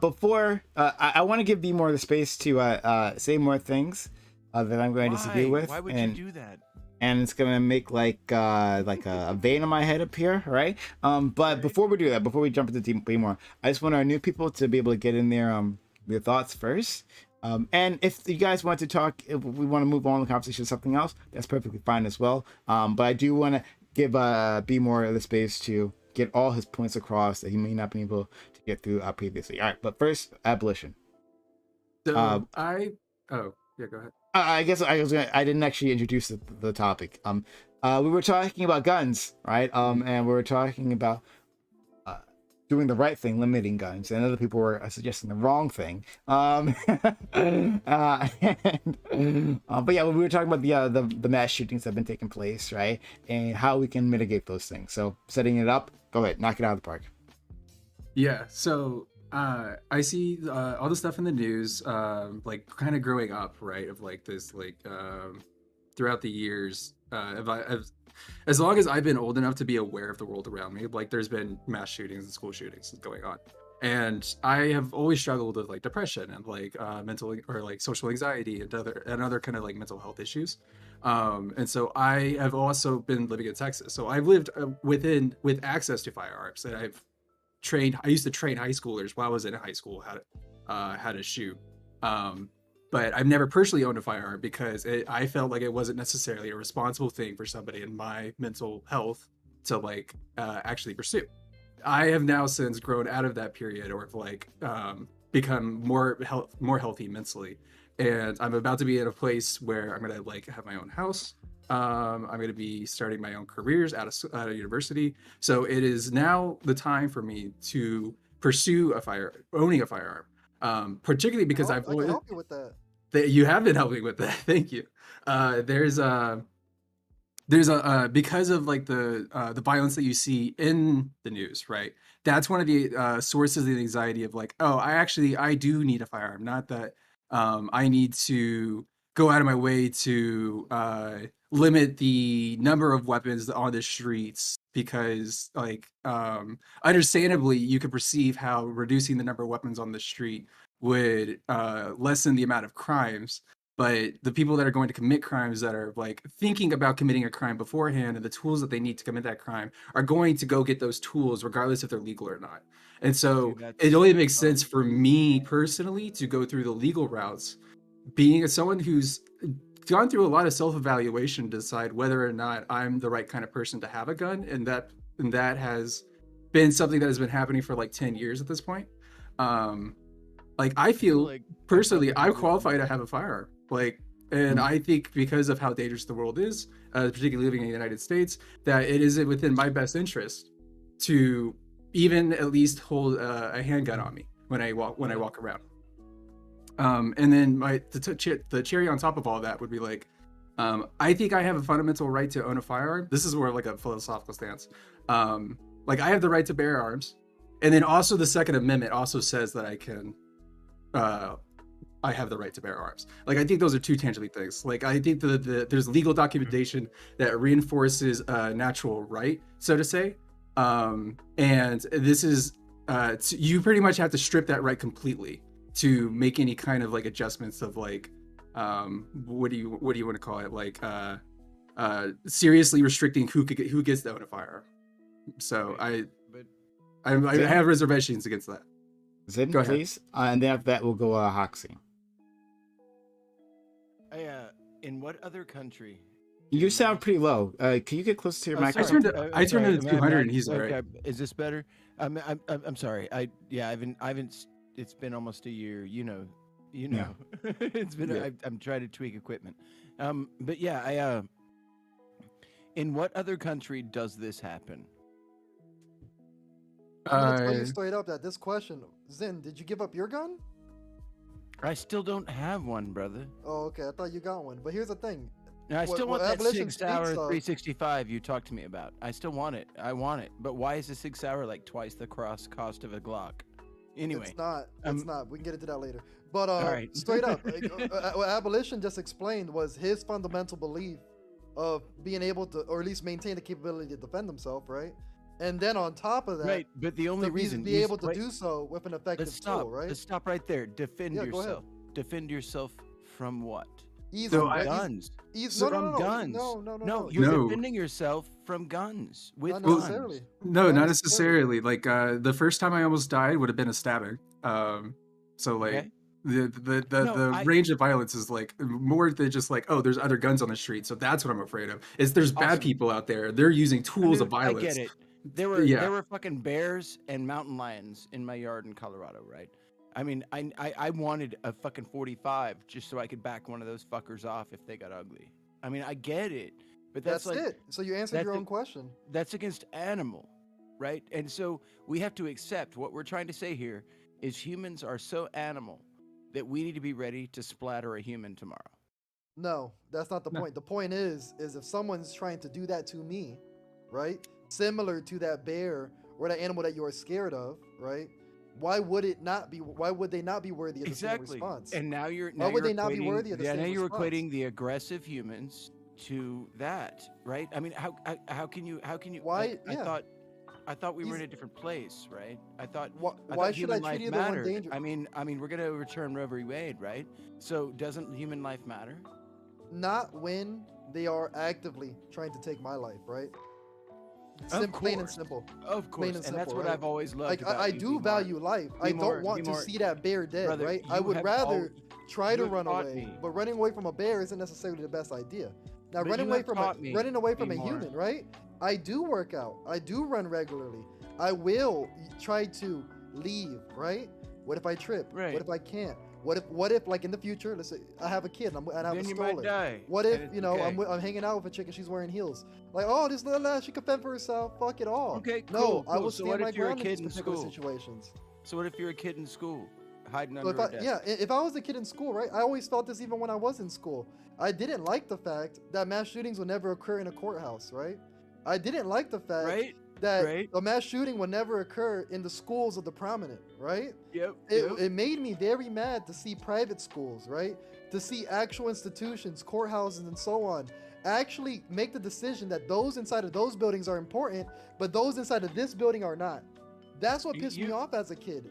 before I want to give B more the space to say more things that I'm going to disagree with. Why would and, you do that? And it's gonna make like a vein in my head up here, right? But before we do that, before we jump into B more, I just want our new people to be able to get in their thoughts first. And if you guys want to talk, if we want to move on the conversation to something else, that's perfectly fine as well. But I do want to give B more the space to get all his points across that he may not be able to get through previously. All right, but first, Abolition. So oh yeah, go ahead. I guess I didn't actually introduce the topic. We were talking about guns, right? And we were talking about doing the right thing, limiting guns, and other people were suggesting the wrong thing. But yeah, we were talking about the mass shootings that have been taking place, right, and how we can mitigate those things. So setting it up, go ahead, knock it out of the park. Yeah, so I see all the stuff in the news, like kind of growing up, right? Of like this, like throughout the years, as long as I've been old enough to be aware of the world around me, like there's been mass shootings and school shootings going on, and I have always struggled with like depression and like mental or like social anxiety and other kind of like mental health issues. And so I have also been living in Texas, so I've lived with access to firearms, and I used to train high schoolers while I was in high school how to shoot. But I've never personally owned a firearm because I felt like it wasn't necessarily a responsible thing for somebody in my mental health to like actually pursue. I have now since grown out of that period, or like become more healthy mentally, and I'm about to be in a place where I'm gonna like have my own house. I'm going to be starting my own careers out of university. So it is now the time for me to pursue owning a firearm. Particularly because I can help you with that. You have been helping with that. Thank you. There's a because of like the violence that you see in the news, right? That's one of the sources of the anxiety of like, oh, I do need a firearm, not that I need to go out of my way to limit the number of weapons on the streets, because like understandably you could perceive how reducing the number of weapons on the street would lessen the amount of crimes, but the people that are going to commit crimes, that are like thinking about committing a crime beforehand, and the tools that they need to commit that crime, are going to go get those tools regardless if they're legal or not. And so it only makes sense for me personally to go through the legal routes, being someone who's gone through a lot of self-evaluation to decide whether or not I'm the right kind of person to have a gun, and that has been something that has been happening for like 10 years at this point. Like I feel like personally I'm qualified to have a firearm, like, and I think because of how dangerous the world is, particularly living in the United States, that it is within my best interest to even at least hold a handgun on me when I walk around. And then the cherry on top of all that would be like, I think I have a fundamental right to own a firearm. This is more like a philosophical stance. Like I have the right to bear arms, and then also the Second Amendment also says that I have the right to bear arms. Like I think those are two tangible things. Like I think there's legal documentation that reinforces a natural right, so to say. And this is you pretty much have to strip that right completely to make any kind of like adjustments of like what do you want to call it, like seriously restricting who gets to own a firearm. So I have reservations against that. Zin, go ahead, please, and then after that we'll go Hoxie. In what other country? You sound pretty low. Can you get close to your mic? I turned it to 200 and he's alright. Is this better? I'm sorry. I haven't. It's been almost a year. You know. Yeah. It's been. Yeah. I'm trying to tweak equipment. But yeah, in what other country does this happen? I'm gonna tell you straight up that this question, Zin, did you give up your gun? I still don't have one, brother. Oh, okay. I thought you got one. But here's the thing. I still want that 6 hour 365 you talked to me about. I still want it. I want it. But why is the 6 hour like twice the cost of a Glock? Anyway, it's not. It's not. We can get into that later. But right. Straight up, what Abolition just explained was his fundamental belief of being able to, or at least maintain the capability to defend himself, right? And then on top of that, right. But the only reason be able to do so with an effective tool, right? Let's stop right there. Defend yourself. Go ahead. Defend yourself from what? Guns. Guns. No. You're defending yourself from guns with not guns. necessarily. No, not necessarily. Like the first time I almost died would have been a stabbing. So like Okay. the range of violence is like more than just like, oh, there's other guns on the street, so that's what I'm afraid of. Is there's bad people out there. They're using tools of violence. I get it. There were fucking bears and mountain lions in my yard in Colorado, right? I mean, I wanted a fucking 45 just so I could back one of those fuckers off if they got ugly. I mean, I get it, but that's like it. So you answered your own question. That's against animal. right? And so we have to accept what we're trying to say here is humans are so animal that we need to be ready to splatter a human tomorrow. No, that's not the point. The point is if someone's trying to do that to me, right? Similar to that bear or that animal that you are scared of, right? Why would they not be worthy of the same response? And now why would they not be worthy of the same now you're response? equating the aggressive humans to that, right? I mean, how can you Why? I thought we were in a different place, right? I thought why should I treat life either one mattered. dangerous? I mean, we're gonna overturn Roe v. Wade, right? So doesn't human life matter? Not when they are actively trying to take my life, right? Plain and simple. Of course, and that's what right? I've always loved. Like about I you, do Vmar. value life. I don't want to see that bear dead, Brother, right? I you would have rather try to have run taught away, me. but running away from a bear isn't necessarily the best idea. Now, But running you away have from taught me, a Vmar. human, right? I do work out. I do run regularly. I will try to leave, right? What if I trip? Right. What if I can't? What if like in the future, let's say I have a kid and I have Then a you might stroller. die, What and if it's you know okay. I'm hanging out with a chick and she's wearing heels? Like, oh, this little lass, she can fend for herself. Fuck it all. Okay, No, cool, I will cool. So stand what my if you're a ground in kid these in particular school? situations. So what if you're a kid in school hiding So under a desk? if I was a kid in school, right? I always felt this even when I was in school. I didn't like the fact that mass shootings would never occur in a courthouse, right? I didn't like the fact that a mass shooting would never occur in the schools of the prominent, right? Yep. It made me very mad to see private schools, right? To see actual institutions, courthouses, and so on actually make the decision that those inside of those buildings are important, but those inside of this building are not. That's what pissed me off as a kid.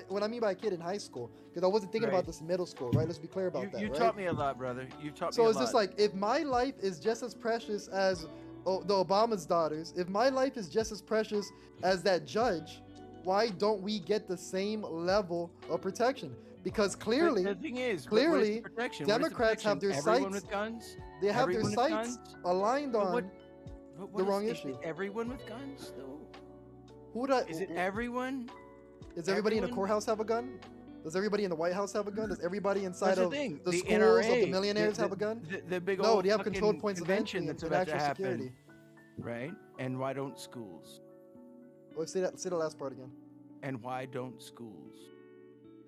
What I mean by a kid in high school, because I wasn't thinking about this in middle school, right? Let's be clear about that. You right? taught me a lot, brother. You taught me a So lot. it's just like, if my life is just as precious as the Obama's daughters, if my life is just as precious as that judge, why don't we get the same level of protection? Because clearly, the thing is, clearly, protection? Democrats have their Everyone sights. with guns. They have their Everyone with sights guns? aligned on What the is- wrong is issue. it everyone with guns, though? Is it everyone? Does everybody in a Everyone? courthouse have a gun? Does everybody in the White House have a gun? Does everybody inside That's the of thing. the The schools of NRA, the millionaires the- have a gun? The big No, old they have fucking controlled points of entry convention and that's about to national happen, security. right? And why don't schools? Oh, say the last part again. And why don't schools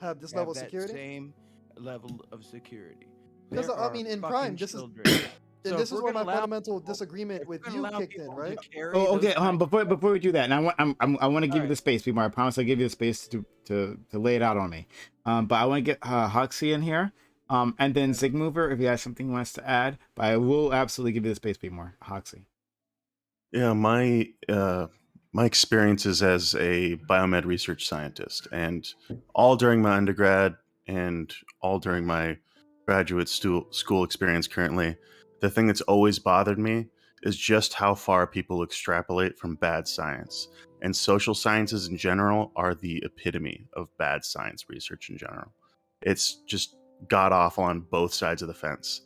Have this level of that security? same level of security? Because There I are mean, in fucking prime, this is children. and So this if is we're where my gonna allow fundamental disagreement with you allow kicked in, people right? to carry Oh, okay. those kinds of Before we do that, and I want to give you the space, Bmar. I promise I'll give you the space to lay it out on me. But I want to get Hoxie in here, and then Zigmover if he has something he wants to add. But I will absolutely give you the space, Bmar. Hoxie. Yeah, my experiences as a biomed research scientist, and all during my undergrad and all during my graduate school experience currently, the thing that's always bothered me is just how far people extrapolate from bad science. And social sciences in general are the epitome of bad science research in general. It's just god awful on both sides of the fence.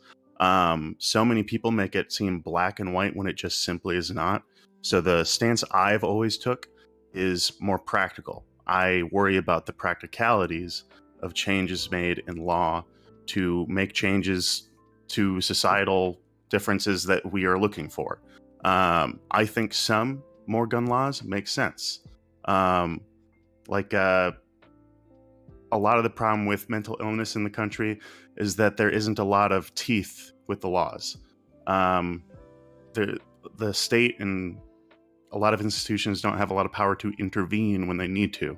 So many people make it seem black and white when it just simply is not. So the stance I've always took is more practical. I worry about the practicalities of changes made in law to make changes to societal differences that we are looking for. I think some more gun laws make sense. A lot of the problem with mental illness in the country is that there isn't a lot of teeth with the laws. The state and a lot of institutions don't have a lot of power to intervene when they need to.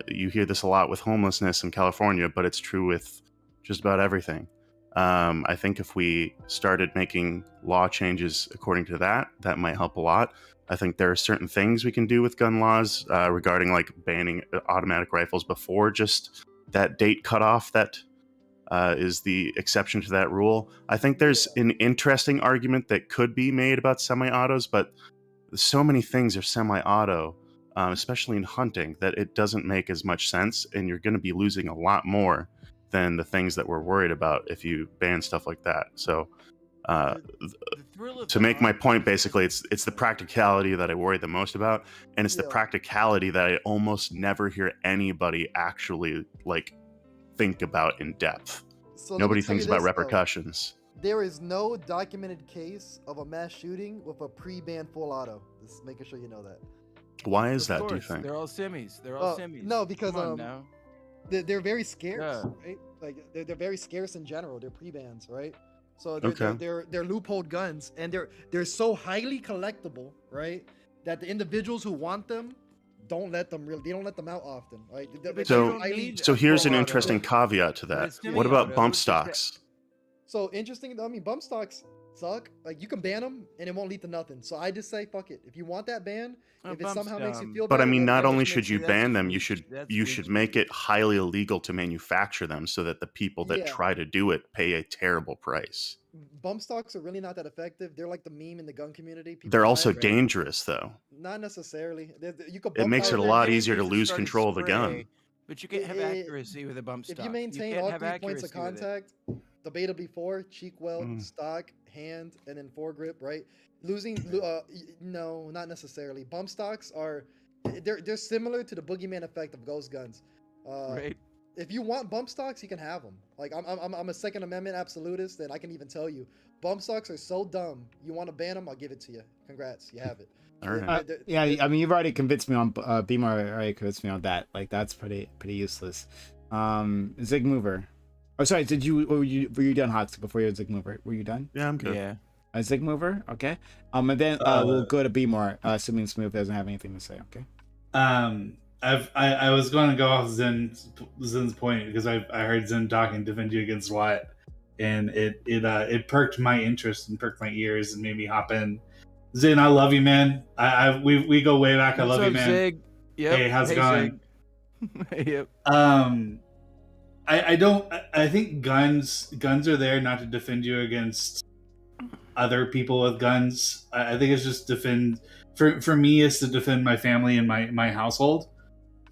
You hear this a lot with homelessness in California, but it's true with just about everything. I think if we started making law changes according to that might help a lot. I think there are certain things we can do with gun laws regarding like banning automatic rifles before just that date cutoff that is the exception to that rule. I think there's an interesting argument that could be made about semi-autos, but so many things are semi-auto, especially in hunting, that it doesn't make as much sense, and you're going to be losing a lot more than the things that we're worried about if you ban stuff like that. So to make my point, basically, it's the practicality that I worry the most about, and it's the practicality that I almost never hear anybody actually like think about in depth. So Nobody thinks about repercussions. There is no documented case of a mass shooting with a pre-banned full auto. Just making sure you know that. Why is Of that? Do you course, think? they're all simmies. They're all simmies. No, because Come on now. they're very scarce, Yeah. right? Like they're very scarce in general. They're pre-bans, right? So Okay. they're loopholed guns, and they're so highly collectible, right? That the individuals who want them don't let them out often, right? But So- you don't need So a here's an full auto. interesting caveat to But that. it's What about semi-auto, bump it's just that- stocks? So interesting. I mean, bump stocks suck. Like you can ban them, and it won't lead to nothing. So I just say fuck it. If you want that ban, if it bump somehow makes you stocks. feel But better, I mean, then not that only just should makes you that's ban them, reach. That's you reach. should make it highly illegal to manufacture them, so that the people that Yeah. try to do it pay a terrible price. bump stocks are really not that effective. They're like the meme in the gun community. People They're buy also it. dangerous, though. Not necessarily. You could It bump makes out it a there. lot Dangerous easier to to lose start a control of the gun. spray, But you can't have accuracy with a bump stock. If you maintain can't all have 3 points of accuracy with it. contact, debatably 4, cheek weld, Mm. stock, hand, and then foregrip, right? No, not necessarily. Bump stocks they're similar to the boogeyman effect of ghost guns. Right. If you want bump stocks, you can have them. Like I'm a Second Amendment absolutist, and I can even tell you, bump stocks are so dumb. You want to ban them? I'll give it to you. Congrats, you have it. All right. Yeah, I mean, you've already convinced me on Beamer. Already convinced me on that. Like, that's pretty useless. Zig Mover. Oh, sorry. Were you done, Hots? Before you Zig Mover, were you done? Yeah, I'm good. Yeah. Zig Mover. Okay. And then we'll go to Beamer. Assuming Smooth doesn't have anything to say. Okay. I was going to go off Zen's point because I heard Zen talking defend you against Watt, and it perked my interest and perked my ears and made me hop in. Zen, I love you, man. We go way back. I love you, man. Zig? Yep. Hey, how's it going? Yep. I think guns are there not to defend you against other people with guns. I think it's just defend for me it's to defend my family and my household.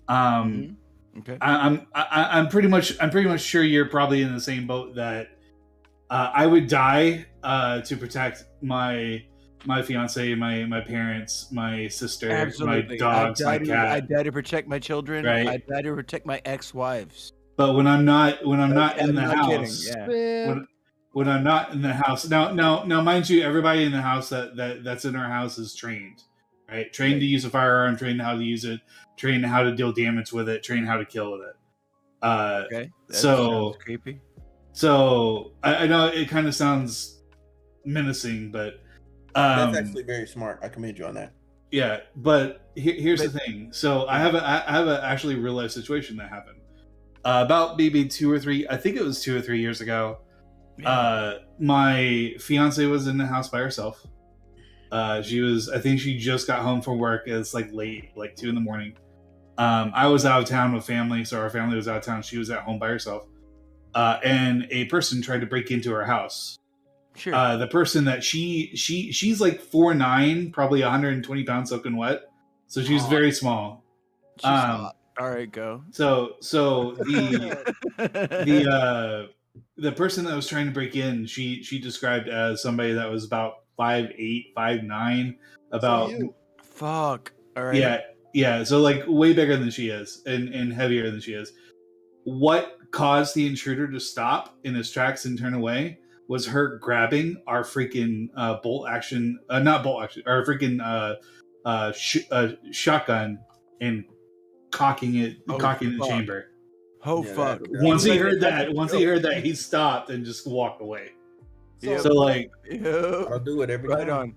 Okay. I'm pretty much sure you're probably in the same boat that I would die to protect my fiance, my parents, my sister, Absolutely. my dogs, my cat. I'd die to protect my children. Right. I'd die to protect my ex-wives. But when I'm not in the not house, kidding, yeah. when I'm not in the house, now, mind you, everybody in the house that's in our house is trained, right? Trained to use a firearm, trained how to use it, trained how to deal damage with it, trained how to kill with it. Okay. That So sounds creepy. So I know it kind of sounds menacing, but that's actually very smart. I commend you on that. Yeah, but here's the thing. So I have a actually real life situation that happened about maybe 2 or 3. I think it was 2 or 3 years ago. My fiance was in the house by herself. I think she just got home from work. It's like late, like 2 a.m. I was out of town with family, so our family was out of town. She was at home by herself, and a person tried to break into her house. Sure. The person that she's like 4'9", probably 120 pounds soaking wet, so she's very small. She's hot. All right, go. So the person that was trying to break in, she described as somebody that was about 5'8", 5'9", about fuck. All right. Yeah. So like way bigger than she is and heavier than she is. What caused the intruder to stop in his tracks and turn away was her grabbing our freaking our freaking shotgun and cocking it in the chamber. Fuck. Once he heard that, he stopped and just walked away. So like, I'll do it every time.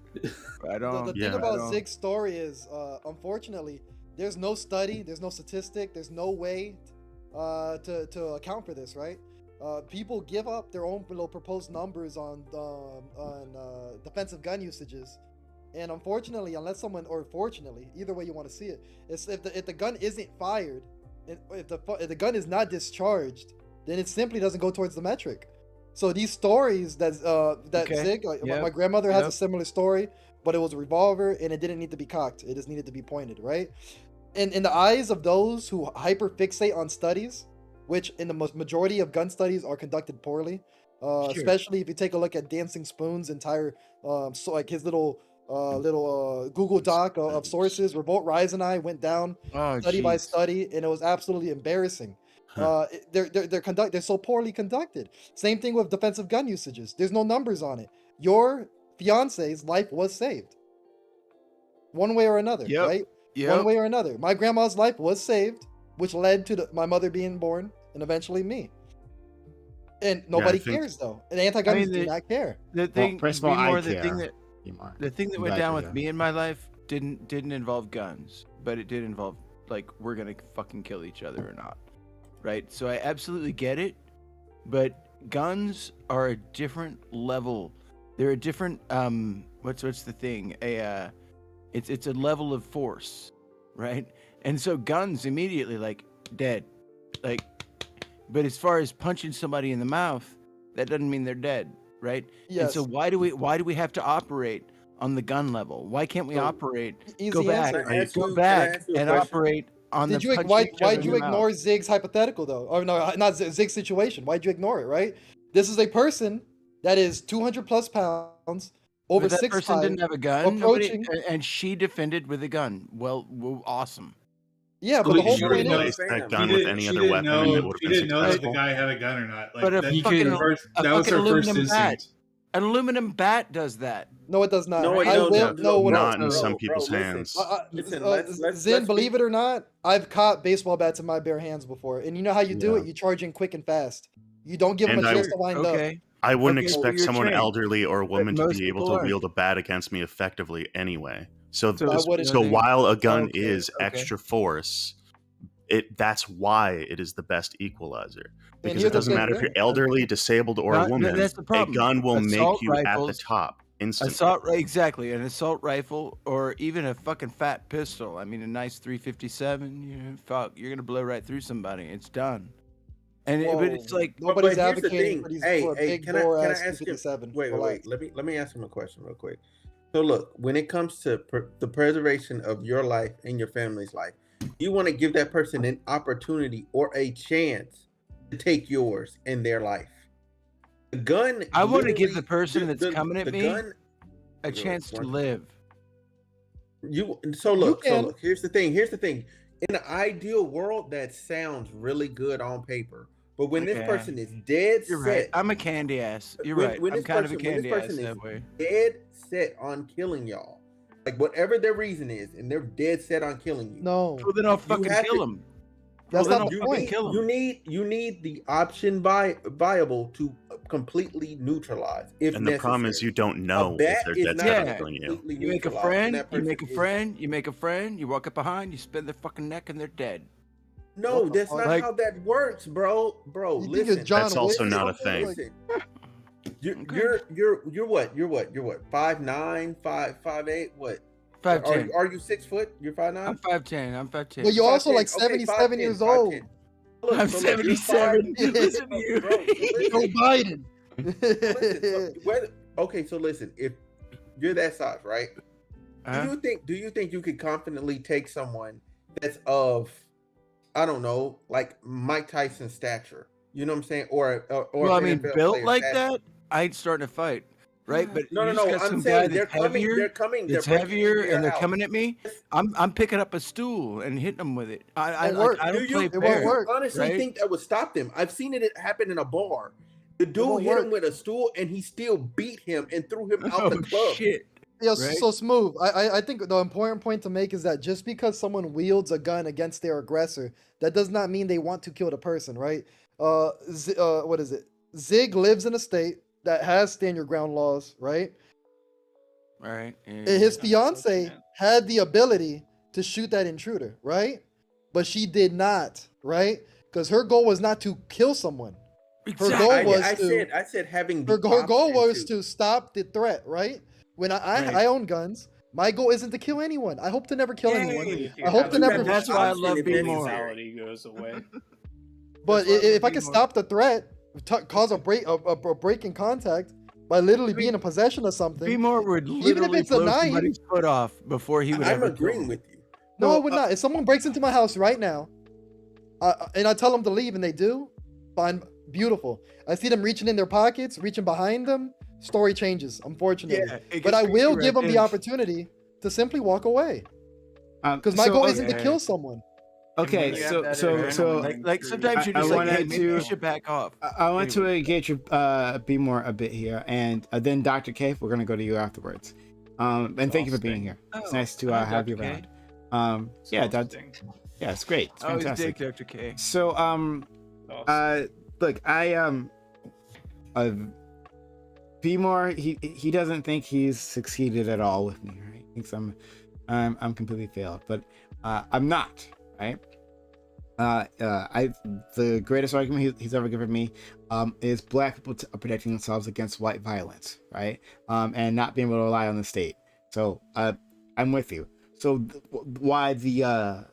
Right on. The thing about Zig's story is, unfortunately, there's no study, there's no statistic, there's no way to account for this, right? People give up their own little proposed numbers on defensive gun usages, and unfortunately, fortunately, either way you want to see it, is if the gun isn't fired, if the gun is not discharged, then it simply doesn't go towards the metric. So these stories that Zig, my grandmother has a similar story, but it was a revolver and it didn't need to be cocked; it just needed to be pointed, right? And in the eyes of those who hyper fixate on studies, which in the majority of gun studies are conducted poorly, especially if you take a look at Dancing Spoon's entire, his little Google Doc of sources. Revolt Rise and I went down study by study, and it was absolutely embarrassing. They're so poorly conducted. Same thing with defensive gun usages. There's no numbers on it. Your fiance's life was saved, one way or another, right? one way or another. My grandma's life was saved, which led to my mother being born and eventually me. And nobody cares though. And anti-gunners do not care. The thing, well, first of all, I the care. thing that went down with me in my life didn't involve guns, but it did involve like we're gonna fucking kill each other or not, right? So I absolutely get it, but guns are a different level. They're a different what's the thing? It's a level of force, right? And so guns immediately like dead, like. But as far as punching somebody in the mouth, that doesn't mean they're dead, right? Yes. And so why do we have to operate on the gun level? Why can't we operate? Go back and operate on the. Why'd you ignore Zig's hypothetical though? Or no, not Zig's situation. Why'd you ignore it? Right? This is a person that is 200 plus pounds, over 6'5". That person didn't have a gun, and she defended with a gun. Well, awesome. Yeah, but the whole you point replace is that gun with any other weapon, and it would She have been didn't know that the successful. guy had a gun or not. Like, But that was her first instinct. An aluminum bat does that. No, it does not. No, it I don't. will. No, Not in some people's hands. Zin, believe it or not, I've caught baseball bats in my bare hands before, and you know how you do Yeah. it? You charge in quick and fast. You don't give them a chance to wind up. I wouldn't Okay, expect you're someone trained. elderly or a woman to most be able people to are. wield a bat against me effectively anyway. So wouldn't so think- while a gun Okay, is okay. extra force, that's why it is the best equalizer. Because here's it the doesn't thing, matter if yeah. you're elderly, disabled, or a No, woman. that's the A problem. gun will make Assault you at the rifles- top instantly. Exactly, an assault rifle or even a fucking fat pistol. I mean, a nice 357. Fuck, you're gonna blow right through somebody. It's done. And but it's like nobody's But here's the advocating thing. for a big Can I bore ass ask you? 357. Wait. Relax. Let me ask him a question real quick. So look, when it comes to the preservation of your life and your family's life, you want to give that person an opportunity or a chance to take yours in their life. The gun. I want to give literally- the person that's coming at the me gun- a chance to live. So look. can. Here's the thing. In an ideal world, that sounds really good on paper. But when this Okay. person is dead You're set, right. I'm a candy ass. You're when- right. when I'm this kind of a person- when this candy ass person is that way. dead set on killing y'all, like whatever their reason is, and they're dead set on killing you. No, Well, then I'll fucking have kill to- him. that's Well, not then the I'll point. fucking kill him. You need the option viable to completely neutralize. If And the problem is necessary. you don't know if bat they're is dead not set Yeah. on killing you. completely You make a neutralized, friend. and that You person make a is- friend. You make a friend. You walk up behind. You spin their fucking neck, and they're dead. No, What the that's fuck? not Like- how that works, bro. Bro, You think listen. it's John That's also Wick? not a thing. Listen. Okay. You're what? 5'9", 5'8", what? 5'10". Are you 6 foot? You're 5'9"? I'm 5'10". I'm 5'10". But you're also 5'10", like okay, 77 years 5'10", old. 5'10". Look, I'm so look, you're 77. 5'10". Listen to you. Bro, so Joe listen. Biden. So listen, if you're that size, right? Uh-huh. Do you think you could confidently take someone that's of, I don't know, like Mike Tyson stature? You know what I'm saying? Or Well, I mean, NFL built player like stature. that, I'd start a fight, right? But No, you just got I'm some saying guy they're that's coming. heavier, They're coming. that's They're breaking heavier, into your and they're house. coming at me. I'm picking up a stool and hitting them with it. I Won't work. I Do don't you, play It won't fair. work. honestly right? think that would stop them? I've seen it happen in a bar. The dude won't hit him work. with a stool, and he still beat him and threw him out Oh the club. shit! Yeah, Right? so Smooth. I think the important point to make is that just because someone wields a gun against their aggressor, that does not mean they want to kill the person, right? What is it? Zig lives in a state that has stand your ground laws, right? All right. And his fiance had the ability to shoot that intruder, right? But she did not, right? Because her goal was not to kill someone. Her goal was I said having the her goal option was to stop the threat, right? When I own guns, my goal isn't to kill anyone. I hope to never kill anyone. I hope to never. That's why I love being more. Mentality goes away. But That's why if I I'm can being stop the threat, cause a break in contact by literally being in possession of something. Be more would Even if literally it's a blow knife. somebody's foot off before he would I'm ever agreeing kill him. with you. No, I would not. If someone breaks into my house right now, and I tell them to leave and they do, fine, beautiful. I see them reaching in their pockets, reaching behind them, story changes, unfortunately. Yeah, it But gets I will tricky give right them the then. opportunity to simply walk away. Because my goal isn't to okay. kill someone. Okay, when you have so that so adrenaline so Like sometimes you're I just like, wanted hey, maybe you to- should back off. I want to Anyway. engage you, be more a bit here, and then Dr. K, we're gonna go to you afterwards. And thank you for being here. It's Oh, nice to hi, have you Dr. K. around. Yeah, it's great. It's I always fantastic. dig Dr. K. So, look, Vmore, he doesn't think he's succeeded at all with me, right? He thinks I'm completely failed, but I'm not, right? The greatest argument he's ever given me is black people protecting themselves against white violence, right? And not being able to rely on the state. So I'm with you. So why the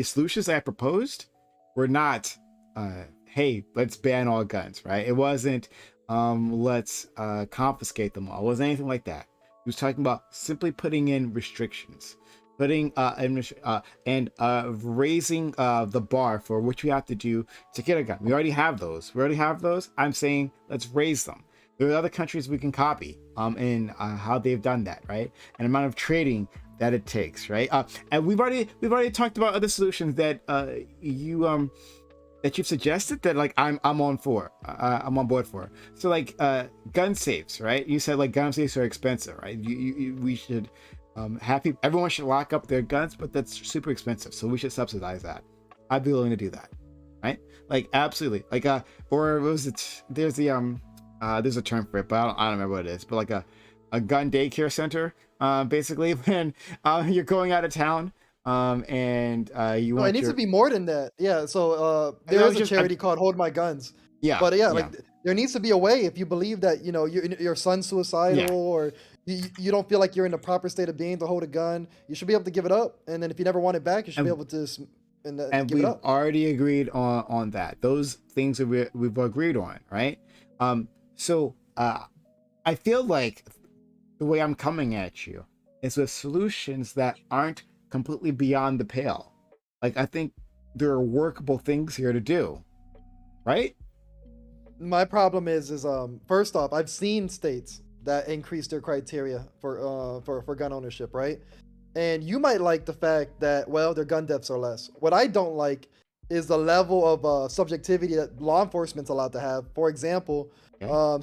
solutions I proposed were not, hey, let's ban all guns, right? It wasn't, let's confiscate them all. It wasn't anything like that. He was talking about simply putting in restrictions, putting and raising the bar for which we have to do to get a gun. We already have those. I'm saying let's raise them. There are other countries we can copy in how they've done that, right? And amount of trading that it takes, right? And we've already talked about other solutions that that you've suggested that like I'm on board for. So like gun safes, right? You said like gun safes are expensive, right? We should everyone should lock up their guns, but that's super expensive, so we should subsidize that. I'd be willing to do that, right? Like absolutely, like or was it? There's a term for it, but I don't remember what it is. But like a gun daycare center, basically when you're going out of town, and you want it needs to be more than that. Yeah. So there is a charity called Hold My Guns. Yeah. But like there needs to be a way if you believe that your son's suicidal or you don't feel like you're in the proper state of being to hold a gun, you should be able to give it up. And then if you never want it back, you should be able to and give it we've up. already agreed on that. Those things that we've agreed on, right? So I feel like the way I'm coming at you is with solutions that aren't completely beyond the pale. Like I think there are workable things here to do, right? My problem is first off, I've seen states that increase their criteria for gun ownership, right? And you might like the fact that their gun deaths are less. What I don't like is the level of subjectivity that law enforcement's allowed to have. For example, Santa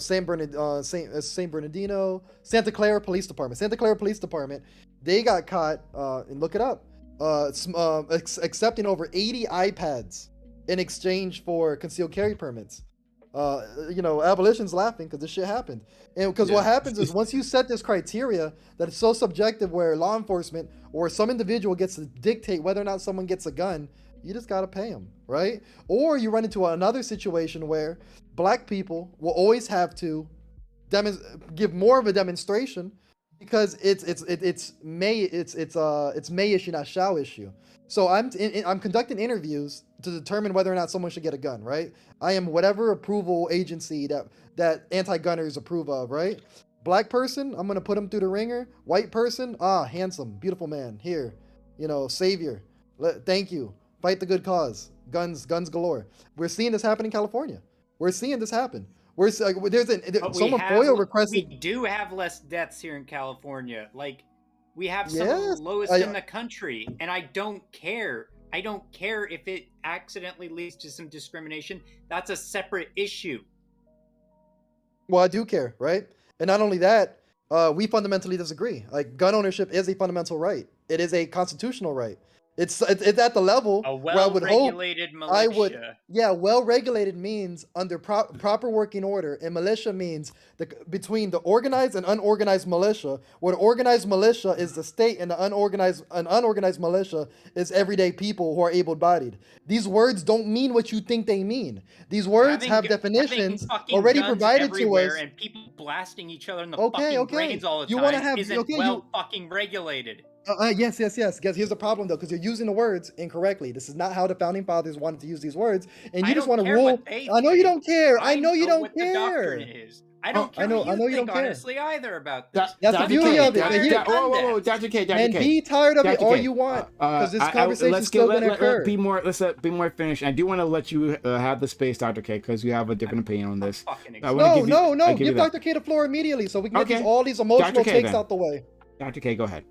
Clara Police Department, they got caught, and look it up, accepting over 80 iPads in exchange for concealed carry permits. Abolition's laughing because this shit happened. And because what happens is once you set this criteria that is so subjective where law enforcement or some individual gets to dictate whether or not someone gets a gun, you just got to pay them, right? Or you run into another situation where black people will always have to give more of a demonstration because it's may issue, not shall issue. So I'm conducting interviews to determine whether or not someone should get a gun, right? I am whatever approval agency that anti-gunners approve of, right? Black person, I'm gonna put him through the ringer. White person, handsome, beautiful man, here, savior. Thank you. Fight the good cause. Guns galore. We're seeing this happen in California. We're seeing this happen. Someone FOIA requested. We do have less deaths here in California. Like, we have some of the lowest in the country, and I don't care. I don't care if it accidentally leads to some discrimination. That's a separate issue. Well, I do care, right? And not only that, we fundamentally disagree. Like, gun ownership is a fundamental right. It is a constitutional right. It's at the level where I would hope militia. Well-regulated means under proper working order, and militia means between the organized and unorganized militia, where the organized militia is the state and the unorganized militia is everyday people who are able-bodied. These words don't mean what you think they mean. These words have definitions already provided to us. And people blasting each other in the fucking brains all the time isn't fucking regulated. Yes. Here's the problem, though, because you're using the words incorrectly. This is not how the founding fathers wanted to use these words, and you just want to rule. I know you don't care. I know you don't care. I don't care. I know you don't care. Honestly, either about this. That's the beauty of it. Whoa, Dr. K. And be tired of it all you want, because this conversation is still going to occur. Let's be more finished. I do want to let you have the space, Dr. K, because you have a different opinion on this. No. Give Dr. K the floor immediately, so we can get all these emotional takes out the way. Dr. K, go ahead.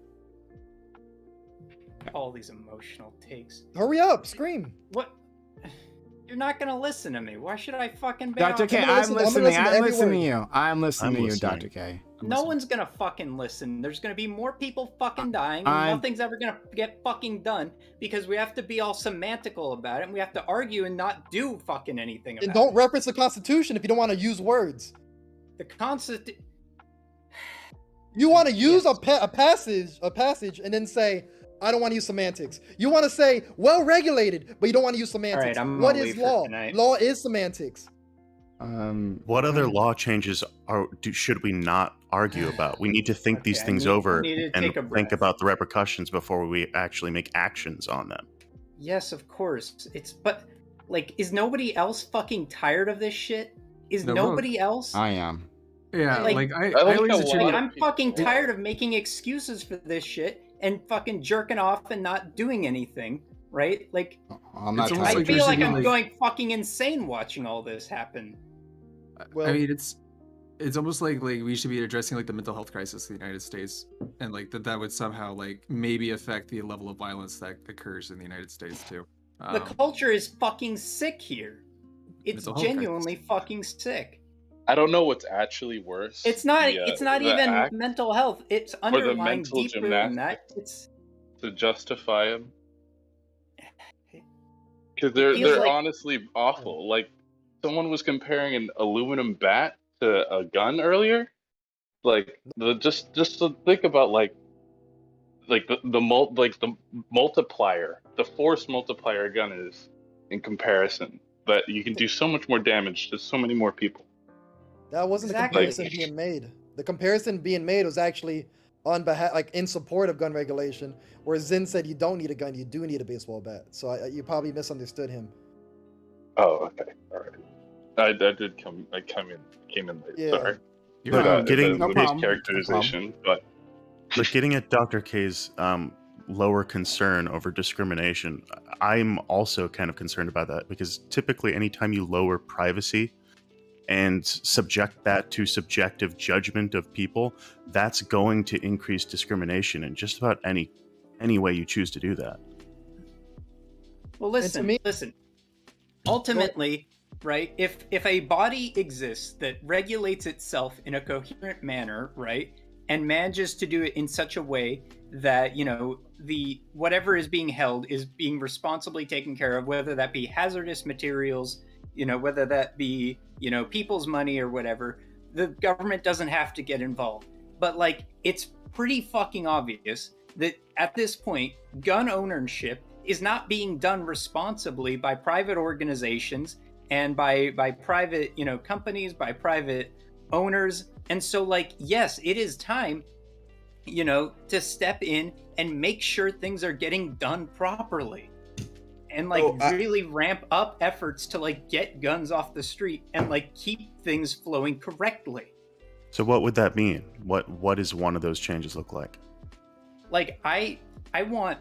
All these emotional takes. Hurry up, scream. What? You're not gonna listen to me. Why should I fucking Dr. K, I'm listening to you. I'm listening to you, Dr. K. No one's gonna fucking listen. There's gonna be more people fucking dying, and nothing's ever gonna get fucking done because we have to be all semantical about it, and we have to argue and not do fucking anything about it. And don't reference the Constitution if you don't want to use words. The Constitution. You want to use a passage, and then say, I don't want to use semantics. You want to say well regulated, but you don't want to use semantics. All right, what is law? Law is semantics. What other law changes should we not argue about? We need to think these things over and think about the repercussions before we actually make actions on them. Yes, of course. But like, is nobody else fucking tired of this shit? Is nobody else? I am. Yeah, I'm fucking tired of making excuses for this shit and fucking jerking off and not doing anything, right? Like, I feel like I'm going fucking insane watching all this happen. Well, I mean, it's almost like we should be addressing like the mental health crisis in the United States, and like that would somehow like maybe affect the level of violence that occurs in the United States too. The culture is fucking sick here. It's genuinely fucking sick. I don't know what's actually worse. It's not. It's not even mental health. It's underlying deeper than that. It's to justify them because they're honestly awful. Like someone was comparing an aluminum bat to a gun earlier. Like just to think about the multiplier, the force multiplier a gun is in comparison. But you can do so much more damage to so many more people. That wasn't the comparison being made. The comparison being made was actually on behalf, like in support of gun regulation, where Zin said you don't need a gun, you do need a baseball bat. So you probably misunderstood him. Oh, okay, all right. I came in late. Yeah. Sorry. Getting mischaracterization, but getting at Dr. K's lower concern over discrimination, I'm also kind of concerned about that because typically anytime you lower privacy and subject that to subjective judgment of people, that's going to increase discrimination in just about any way you choose to do that. Well, listen. Ultimately, right, if a body exists that regulates itself in a coherent manner, right, and manages to do it in such a way that, you know, the whatever is being held is being responsibly taken care of, whether that be hazardous materials, you know, whether that be, you know, people's money or whatever, the government doesn't have to get involved. But like, it's pretty fucking obvious that at this point, gun ownership is not being done responsibly by private organizations and by private, you know, companies, by private owners. And so like, yes, it is time, you know, to step in and make sure things are getting done properly. And like really ramp up efforts to like get guns off the street and like keep things flowing correctly. So what would that mean? What does one of those changes look like? Like I want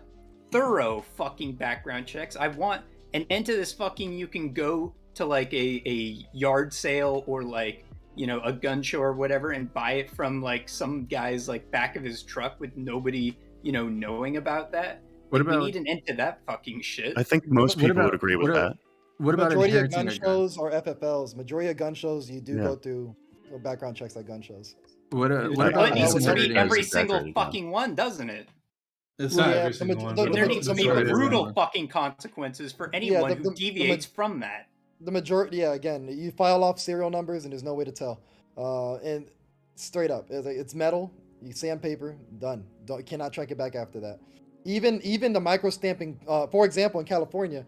thorough fucking background checks. I want an end to this fucking, you can go to like a yard sale or like, you know, a gun show or whatever and buy it from like some guy's like back of his truck with nobody, you know, knowing about that. We need an end to that fucking shit. I think most people would agree with that. What about majority of gun shows are FFLs? Majority of gun shows you do go through background checks at gun shows. What it needs to be every single fucking one, doesn't it? It's not every single one. There needs to be brutal fucking consequences for anyone who deviates from that. The majority, again, you file off serial numbers and there's no way to tell. And straight up, it's metal. You sandpaper, done. Cannot track it back after that. Even the micro stamping, for example, in California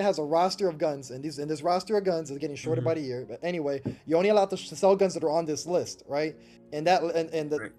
has a roster of guns, and this roster of guns is getting shorter by the year. But anyway, you're only allowed to sell guns that are on this list, right? And the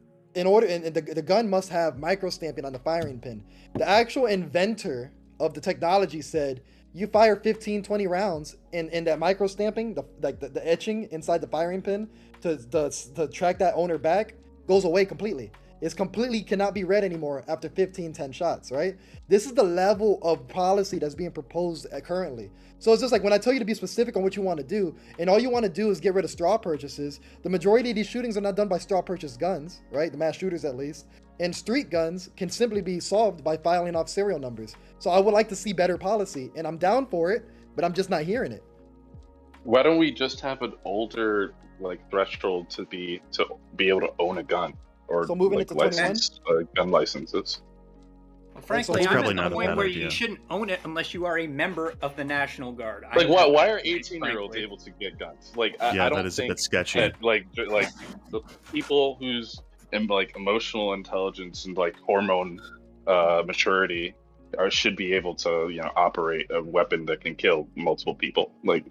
gun must have micro stamping on the firing pin. The actual inventor of the technology said, you fire 15, 20 rounds, and that micro stamping, the etching inside the firing pin to track that owner back goes away completely. It's completely cannot be read anymore after 15, 10 shots, right? This is the level of policy that's being proposed currently. So it's just like when I tell you to be specific on what you want to do, and all you want to do is get rid of straw purchases, the majority of these shootings are not done by straw purchase guns, right? The mass shooters at least. And street guns can simply be solved by filing off serial numbers. So I would like to see better policy, and I'm down for it, but I'm just not hearing it. Why don't we just have an older like threshold to be able to own a gun or So moving like it to 21? license gun licenses? Well, frankly, That's I'm probably at the not a point bad where idea. you shouldn't own it unless you are a member of the National Guard. Like, I'm at why that are point, 18-year-olds frankly. able to get guns? Like, Yeah, I that don't is a think bit sketchy. that like the people whose like emotional intelligence and like hormone maturity should be able to operate a weapon that can kill multiple people. Like,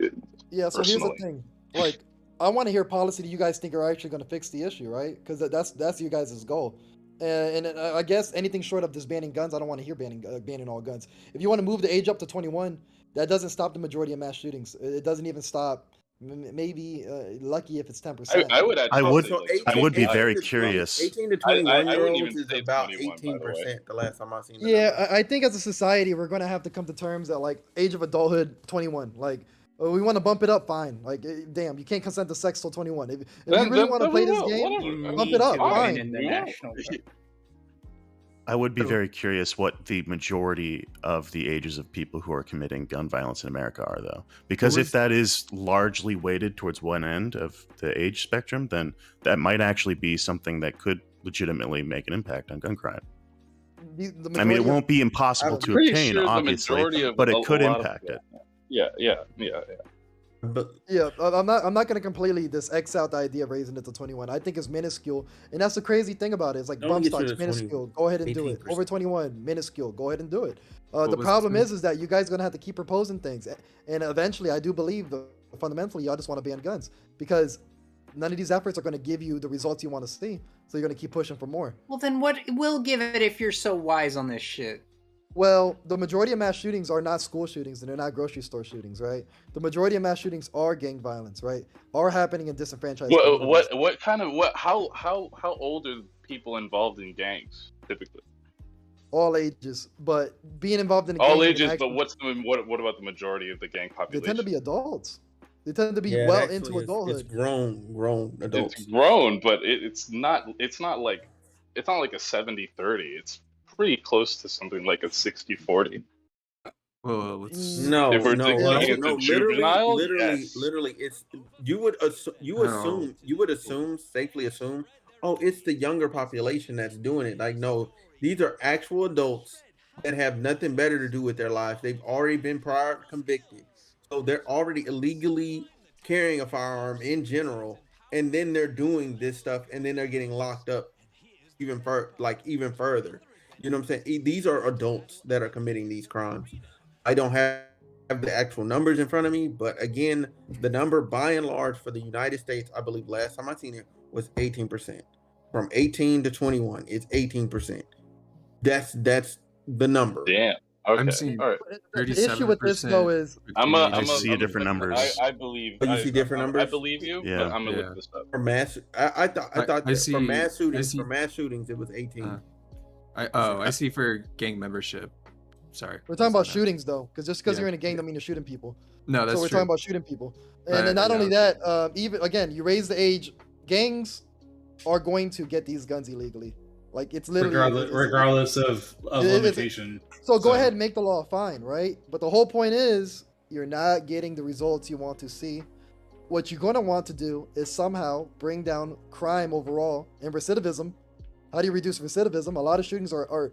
Yeah, so here's the personally. thing. Like, I want to hear policy that you guys think are actually going to fix the issue, right? Because that's you guys' goal. And I guess anything short of just banning guns, I don't want to hear banning all guns. If you want to move the age up to 21, that doesn't stop the majority of mass shootings. It doesn't even stop. Maybe lucky if it's 10%. I would actually. I would be very 18 curious. 18 to I 21 year wouldn't olds even is say about 21, by the way. 18% the last time I seen the Yeah, number. I think as a society, we're going to have to come to terms that, like, age of adulthood, 21. Like, we want to bump it up, fine. Like, damn, you can't consent to sex till 21. If you really want to play this game, bump it up, fine. In the National Guard. I would be very curious what the majority of the ages of people who are committing gun violence in America are, though. Because if that is largely weighted towards one end of the age spectrum, then that might actually be something that could legitimately make an impact on gun crime. I mean, it won't be impossible to pretty obtain, sure the obviously, majority of but a it could lot of- impact it. Yeah. But Yeah, I'm not gonna completely just X out the idea of raising it to 21. I think it's minuscule, and that's the crazy thing about it. It's like Don't bump get you stocks, to 20, minuscule. Go ahead and do it. 18%. Over 21, minuscule. Go ahead and do it. What The was problem this is that you guys are gonna have to keep proposing things, and eventually, I do believe that fundamentally, y'all just want to ban guns because none of these efforts are gonna give you the results you want to see. So you're gonna keep pushing for more. Well, then what will give it if you're so wise on this shit? Well, the majority of mass shootings are not school shootings and they're not grocery store shootings, right? The majority of mass shootings are gang violence, right? Are happening in disenfranchised communities. How old are people involved in gangs typically? All ages, but being involved in a All gang ages, actually, but what about the majority of the gang they population? tend to be adults. They tend to be yeah, well actually, into adulthood. It's grown adults. It's grown, but it's not like a 70-30. It's pretty close to something like a 60-40. Whoa, let's... No, If we're no, taking no, it no. to juveniles, yes. Literally, it's you would safely assume, oh, it's the younger population that's doing it. Like, no, these are actual adults that have nothing better to do with their lives. They've already been prior convicted, so they're already illegally carrying a firearm in general, and then they're doing this stuff, and then they're getting locked up even further. You know what I'm saying? These are adults that are committing these crimes. I don't have the actual numbers in front of me, but again, the number by and large for the United States, I believe last time I seen it was 18%. From 18 to 21, it's 18%. That's the number. Damn. Okay. I'm seeing All right. The issue with this though is I see different numbers. I believe. Oh, you see different numbers? I believe you. Yeah. But I'm gonna look this up. For mass, I thought I that see- for mass I shootings, see- for mass shootings, it was 18. I see for gang membership. Sorry. we're talking about That's shootings though, because just because Yeah. you're in a gang don't mean you're shooting people. No, that's So we're true. talking about shooting people, and Right, then not yeah, only okay. that, even again, you raise the age, gangs are going to get these guns illegally. Like it's literally regardless of It is- limitation. So go ahead and make the law, fine, right? But the whole point is you're not getting the results you want to see. What you're going to want to do is somehow bring down crime overall and recidivism. How do you reduce recidivism? A lot of shootings are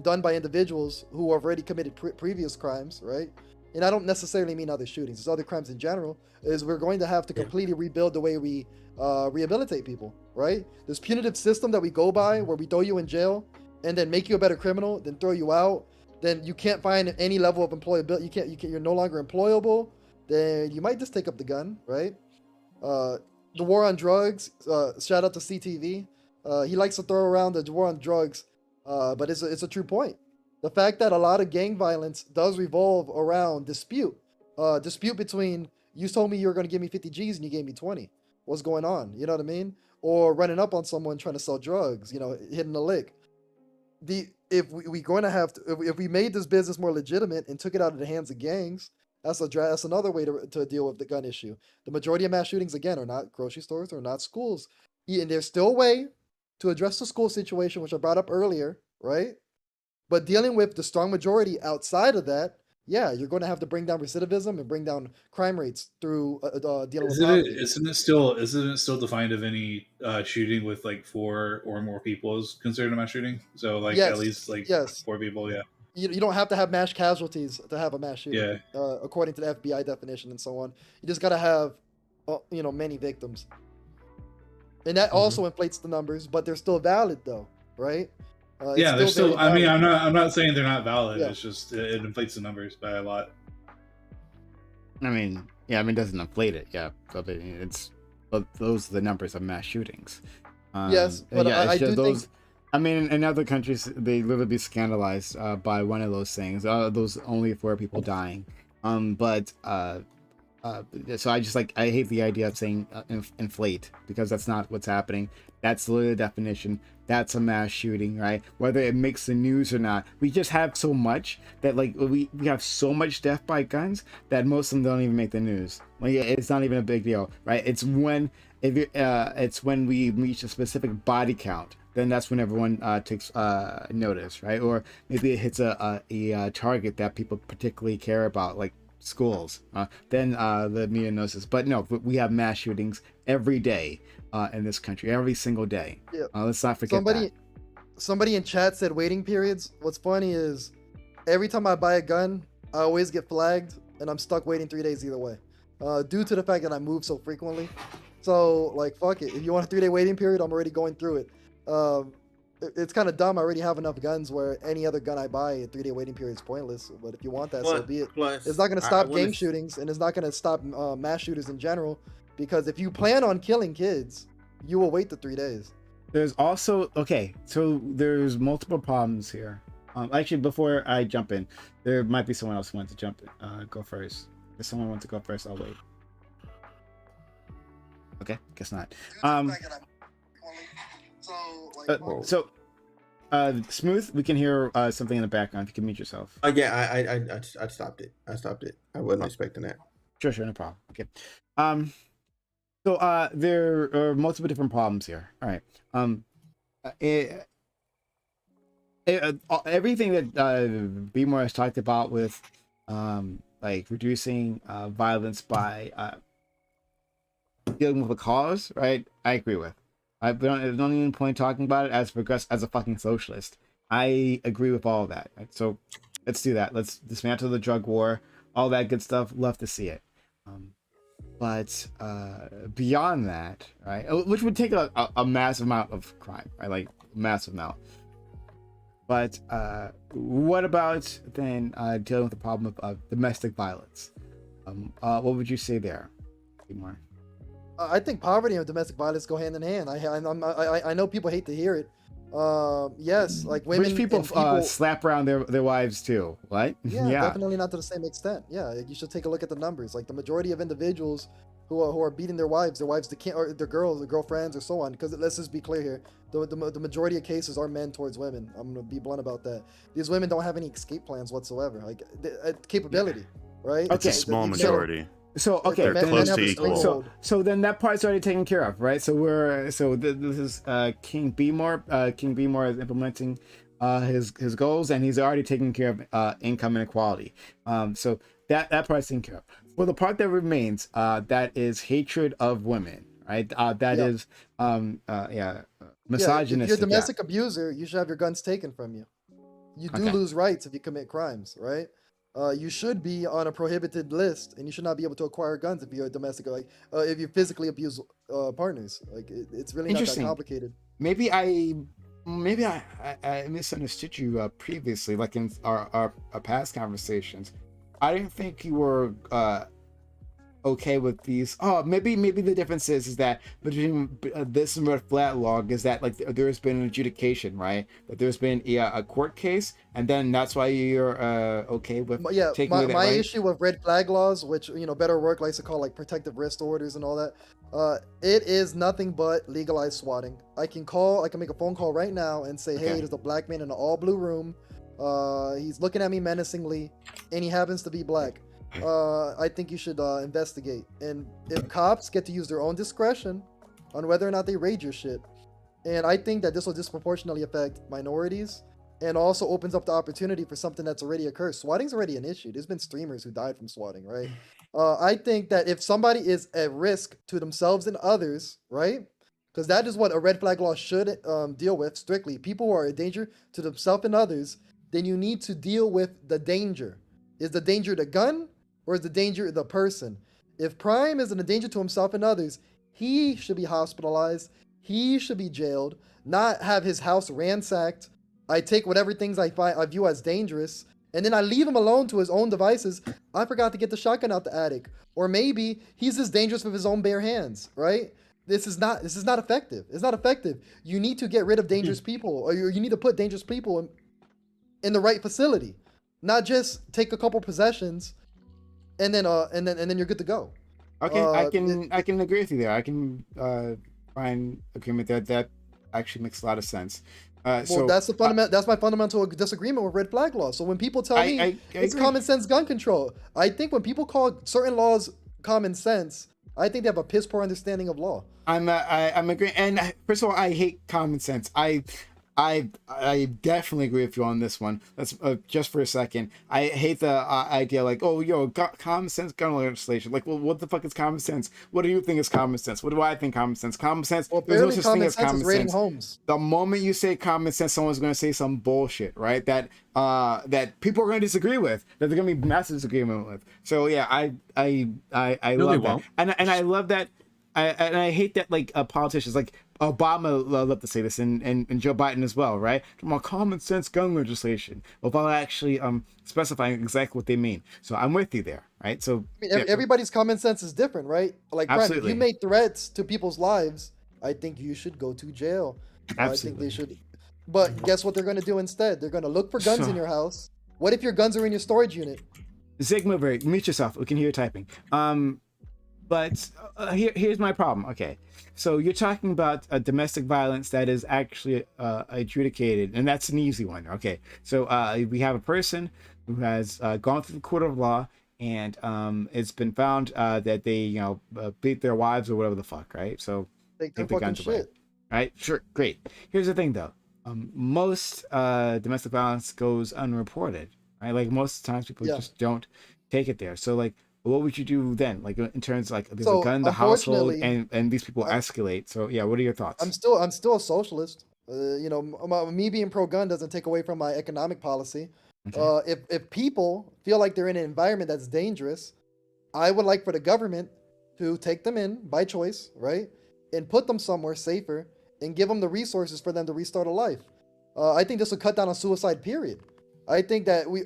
done by individuals who have already committed previous crimes, right? And I don't necessarily mean other shootings, it's other crimes in general. Is we're going to have to completely rebuild the way we rehabilitate people, right? This punitive system that we go by, where we throw you in jail and then make you a better criminal, then throw you out, then you can't find any level of employability. You're no longer employable. Then you might just take up the gun, right? The war on drugs. Shout out to CTV. He likes to throw around the war on drugs, but it's a true point. The fact that a lot of gang violence does revolve around dispute between you told me you were going to give me 50 G's and you gave me 20. What's going on? You know what I mean? Or running up on someone trying to sell drugs, hitting a lick. If we made this business more legitimate and took it out of the hands of gangs, that's another way to deal with the gun issue. The majority of mass shootings, again, are not grocery stores or not schools. And there's still a way to address the school situation, which I brought up earlier, right? But dealing with the strong majority outside of that, yeah, you're going to have to bring down recidivism and bring down crime rates through dealing with Isn't it, poverty. isn't it still defined of any shooting with like 4 or more people is considered a mass shooting? So like at Yes, least like yes. 4 people, yeah. You don't have to have mass casualties to have a mass shooting, Yeah. according to the FBI definition and so on. You just got to have, many victims. And that also inflates the numbers, but they're still valid though, right? Yeah, they're still. very I mean, valid. I'm not saying they're not valid. Yeah. It's just it inflates the numbers by a lot. I mean, yeah, I mean, it doesn't inflate it. Yeah, but those are the numbers of mass shootings. Yes, but yeah, I do those. think. I mean, in other countries, they literally be scandalized by one of those things. Those only 4 people dying. So I hate the idea of saying inflate, because that's not what's happening. That's literally the definition. That's a mass shooting, right? Whether it makes the news or not, we just have so much that like we have so much death by guns that most of them don't even make the news. Like it's not even a big deal, right? It's when we reach a specific body count, then that's when everyone takes notice, right? Or maybe it hits a target that people particularly care about, like schools. Then the media knows this. But no, we have mass shootings every day in this country, every single day. Yeah. Let's not forget that. Somebody in chat said waiting periods. What's funny is every time I buy a gun, I always get flagged, and I'm stuck waiting 3 days either way, due to the fact that I move so frequently. So like, fuck it. If you want a 3-day waiting period, I'm already going through it. It's kind of dumb. I already have enough guns where any other gun I buy, a 3-day waiting period is pointless. But if you want that, so be it. It's not going to stop gang shootings, and it's not going to stop mass shooters in general. Because if you plan on killing kids, you will wait the 3 days. There's also so there's multiple problems here. Actually, before I jump in, there might be someone else who wants to jump in. Go first. If someone wants to go first, I'll wait. Okay, guess not. Smooth, we can hear something in the background. If you can mute yourself. Yeah, I stopped it. I wasn't expecting that. Sure, no problem. Okay. So there are multiple different problems here. All right. Everything that B-More has talked about with like reducing violence by dealing with the cause, right? I agree with. I don't even point talking about it as a fucking socialist. I agree with all of that. Right? So let's do that. Let's dismantle the drug war, all that good stuff. Love to see it. But beyond that, right, which would take a massive amount of crime, right, like massive amount. But what about then dealing with the problem of domestic violence? What would you say there, more? I think poverty and domestic violence go hand in hand. I know people hate to hear it. Yes, like women. Rich people slap around their wives too, right? Yeah, definitely not to the same extent. Yeah, you should take a look at the numbers. Like the majority of individuals who are beating their wives, or their girls, their girlfriends, or so on. Because let's just be clear here, the majority of cases are men towards women. I'm gonna be blunt about that. These women don't have any escape plans whatsoever, like capability, right? It's a small majority. So okay, they're close to equal. So then that part's already taken care of, right? So this is King B-More. King B-More is implementing his goals, and he's already taking care of income inequality. So that part's taken care of. For the part that remains, that is hatred of women, right? That is misogynistic. If you're a domestic abuser, you should have your guns taken from you. You do lose rights if you commit crimes, right? You should be on a prohibited list, and you should not be able to acquire guns if you're a domestic, if you physically abuse partners. Like it's really not that complicated. Maybe I misunderstood you previously, like in our past conversations. I didn't think you were okay with these. Maybe the difference is that between this and red flag log is that like there's been an adjudication, right? That there's been a court case, and then that's why you're okay with taking away that my right? issue with red flag laws, which Better Work likes to call like protective wrist orders and all that, it is nothing but legalized swatting. I can make a phone call right now and say, hey, there's a black man in an all blue room. He's looking at me menacingly, and he happens to be black. I think you should investigate. And if cops get to use their own discretion on whether or not they raid your shit, and I think that this will disproportionately affect minorities and also opens up the opportunity for something that's already occurred. Swatting's already an issue. There's been streamers who died from swatting, right? I think that if somebody is at risk to themselves and others, right? Because that is what a red flag law should deal with strictly. People who are a danger to themselves and others, then you need to deal with the danger. Is the danger the gun or is the danger the person? If Prime is in a danger to himself and others, he should be hospitalized. He should be jailed, not have his house ransacked. I take whatever things I view as dangerous, and then I leave him alone to his own devices. I forgot to get the shotgun out the attic. Or maybe he's as dangerous with his own bare hands, right? This is not effective. It's not effective. You need to get rid of dangerous people, or you need to put dangerous people in the right facility, not just take a couple possessions and then you're good to go. Okay, I can agree with you there. I can find agreement there. That actually makes a lot of sense. So that's that's my fundamental disagreement with red flag laws. So when people tell me it's common sense gun control, I think when people call certain laws common sense, I think they have a piss poor understanding of law. I'm agreeing. And first of all, I hate common sense. I definitely agree with you on this one. That's just for a second. I hate the idea like, oh, common sense gun legislation. Like, well, what the fuck is common sense? What do you think is common sense? What do I think common sense? Common sense. Well, there's no such thing as common sense. Homes. The moment you say common sense, someone's going to say some bullshit, right? That people are going to disagree with. That they're going to be massive disagreement with. So yeah, I love that, and I love that. And I hate that like politicians like Obama love to say this and Joe Biden as well, right? More common sense gun legislation without actually specifying exactly what they mean. So I'm with you there, right? So everybody's common sense is different, right? Like Brent, if you made threats to people's lives, I think you should go to jail. Absolutely. I think they should. But guess what they're going to do instead? They're going to look for guns in your house. What if your guns are in your storage unit? Sigma, mute yourself. We can hear you typing. But here's my problem. Okay, so you're talking about domestic violence that is actually adjudicated, and that's an easy one. Okay, so we have a person who has gone through the court of law, and it's been found that they, beat their wives or whatever the fuck, right? So take the guns away. Right? Sure, great. Here's the thing, though. Most domestic violence goes unreported, right? Like most of the times, people just don't take it there. So like. What would you do then? Like in terms of like there's a gun in the household and these people escalate. So yeah, what are your thoughts? I'm still a socialist. Me being pro-gun doesn't take away from my economic policy. Okay. If people feel like they're in an environment that's dangerous, I would like for the government to take them in by choice, right, and put them somewhere safer and give them the resources for them to restart a life. I think this would cut down on suicide. Period. I think that we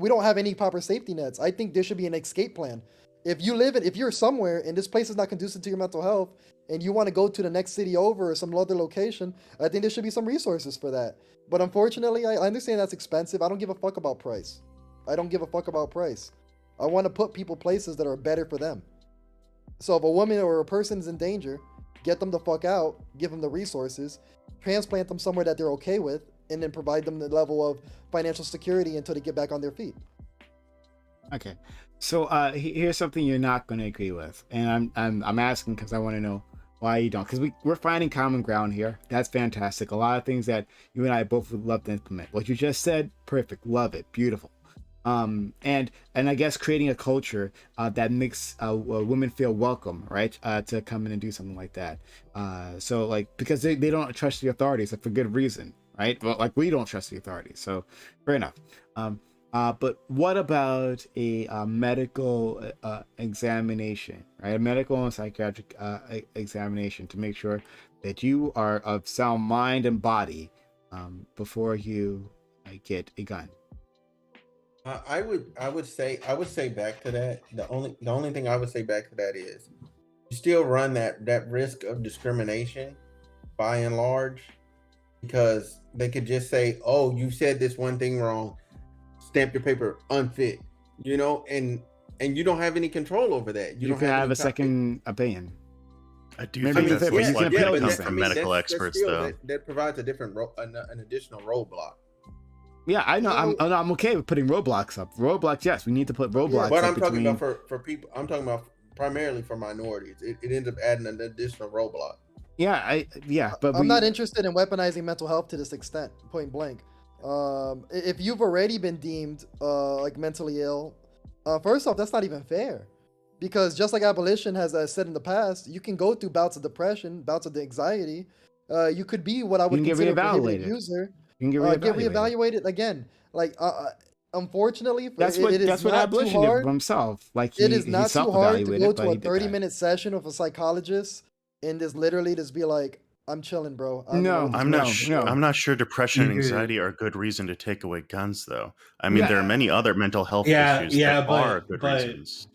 don't have any proper safety nets. I think there should be an escape plan. If you're somewhere and this place is not conducive to your mental health and you want to go to the next city over or some other location, I think there should be some resources for that. But unfortunately, I understand that's expensive. I don't give a fuck about price. I want to put people places that are better for them. So if a woman or a person's in danger, get them the fuck out, give them the resources, transplant them somewhere that they're okay with, and then provide them the level of financial security until they get back on their feet. Okay, so here's something you're not going to agree with, and I'm asking because I want to know why you don't. Because we're finding common ground here. That's fantastic. A lot of things that you and I both would love to implement. What you just said, perfect. Love it. Beautiful. And I guess creating a culture that makes women feel welcome, right? To come in and do something like that. So like because they don't trust the authorities for good reason. Right? Well, like we don't trust the authorities, so fair enough. But what about a medical examination, right? A medical and psychiatric examination to make sure that you are of sound mind and body before you get a gun. I would say back to that. The only thing I would say back to that is you still run that risk of discrimination by and large. Because they could just say, "Oh, you said this one thing wrong. Stamp your paper unfit," and you don't have any control over that. You can have a second opinion. I do think that's most likely to come from medical experts, though. That provides a different an additional roadblock. Yeah, I know. I'm okay with putting roadblocks up. Roadblocks, yes, we need to put roadblocks. But I'm talking about for people. I'm talking about primarily for minorities. It ends up adding an additional roadblock. Yeah, but I'm not interested in weaponizing mental health to this extent, point blank. If you've already been deemed like mentally ill, first off, that's not even fair, because just like abolition has said in the past, you can go through bouts of depression, bouts of anxiety. You could be what I would consider a prohibited user. You can Get reevaluated again. Like, unfortunately, that's it what is that's what not abolition too did hard. for himself. Like It is he not too hard to go self-evaluated, to but a he did that. 30-minute session with a psychologist and just literally just be like, "I'm chilling, bro." I'm not sure depression and anxiety are a good reason to take away guns, though. I mean, there are many other mental health issues that are good reasons.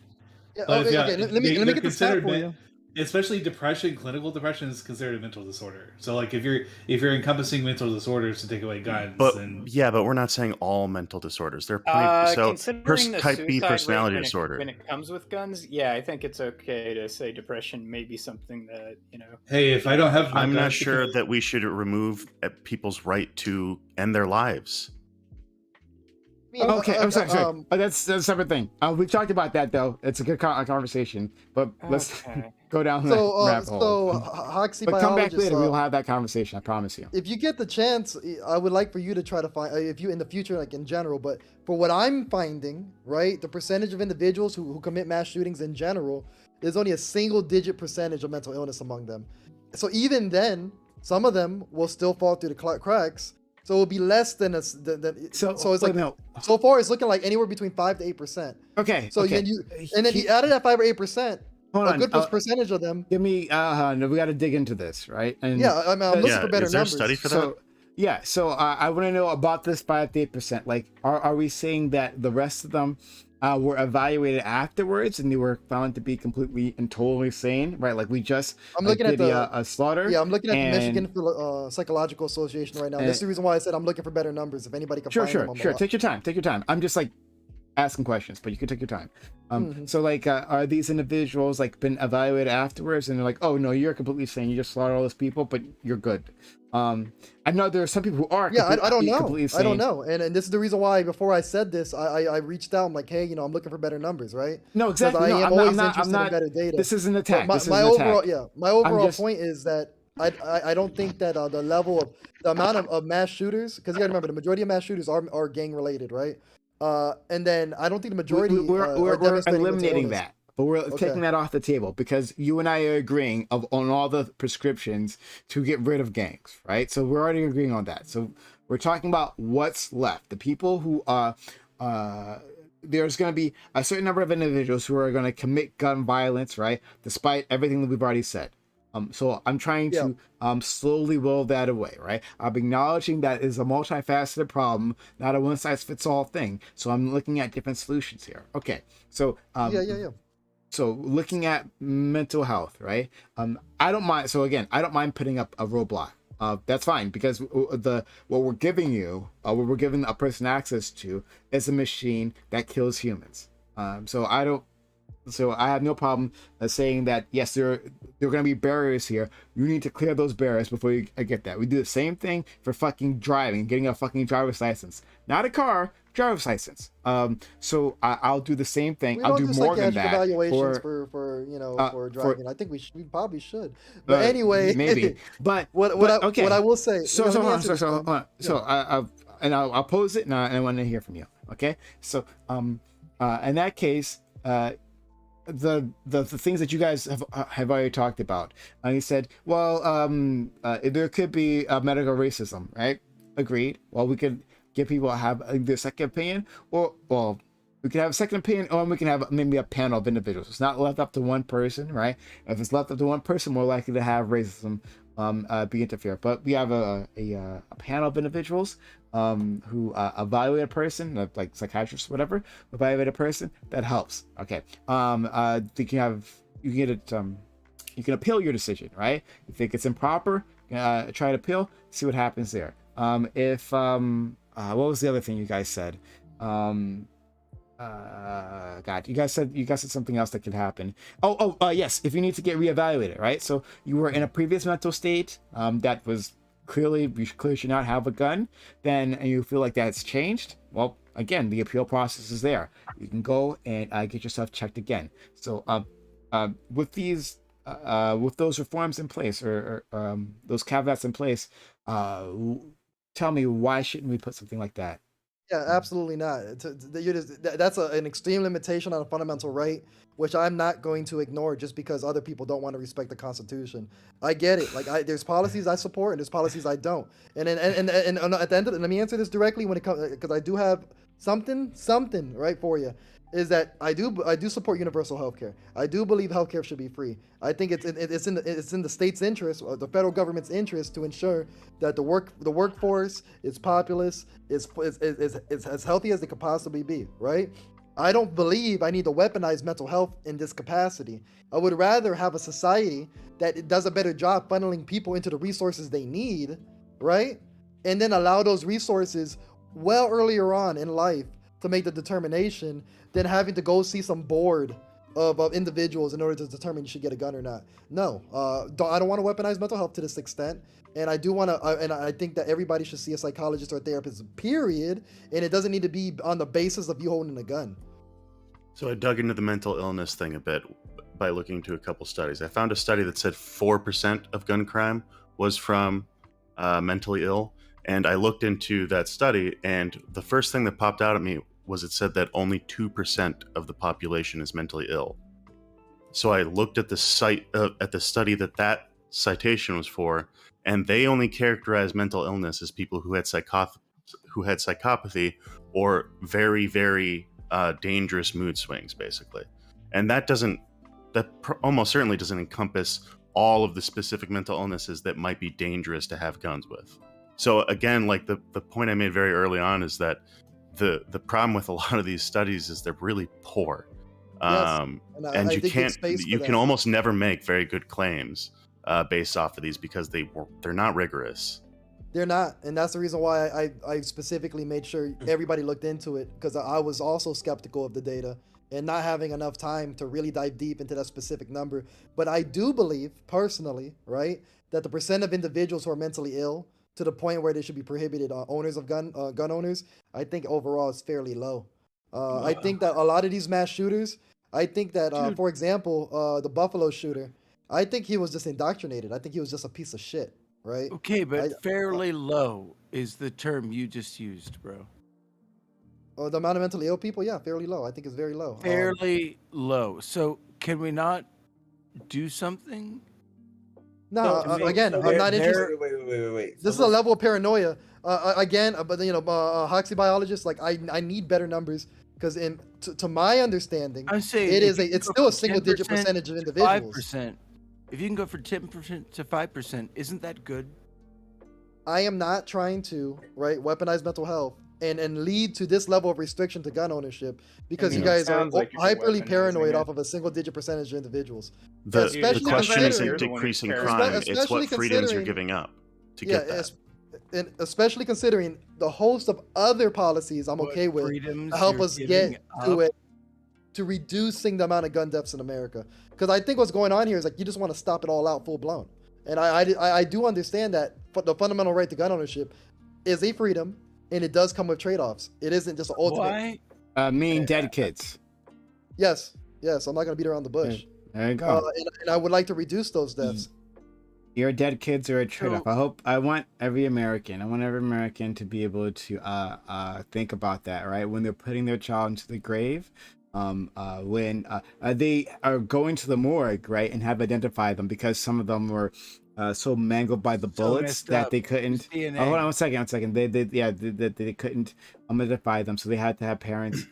Let me get the stat for you. Especially depression, clinical depression is considered a mental disorder. So, like, if you're encompassing mental disorders to take away guns, but then but we're not saying all mental disorders. There are plenty. Considering the type B suicide personality rate disorder. when it comes with guns, yeah, I think it's okay to say depression may be something that, you know. Hey, if I don't have, I'm not sure that we should remove people's right to end their lives. Okay, I'm sorry. That's a separate thing. We talked about that though. It's a good conversation, but let's go down that rabbit hole. So, Hoxie, but come back later. We'll have that conversation. I promise you. If you get the chance, I would like for you to try to find, if you in the future, like in general. But for what I'm finding, right, the percentage of individuals who commit mass shootings in general, there's only a single-digit percentage of mental illness among them. So even then, some of them will still fall through the cracks. So it'll be less than so it's like so far it's looking like anywhere between 5 to 8%. Okay. So then you added that 5 or 8%. Hold on, good percentage of them. Give me no, we got to dig into this, right? And I'm looking for better is there numbers. a study for that? So I want to know about this 5 to 8%. Like, are we saying that the rest of them were evaluated afterwards and they were found to be completely and totally sane, right? Like, we just I'm looking at a slaughter. Yeah, I'm looking at the Michigan Psychological Association right now. This is the reason why I said I'm looking for better numbers. If anybody can find them. Sure. Take your time. I'm just like asking questions, but you can take your time. So like, are these individuals like been evaluated afterwards and they're like, oh no, you're completely sane. You just slaughtered all those people, but you're good. I know there are some people who are. I don't know. I don't know. And this is the reason why before I said this, I reached out. I'm like, hey, I'm looking for better numbers, right? No, exactly. No, I'm not. Better data. This is an attack. My overall point is that I don't think that the amount of mass shooters, because you gotta remember the majority of mass shooters are gang related, right? And then I don't think the majority we're eliminating that. But we're taking that off the table because you and I are agreeing on all the prescriptions to get rid of gangs, right? So we're already agreeing on that. So we're talking about what's left. The people who there's going to be a certain number of individuals who are going to commit gun violence, right? Despite everything that we've already said. So I'm trying to slowly will that away, right? I'm acknowledging that is a multifaceted problem, not a one-size-fits-all thing. So I'm looking at different solutions here. Okay, so So looking at mental health, right? I don't mind. So again, I don't mind putting up a roadblock. That's fine because what we're giving you, what we're giving a person access to, is a machine that kills humans. So I have no problem saying that yes, there are going to be barriers here. You need to clear those barriers before you get that. We do the same thing for fucking driving, getting a fucking driver's license, not a car. Driver's license. So I'll do the same thing. I'll do more than that. Evaluations for driving. I think we probably should. But anyway, maybe. But what I will say. I'll pose it and I want to hear from you. Okay. So in that case, the things that you guys have already talked about. You said, well, there could be medical racism, right? Agreed. Well, we could give people have their second opinion, or we can have a second opinion, or we can have maybe a panel of individuals. It's not left up to one person, right? If it's left up to one person, more likely to have racism be interfered. But we have a panel of individuals who evaluate a person, like psychiatrists, whatever, evaluate a person. That helps. Okay. You can appeal your decision, right? You think it's improper, try to appeal, see what happens there. What was the other thing you guys said? God, you guys said something else that could happen. Yes, if you need to get reevaluated, right? So you were in a previous mental state that was clearly should not have a gun, then and you feel like that's changed. Well, again, the appeal process is there. You can go and get yourself checked again. So with those reforms in place or those caveats in place, tell me why shouldn't we put something like that? Yeah, absolutely not. That's an extreme limitation on a fundamental right, which I'm not going to ignore just because other people don't want to respect the Constitution. I get it. Like, there's policies I support and there's policies I don't. And at the end of it, let me answer this directly when it comes, because I do have something right for you. Is that I do support universal healthcare. I do believe healthcare should be free. I think it's in the state's interest, or the federal government's interest, to ensure that the workforce is populous, is as healthy as it could possibly be. Right? I don't believe I need to weaponize mental health in this capacity. I would rather have a society that does a better job funneling people into the resources they need, right? And then allow those resources well earlier on in life to make the determination than having to go see some board of individuals in order to determine you should get a gun or not. No, I don't want to weaponize mental health to this extent. And I do want to, and I think that everybody should see a psychologist or a therapist, period. And it doesn't need to be on the basis of you holding a gun. So I dug into the mental illness thing a bit by looking into a couple studies. I found a study that said 4% of gun crime was from mentally ill. And I looked into that study, and the first thing that popped out at me was it said that only 2% of the population is mentally ill. So I looked at the study that citation was for, and they only characterize mental illness as people who had psychopathy or very, very dangerous mood swings, basically. And that almost certainly doesn't encompass all of the specific mental illnesses that might be dangerous to have guns with. So again, like the point I made very early on is that the problem with a lot of these studies is they're really poor. And you can almost never make very good claims based off of these because they're not rigorous. They're not, and that's the reason why I specifically made sure everybody looked into it, because I was also skeptical of the data and not having enough time to really dive deep into that specific number. But I do believe personally, right, that the percent of individuals who are mentally ill to the point where they should be prohibited, owners of gun owners, I think overall is fairly low. I think that a lot of these mass shooters, I think that, for example, the Buffalo shooter, I think he was just indoctrinated. I think he was just a piece of shit, right? Okay, but fairly low is the term you just used, bro. The amount of mentally ill people, yeah, fairly low. I think it's very low. Fairly low. So can we not do something? No, again, I'm not interested. Wait. This is a level of paranoia. Again, but Hoxie biologists, like I need better numbers, because to my understanding, I'm saying it's still a single-digit percentage of individuals. 5%. If you can go from 10% to 5%, isn't that good? I am not trying to weaponize mental health and lead to this level of restriction to gun ownership, because you guys are hyperly paranoid off of a single-digit percentage of individuals. The question isn't decreasing crime; it's what freedoms you're giving up to get that. And especially considering the host of other policies I'm okay with to help us get to it, to reducing the amount of gun deaths in America. Because I think what's going on here is like you just want to stop it all out full blown. And I do understand that the fundamental right to gun ownership is a freedom, and it does come with trade-offs. It isn't just an ultimate. Mean dead kids. Yes, I'm not going to beat around the bush. There you go. And I would like to reduce those deaths. Your dead kids are a trade-off. I want every American to be able to think about that, right? When they're putting their child into the grave, when they are going to the morgue, right, and have identified them, because some of them were so mangled by the bullets that they couldn't. Hold on one second. They couldn't identify them, so they had to have parents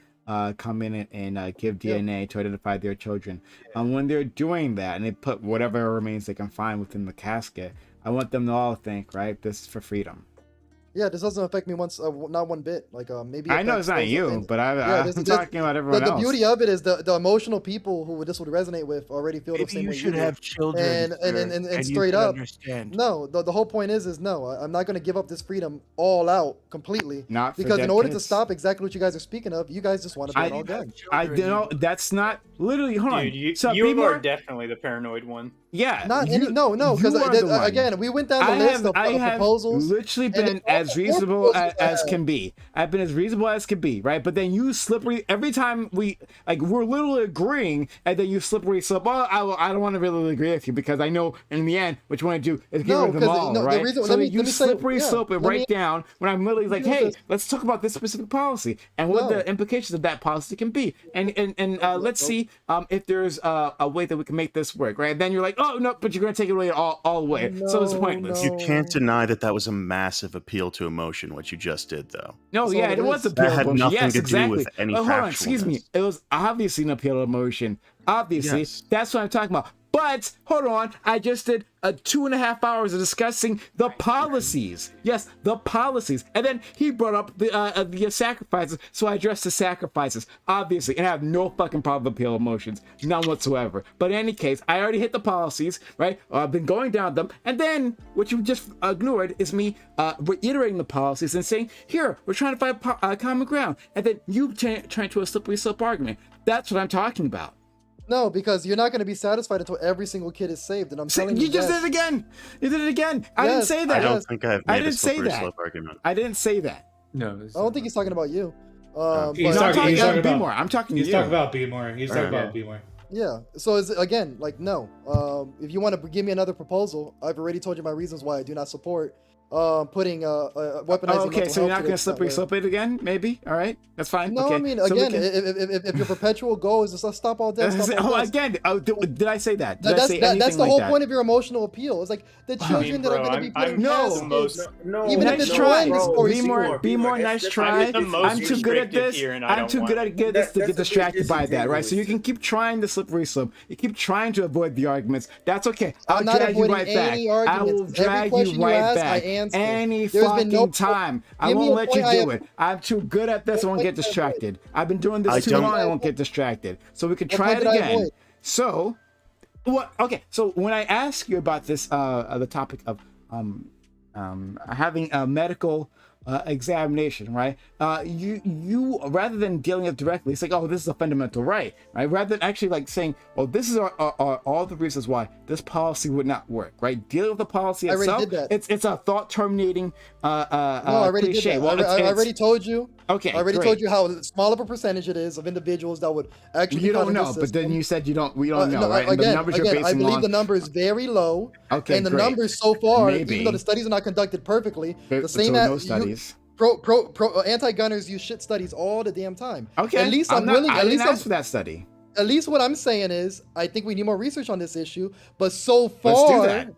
come in and give DNA to identify their children. When they're doing that and they put whatever remains they can find within the casket, I want them to all think, right, this is for freedom. Yeah, this doesn't affect me not one bit. Like maybe I know it's not you, but I'm talking about everyone else. The beauty of it is the emotional people who this would resonate with already feel the same way. You should have children, and straight up. No, the whole point is no. I'm not going to give up this freedom all out completely. Not because in order to stop exactly what you guys are speaking of, you guys just want to ban all guns. I don't. That's not literally. Hold on. You are definitely the paranoid one. Yeah. No, because again, we went down the list of proposals. Literally been as reasonable as can be. I've been as reasonable as can be, right? But then you slippery every time we're literally agreeing, and then you slippery slope. Oh, I don't want to really agree with you because I know in the end what you want to do is get rid of them all, right? So you slippery slope it right down when I'm literally like, hey, let's talk about this specific policy and what the implications of that policy can be, and let's see if there's a way that we can make this work, right? And then you're like, oh no, but you're gonna take it away all the way, so it's pointless. You can't deny that was a massive appeal to emotion. What you just did, though. No, yeah, it was appeal that to had emotion. nothing Yes, to exactly. do with any Hold on, excuse me. factualness. It was obviously an appeal to emotion. Obviously, Yes. that's what I'm talking about. But hold on, I just did 2.5 hours of discussing the policies. Yes, the policies, and then he brought up the sacrifices, so I addressed the sacrifices, obviously, and I have no fucking problem with appeal emotions, none whatsoever. But in any case, I already hit the policies, right? I've been going down them, and then what you just ignored is me reiterating the policies and saying, here, we're trying to find common ground, and then you trying to a slippery slope argument. That's what I'm talking about. No, because you're not going to be satisfied until every single kid is saved, and I'm telling you, you just did it again. You did it again. I didn't say that. I don't think I've made a slippery slope argument. I didn't say that. No, I don't think he's talking about you. He's I'm talking talking about B more. I'm talking to you. He's talking about B more. He's talking about B more. Yeah. So it's again like no. If you want to give me another proposal, I've already told you my reasons why I do not support putting weaponizing. Okay, so you're not going to slippery slope it again? Maybe. All right, that's fine. No, okay. I mean so again, if your perpetual goal is to stop all death, stop all death. Again, did I say that? Did I That's say anything that's the like whole that? point of your emotional appeal. It's like the children that are going to be put in caskets. Even if nice it's try. one, the story's Be more. Nice try. I'm too good at this. I'm too good at this to get distracted by that, right? So you can keep trying the slippery slope. You keep trying to avoid the arguments. That's okay. I'll drag you right back. I will drag you right back. Any fucking time. I won't let you do it. I'm too good at this. I won't get distracted. I've been doing this too long. I won't get distracted. So we can try it again. So, what? Okay. So when I ask you about this, the topic of having a medical examination, right? You rather than dealing it directly, it's like, oh, this is a fundamental right? Rather than actually like saying, oh, this is are all the reasons why this policy would not work, right? Dealing with the policy itself, it's a thought terminating I already cliche. did that. Well, I already told you. Okay, I already great. told you how small of a percentage it is of individuals that would actually. You don't know, but then you said we don't know, right? And the numbers you're basing I believe on... the number is very low. Okay, and the great. numbers so far, Maybe. even though the studies are not conducted perfectly, the So same no studies. Anti-gunners use shit studies all the damn time. Okay, at least I didn't ask for that that study. At least what I'm saying is, I think we need more research on this issue. But so Let's do far, that.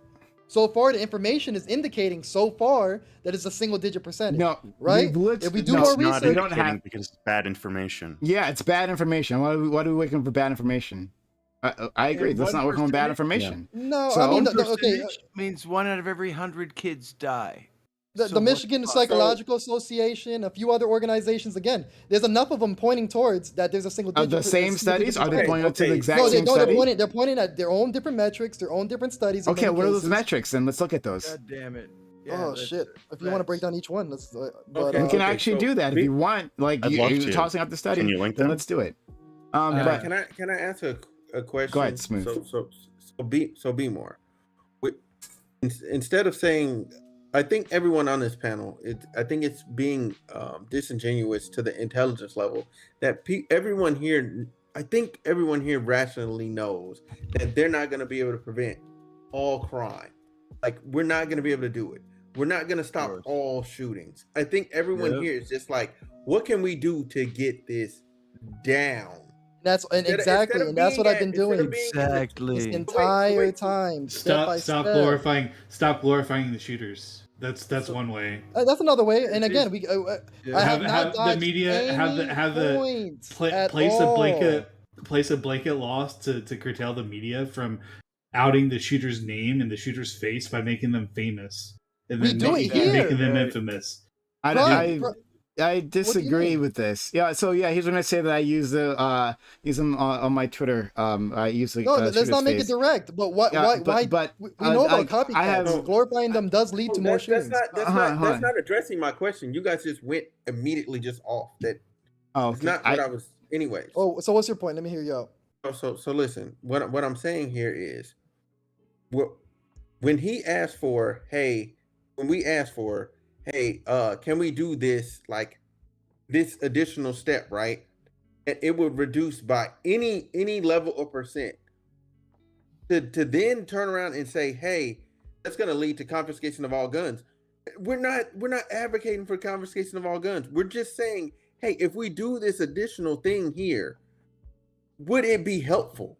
the information is indicating so far that it's a single-digit percentage. No, right? If we do more research, we don't have because it's bad information. Yeah, it's bad information. Why are we looking for bad information? I agree. Let's not work on bad information. Yeah. No, so, I mean, okay. Means 1 out of every 100 kids die. The Michigan Psychological Association, a few other organizations. Again, there's enough of them pointing towards that. There's a single. The same studies? Are they pointing to the exact same study? study? They're pointing at their own different metrics, their own different studies. Okay, what are those metrics? Then let's look at those. God damn it. Oh shit! If you want to break down each one, let's. We can actually do that if you want. Like you're tossing out the study. Can you link then them? let's do it. Can I ask a question? Go ahead, Smooth. So be more. Instead of saying, I think everyone on this panel, I think it's being disingenuous to the intelligence level that everyone here, I think everyone here rationally knows that they're not going to be able to prevent all crime. Like, we're not going to be able to do it. We're not going to stop all shootings. I think everyone here is just like, what can we do to get this down? That's what I've been doing this entire time. Stop glorifying the shooters. That's one way. That's another way. And again, have the media place a blanket laws to curtail the media from outing the shooter's name and the shooter's face by making them famous and then making them infamous. I disagree with this. Yeah, so he's gonna say that I use them on my Twitter. I use the let's not make it direct. But why? But we know about copycats. Glorifying them does lead to more shootings. That's not addressing my question. You guys just went immediately just off. That's not what I was. Anyways. Oh, so what's your point? Let me hear you out. So listen. What I'm saying here is, when he asked for, when we asked for, hey, can we do this, like this additional step, right? And it would reduce by any level of percent. To then turn around and say, hey, that's going to lead to confiscation of all guns. We're not advocating for confiscation of all guns. We're just saying, hey, if we do this additional thing here, would it be helpful?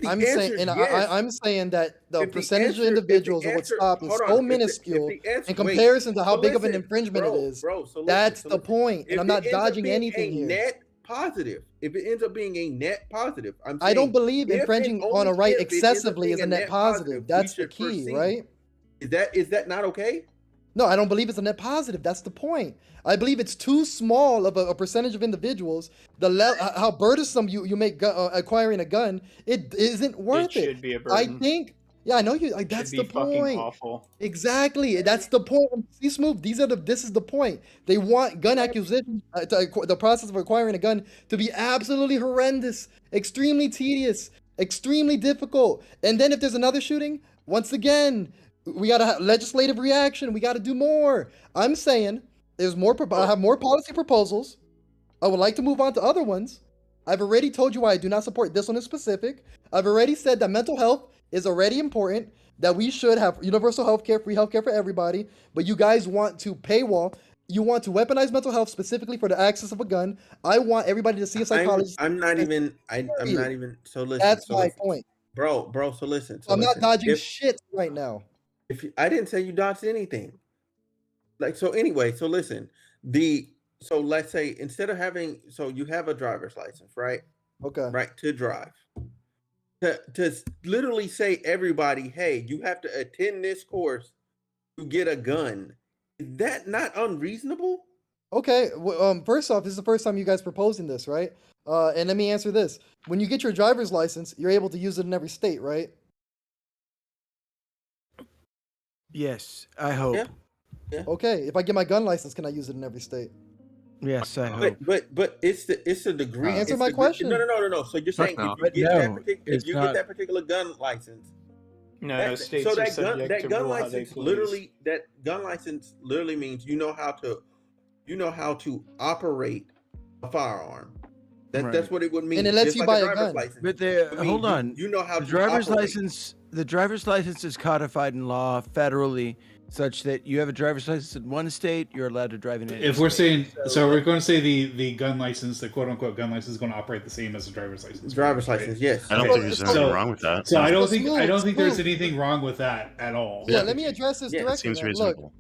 I'm saying, and yes, I'm saying that the percentage of individuals that would stop is so minuscule in comparison to how big of an infringement it is. That's the point, and I'm not dodging anything here. Net positive. If it ends up being a net positive, I don't believe infringing on a right excessively is a net positive. That's the key, right? Is that not okay? No, I don't believe it's a net positive. That's the point. I believe it's too small of a percentage of individuals. How burdensome you make acquiring a gun, it isn't worth it. It should be a burden. I think. Yeah, I know you. That's the point. Awful. Exactly. That's the point. See, Smooth. This is the point. They want gun acquisition, the process of acquiring a gun, to be absolutely horrendous, extremely tedious, extremely difficult. And then if there's another shooting, once again, we gotta have legislative reaction. We gotta do more. I'm saying there's more. I have more policy proposals. I would like to move on to other ones. I've already told you why I do not support this one in specific. I've already said that mental health is already important, that we should have universal health care, free health care for everybody, but you guys want to paywall. You want to weaponize mental health specifically for the access of a gun. I want everybody to see a psychologist. I'm not even. So listen. That's my point. Bro. So listen. I'm not dodging shit right now. I didn't say you dodged anything. Like, so anyway, so listen, so let's say instead of having, so you have a driver's license, right? Okay. Right, to drive. To literally say everybody, hey, you have to attend this course to get a gun. Is that not unreasonable? Okay, first off, this is the first time you guys proposing this, right? And let me answer this. When you get your driver's license, you're able to use it in every state, right? Yes, I hope. Yeah. Okay, if I get my gun license, can I use it in every state? Yes, I hope. But it's a degree. Answer my question. No. So you're saying if you get that particular gun license, states are subject to gun rule how license they please. that gun license literally means you know how to operate a firearm. That's what it would mean. And it lets you buy a gun. But hold on. You know how the to driver's operate. license. The driver's license is codified in law federally, such that you have a driver's license in one state, you're allowed to drive in any If we're state. saying, so we're going to say the gun license, the quote unquote gun license, is going to operate the same as a driver's license. Driver's right? license, yes. I don't think there's anything wrong with that. So I don't think there's anything wrong with that at all. Yeah, let me address this directly. It seems man. reasonable.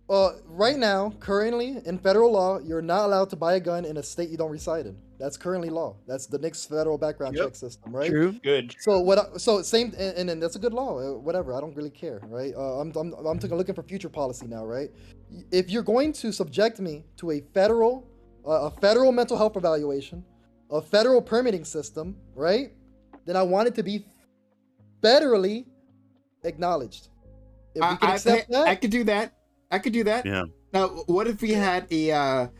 Look, right now, currently in federal law, you're not allowed to buy a gun in a state you don't reside in. That's currently law. That's the next federal background check system, right? True. Good. So same, and that's a good law. Whatever, I don't really care, right? I'm looking for future policy now, right? If you're going to subject me to a federal mental health evaluation, a federal permitting system, right? Then I want it to be federally acknowledged. If we can accept that, I could do that. Yeah. Now, what if we had a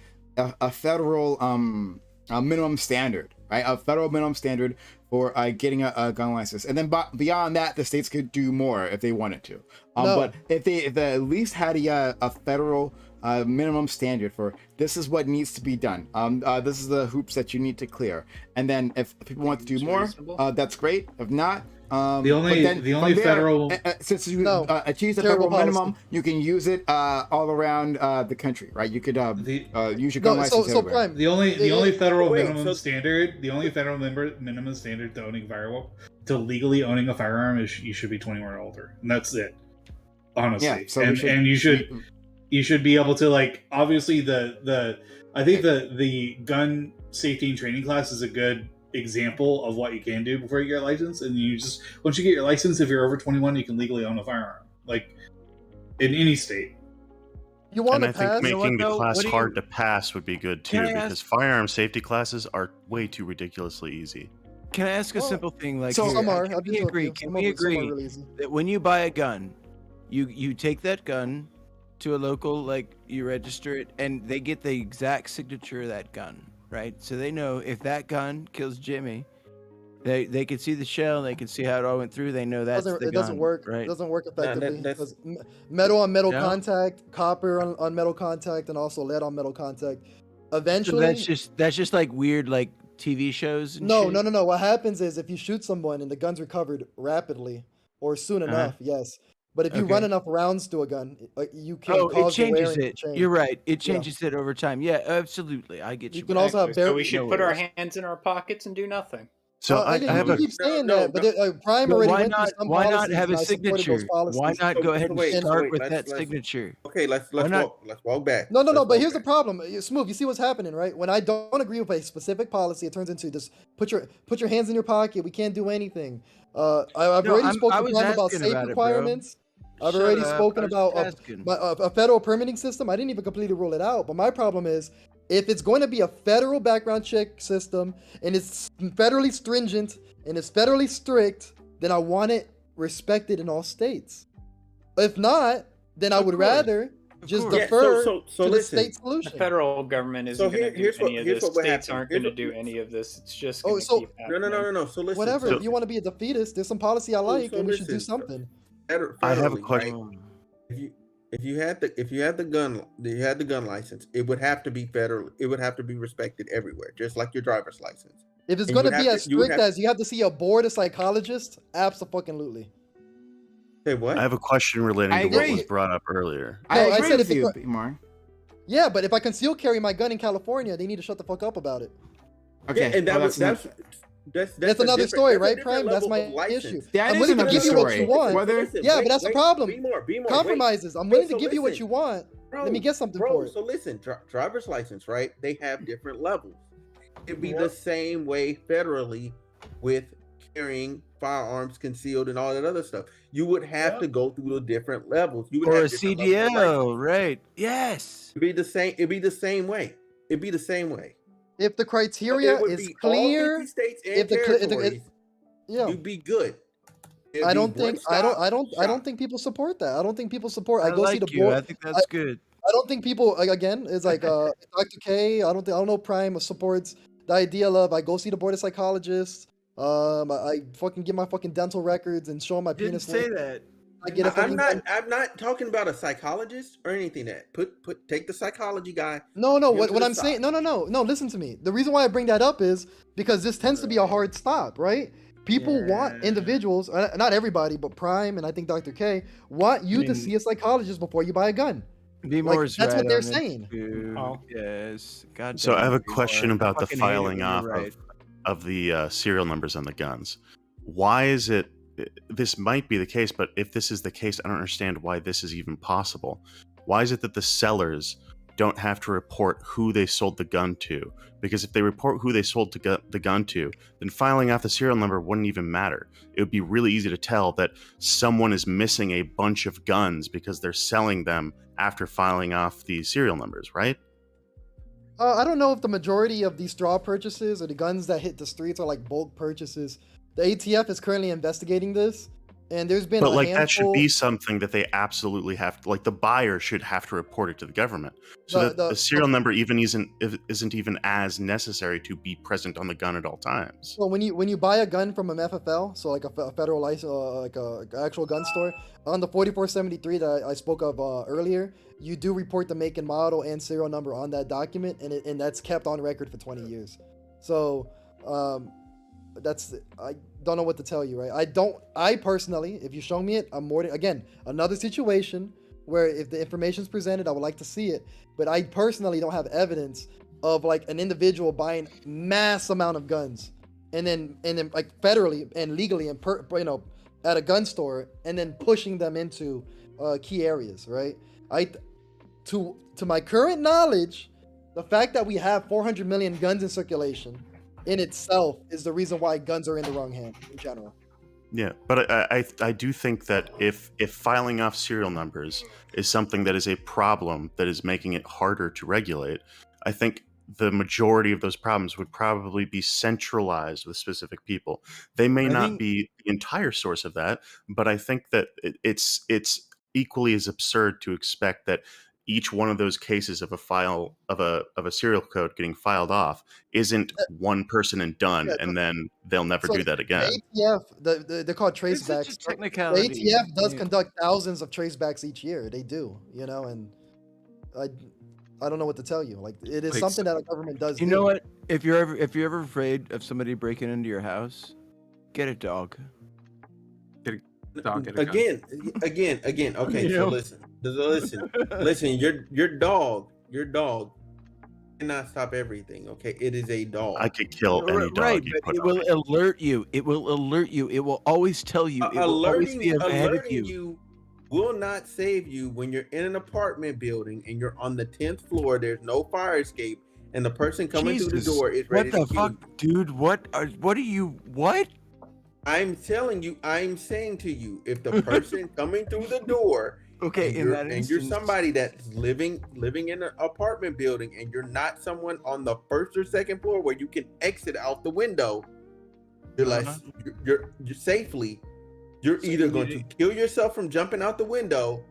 federal minimum standard, right? A federal minimum standard for getting a gun license, and then beyond that, the states could do more if they wanted to. But if they at least had a federal minimum standard for this is what needs to be done. This is the hoops that you need to clear, and then if people want to do more, that's great. If not. The only federal since you achieve the federal minimum, you can use it all around the country, right? You could use your gun license everywhere. The only federal minimum standard to owning firearm, to legally owning a firearm is you should be 21 or older, and that's it. Honestly, yeah, so and you should be able to, like, obviously I think the gun safety and training class is a good example of what you can do before you get a license. And once you get your license, if you're over 21, you can legally own a firearm, like in any state. You want and I think making the class hard to pass would be good too, because firearm safety classes are way too ridiculously easy. Can I ask a simple thing? Like, so Amar, can we agree that when you buy a gun, you take that gun to a local, like, you register it, and they get the exact signature of that gun, right? So they know if that gun kills Jimmy, They can see the shell. They can see how it all went through. They know that's the gun. It doesn't work. Right? It doesn't work effectively that's- because metal on metal No? contact, copper on metal contact, and also lead on metal contact. So Eventually, that's just like weird like TV shows. And no, shit? no, no, no. What happens is if you shoot someone and the gun's recovered rapidly or soon enough, yes. But if you run Okay. enough rounds to a gun, you can Oh, it cause the changes wearing to it. change. You're right. It Yeah. changes it over time. Yeah, absolutely. I get you. You can also have So we should No put our worries. hands in our pockets and do nothing. So I have you a keep saying no, that, but Prime Well, already why went through not? some Why not policies have and a I supported those signature? Why policies. not go ahead and start with that let's- signature? Okay, let's Why not? walk back. No, Let's but walk here's the back. problem. Smooth, you see what's happening, right? When I don't agree with a specific policy, it turns into this: put your hands in your pocket. We can't do anything. I've No, already I spoken was Prime about asking safe about it, bro. requirements. I've Shut already up. spoken I was about just asking. a federal permitting system. I didn't even completely rule it out, but my problem is if it's going to be a federal background check system and it's federally stringent and it's federally strict, then I want it respected in all states. If not, then I would rather just Yeah, defer so to the listen. state The solution. federal government isn't So going to do here's what- any of here's this. what would States happen. aren't going to Here's do any of this. It's just Oh, going to so- keep No, happening. no. So listen. Whatever. So, If you want to be a defeatist, there's some policy I like, so and we should do listen. something. I have a federally, question. right? If you had the gun license, it would have to be federal. It would have to be respected everywhere, just like your driver's license. If it's And going you to would be have as to- you would strict have- as you have to see a board of psychologists, absolutely. Say what? I have a question relating I to what agree. was brought up earlier. No, I I agree said with if you, it's- Mark. Yeah, but if I conceal carry my gun in California, they need to shut the fuck up about it. Okay, Yeah, and well, that's not- That's a another different- story, that's a right, different Prime? That's level my of license. issue. That I'm is willing to another give you what story. you want. Whether Listen, Yeah, wait, but that's the wait, problem. Be more. Compromises. I'm Bro, willing to so give you what listen. you want. Let me get something for it. So listen, driver's license, right? They have different levels. It'd be the same way federally with carrying firearms concealed and all that other stuff. You would have to go through the different levels. You would Or have a different levels of license. CDL, right? Yes. It'd be the same. It'd be the same way. If the But criteria it would is be all 50 clear, states and if the territories, yeah, you'd be good. It'd I be don't think I one-stop don't shop. think people support that. I don't think people support. I I go see like the you. board. I think that's good. I don't think people again. It's like Dr. K. I don't know Prime supports the idea of I go see the board of psychologists. I fucking get my fucking dental records and show them my Didn't penis. say length. that. I get it. I'm not talking about a psychologist or anything. Take the psychology guy. No. go What to what the I'm side. saying? No. Listen to me. The reason why I bring that up is because this tends to be a hard stop, right? People want individuals, not everybody, but Prime and I think Dr. K want you to see a psychologist before you buy a gun. Be Like, more. that's what they're saying. Yes. God. So I have a damn, question Bjorn. about the Fucking hate it when filing you're off right. of the serial numbers on the guns. Why is it? This might be the case, but if this is the case, I don't understand why this is even possible. Why is it that the sellers don't have to report who they sold the gun to? Because if they report who they sold the gun to, then filing off the serial number wouldn't even matter. It would be really easy to tell that someone is missing a bunch of guns because they're selling them after filing off the serial numbers, right? I don't know if the majority of these straw purchases or the guns that hit the streets are like bulk purchases. The ATF is currently investigating this, and there's been But a like handful. that should be something that they absolutely have to, like the buyer should have to report it to the government, so that the serial number even isn't even as necessary to be present on the gun at all times. So when you buy a gun from an FFL, so like a federal license, like a actual gun store, on the 4473 that I spoke of earlier, you do report the make and model and serial number on that document, and that's kept on record for 20 years. So I don't know what to tell you, right? I personally, if you show me it, I'm more than, again, another situation where if the information is presented, I would like to see it, but I personally don't have evidence of like an individual buying mass amount of guns and then like federally and legally and at a gun store and then pushing them into key areas, right? To my current knowledge, the fact that we have 400 million guns in circulation in itself is the reason why guns are in the wrong hand in general. Yeah, but I do think that if filing off serial numbers is something that is a problem that is making it harder to regulate, I think the majority of those problems would probably be centralized with specific people. They may not be the entire source of that, but I think that it's equally as absurd to expect that each one of those cases of a file of a serial code getting filed off isn't one person and done, Yeah, and then they'll never so do that again. the ATF, they're called It's such a tracebacks. The technicality. ATF does Yeah. conduct thousands of tracebacks each year. They do, you know, and I don't know what to tell you. Like, it is Like, something that a government does. You know what? If you're ever afraid of somebody breaking into your house, get a dog. Get a dog, get a gun. Again. Okay, You so know? listen. Your dog cannot stop everything. Okay, it is a dog. I could kill any dog Right, you but put it on will me. alert you. It will alert you. It will always tell you. It will always be ahead of Alerting you will not save you when you're in an apartment building and you're on the 10th floor. There's no fire escape, and the person coming through the Jesus, door is ready what the to kill fuck, dude? What are you? What? I'm telling you, I'm saying to you, if the person coming through the door, Okay, and in you're, that and you're instance- somebody that's living in an apartment building, and you're not someone on the first or second floor where you can exit out the window, you're like you're safely. You're either going to kill yourself from jumping out the window,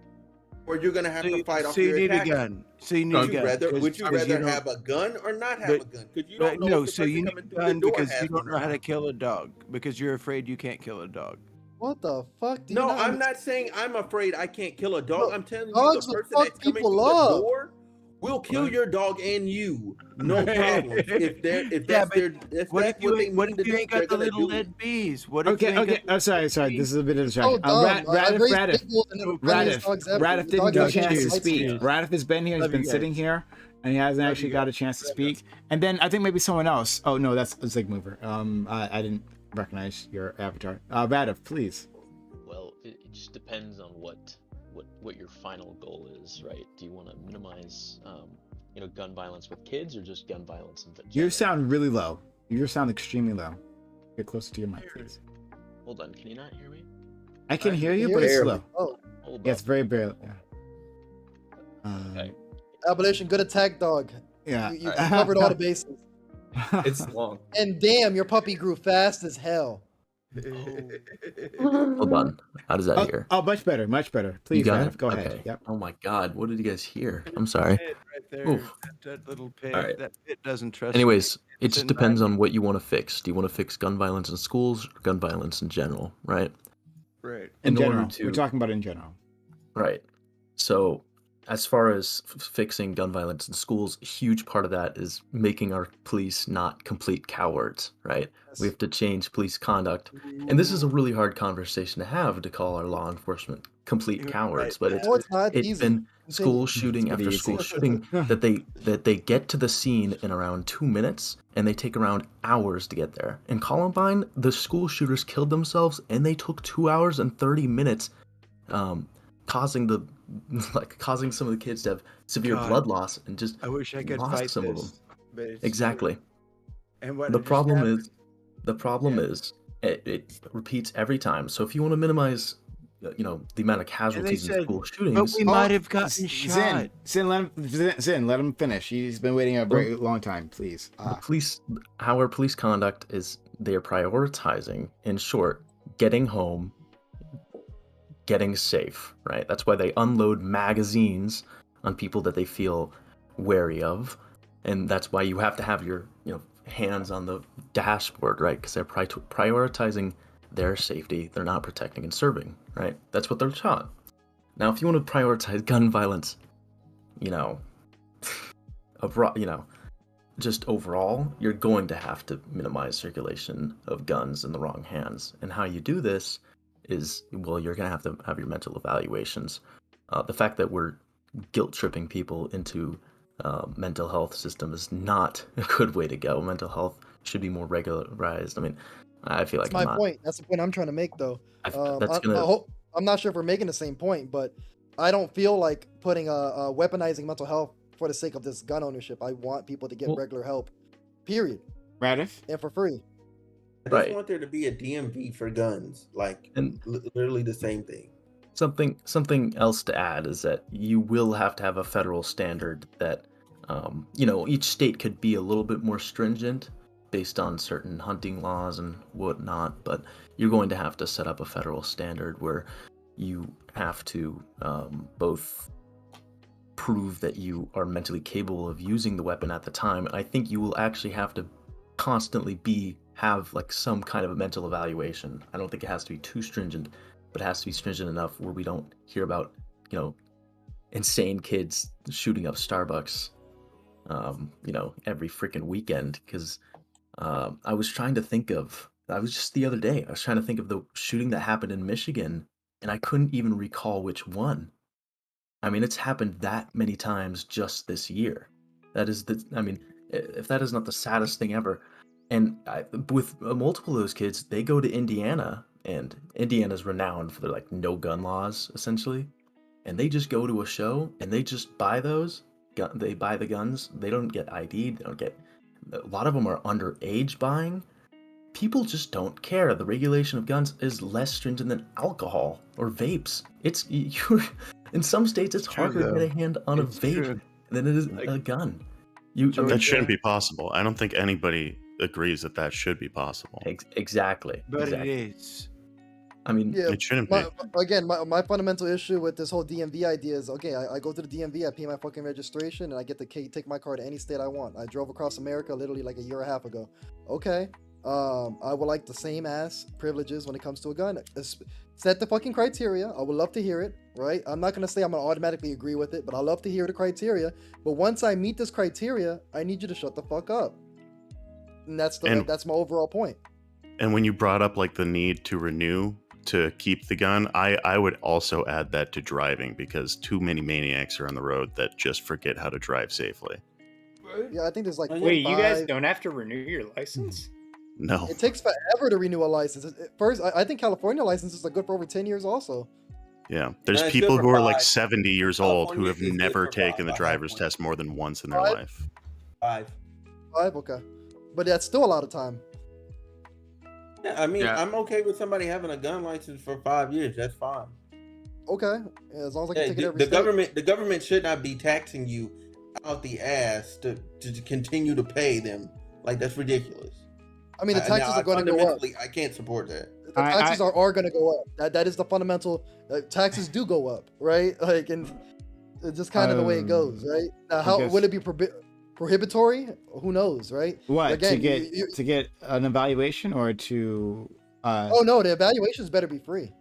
or you're going to have to fight off So your you need a attacker. gun. So you need a gun. Would you rather have a gun or not have a gun? Because you don't know No, if the so person you need coming a through the gun door because has you don't one know or how to not. kill a dog because you're afraid you can't kill a dog. What the fuck? Do you No, not I'm not saying I'm afraid I can't kill a dog. No, I'm telling you, dogs the will person fuck that's coming people through up. the door will kill your dog and you. No problem. If Yeah, that's but their if what that's if you what they ain't, what mean if to you do, ain't they're got the gonna little do it. lead bees? What if you Okay, ain't okay. got the I'm sorry. This is a bit of a distraction. So dumb. I've raised pitbulls and they're the friendliest dogs ever. Radif The didn't dogs get a actually chance to like speak. me. Radif has been here. He's Love been you sitting guys. here, and he hasn't actually got a chance to speak. And then I think maybe someone else. Oh no, that's a Zig Mover. I didn't recognize your avatar. Radif, please. Well, it just depends on what your final goal is, right? Do you want to minimize, gun violence with kids, or just gun violence in general? You sound really low. You sound extremely low. Get closer to your mic, please. Hold on, can you not hear me? I can hear you, but it's slow. Oh, Yeah, it's very barely. Yeah. Okay. Abolition, good attack dog. Yeah. You covered all the bases. It's long. And damn, your puppy grew fast as hell. Hold on. How does that hear? Oh, much better, much better. Please, You got Radif, it? go Okay. ahead. Yep. Oh my God, what did you guys hear? I'm sorry. Right there, Oof. that little pig. All right. That pit doesn't trust. Anyways, it just Sitting depends back. on what you want to fix. Do you want to fix gun violence in schools or gun violence in general, right? Right. In order general, to- we're talking about in general. Right. So, as far as fixing gun violence in schools, a huge part of that is making our police not complete cowards, right? We have to change police conduct. And this is a really hard conversation to have, to call our law enforcement complete cowards, but No, it's not it's easy. been Continue. school shooting It's pretty after easy. school shooting that they get to the scene in around 2 minutes, and they take around hours to get there. In Columbine, the school shooters killed themselves, and they took 2 hours and 30 minutes, causing some of the kids to have severe God. blood loss, and just I wish I could lost fight some of this, them. but it's Exactly. And what The just problem happened- is it repeats every time. So if you want to minimize, the amount of casualties in said, school shootings, but we might have gotten shot. Zin, let him finish. He's been waiting a very long time. Please. how our police conduct is, they are prioritizing, in short, getting home, getting safe, right? That's why they unload magazines on people that they feel wary of, and that's why you have to have your hands on the dashboard, right? Because they're prioritizing their safety. They're not protecting and serving, right? That's what they're taught. Now, if you want to prioritize gun violence, just overall, you're going to have to minimize circulation of guns in the wrong hands. And how you do this is, well, you're going to have your mental evaluations. The fact that we're guilt tripping people into mental health system is not a good way to go. Mental health should be more regularized. I mean, I feel like That's my point. That's the point I'm trying to make, though. I'm not sure if we're making the same point, but I don't feel like putting weaponizing mental health for the sake of this gun ownership. I want people to get regular help, period. Radif? And for free. I just want there to be a DMV for guns, literally the same thing. Something else to add is that you will have to have a federal standard that, each state could be a little bit more stringent based on certain hunting laws and whatnot, but you're going to have to set up a federal standard where you have to both prove that you are mentally capable of using the weapon at the time. I think you will actually have to constantly have like some kind of a mental evaluation. I don't think it has to be too stringent, but it has to be stringent enough where we don't hear about, insane kids shooting up Starbucks, every freaking weekend. Because I was just the other day, I was trying to think of the shooting that happened in Michigan, and I couldn't even recall which one. I mean, it's happened that many times just this year. If that is not the saddest thing ever. And with multiple of those kids, they go to Indiana, and Indiana's renowned for their like no gun laws, essentially. And they just go to a show and they just buy those. They buy the guns. They don't get ID'd. They don't get. A lot of them are underage buying. People just don't care. The regulation of guns is less stringent than alcohol or vapes. In some states, it's harder to get a hand on a vape than it is a gun. That shouldn't be possible. I don't think anybody agrees that should be possible. Exactly. But it is. I mean, Yeah, it shouldn't be. Again, my fundamental issue with this whole DMV idea is, okay, I go to the DMV, I pay my fucking registration, and I get to take my car to any state I want. I drove across America literally like a year and a half ago. Okay, I would like the same ass privileges when it comes to a gun. Set the fucking criteria. I would love to hear it, right? I'm not going to say I'm going to automatically agree with it, but I love to hear the criteria. But once I meet this criteria, I need you to shut the fuck up. And that's my overall point. And when you brought up like the need to renew to keep the gun, I would also add that to driving, because too many maniacs are on the road that just forget how to drive safely. Yeah, I think there's like wait, you guys don't have to renew your license? No. It takes forever to renew a license. First, I think California licenses are good for over 10 years also. Yeah, there's people who are like 70 years old who have never taken the driver's test more than once in their life. 5, okay. But that's still a lot of time. Yeah, I mean, I'm okay with somebody having a gun license for 5 years. That's fine. Okay, as long as I can take it every the government should not be taxing you out the ass to continue to pay them. Like, that's ridiculous. I mean, the taxes are going to go up. I can't support that. The taxes are going to go up. That is the fundamental. Taxes do go up, right? Like, and it's just kind of the way it goes, right? Now, how would it be prohibitory? Who knows, right? What, again, to get an evaluation or to? Oh no, the evaluations better be free.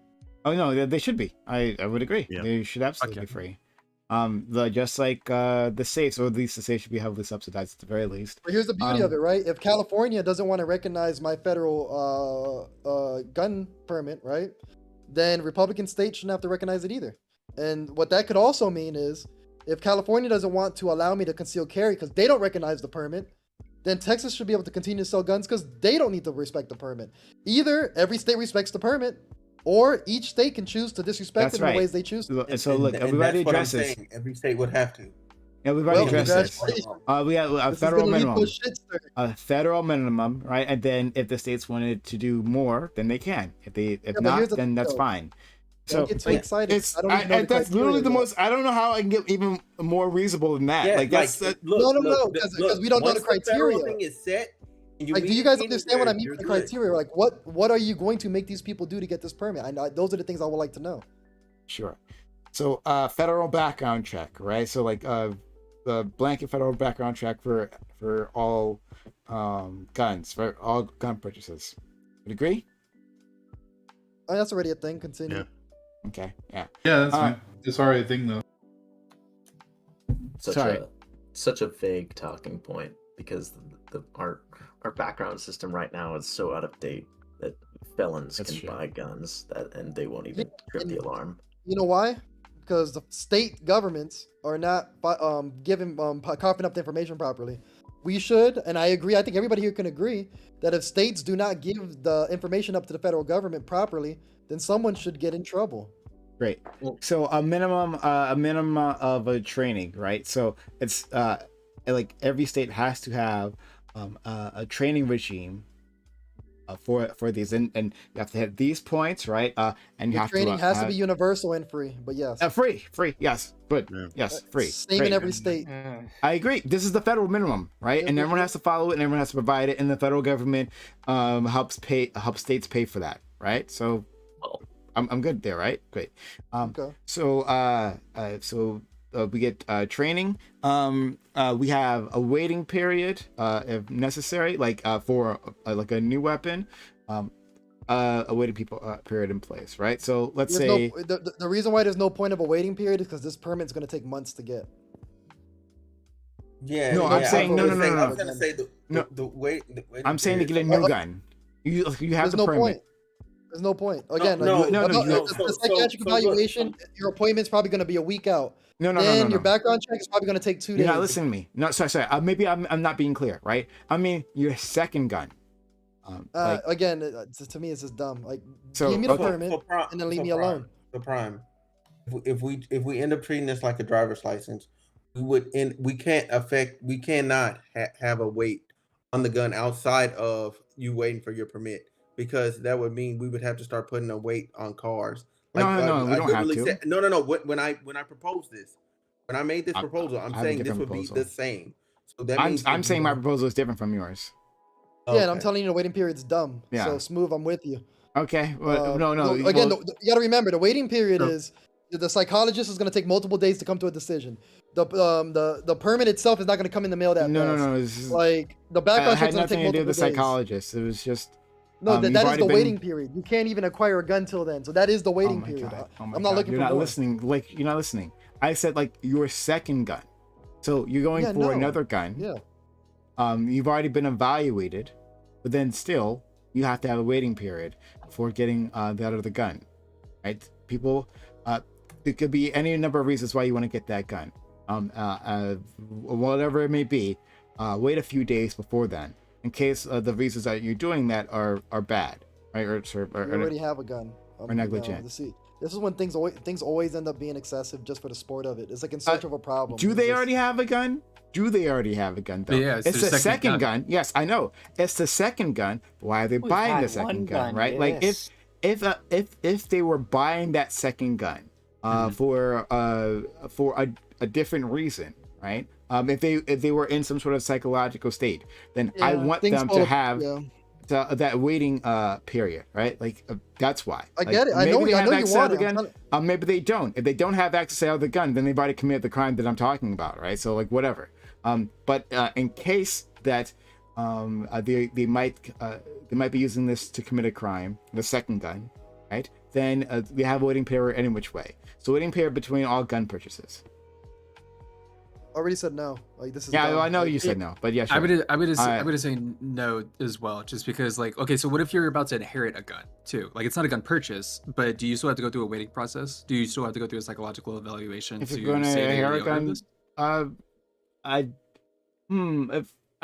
Oh no, they should be. I would agree. Yeah. They should absolutely be free. Just like the states, or at least the states should be heavily subsidized at the very least. But here's the beauty of it, right? If California doesn't want to recognize my federal gun permit, right, then Republican states shouldn't have to recognize it either. And what that could also mean is, if California doesn't want to allow me to conceal carry because they don't recognize the permit, then Texas should be able to continue to sell guns because they don't need to respect the permit. Either every state respects the permit, or each state can choose to disrespect it in the ways they choose to. So look, we've already addressed this. Every state would have to. Yeah, we've already addressed this. We have a federal minimum. A federal minimum, right? And then if the states wanted to do more, then they can. If not, then that's fine. So get too excited. That's literally the most. I don't know how I can get even more reasonable than that. Yeah, like that's no, because we don't know the criteria. Thing is set, like, do you guys understand what I mean by the criteria? Like, what are you going to make these people do to get this permit? I know those are the things I would like to know. Sure. So, federal background check, right? So, like, the blanket federal background check for all guns, for all gun purchases. Would you agree? That's already a thing. Continue. Yeah. Okay. Yeah. Yeah, that's fine. It's already a thing, though. Such a vague talking point, because our background system right now is so out of date that felons can buy guns and they won't even trip the alarm. You know why? Because the state governments are not giving coughing up the information properly. We should, and I agree, I think everybody here can agree, that if states do not give the information up to the federal government properly, then someone should get in trouble. Great. So a minimum of a training, right? So it's like every state has to have a training regime for these, and you have to hit these points, right? And you have training has to be universal and free, but yes, free, yes, good, yes, free. Same in every state. I agree. This is the federal minimum, right? And everyone has to follow it, and everyone has to provide it, and the federal government helps states pay for that, right? So I'm good there, right? Great. Okay. So training. We have a waiting period if necessary, like for like a new weapon. A waiting period in place, right? So let's say the reason why there's no point of a waiting period is because this permit's going to take months to get. Yeah. No, I'm saying no. I was gonna say the wait. I'm saying to get a new gun. You have the permit. Point. There's no point. Again, no. The psychiatric evaluation, your appointment's probably going to be a week out. No. Your background check is probably going to take 2 days. You're not listening to me. No, sorry. Maybe I'm not being clear, right? I mean, your second gun. Again, to me, it's just dumb. Like, so, give me the permit and then leave me alone. The prime. If we end up treating this like a driver's license, we cannot have a wait on the gun outside of you waiting for your permit, because that would mean we would have to start putting a weight on cars. Like, no, we don't have to. No. When I proposed this, when I made this proposal, I'm saying this would be the same. So that means I'm saying my proposal is different from yours. Yeah, and I'm telling you the waiting period's dumb. Yeah. So Smooth, I'm with you. Okay. Well, no. Again, you got to remember the waiting period is the psychologist is going to take multiple days to come to a decision. The permit itself is not going to come in the mail that fast. No. Like the background check's going to take multiple days. Had nothing to do with the psychologist. It was just. No, that is the waiting period. You can't even acquire a gun till then. So that is the waiting period. I'm not looking for more. You're not listening. Like, you're not listening. I said like your second gun. So you're going for another gun. Yeah. You've already been evaluated, but then still you have to have a waiting period for getting that other gun, right? People, it could be any number of reasons why you want to get that gun. Whatever it may be, wait a few days before then, in case the reasons that you're doing that are bad, right? Or you already have a gun. Or negligent. This is when things always end up being excessive just for the sport of it. It's like in search of a problem. Do they already have a gun? Do they already have a gun though? Yeah, it's the second gun. Yes, I know. It's the second gun. Why are they buying the second gun, right? Yes. Like if they were buying that second gun for a different reason, right? If they were in some sort of psychological state, then I want them to have that waiting period, right? Like that's why. I get it. I know you want it. Maybe they don't. If they don't have access to the gun, then they've already committed the crime that I'm talking about, right? So like whatever. But in case that they might be using this to commit a crime, the second gun, right? Then we have a waiting period any which way. So waiting period between all gun purchases. Already said no. Like this is. Yeah, well, I know you said no, but yeah, sure. I would say no as well, just because like, okay, so what if you're about to inherit a gun too? Like it's not a gun purchase, but do you still have to go through a waiting process? Do you still have to go through a psychological evaluation? If you're going to inherit a gun, I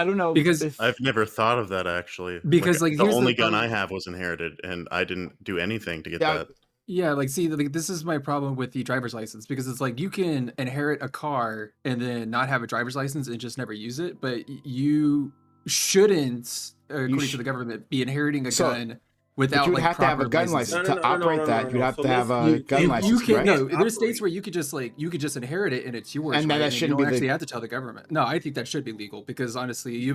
don't know, because I've never thought of that actually. Because like the only gun I have was inherited, and I didn't do anything to get that. Yeah, like see, like, this is my problem with the driver's license, because it's like you can inherit a car and then not have a driver's license and just never use it, but you shouldn't, according to the government, be inheriting a gun without like have to have a gun license to operate that. You'd have to have a gun license. You can no. There's states where you could just inherit it and it's yours, and that shouldn't you don't actually have to tell the government. No, I think that should be legal, because honestly, so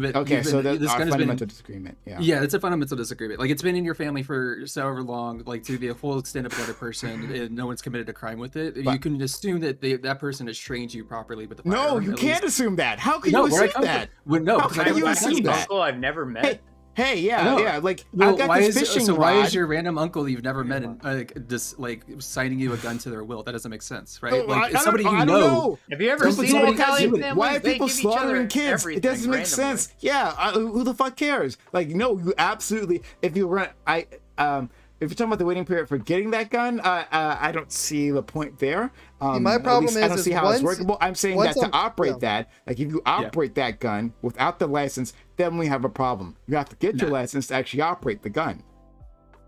that's our fundamental disagreement. Yeah, it's a fundamental disagreement. Like it's been in your family for however long, like to the full extent of another person, and no one's committed a crime with it. You can assume that that person has trained you properly with the firearm. No, you can't assume that. How can you assume that? No, how can you assume that? Uncle I've never met. Hey, yeah. Like, well, I've got this fishing rod. Why is your random uncle you've never met signing you a gun to their will? That doesn't make sense, right? Like somebody you know. Have you ever seen Italian families? Why are people slaughtering kids? It doesn't make sense. Yeah, who the fuck cares? Like, no, you absolutely. If you run, if you're talking about the waiting period for getting that gun, I don't see the point there. My problem is I don't see how it's workable. I'm saying that to operate that, like if you operate that gun without the license, then we have a problem. You have to get your license to actually operate the gun.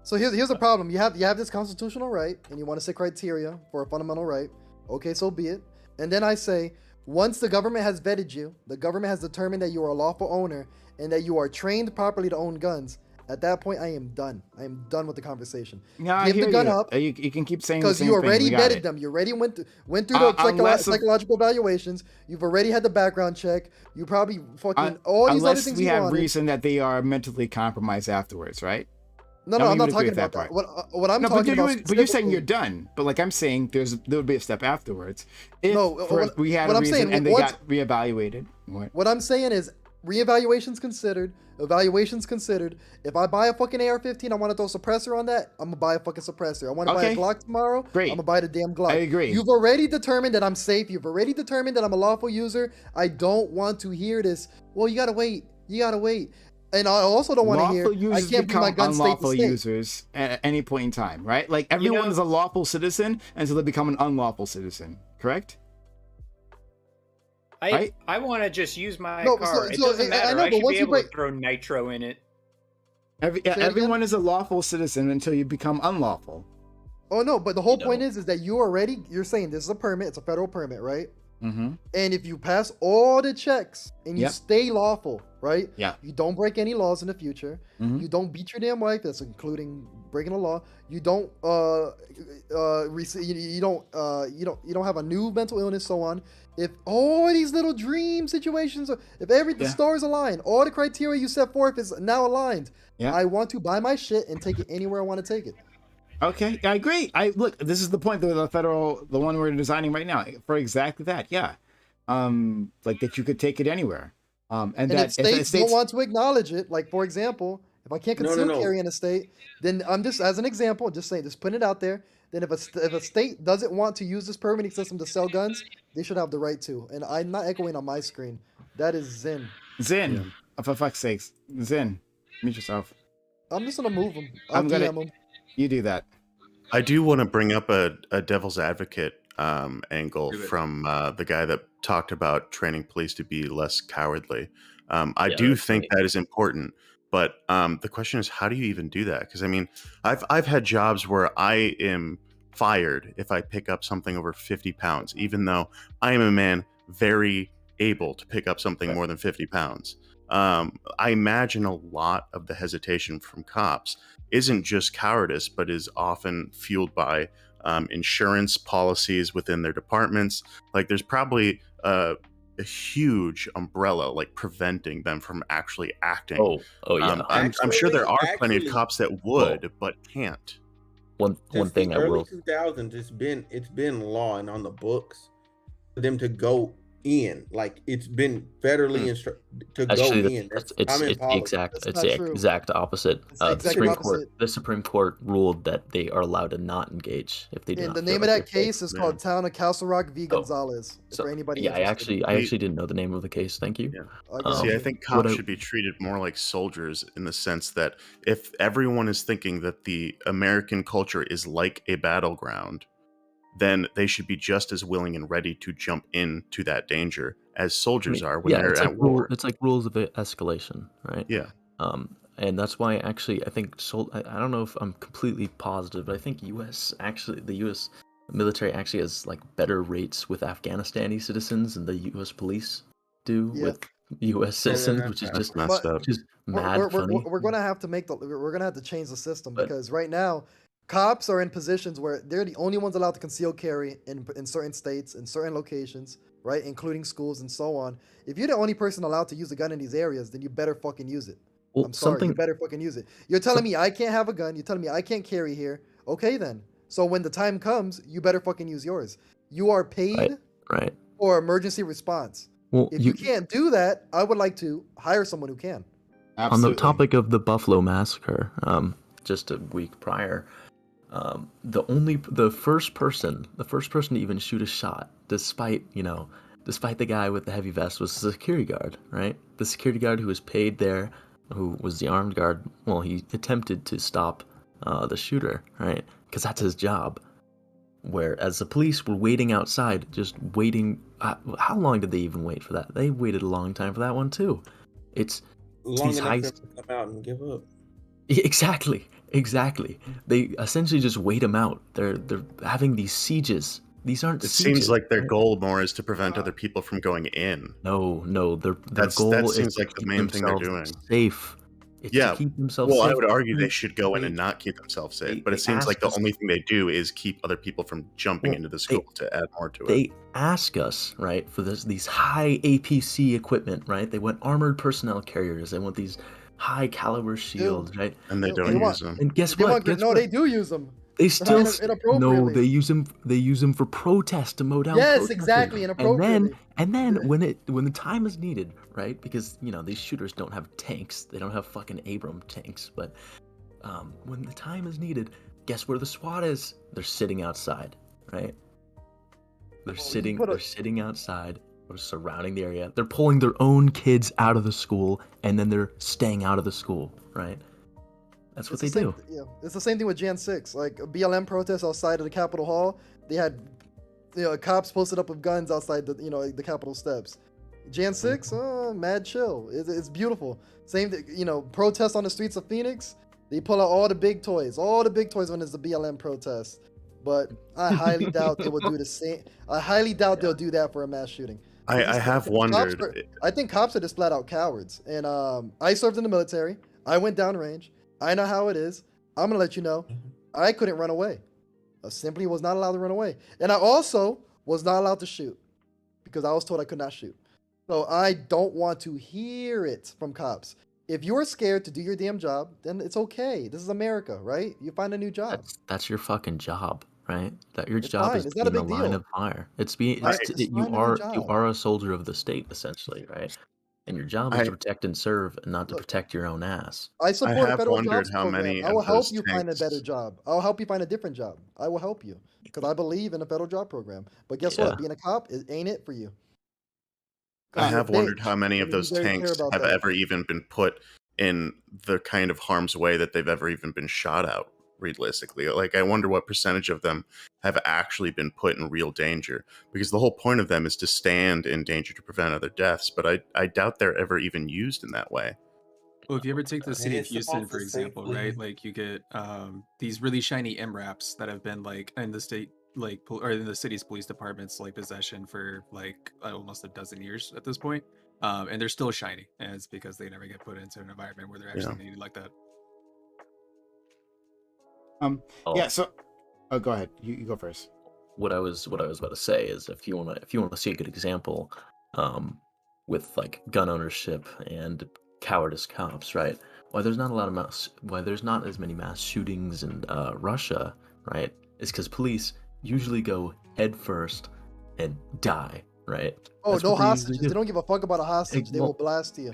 So here's the problem. You have this constitutional right, and you want to set criteria for a fundamental right. Okay, so be it. And then I say, once the government has vetted you, the government has determined that you are a lawful owner and that you are trained properly to own guns. At that point, I am done. I am done with the conversation. Give the gun up. You can keep saying the same thing. Because you already vetted them. You already went through the psychological evaluations. You've already had the background check. You probably fucking all these other things you wanted. Unless we have reason that they are mentally compromised afterwards, right? No, Now I'm we not would agree talking with that about that. part. What I'm No, talking about. but you're saying specifically- you're done. But like I'm saying, there would be a step afterwards. If No, we had what a I'm reason saying, and they once- got reevaluated. What I'm saying is, reevaluations considered, evaluations considered. If I buy a fucking AR-15, I want to throw a suppressor on that. I'm gonna buy a fucking suppressor. I want to buy a Okay. Glock tomorrow. Great. I'm gonna buy the damn Glock. I agree. You've already determined that I'm safe. You've already determined that I'm a lawful user. I don't want to hear this. Well, you gotta wait. You gotta wait. And I also don't want to hear. Lawful I users can't bring my become gun state to unlawful state. users at any point in time, right? Like everyone is a lawful citizen until they become an unlawful citizen, correct? Right? I want to just use my No, car. It so doesn't matter. I know, I but should once be you able to break- throw nitro in it. Everyone is a lawful citizen until you become unlawful. Oh no, but the whole point is that you're saying this is a permit. It's a federal permit, right? Mm-hmm. And if you pass all the checks and you Yep. stay lawful, right? Yeah. You don't break any laws in the future. Mhm. You don't beat your damn wife. That's including breaking the law. You don't you don't have a new mental illness, so on. If all these little dream situations, if the stars align, all the criteria you set forth is now aligned. Yeah. I want to buy my shit and take it anywhere I want to take it. Okay, I agree. Look, this is the point that the one we're designing right now, for exactly that. Yeah, like that you could take it anywhere. And that if states don't want to acknowledge it, like for example, if I can't conceal carry in a state, then I'm just as an example, just putting it out there. Then if a state doesn't want to use this permitting system to sell guns, they should have the right to. And I'm not echoing on my screen. That is Zen. Zen, for fuck's sakes, Zen, mute yourself. I'm just gonna move him. I'll DM him. You do that. I do want to bring up a devil's advocate angle from the guy that talked about training police to be less cowardly. I do think that is important, but the question is, how do you even do that? Because I mean, I've had jobs where I am fired if I pick up something over 50 pounds, even though I am a man very able to pick up something more than 50 pounds. I imagine a lot of the hesitation from cops isn't just cowardice, but is often fueled by insurance policies within their departments. Like there's probably a huge umbrella like preventing them from actually acting. Oh yeah. I'm sure there are plenty of cops that would, but can't. One thing I early will. 2000s, it's been law and on the books for them to go in. Like it's been federally to Actually, go in. it's I'm in the politics. exact opposite. The exact Supreme opposite. Court, the Supreme Court ruled that they are allowed to not engage if they do And not the feel name of like that they're case safe. is called Town of Castle Rock v. Gonzalez. So, for anybody yeah, I interested. actually didn't know the name of the case. Thank you. See, I think cops should be treated more like soldiers in the sense that if everyone is thinking that the American culture is like a battleground, then they should be just as willing and ready to jump into that danger as soldiers are when they're it's at like war. it's like rules of escalation, right? Yeah. And that's why actually I think I don't know if I'm completely positive, but I think the U.S. military actually has like better rates with Afghanistani citizens than the U.S. police do with U.S. citizens, which is just messed up. Which is mad funny. We're gonna have to we're gonna have to change the system because right now cops are in positions where they're the only ones allowed to conceal carry in certain states, in certain locations, right, including schools and so on. If you're the only person allowed to use a gun in these areas, then you better fucking use it. Well, I'm sorry, you better fucking use it. You're telling me I can't have a gun. You're telling me I can't carry here. Okay then. So when the time comes, you better fucking use yours. You are paid right. for emergency response. Well, if you can't do that, I would like to hire someone who can. On the topic of the Buffalo Massacre, just a week prior, the first person to even shoot a shot, despite the guy with the heavy vest, was the security guard, right? The security guard who was paid there, who was the armed guard. Well, he attempted to stop the shooter, right? Because that's his job. Whereas the police were waiting outside, just waiting. How long did they even wait for that? They waited a long time for that one too. It's long these enough high... for them to come out and give up. Exactly. They essentially just wait them out. They're having these sieges. These aren't. It sieges, seems like their right? goal more is to prevent other people from going in. No. Their that goal seems is like to the keep main thing they're themselves doing. safe. It's to keep themselves well, safe. I would argue they should go in and not keep themselves safe, but it seems like the only thing they do is keep other people from jumping into the school to add more to it. They ask us, right, for these high APC equipment, right? They want armored personnel carriers. They want these high caliber shields, right? And they don't use them. And guess They what? want- Guess no, what? they do use them. They still inappropriately. no. They use them. They use them for protest to mow down. Yes, protesters. exactly, inappropriately. And then when the time is needed, right? Because these shooters don't have tanks. They don't have fucking Abram tanks. But when the time is needed, guess where the SWAT is? They're sitting outside, right? They're sitting outside. They're surrounding the area. They're pulling their own kids out of the school, and then they're staying out of the school, right? That's what they do. Yeah, it's the same thing with Jan 6. Like a BLM protest outside of the Capitol Hall, they had cops posted up with guns outside the the Capitol steps. Jan 6, mad chill. It's beautiful. Same thing, protests on the streets of Phoenix. They pull out all the big toys when it's the BLM protest. But I highly doubt they will do the same. I highly doubt they'll do that for a mass shooting. I have wondered. I think cops are just flat out cowards. And I served in the military. I went downrange. I know how it is. I'm gonna let you know. I couldn't run away. I simply was not allowed to run away. And I also was not allowed to shoot because I was told I could not shoot. So I don't want to hear it from cops. If you're scared to do your damn job, then it's okay. This is America, right? You find a new job. That's your fucking job, right? That your It's job fine. is It's not a being big the line deal. of fire. You are a soldier of the state essentially, right? And your job is to protect and serve, and not to protect your own ass. I support have federal wondered jobs how program. many I will of help those you find a tanks- better job. I'll help you find a different job. I will help you because I believe in a federal job program. But guess what? Being a cop ain't it for you. I have You're a wondered bitch. how many of You those very care tanks about have that. ever even been put in the kind of harm's way that they've ever even been shot out, realistically. Like, I wonder what percentage of them have actually been put in real danger, because the whole point of them is to stand in danger to prevent other deaths, but I doubt they're ever even used in that way. Well, if you ever take the city of It's Houston, supposed for to example, safely- right? Like you get these really shiny MRAPs that have been like in the state, or in the city's police department's possession for almost a dozen years at this point, and they're still shiny, and it's because they never get put into an environment where they're actually needed like that. Yeah. So, go ahead. You go first. What I was about to say is, if you wanna see a good example, with like gun ownership and cowardice cops, right? Why there's not as many mass shootings in Russia, right? Is because police usually go head first and die, right? Oh, That's no what they usually hostages. do. They don't give a fuck about a hostage. They will blast you.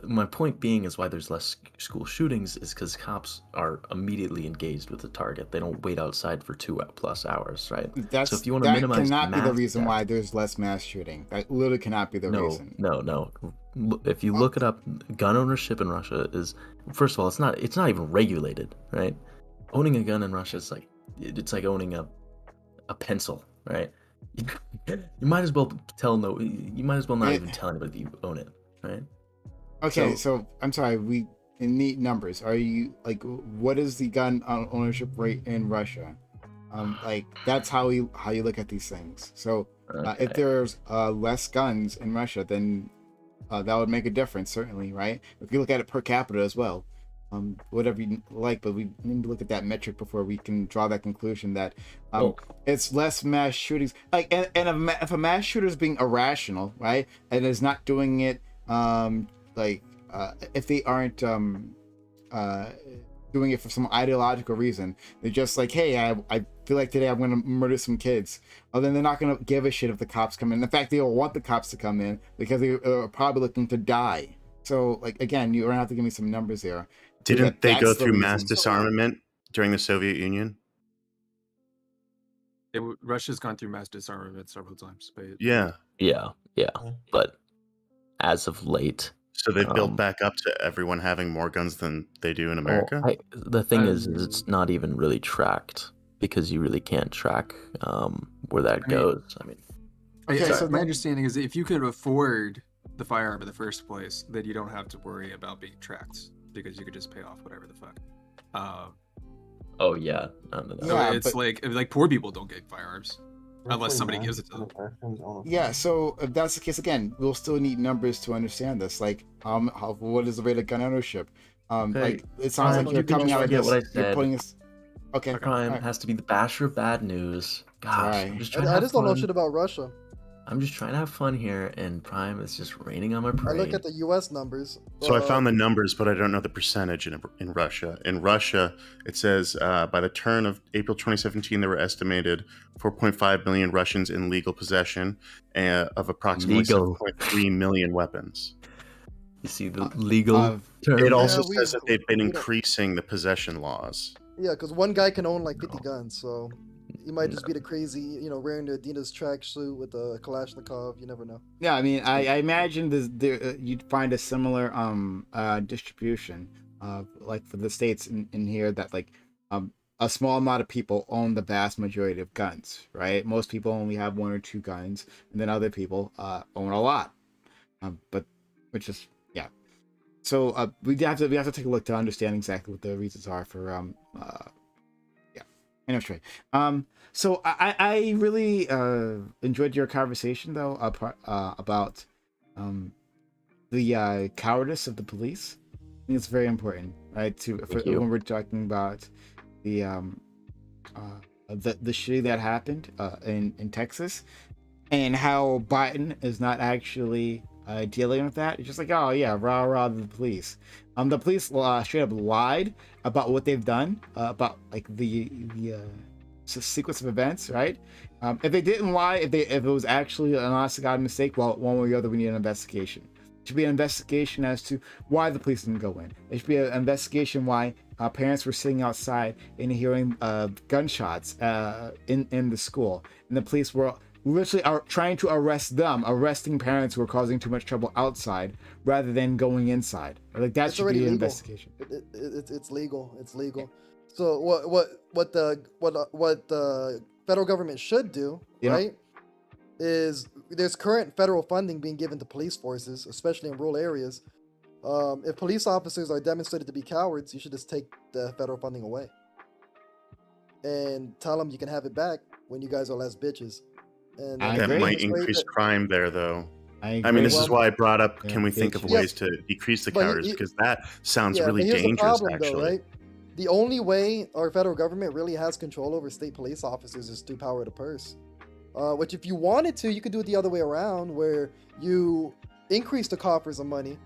My point being is why there's less school shootings is because cops are immediately engaged with the target. They don't wait outside for 2+ hours, right? That's, so if you want to that minimize cannot be the mass reason death- why there's less mass shooting. That literally cannot be the reason. No. If you look it up, gun ownership in Russia is, first of all, it's not even regulated, right? Owning a gun in Russia is it's like owning a pencil, right? You might as well not even tell anybody that you own it, right? Okay, so I'm sorry. We need numbers. Are you what is the gun ownership rate in Russia? That's how you look at these things. So if there's less guns in Russia, then that would make a difference, certainly, right? If you look at it per capita as well, whatever you like, but we need to look at that metric before we can draw that conclusion that it's less mass shootings. If a mass shooter is being irrational, right, and is not doing it, if they aren't doing it for some ideological reason, they're just like, hey, I feel like today I'm going to murder some kids. Well, then they're not going to give a shit if the cops come in. In fact, they don't want the cops to come in because they are probably looking to die. So, again, you're going to have to give me some numbers here. Didn't they go That's the through mass reason. disarmament during the Soviet Union? Russia's gone through mass disarmament several times. But Yeah. Yeah. But as of late, So they've built back up to everyone having more guns than they do in America? the thing is it's not even really tracked because you really can't track where that goes. I mean, my understanding is that if you could afford the firearm in the first place, then you don't have to worry about being tracked because you could just pay off whatever the fuck. oh yeah, no. So it's like poor people don't get firearms unless somebody gives it to them. Yeah, so if that's the case, again, we'll still need numbers to understand this. What is the rate of gun ownership? It sounds like you're coming out of this. What I You're said. putting this. Okay. Crime alright. has to be the basher of bad news. Gosh, Alright. I'm just trying I to just don't know fun. shit about Russia. I'm just trying to have fun here, and Prime is just raining on my I parade. look at the U.S. numbers. So I found the numbers, but I don't know the percentage in Russia. In Russia, it says by the turn of April 2017, there were estimated 4.5 million Russians in legal possession of approximately 7.3 million weapons. You see the legal term? It also says that they've been increasing the possession laws. Yeah, because one guy can own like 50 guns, so he might just be the crazy, wearing the Adidas tracksuit with a Kalashnikov. You never know. Yeah, I mean, I imagine you'd find a similar distribution like for the states in here that like a small amount of people own the vast majority of guns, right? Most people only have one or two guns, and then other people own a lot. But which is yeah. So we have to take a look to understand exactly what the reasons are for Anyway, so I really enjoyed your conversation though about the cowardice of the police. I think it's very important, right? When we're talking about the shitty that happened in Texas, and how Biden is not actually dealing with that. It's just like, oh yeah, rah rah the police. The police straight up lied about what they've done, about like the sequence of events, right? If they didn't lie, if it was actually an honest to God mistake, well, one way or the other, we need an investigation. It should be an investigation as to why the police didn't go in. It should be an investigation why parents were sitting outside and hearing gunshots in the school, and the police were literally are trying to arresting parents who are causing too much trouble outside rather than going inside. Like that should be an investigation. It's legal. It's legal. So what the federal government should do, right, is there's current federal funding being given to police forces, especially in rural areas. If police officers are demonstrated to be cowards, you should just take the federal funding away and tell them you can have it back when you guys are less bitches. And that might increase crime there, though. I mean, this is why I brought up, can we think of ways to decrease the cowardice? Because that sounds really dangerous, actually. Though, right? The only way our federal government really has control over state police officers is through power of the purse. Which if you wanted to, you could do it the other way around, where you increase the coffers of money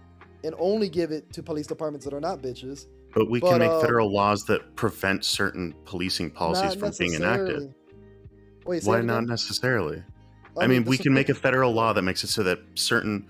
and only give it to police departments that are not bitches. But we can make federal laws that prevent certain policing policies from being enacted. Wait, why not necessarily? I mean, we can make a federal law that makes it so that certain,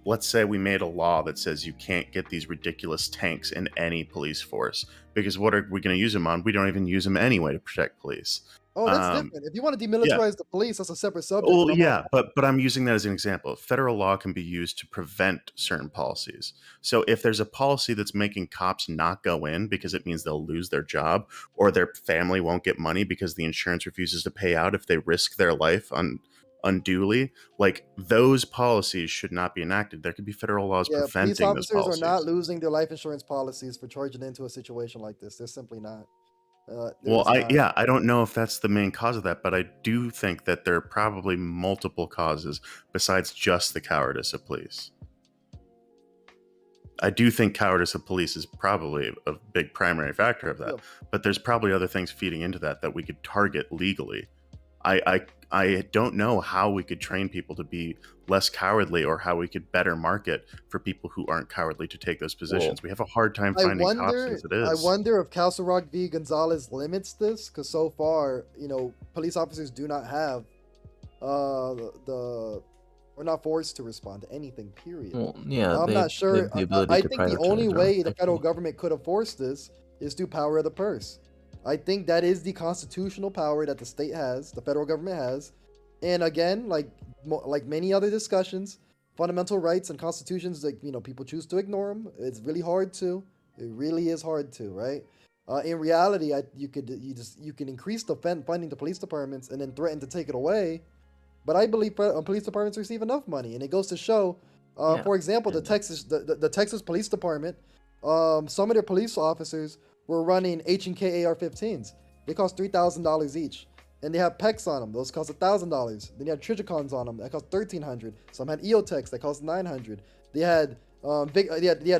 let's say we made a law that says you can't get these ridiculous tanks in any police force, because what are we going to use them on? We don't even use them anyway to protect police. Oh, that's different. If you want to demilitarize the police, that's a separate subject. Well, yeah, but I'm using that as an example. Federal law can be used to prevent certain policies. So if there's a policy that's making cops not go in because it means they'll lose their job, or their family won't get money because the insurance refuses to pay out if they risk their life unduly, like those policies should not be enacted. There could be federal laws preventing those policies. Police officers are not losing their life insurance policies for charging into a situation like this. They're simply not. I don't know if that's the main cause of that, but I do think that there are probably multiple causes besides just the cowardice of police. I do think cowardice of police is probably a big primary factor of that, but there's probably other things feeding into that we could target legally. I don't know how we could train people to be less cowardly, or how we could better market for people who aren't cowardly to take those positions. We have a hard time finding cops as it is. I wonder if Castle Rock v. Gonzalez limits this, because so far, police officers do not have we're not forced to respond to anything, period. Well, yeah, I'm not sure. I think the only way the federal government could have forced this is through power of the purse. I think that is the constitutional power that the state has, the federal government has. And again, like many other discussions, fundamental rights and constitutions, people choose to ignore them. It's really hard to. It really is hard to, right? In reality, you can increase the funding to police departments and then threaten to take it away. But I believe police departments receive enough money, and it goes to show. For example, the Texas Police Department, some of their police officers were running H&K AR-15s. They cost $3,000 each. And they have PECs on them. Those cost $1,000. Then you had Trigicons on them. That cost $1,300. Some had EOTechs that cost $900. They had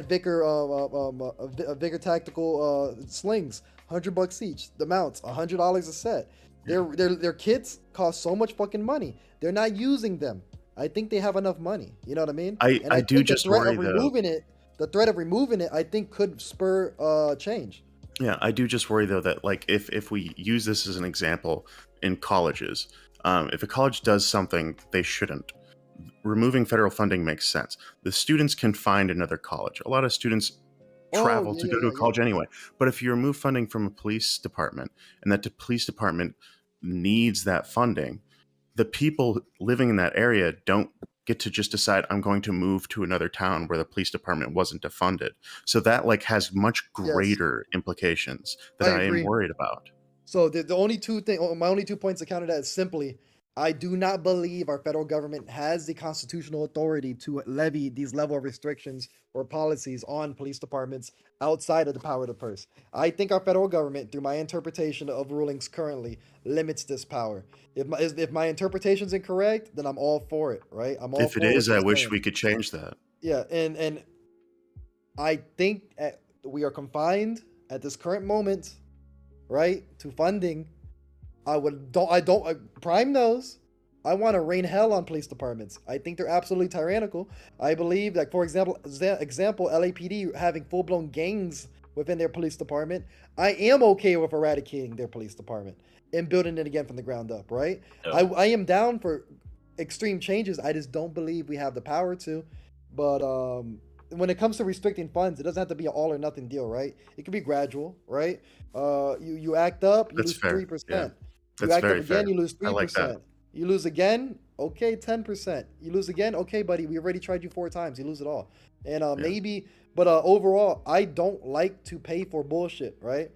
Vicker tactical slings, $100 each. The mounts, $100 a set. Their kits cost so much fucking money. They're not using them. I think they have enough money. You know what I mean? And I do think just the threat worry of though. removing it, the threat of removing it, I think could spur change. Yeah, I do just worry though that like if we use this as an example in colleges, if a college does something they shouldn't, removing federal funding makes sense. The students can find another college. A lot of students travel to go to a college anyway. But if you remove funding from a police department and that the police department needs that funding, the people living in that area don't get to just decide I'm going to move to another town where the police department wasn't defunded. So that like has much greater implications that I am worried about. So the only my only 2 points to counter that is simply, I do not believe our federal government has the constitutional authority to levy these level of restrictions or policies on police departments outside of the power of the purse. I think our federal government, through my interpretation of rulings currently, limits this power. If my interpretation is incorrect, then I'm all for it, right? I'm all if it for is, I wish saying. we could change that. Yeah, and I think we are confined at this current moment, right, to funding. Prime knows I want to rain hell on police departments. I think they're absolutely tyrannical. I believe, like, for example, LAPD having full-blown gangs within their police department. I am okay with eradicating their police department and building it again from the ground up, right? I am down for extreme changes. I just don't believe we have the power to. But when it comes to restricting funds, it doesn't have to be an all or nothing deal, right? It can be gradual, right? You act up, you lose 3%. Yeah. You act up again, you lose 3%. Like that. You lose again, okay, 10%. You lose again, okay, buddy, we already tried you 4 times. You lose it all. And maybe, but overall, I don't like to pay for bullshit, right?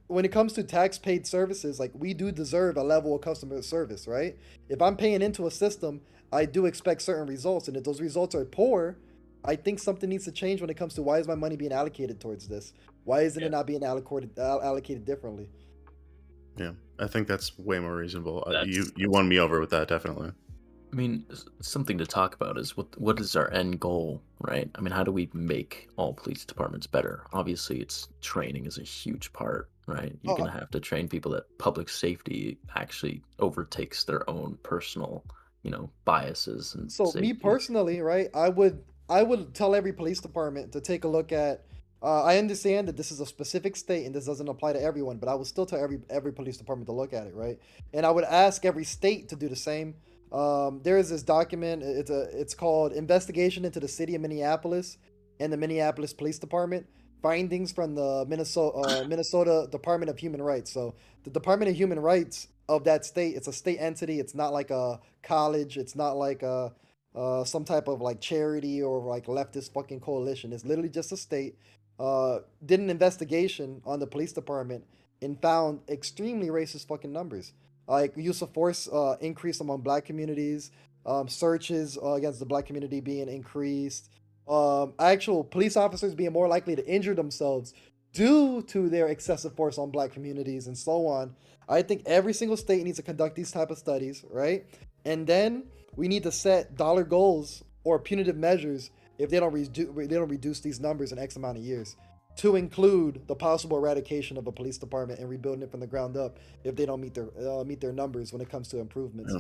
When it comes to tax-paid services, like, we do deserve a level of customer service, right? If I'm paying into a system, I do expect certain results, and if those results are poor, I think something needs to change when it comes to why is my money being allocated towards this? Why isn't it not being allocated differently? Yeah, I think that's way more reasonable. You won me over with that, definitely. I mean, something to talk about is what is our end goal, right? I mean, how do we make all police departments better? Obviously, it's training is a huge part, right? You're going to have to train people that public safety actually overtakes their own personal, biases and so safety. Me personally, right? I would tell every police department to take a look at. I understand that this is a specific state and this doesn't apply to everyone, but I would still tell every police department to look at it, right? And I would ask every state to do the same. There is this document. It's called Investigation into the City of Minneapolis and the Minneapolis Police Department. Findings from the Minnesota Department of Human Rights. So the Department of Human Rights of that state, it's a state entity. It's not like a college. It's not like some type of like charity or like leftist fucking coalition. It's literally just a state. Did an investigation on the police department and found extremely racist fucking numbers. Like use of force increase among black communities, searches against the black community being increased, actual police officers being more likely to injure themselves due to their excessive force on black communities and so on. I think every single state needs to conduct these type of studies, right? And then we need to set dollar goals or punitive measures if they don't reduce these numbers in X amount of years, to include the possible eradication of a police department and rebuilding it from the ground up if they don't meet their numbers when it comes to improvements.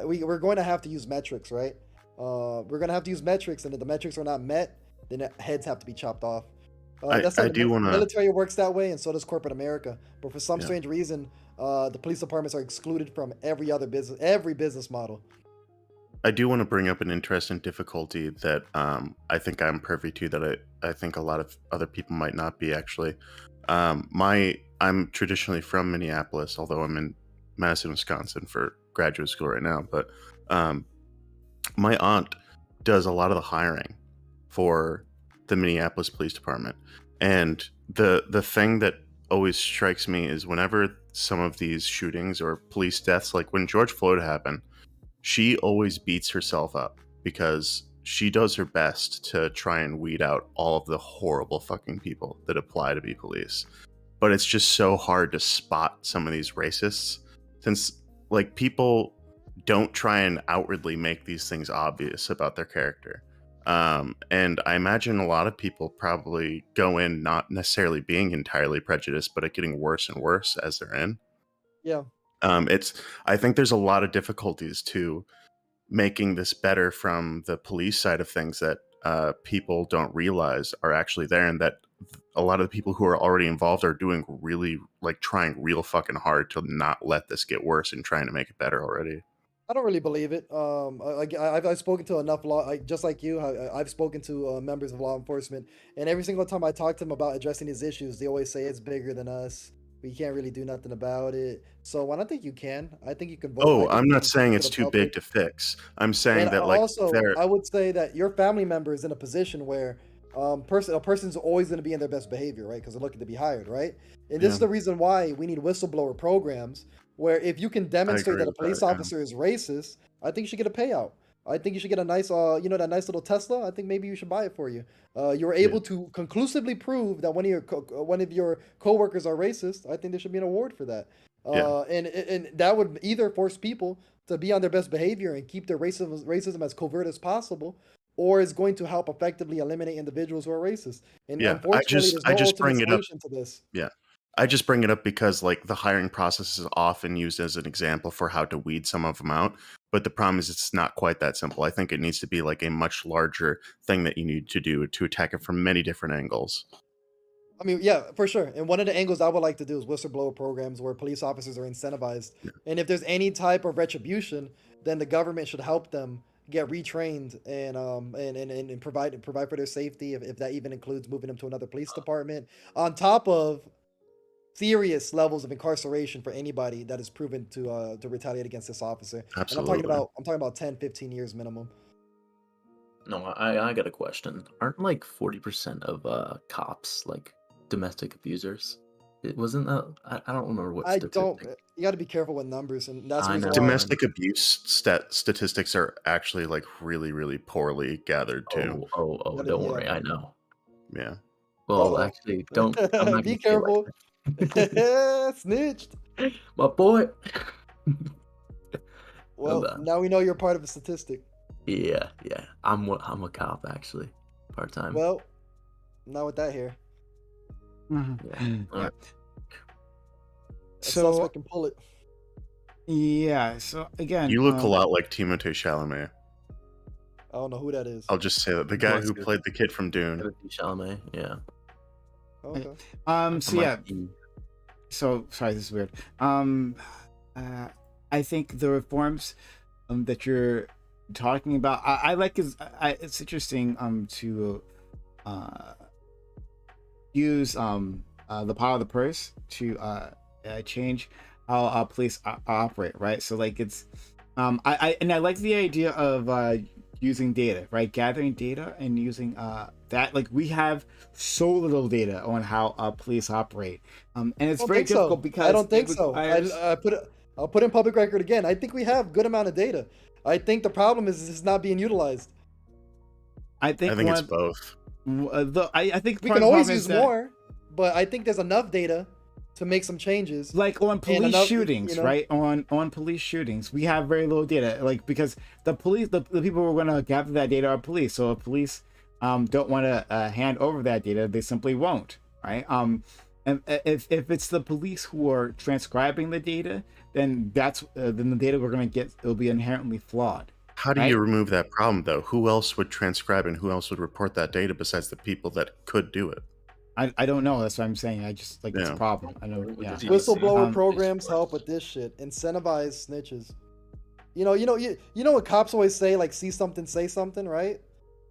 We're going to have to use metrics, right? We're going to have to use metrics, and if the metrics are not met, then heads have to be chopped off. That's how the military works that way, and so does corporate America. But for some strange reason, the police departments are excluded from every business model. I do want to bring up an interesting difficulty that I think I'm privy to that I think a lot of other people might not be actually. I'm traditionally from Minneapolis, although I'm in Madison, Wisconsin for graduate school right now. But my aunt does a lot of the hiring for the Minneapolis Police Department. And the thing that always strikes me is whenever some of these shootings or police deaths, like when George Floyd happened, she always beats herself up because she does her best to try and weed out all of the horrible fucking people that apply to be police. But it's just so hard to spot some of these racists since like people don't try and outwardly make these things obvious about their character. And I imagine a lot of people probably go in not necessarily being entirely prejudiced, but it getting worse and worse as they're in. Yeah. I think there's a lot of difficulties to making this better from the police side of things that people don't realize are actually there, and that a lot of the people who are already involved are doing really, like, trying real fucking hard to not let this get worse and trying to make it better already. I don't really believe it. I've spoken to enough law, just like you. I've spoken to members of law enforcement, and every single time I talk to them about addressing these issues, they always say it's bigger than us. We can't really do nothing about it. So I don't think you can. I think you can vote Oh, by I'm not getting saying to it's the too public. big to fix. I'm saying And that, like, also, I would say that your family member is in a position where a person's always going to be in their best behavior, right? Because they're looking to be hired, right? And this is Yeah. the reason why we need whistleblower programs where if you can demonstrate agree that a with police that, yeah. officer is racist, I think you should get a payout. I think you should get a nice, that nice little Tesla. I think maybe you should buy it for you. You were able to conclusively prove that one of your coworkers are racist. I think there should be an award for that. And that would either force people to be on their best behavior and keep their racism as covert as possible, or is going to help effectively eliminate individuals who are racist. And Yeah, unfortunately, there's I no just ultimate bring it up. solution to this. Yeah. I just bring it up because, like, the hiring process is often used as an example for how to weed some of them out. But the problem is it's not quite that simple. I think it needs to be like a much larger thing that you need to do to attack it from many different angles. I mean, yeah, for sure. And one of the angles I would like to do is whistleblower programs where police officers are incentivized. And if there's any type of retribution, then the government should help them get retrained and provide for their safety if that even includes moving them to another police department on top of serious levels of incarceration for anybody that is proven to retaliate against this officer. Absolutely. And I'm talking about 10, 15 years minimum. No, I got a question. Aren't like 40% of cops like domestic abusers? It wasn't that I don't remember what I statistic. don't. You got to be careful with numbers, and that's the I reason know. why. Domestic abuse statistics are actually, like, really, really poorly gathered too. Oh, Gotta- don't yeah. worry, I know. Yeah. Well, Uh-oh. actually, don't. I'm not Be gonna say it careful. like that. Snitched. My boy. Well, now we know you're part of a statistic. Yeah. I'm a cop actually, part time. Well, not with that here. Yeah. That So suspect can pull it. yeah, so again, You look a lot like Timothée Chalamet. I don't know who that is. I'll just say that the guy who Buster. played the kid from Dune. Timothée Chalamet, yeah. Okay. So yeah, so sorry, this is weird. I think the reforms that you're talking about, I like it's interesting to use the power of the purse to change how police operate, right? So like it's I like the idea of using data, right? Gathering data and using that. Like we have so little data on how police operate, and it's very difficult because I don't think it so. requires- I'll put in public record again. I think we have good amount of data. I think the problem is it's not being utilized. I think it's both. I think We part can of the always problem use is that, more, but I think there's enough data to make some changes. like on And police enough, shootings, you know? right? On police shootings, we have very little data, like because the police, the people who are going to gather that data are police. So if police don't want to hand over that data, they simply won't, right? And if it's the police who are transcribing the data, then that's then the data we're going to get will be inherently flawed. How do right? you remove that problem, though? Who else would transcribe and who else would report that data besides the people that could do it? I don't know. That's what I'm saying. I just like it's a Yeah. problem. I know. Yeah. Whistleblower programs help with this shit. Incentivize snitches. You know what cops always say, like see something, say something, right?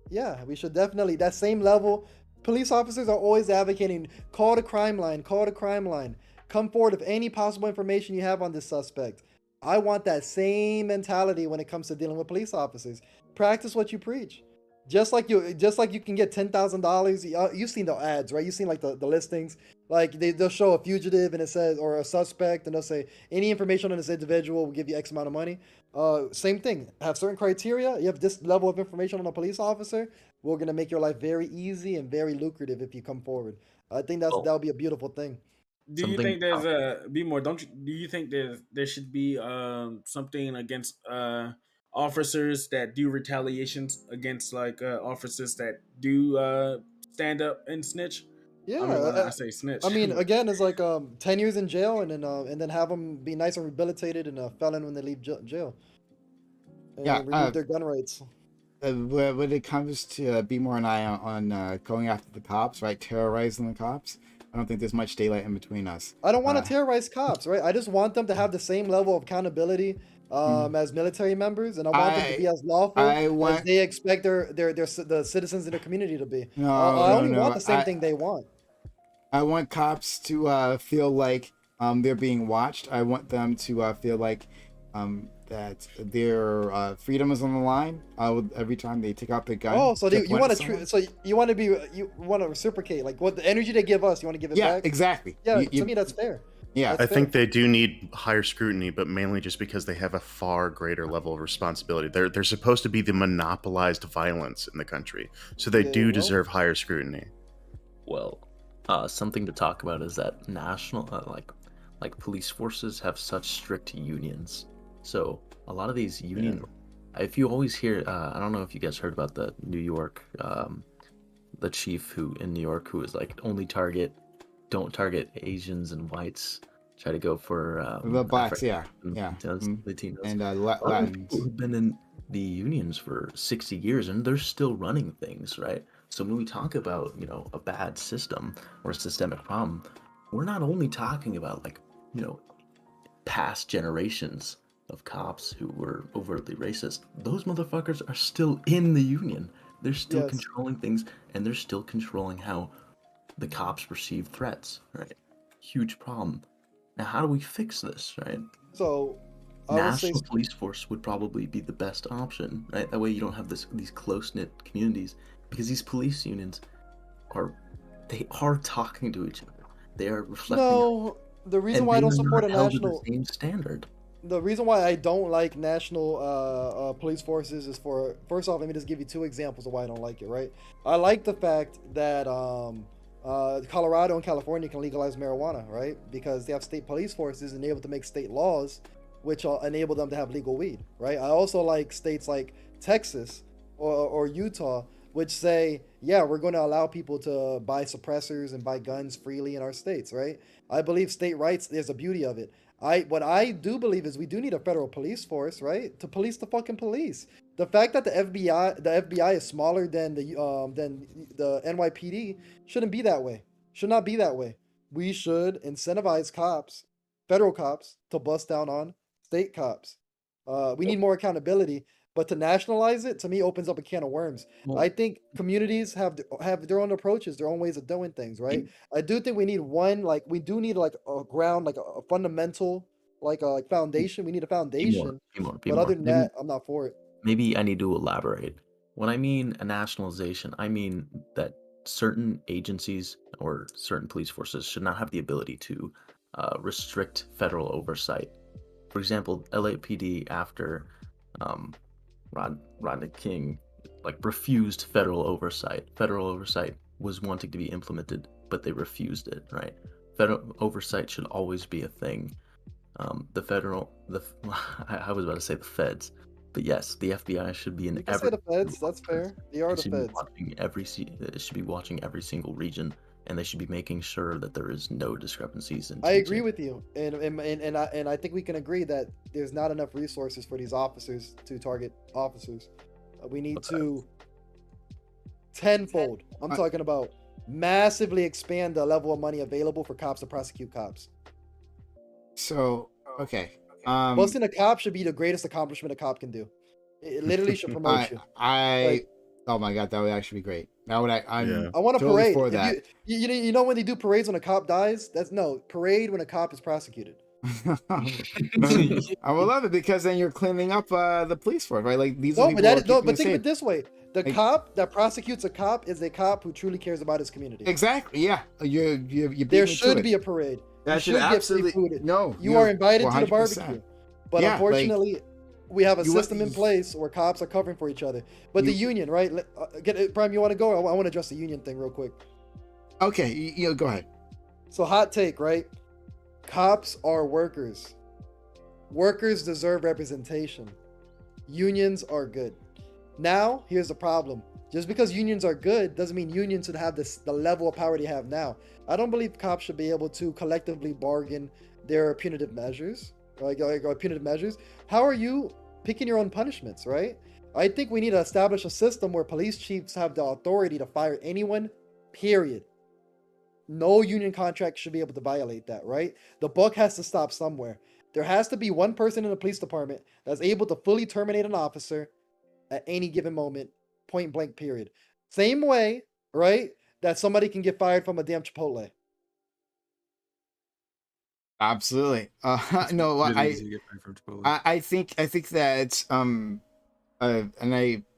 Yeah, we should definitely that same level. Police officers are always advocating call the crime line, call the crime line. Come forward with any possible information you have on this suspect. I want that same mentality when it comes to dealing with police officers. Practice what you preach. Just like you can get $10,000. You've seen the ads, right? You've seen like the listings. Like they'll show a fugitive and it says, or a suspect, and they'll say any information on this individual will give you X amount of money. Same thing. Have certain criteria. You have this level of information on a police officer. We're gonna make your life very easy and very lucrative if you come forward. I think that'll be a beautiful thing. Do you think there's do you think there should be something against officers that do retaliations against like officers that do stand up and snitch? Yeah, I mean, when I say snitch. I mean, again, it's like 10 years in jail, and then have them be nice and rehabilitated and a felon when they leave jail, and Yeah. remove their gun rights. When it comes to be more an eye on going after the cops, right? Terrorizing the cops. I don't think there's much daylight in between us. I don't want to terrorize cops, right? I just want them to have the same level of accountability as military members, and I want them to be as lawful as they expect the citizens in their community to be. I only want the same thing they want. I want cops to feel like they're being watched. I want them to feel like that their freedom is on the line every time they take out their gun. Oh, so you want to reciprocate, like what the energy they give us, you want to give it back? Yeah, exactly. Yeah, to me that's fair. Yeah, I think they do need higher scrutiny, but mainly just because they have a far greater level of responsibility. They're supposed to be the monopolized violence in the country, so they do deserve higher scrutiny. Well, something to talk about is that national, like police forces have such strict unions. So a lot of these union, if you always hear, I don't know if you guys heard about the New York, the chief in New York who is like don't target Asians and whites. Try to go for the blacks, Latinos, and Latins. People who've been in the unions for 60 years and they're still running things, right? So when we talk about a bad system or a systemic problem, we're not only talking about past generations of cops who were overtly racist. Those motherfuckers are still in the union. They're still controlling things, and they're still controlling how the cops perceive threats, right? Huge problem. Now, how do we fix this, right? So, national police force would probably be the best option, right? That way you don't have these close-knit communities, because these police unions are talking to each other. They are reflecting. No, the reason why I don't support a national same standard. The reason why I don't like national police forces is first off, let me just give you two examples of why I don't like it, right? I like the fact that Colorado and California can legalize marijuana, right? Because they have state police forces and they're able to make state laws which enable them to have legal weed, right? I also like states like Texas or Utah, which say, yeah, we're going to allow people to buy suppressors and buy guns freely in our states, right? I believe state rights, there's a beauty of it. What I do believe is we do need a federal police force, right, to police the fucking police. The fact that the FBI is smaller than the NYPD shouldn't be that way. Should not be that way. We should incentivize cops, federal cops, to bust down on state cops. We need more accountability, but to nationalize it, to me, opens up a can of worms. I think communities have their own approaches, their own ways of doing things, right? I do think we need a ground, like a fundamental, like foundation. We need a foundation. But other than that, I'm not for it. Maybe I need to elaborate. When I mean a nationalization, I mean that certain agencies or certain police forces should not have the ability to restrict federal oversight. For example, LAPD after Rodney King refused federal oversight. Federal oversight was wanting to be implemented, but they refused it, right? Federal oversight should always be a thing. I was about to say the feds, but yes, the FBI should be in You can say the feds, that's fair. They are the feds. It should be watching every single region, and they should be making sure that there is no discrepancies. I agree with you, and I think we can agree that there's not enough resources for these officers to target officers. We need to tenfold. I'm talking about massively expand the level of money available for cops to prosecute cops. So okay, busting a cop should be the greatest accomplishment a cop can do. It literally should promote you. Oh my god, that would actually be great. I want a totally parade. for that. You know when they do parades when a cop dies? Parade when a cop is prosecuted. I would love it because then you're cleaning up the police force, right? Like these. But think of it this way: the cop that prosecutes a cop is a cop who truly cares about his community. Exactly. Yeah. There should be a parade. That should absolutely You are invited to the barbecue, but unfortunately, we have a system in place where cops are covering for each other. But the union, right? Prime, you want to go? I want to address the union thing real quick. Okay, go ahead. So hot take, right? Cops are workers. Workers deserve representation. Unions are good. Now, here's the problem. Just because unions are good doesn't mean unions should have the level of power they have now. I don't believe cops should be able to collectively bargain their punitive measures, or punitive measures. How are you picking your own punishments, right? I think we need to establish a system where police chiefs have the authority to fire anyone, period. No union contract should be able to violate that, right? The buck has to stop somewhere. There has to be one person in the police department that's able to fully terminate an officer at any given moment, point blank, period. Same way, right, that somebody can get fired from a damn Chipotle. Absolutely. No, Really easy to get fired from Chipotle. I think that and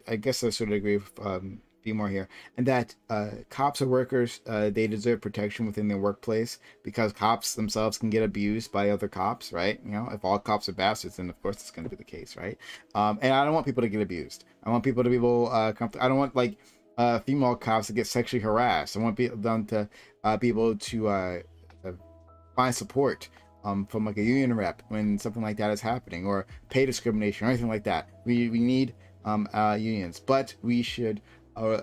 I guess I sort of agree with more here, and that cops are workers. They deserve protection within their workplace because cops themselves can get abused by other cops, right? You know, if all cops are bastards, then of course it's going to be the case, right? And I don't want people to get abused. I want people to be able. I don't want like female cops to get sexually harassed. I want them to be able to find support from like a union rep when something like that is happening, or pay discrimination or anything like that. We need unions, but we should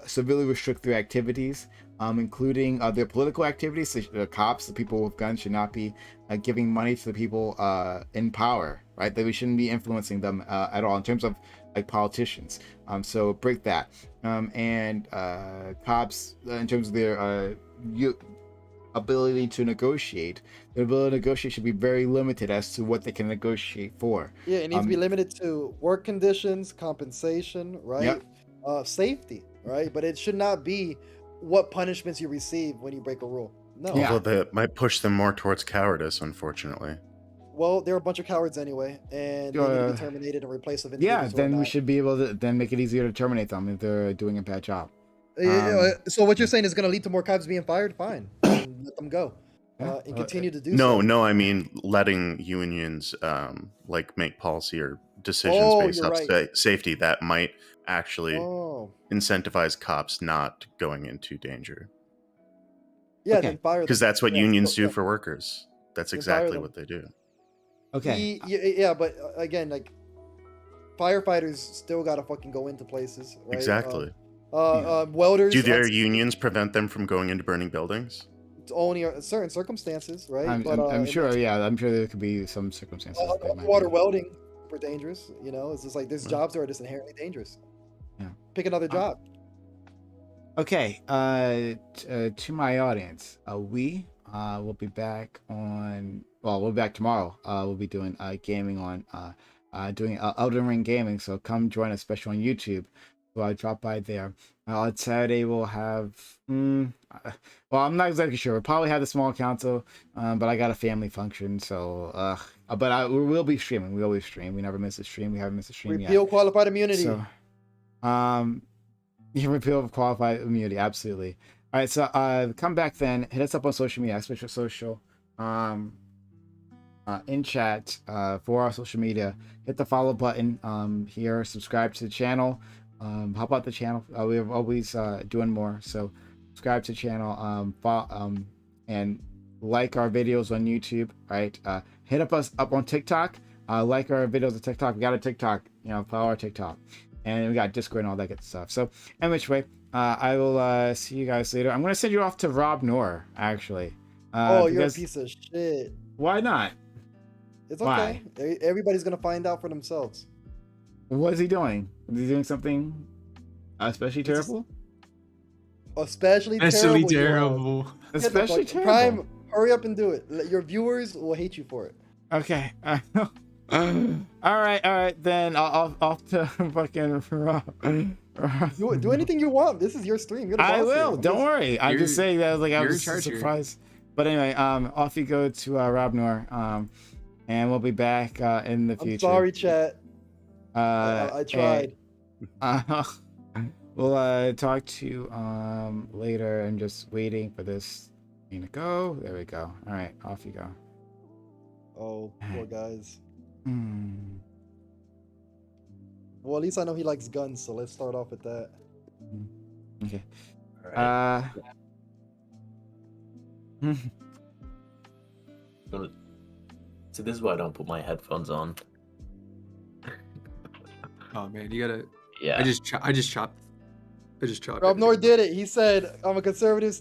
severely restrict their activities, including their political activities. The cops, the people with guns, should not be giving money to the people in power, right? That we shouldn't be influencing them at all in terms of like politicians. So break that. And cops, in terms of their ability to negotiate, their ability to negotiate should be very limited as to what they can negotiate for. Yeah, it needs to be limited to work conditions, compensation, right? Yep. Safety, right? But it should not be what punishments you receive when you break a rule. No. Although that might push them more towards cowardice, unfortunately. Well, they're a bunch of cowards anyway, and they need to be terminated and replaced with individuals. Yeah, then we should be able to then make it easier to terminate them if they're doing a bad job. So what you're saying is going to lead to more cops being fired? Fine, let them go, and continue to do so. No, I mean letting unions like make policy or decisions based off safety that might actually incentivize cops not going into danger. Yeah, then fire them. Because that's what unions do for workers. That's exactly what they do. Okay. Yeah, but again, like firefighters still got to fucking go into places, right? Exactly. Welders. Do their unions prevent them from going into burning buildings? It's only certain circumstances, right? I'm sure. Yeah, I'm sure there could be some circumstances. Water welding, super dangerous. You know, it's just like there's jobs that are just inherently dangerous. Yeah. Pick another job. Okay. To my audience, we will be back on. Well, we'll be back tomorrow. We'll be doing gaming on doing Elden Ring gaming. So come join us, especially on YouTube. So I drop by there. On Saturday we'll have. Well, I'm not exactly sure. We'll probably have the small council, but I got a family function, so. But we will be streaming. We always stream. We never miss a stream. We haven't missed a stream yet. Repeal qualified immunity. So, repeal qualified immunity. Absolutely. All right. So come back then. Hit us up on social media, especially social. In chat for our social media. Hit the follow button here. Subscribe to the channel. Help out the channel. We're always doing more, so subscribe to the channel, and like our videos on YouTube, right? Hit us up on TikTok, like our videos on TikTok. We got a TikTok, follow our TikTok, and we got Discord and all that good stuff. So, in which way, I will see you guys later. I'm gonna send you off to Rob Noor, actually. You're a piece of shit. Why not? It's okay. Why? Everybody's gonna find out for themselves. What is he doing? Is he doing something especially terrible? Especially terrible. Especially terrible. Prime, hurry up and do it. Your viewers will hate you for it. Okay. All right. Then I'll off to fucking Rob. Do anything you want. This is your stream. You're the boss. I will. Here. Don't worry. I'm just saying that I was surprised. But anyway, off you go to Rob Noor. And we'll be back in the future. I'm sorry, chat. I tried. We'll talk to you later. I'm just waiting for this thing to go. There we go. All right, off you go. Oh, poor guys. Well, at least I know he likes guns, so let's start off with that. Okay. All right. So this is why I don't put my headphones on. Oh man, you gotta Yeah. I just chopped. Rob Nor did it. He said, "I'm a conservative